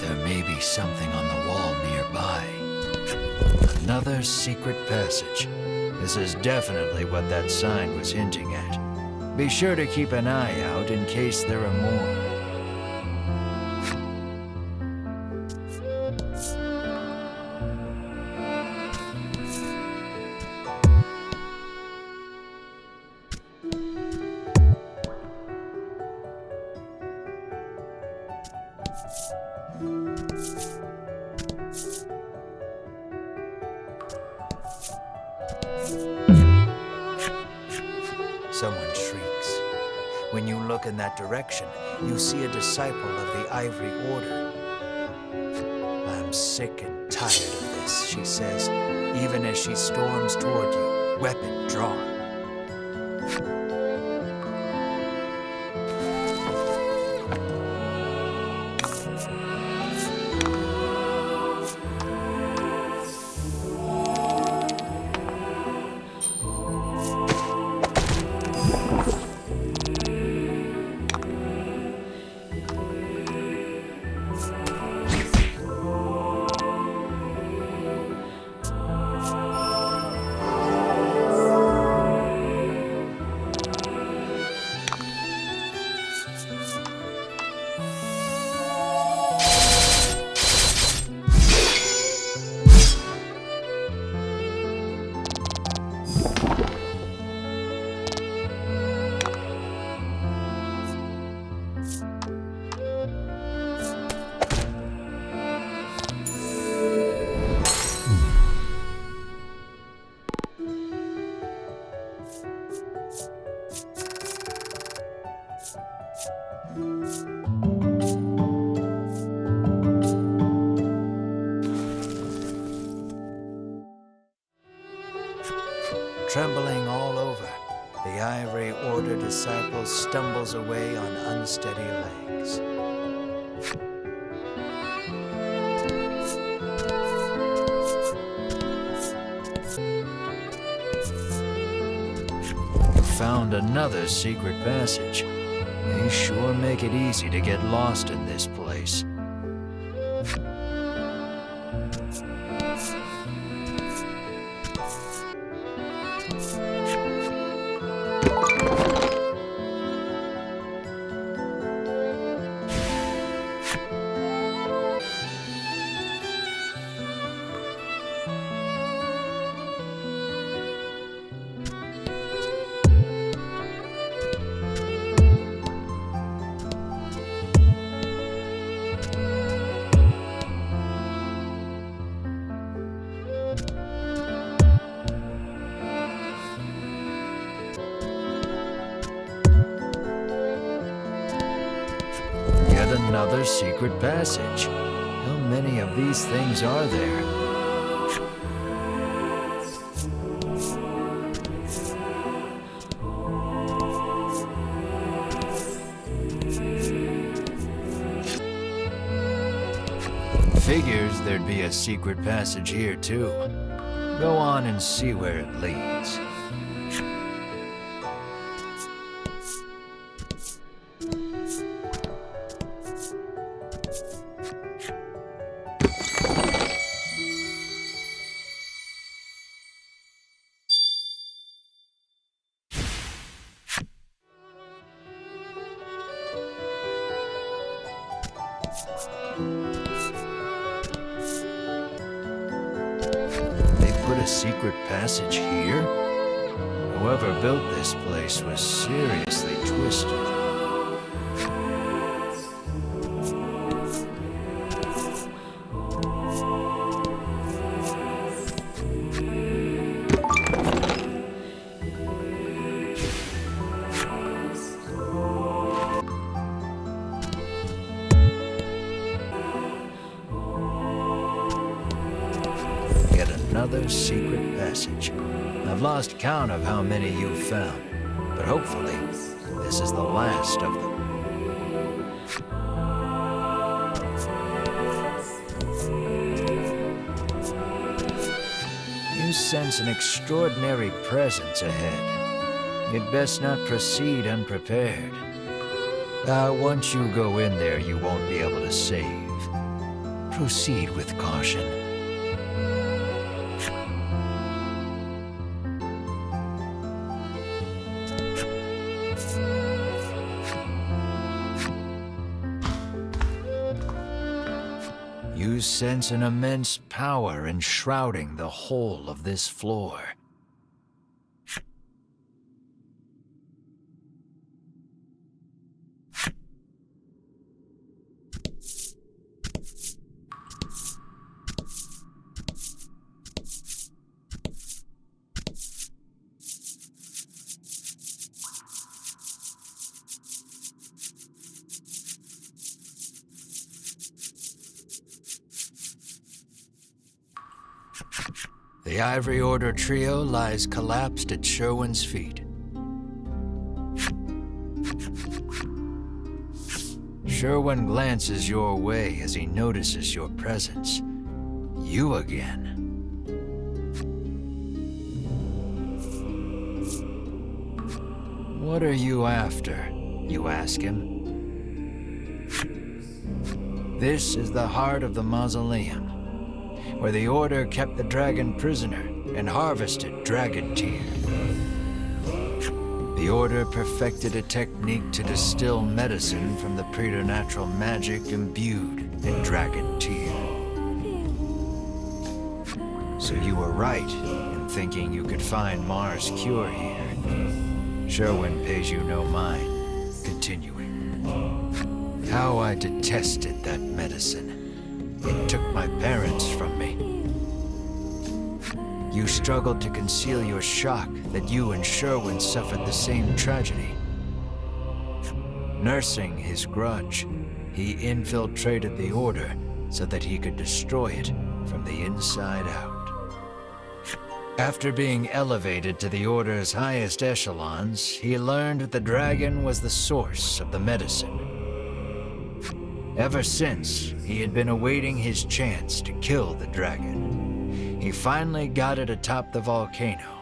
there may be something on the wall nearby. Another secret passage. This is definitely what that sign was hinting at. Be sure to keep an eye out in case there are more. Someone shrieks. When you look in that direction, you see a disciple of the Ivory Order. "I'm sick and tired of this," she says, even as she storms toward you, weapon drawn. Trembling all over, the Ivory Order disciple stumbles away on unsteady legs. You found another secret passage. They sure make it easy to get lost in this place. another secret passage. How many of these things are there? Figures there'd be a secret passage here too. Go on and see where it leads. A secret passage here? Whoever built this place was seriously twisted. Another secret passage. I've lost count of how many you've found, but hopefully, this is the last of them. You sense an extraordinary presence ahead. You'd best not proceed unprepared. Once you go in there, you won't be able to save. Proceed with caution. You sense an immense power enshrouding the whole of this floor. The Ivory Order trio lies collapsed at Sherwin's feet. Sherwin glances your way as he notices your presence. You again. What are you after? You ask him. This is the heart of the mausoleum, where the Order kept the dragon prisoner and harvested dragon tear. The Order perfected a technique to distill medicine from the preternatural magic imbued in dragon tear. So you were right in thinking you could find Mars' cure here. Sherwin pays you no mind, continuing. How I detested that medicine. It took my parents from me. You struggled to conceal your shock that you and Sherwin suffered the same tragedy. Nursing his grudge, he infiltrated the Order so that he could destroy it from the inside out. After being elevated to the Order's highest echelons, he learned the dragon was the source of the medicine. Ever since, he had been awaiting his chance to kill the dragon. He finally got it atop the volcano.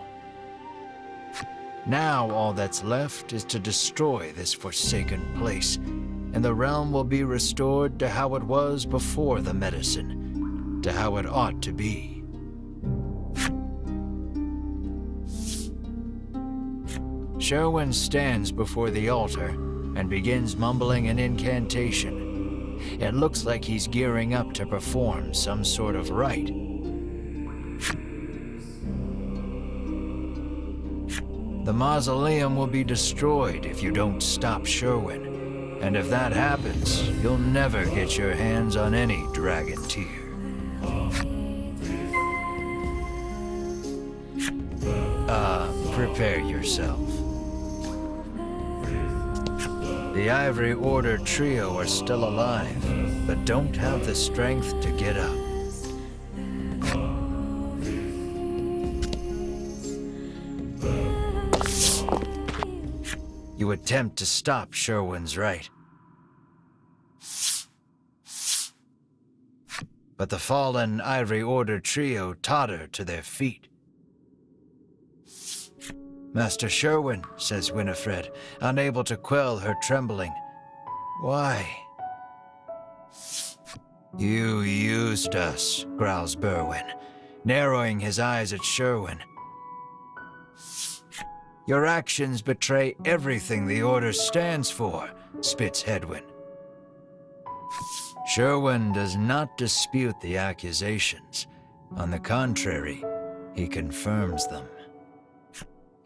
Now all that's left is to destroy this forsaken place, and the realm will be restored to how it was before the medicine, to how it ought to be. Sherwin stands before the altar and begins mumbling an incantation. It looks like he's gearing up to perform some sort of rite. The mausoleum will be destroyed if you don't stop Sherwin. And if that happens, you'll never get your hands on any dragon tear. Prepare yourself. The Ivory Order trio are still alive, but don't have the strength to get up. You attempt to stop Sherwin's right. But the fallen Ivory Order trio totter to their feet. Master Sherwin, says Winifred, unable to quell her trembling. Why? You used us, growls Berwin, narrowing his eyes at Sherwin. Your actions betray everything the Order stands for, spits Hedwin. Sherwin does not dispute the accusations. On the contrary, he confirms them.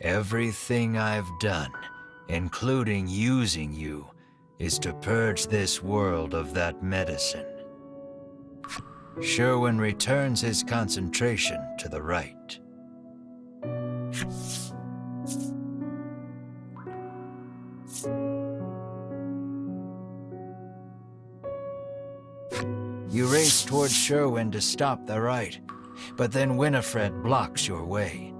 Everything I've done, including using you, is to purge this world of that medicine. Sherwin returns his concentration to the right. You race toward Sherwin to stop the right, but then Winifred blocks your way.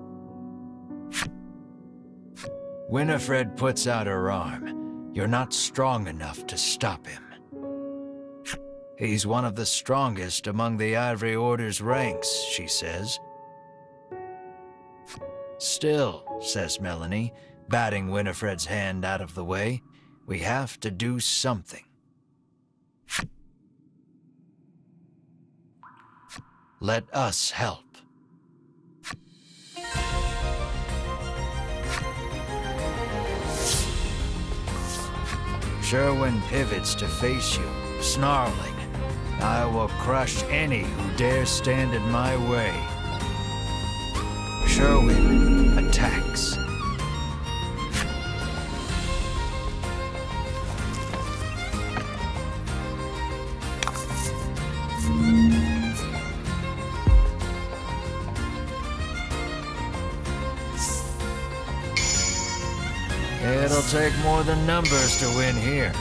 Winifred puts out her arm. You're not strong enough to stop him. He's one of the strongest among the Ivory Order's ranks, she says. Still, says Melanie, batting Winifred's hand out of the way, we have to do something. Let us help. Sherwin pivots to face you, snarling. I will crush any who dare stand in my way. Sherwin attacks. It'll take more than numbers to win here.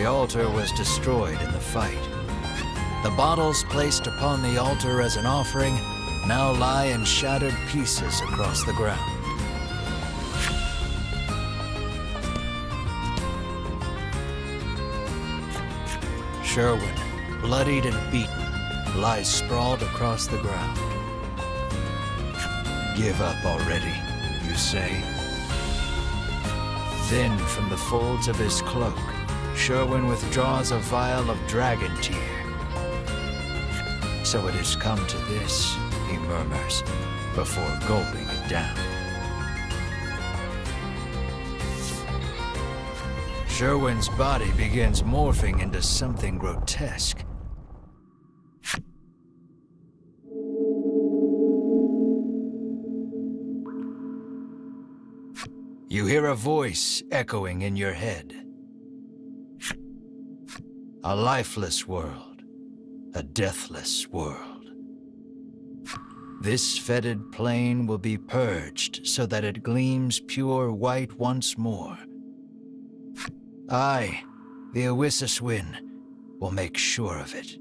the altar was destroyed in the fight. The bottles placed upon the altar as an offering now lie in shattered pieces across the ground. Sherwin, bloodied and beaten, lies sprawled across the ground. Give up already, you say? Then, from the folds of his cloak, Sherwin withdraws a vial of dragon tear. So it has come to this, he murmurs, before gulping it down. Sherwin's body begins morphing into something grotesque. You hear a voice echoing in your head. A lifeless world, a deathless world. This fetid plane will be purged so that it gleams pure white once more. I, the Owisiswin, will make sure of it.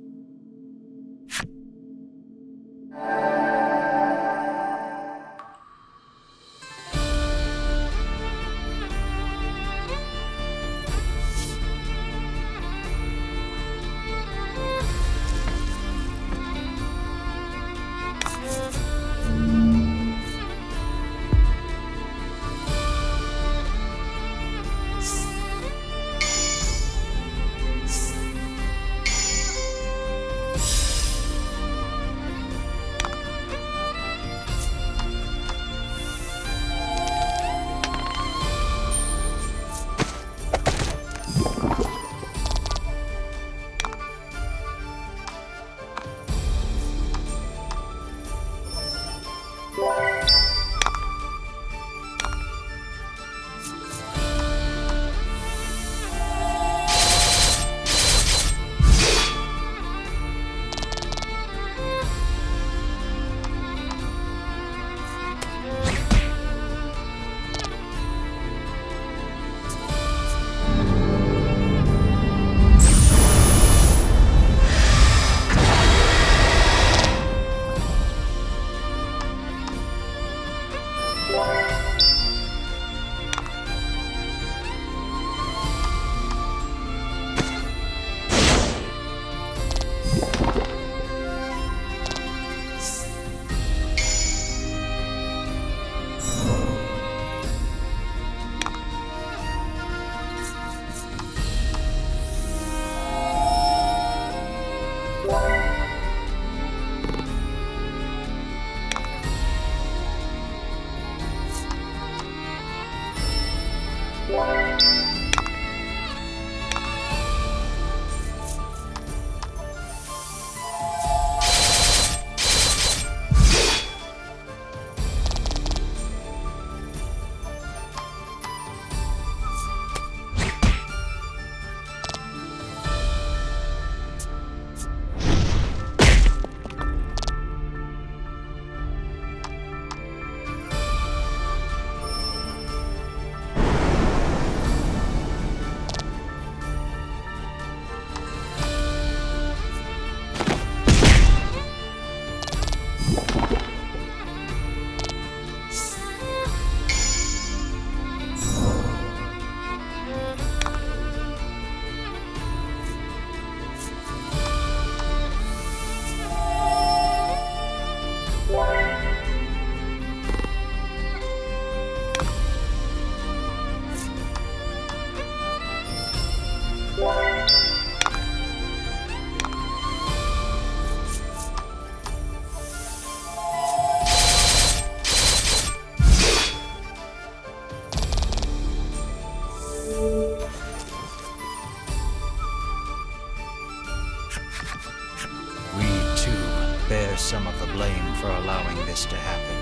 Some of the blame for allowing this to happen.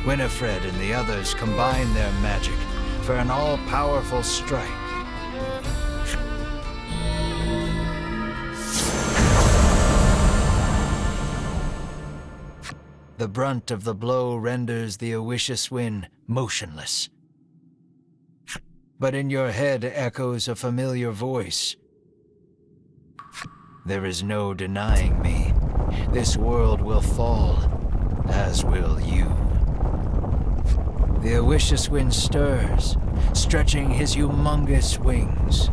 Winifred and the others combine their magic for an all-powerful strike. The brunt of the blow renders the Owisiswin motionless. but in your head echoes a familiar voice. There is no denying me. This world will fall, as will you. The Oishus wind stirs, stretching his humongous wings.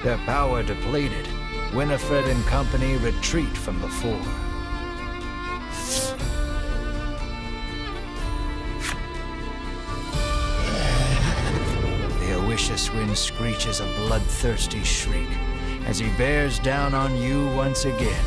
Their power depleted, Winifred and company retreat from the fore. The Oishus wind screeches a bloodthirsty shriek as he bears down on you once again.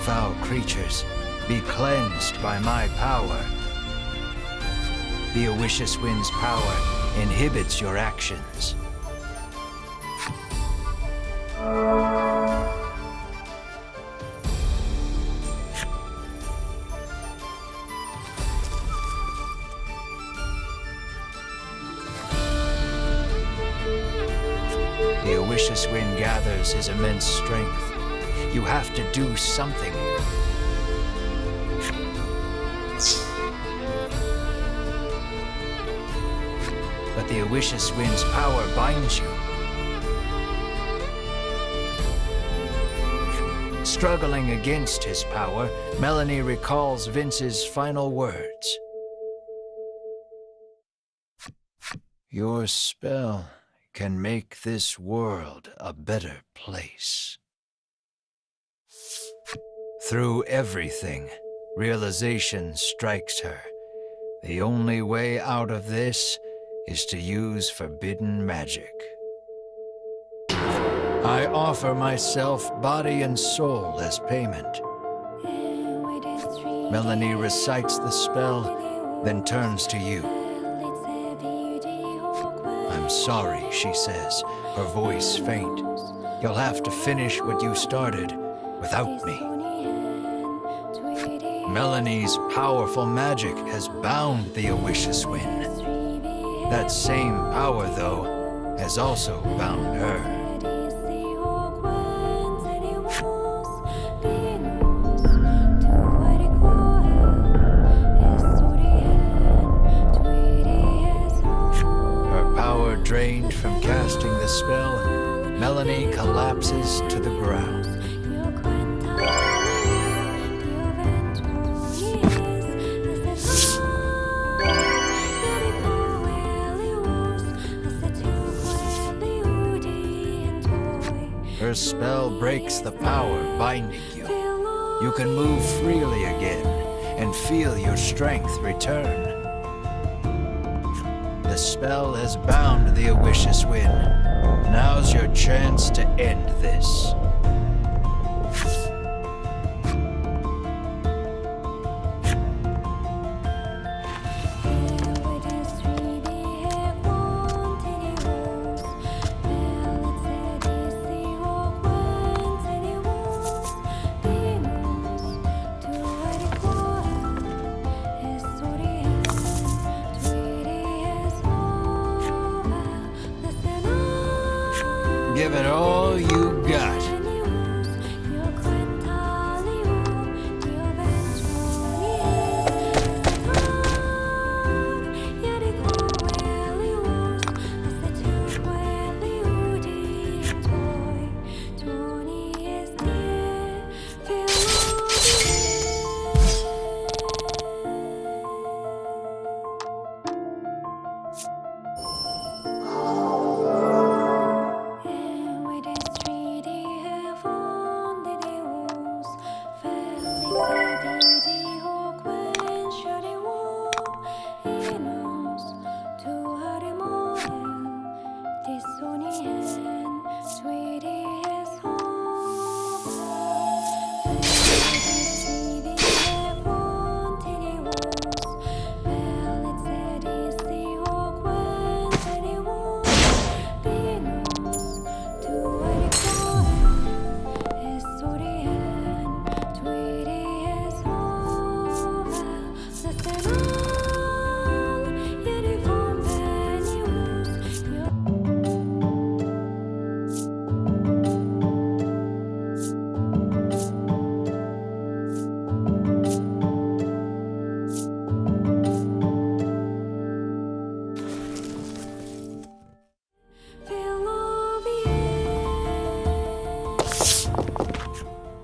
Foul creatures, be cleansed by my power. The Oishus Wind's power inhibits your actions. The Oishus Wind gathers his immense strength. You have to do something. But the Oishus Wind's power binds you. Struggling against his power, Melanie recalls Vince's final words. Your spell can make this world a better place. Through everything, realization strikes her. The only way out of this is to use forbidden magic. I offer myself, body and soul, as payment. Melanie recites the spell, then turns to you. I'm sorry, she says, her voice faint. You'll have to finish what you started without me. Melanie's powerful magic has bound the Oishus Wind. That same power, though, has also bound her. Her power drained from casting the spell, Melanie collapses to the ground. Her spell breaks the power binding you. You can move freely again and feel your strength return. The spell has bound the Oishus Wind. Now's your chance to end this. Give it all you got.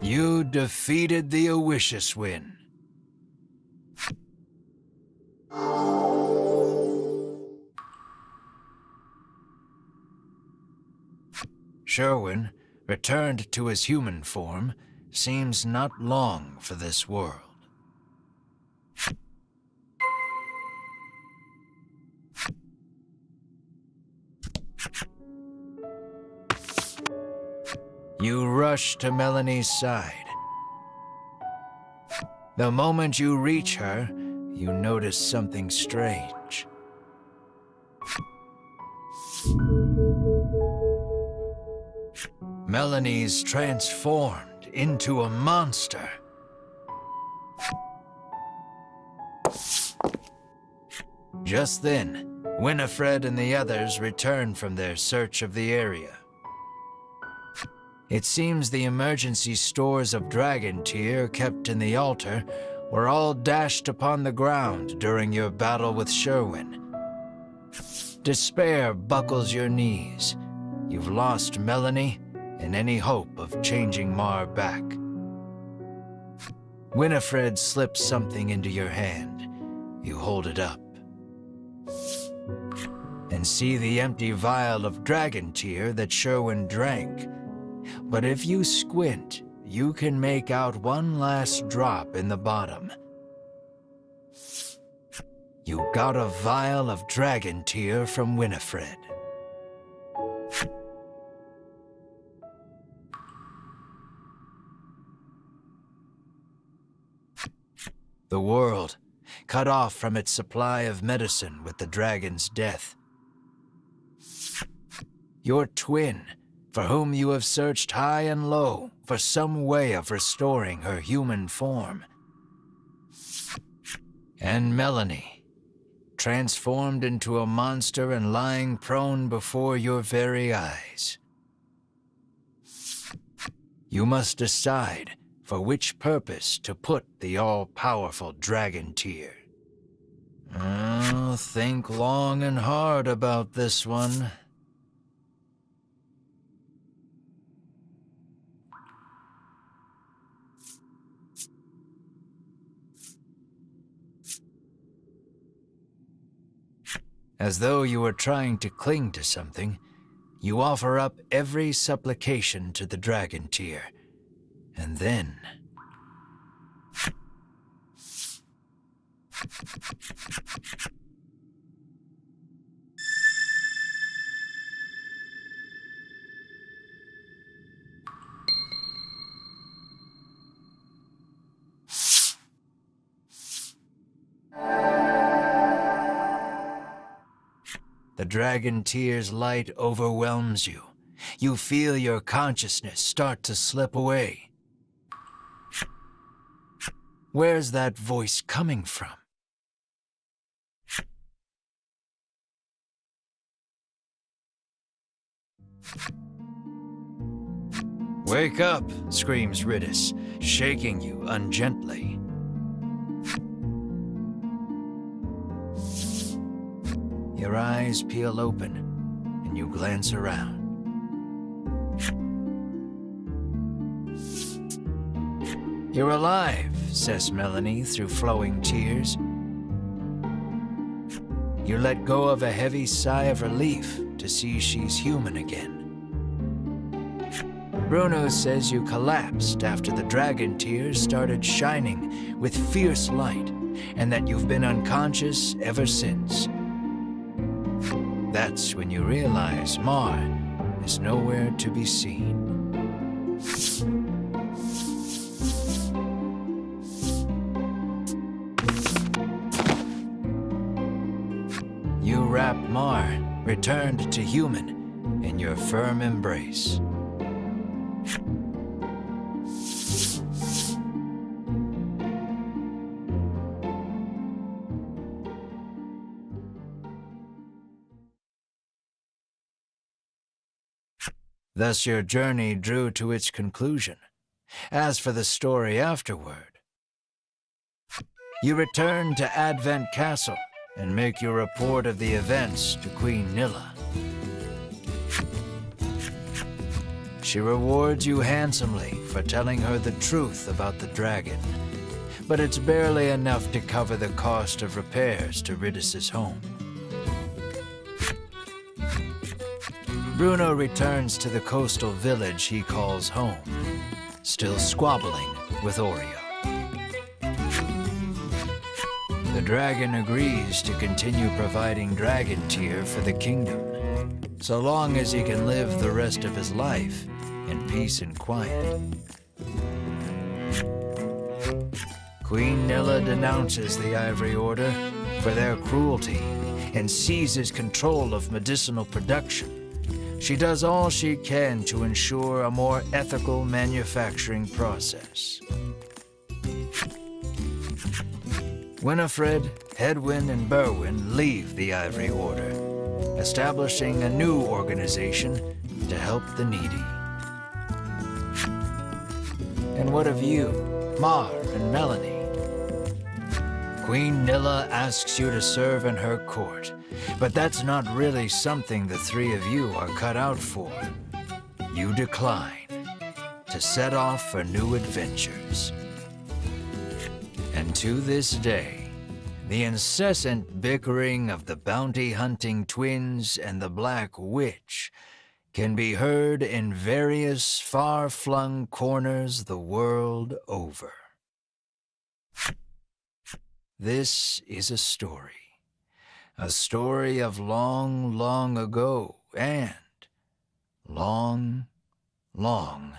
You defeated the Oishus Wind. Sherwin, returned to his human form, seems not long for this world. You rush to Melanie's side. The moment you reach her, you notice something strange. Melanie's transformed into a monster. Just then, Winifred and the others return from their search of the area. It seems the emergency stores of dragon tear kept in the altar were all dashed upon the ground during your battle with Sherwin. Despair buckles your knees. You've lost Melanie and any hope of changing Mar back. Winifred slips something into your hand. You hold it up and see the empty vial of dragon tear that Sherwin drank. But if you squint, you can make out one last drop in the bottom. You got a vial of dragon tear from Winifred. The world, cut off from its supply of medicine with the dragon's death. Your twin, for whom you have searched high and low for some way of restoring her human form. And Melanie, transformed into a monster and lying prone before your very eyes. You must decide for which purpose to put the all-powerful dragon tear. Oh, think long and hard about this one. As though you were trying to cling to something, you offer up every supplication to the dragon tear. And then... the dragon tear's light overwhelms you. You feel your consciousness start to slip away. Where's that voice coming from? Wake up, screams Ridis, shaking you ungently. Your eyes peel open, and you glance around. You're alive, says Melanie through flowing tears. You let go of a heavy sigh of relief to see she's human again. Bruno says you collapsed after the dragon tears started shining with fierce light, and that you've been unconscious ever since. That's when you realize Mar is nowhere to be seen. You wrap Mar, returned to human, in your firm embrace. Thus your journey drew to its conclusion. As for the story afterward, you return to Advent Castle and make your report of the events to Queen Nilla. She rewards you handsomely for telling her the truth about the dragon, but it's barely enough to cover the cost of repairs to Ridis's home. Bruno returns to the coastal village he calls home, still squabbling with Oreo. The dragon agrees to continue providing dragon tear for the kingdom, so long as he can live the rest of his life in peace and quiet. Queen Nilla denounces the Ivory Order for their cruelty and seizes control of medicinal production. She does all she can to ensure a more ethical manufacturing process. Winifred, Hedwyn, and Berwyn leave the Ivory Order, establishing a new organization to help the needy. And what of you, Mar and Melanie? Queen Nilla asks you to serve in her court, but that's not really something the three of you are cut out for. You decline to set off for new adventures. And to this day, the incessant bickering of the bounty-hunting twins and the Black Witch can be heard in various far-flung corners the world over. This is a story of long, long ago and long, long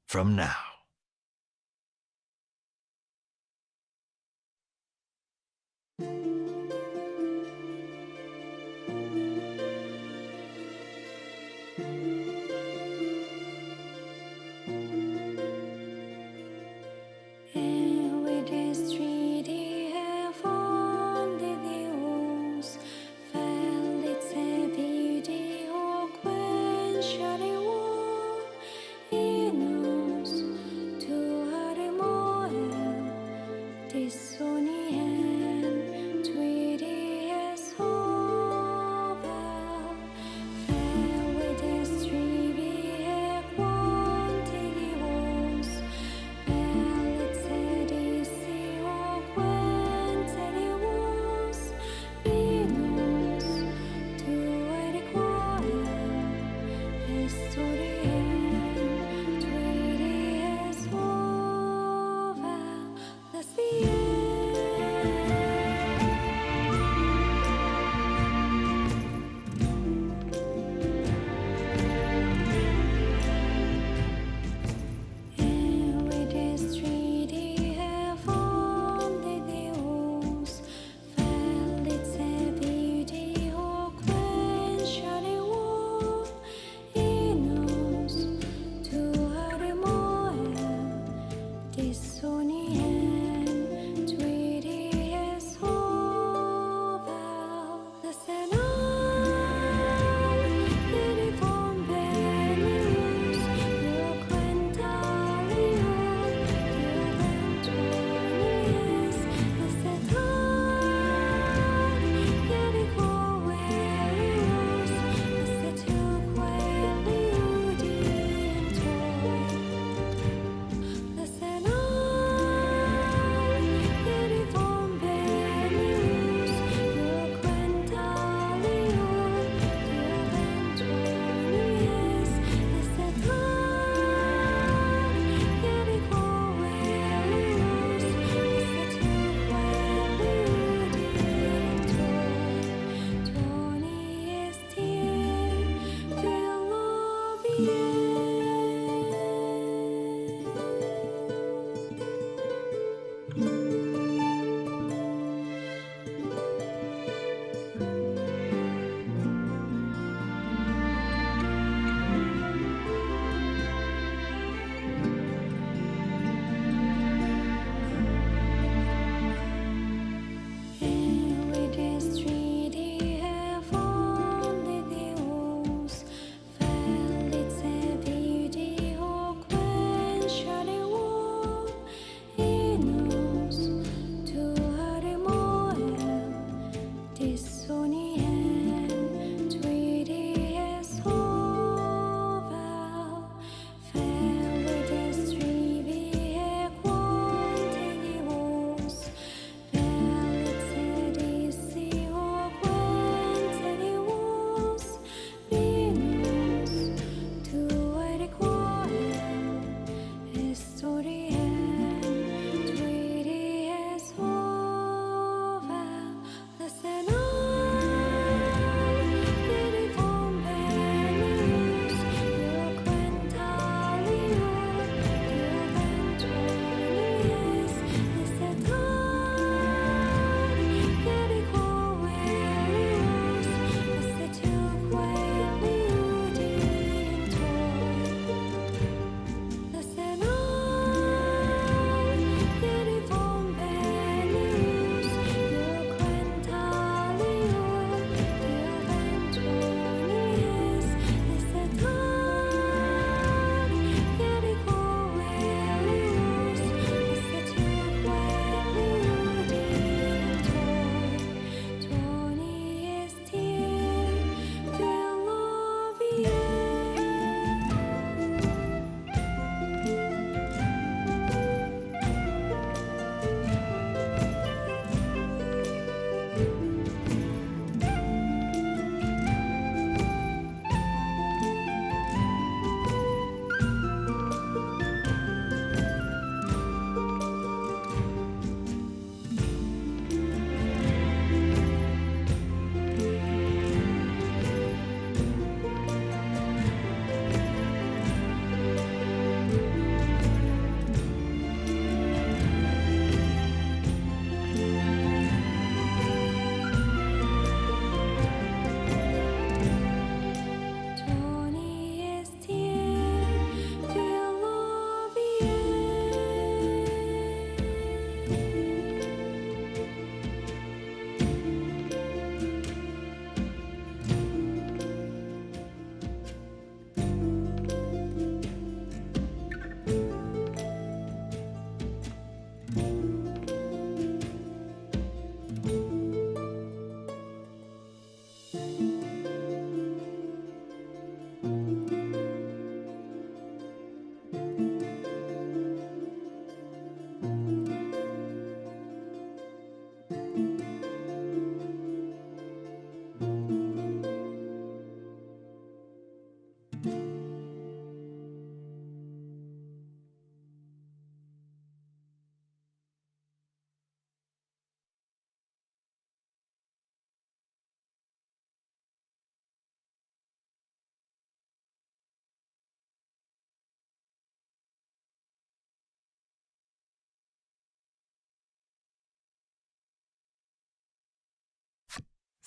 from now.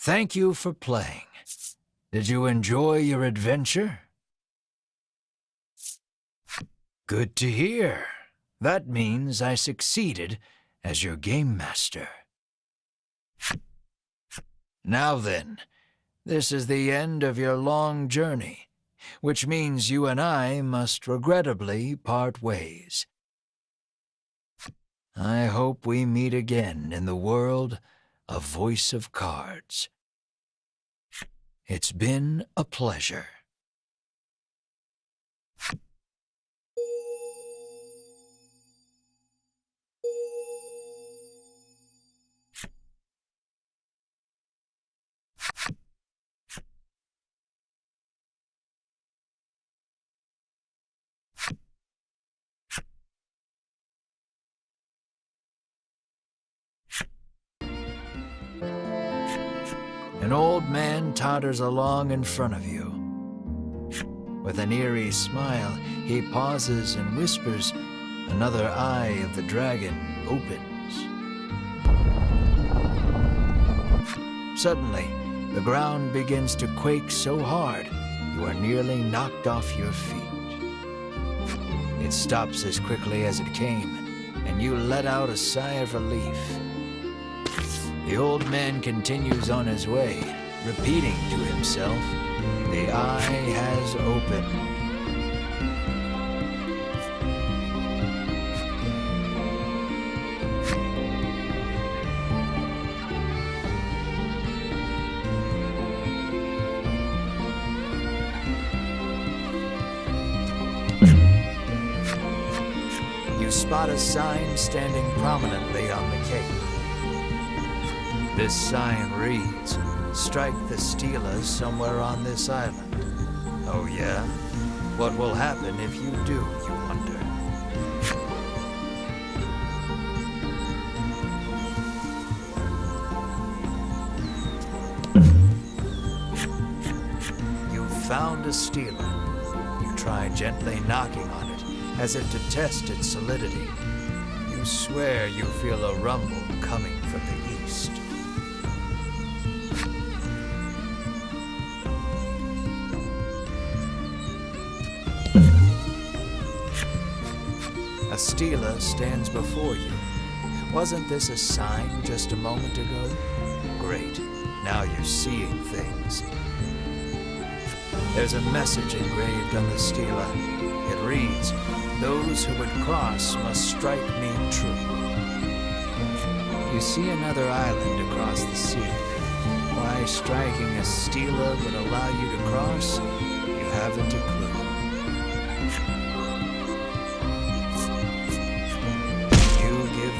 Thank you for playing. Did you enjoy your adventure? Good to hear. That means I succeeded as your game master. Now then, this is the end of your long journey, which means you and I must regrettably part ways. I hope we meet again in the world of Voice of Cards. It's been a pleasure. An old man totters along in front of you. With an eerie smile, he pauses and whispers, "Another eye of the dragon opens." Suddenly, the ground begins to quake so hard, you are nearly knocked off your feet. It stops as quickly as it came, and you let out a sigh of relief. The old man continues on his way, repeating to himself, "The eye has opened." You spot a sign standing prominently on the cape. This sign reads, "Strike the Steelers somewhere on this island." Oh yeah? What will happen if you do, you wonder? You've found a Steeler. You try gently knocking on it, as if to test its solidity. You swear you feel a rumble coming from the east. A Steeler stands before you. Wasn't this a sign just a moment ago? Great, now you're seeing things. There's a message engraved on the Steeler. It reads, "Those who would cross must strike me true." You see another island across the sea. Why striking a Steeler would allow you to cross, you haven't a clue.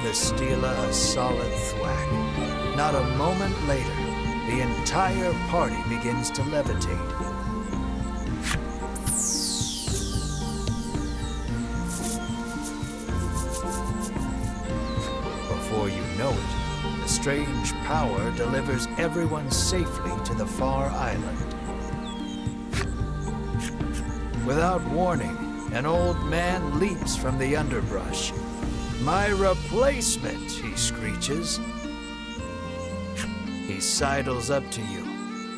The Steeler a solid thwack. Not a moment later, the entire party begins to levitate. Before you know it, the strange power delivers everyone safely to the far island. Without warning, an old man leaps from the underbrush. "My replacement," he screeches. He sidles up to you.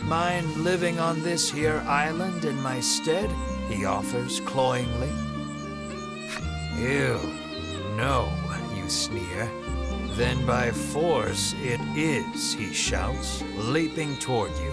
"Mind living on this here island in my stead?" he offers cloyingly. "Ew, no," you sneer. "Then by force it is," he shouts, leaping toward you.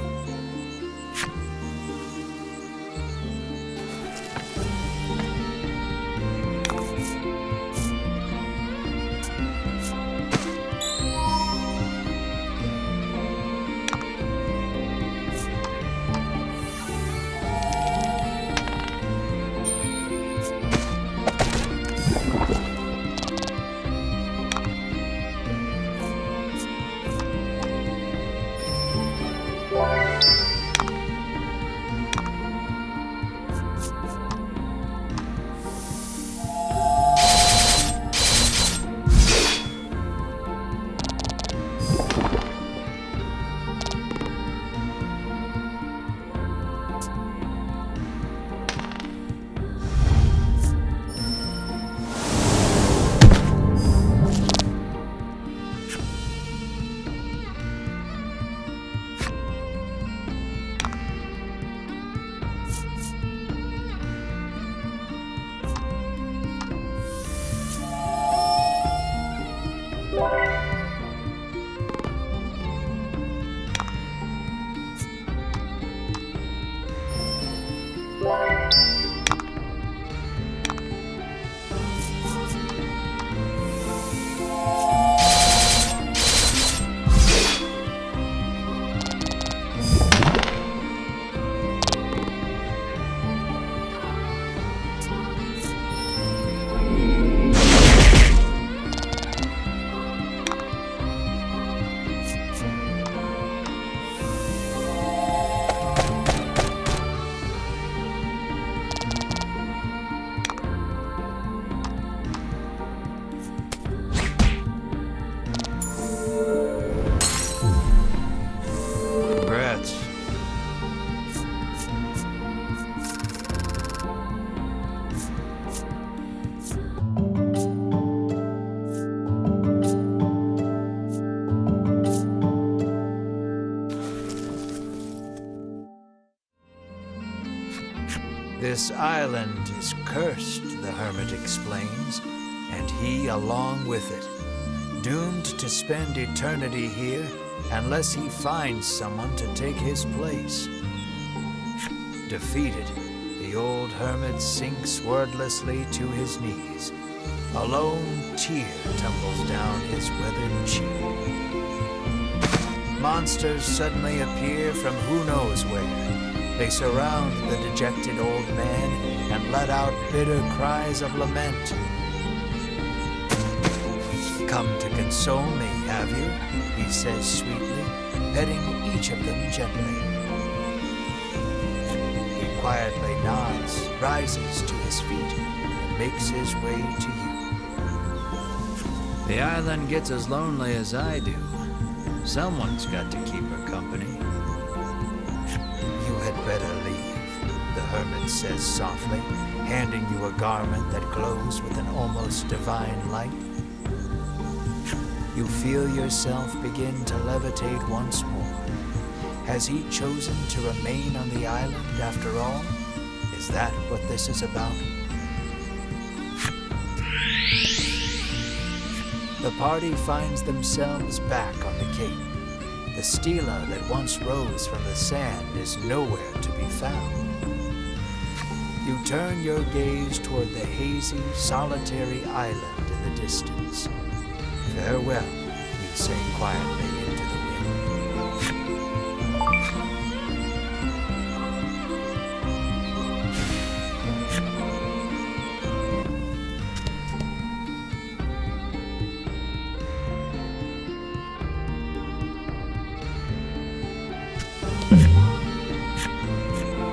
This island is cursed, the hermit explains, and he along with it, doomed to spend eternity here unless he finds someone to take his place. Defeated, the old hermit sinks wordlessly to his knees. A lone tear tumbles down his weathered cheek. Monsters suddenly appear from who knows where. They surround the dejected old man and let out bitter cries of lament. Come to console me, have you? He says sweetly, petting each of them gently. He quietly nods, rises to his feet, and makes his way to you. The island gets as lonely as I do. Someone's got to keep her company. You had better leave, the hermit says softly, handing you a garment that glows with an almost divine light. You feel yourself begin to levitate once more. Has he chosen to remain on the island after all? Is that what this is about? The party finds themselves back on the cape. The stela that once rose from the sand is nowhere to be found. You turn your gaze toward the hazy, solitary island in the distance. Farewell, you say quietly into the wind.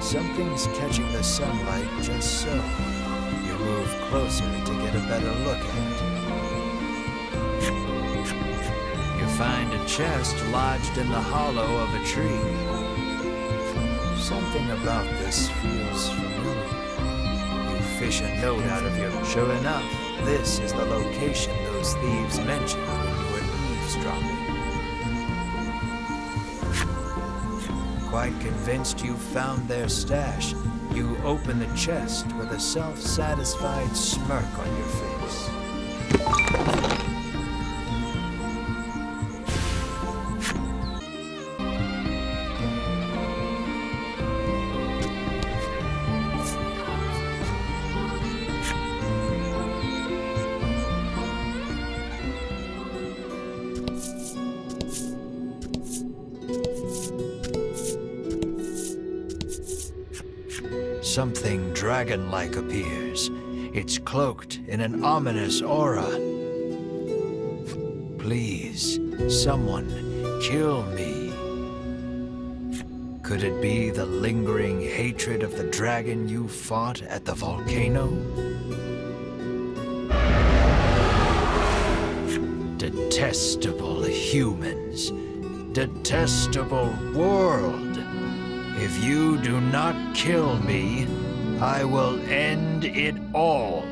Something's catching the sunlight just so. You move closer to get a better look at it. You find a chest lodged in the hollow of a tree. Something about this feels familiar. You fish a note out of your... Sure enough, this is the location those thieves mentioned when you were eavesdropping. Quite convinced you've found their stash, you open the chest with a self-satisfied smirk on your face. Something dragon-like appears. It's cloaked in an ominous aura. Please, someone, kill me. Could it be the lingering hatred of the dragon you fought at the volcano? Detestable humans. Detestable world. If you do not kill me, I will end it all.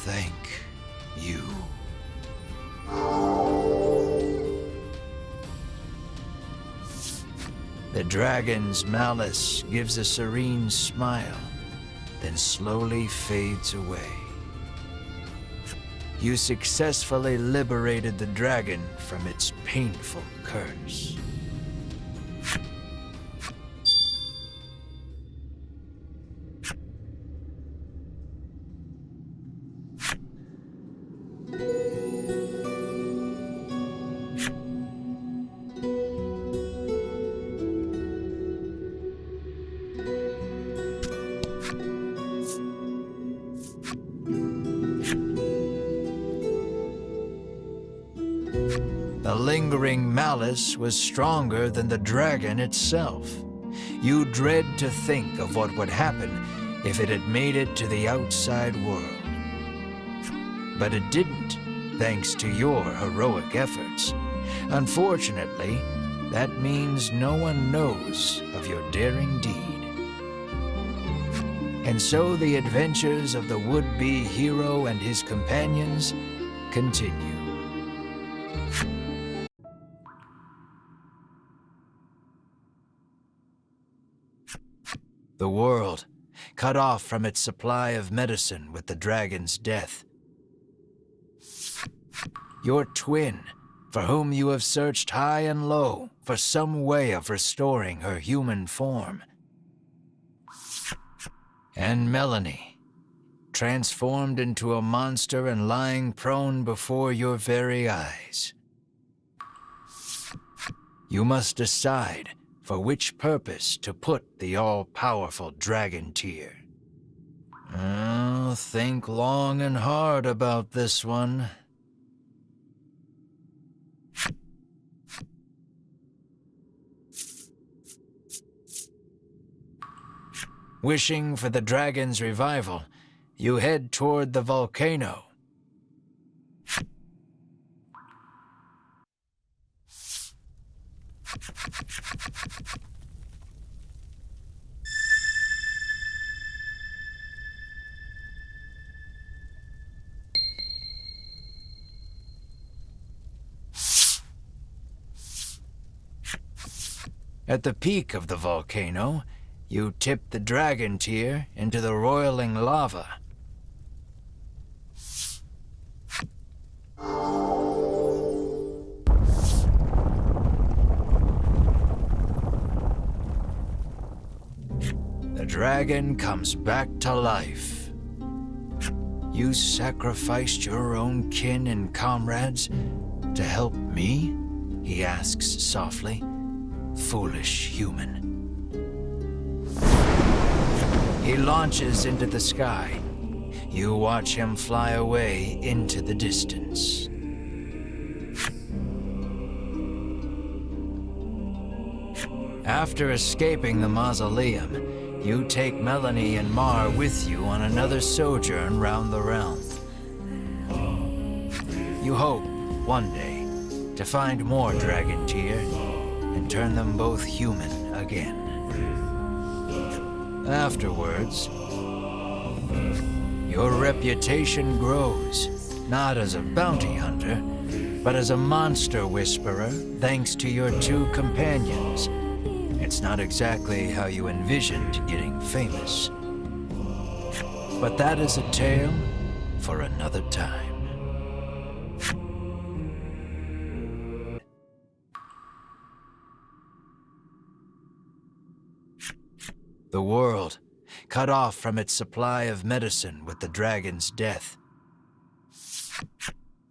thank you. The dragon's malice gives a serene smile, then slowly fades away. You successfully liberated the dragon from its painful curse. The lingering malice was stronger than the dragon itself. You dread to think of what would happen if it had made it to the outside world. But it didn't, thanks to your heroic efforts. Unfortunately, that means no one knows of your daring deed. And so the adventures of the would-be hero and his companions continue. The world, cut off from its supply of medicine with the dragon's death. Your twin, for whom you have searched high and low for some way of restoring her human form. And Melanie, transformed into a monster and lying prone before your very eyes. You must decide for which purpose to put the all-powerful dragon tier. Think long and hard about this one. Wishing for the dragon's revival, you head toward the volcano. At the peak of the volcano, you tip the dragon tier into the roiling lava. The dragon comes back to life. You sacrificed your own kin and comrades to help me? He asks softly. Foolish human. He launches into the sky. You watch him fly away into the distance. After escaping the mausoleum, you take Melanie and Mar with you on another sojourn round the realm. You hope, one day, to find more dragon tier and turn them both human again. Afterwards, your reputation grows, not as a bounty hunter, but as a monster whisperer, thanks to your two companions. It's not exactly how you envisioned getting famous. But that is a tale for another time. The world, cut off from its supply of medicine with the dragon's death.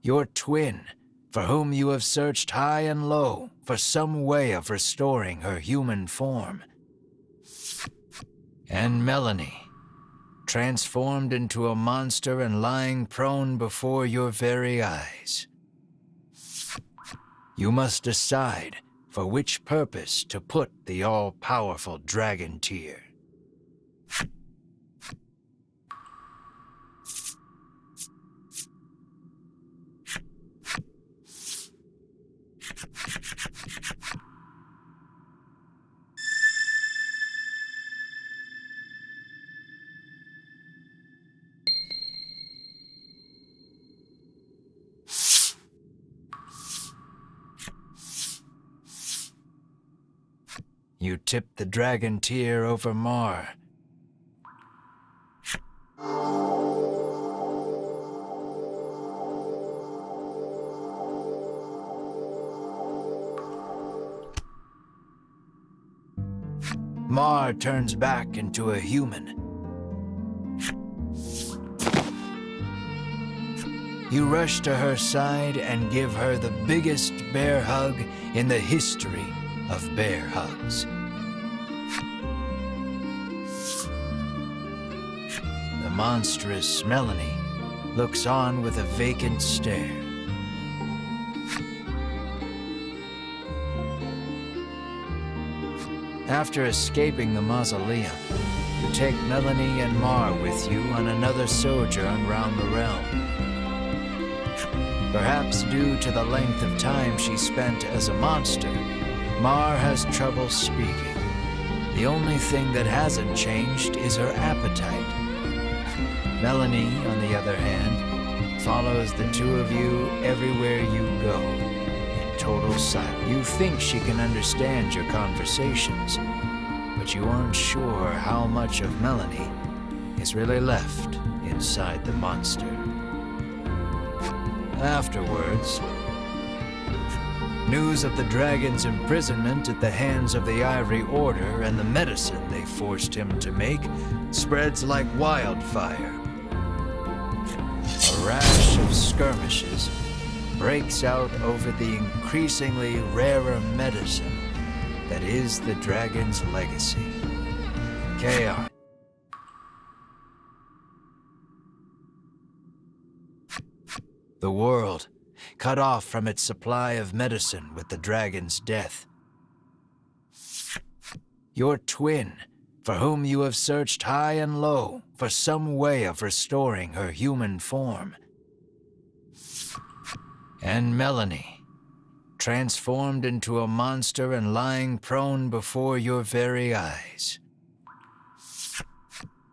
Your twin, for whom you have searched high and low for some way of restoring her human form. And Melanie, transformed into a monster and lying prone before your very eyes. You must decide for which purpose to put the all-powerful dragon tier. You tip the dragon tear over Mar. Mar turns back into a human. You rush to her side and give her the biggest bear hug in the history of bear hugs. The monstrous Melanie looks on with a vacant stare. After escaping the mausoleum, you take Melanie and Mar with you on another sojourn round the realm. Perhaps due to the length of time she spent as a monster, Mar has trouble speaking. The only thing that hasn't changed is her appetite. Melanie, on the other hand, follows the two of you everywhere you go, in total silence. You think she can understand your conversations, but you aren't sure how much of Melanie is really left inside the monster. Afterwards, news of the dragon's imprisonment at the hands of the Ivory Order and the medicine they forced him to make spreads like wildfire. A rash of skirmishes breaks out over the increasingly rarer medicine that is the dragon's legacy. Chaos. The world, cut off from its supply of medicine with the dragon's death. Your twin, for whom you have searched high and low for some way of restoring her human form. And Melanie, transformed into a monster and lying prone before your very eyes.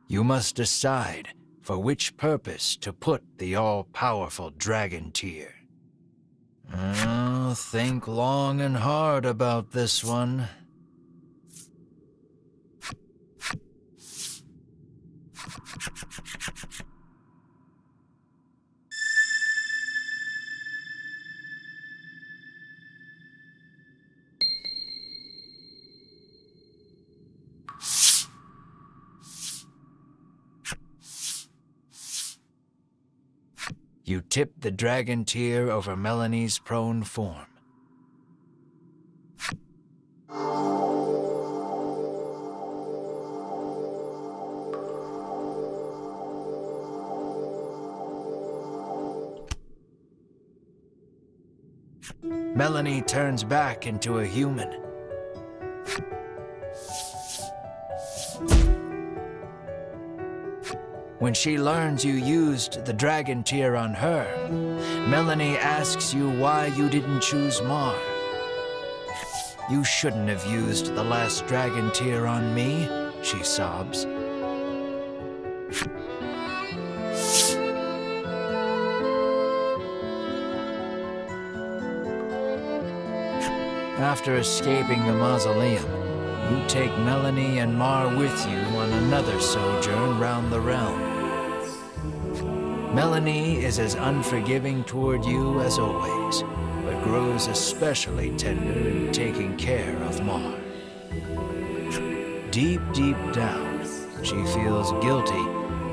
You must decide for which purpose to put the all-powerful dragon tear. Think long and hard about this one. You tip the dragon tear over Melanie's prone form. Melanie turns back into a human. When she learns you used the dragon tear on her, Melanie asks you why you didn't choose Mar. You shouldn't have used the last dragon tear on me, she sobs. After escaping the mausoleum, you take Melanie and Mar with you on another sojourn round the realm. Melanie is as unforgiving toward you as always, but grows especially tender in taking care of Mar. Deep, deep down, she feels guilty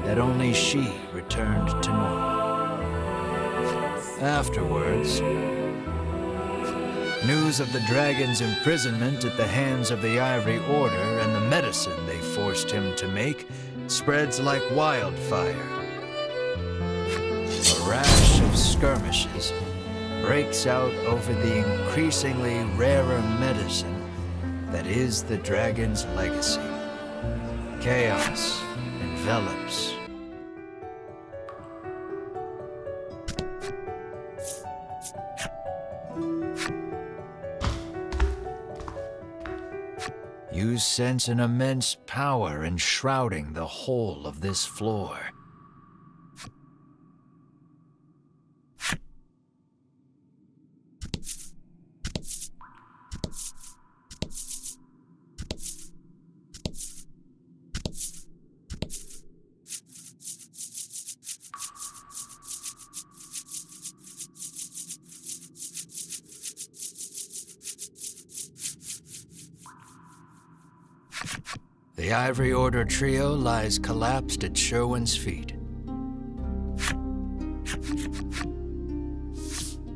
that only she returned to normal. Afterwards, news of the dragon's imprisonment at the hands of the Ivory Order and the medicine they forced him to make spreads like wildfire. A rash of skirmishes breaks out over the increasingly rarer medicine that is the dragon's legacy. Chaos envelops. You sense an immense power enshrouding the whole of this floor. The Ivory Order trio lies collapsed at Sherwin's feet.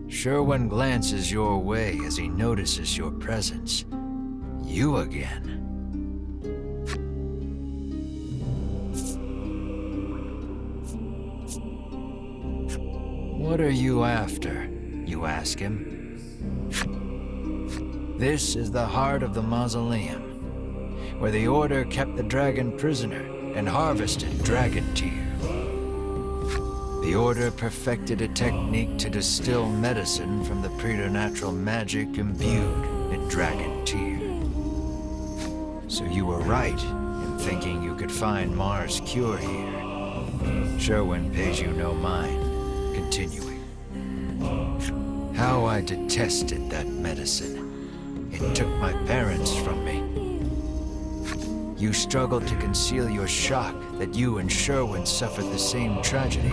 Sherwin glances your way as he notices your presence. You again. What are you after? You ask him. This is the heart of the mausoleum, where the Order kept the dragon prisoner and harvested dragon tear. The Order perfected a technique to distill medicine from the preternatural magic imbued in dragon tear. So you were right in thinking you could find Mars' cure here. Sherwin pays you no mind, continuing. How I detested that medicine. It took my parents from me. You struggled to conceal your shock that you and Sherwin suffered the same tragedy.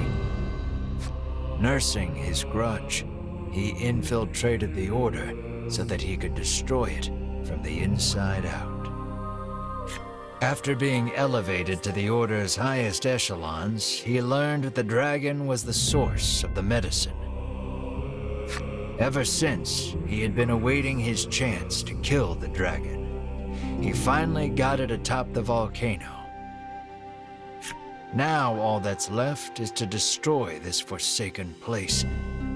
Nursing his grudge, he infiltrated the Order so that he could destroy it from the inside out. After being elevated to the Order's highest echelons, he learned that the dragon was the source of the medicine. Ever since, he had been awaiting his chance to kill the dragon. He finally got it atop the volcano. Now all that's left is to destroy this forsaken place,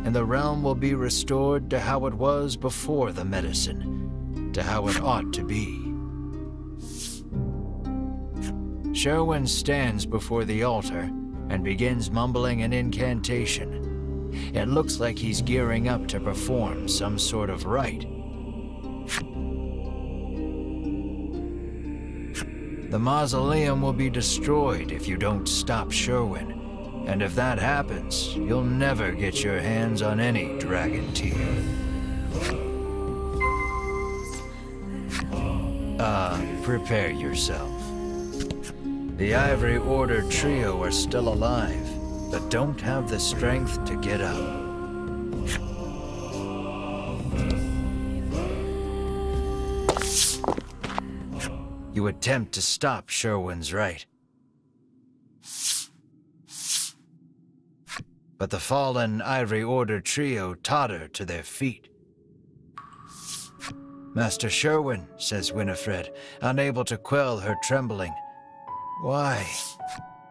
and the realm will be restored to how it was before the medicine, to how it ought to be. Sherwin stands before the altar and begins mumbling an incantation. It looks like he's gearing up to perform some sort of rite. The mausoleum will be destroyed if you don't stop Sherwin, and if that happens, you'll never get your hands on any dragon tear. Prepare yourself. The Ivory Order trio are still alive, but don't have the strength to get up. You attempt to stop Sherwin's rite. But the fallen Ivory Order trio totter to their feet. Master Sherwin, says Winifred, unable to quell her trembling. Why?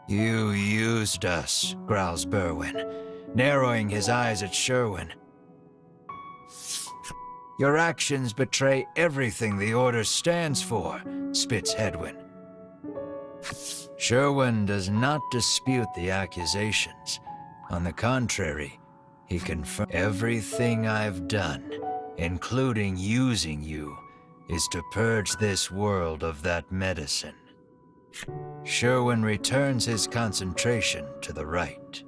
You used us, growls Berwin, narrowing his eyes at Sherwin. Your actions betray everything the Order stands for, spits Hedwin. Sherwin does not dispute the accusations. On the contrary, he confirms everything I've done, including using you, is to purge this world of that medicine. Sherwin returns his concentration to the right.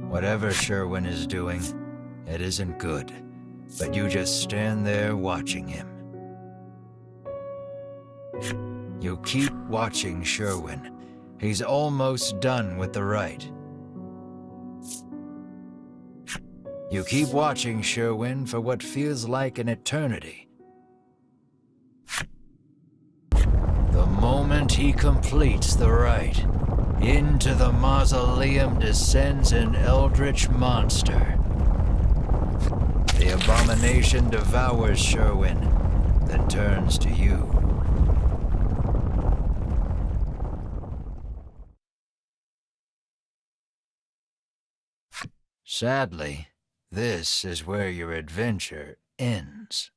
Whatever Sherwin is doing, it isn't good, but you just stand there watching him. You keep watching Sherwin. He's almost done with the rite. You keep watching Sherwin for what feels like an eternity. The moment he completes the rite, into the mausoleum descends an eldritch monster. The abomination devours Sherwin, then turns to you. Sadly, this is where your adventure ends.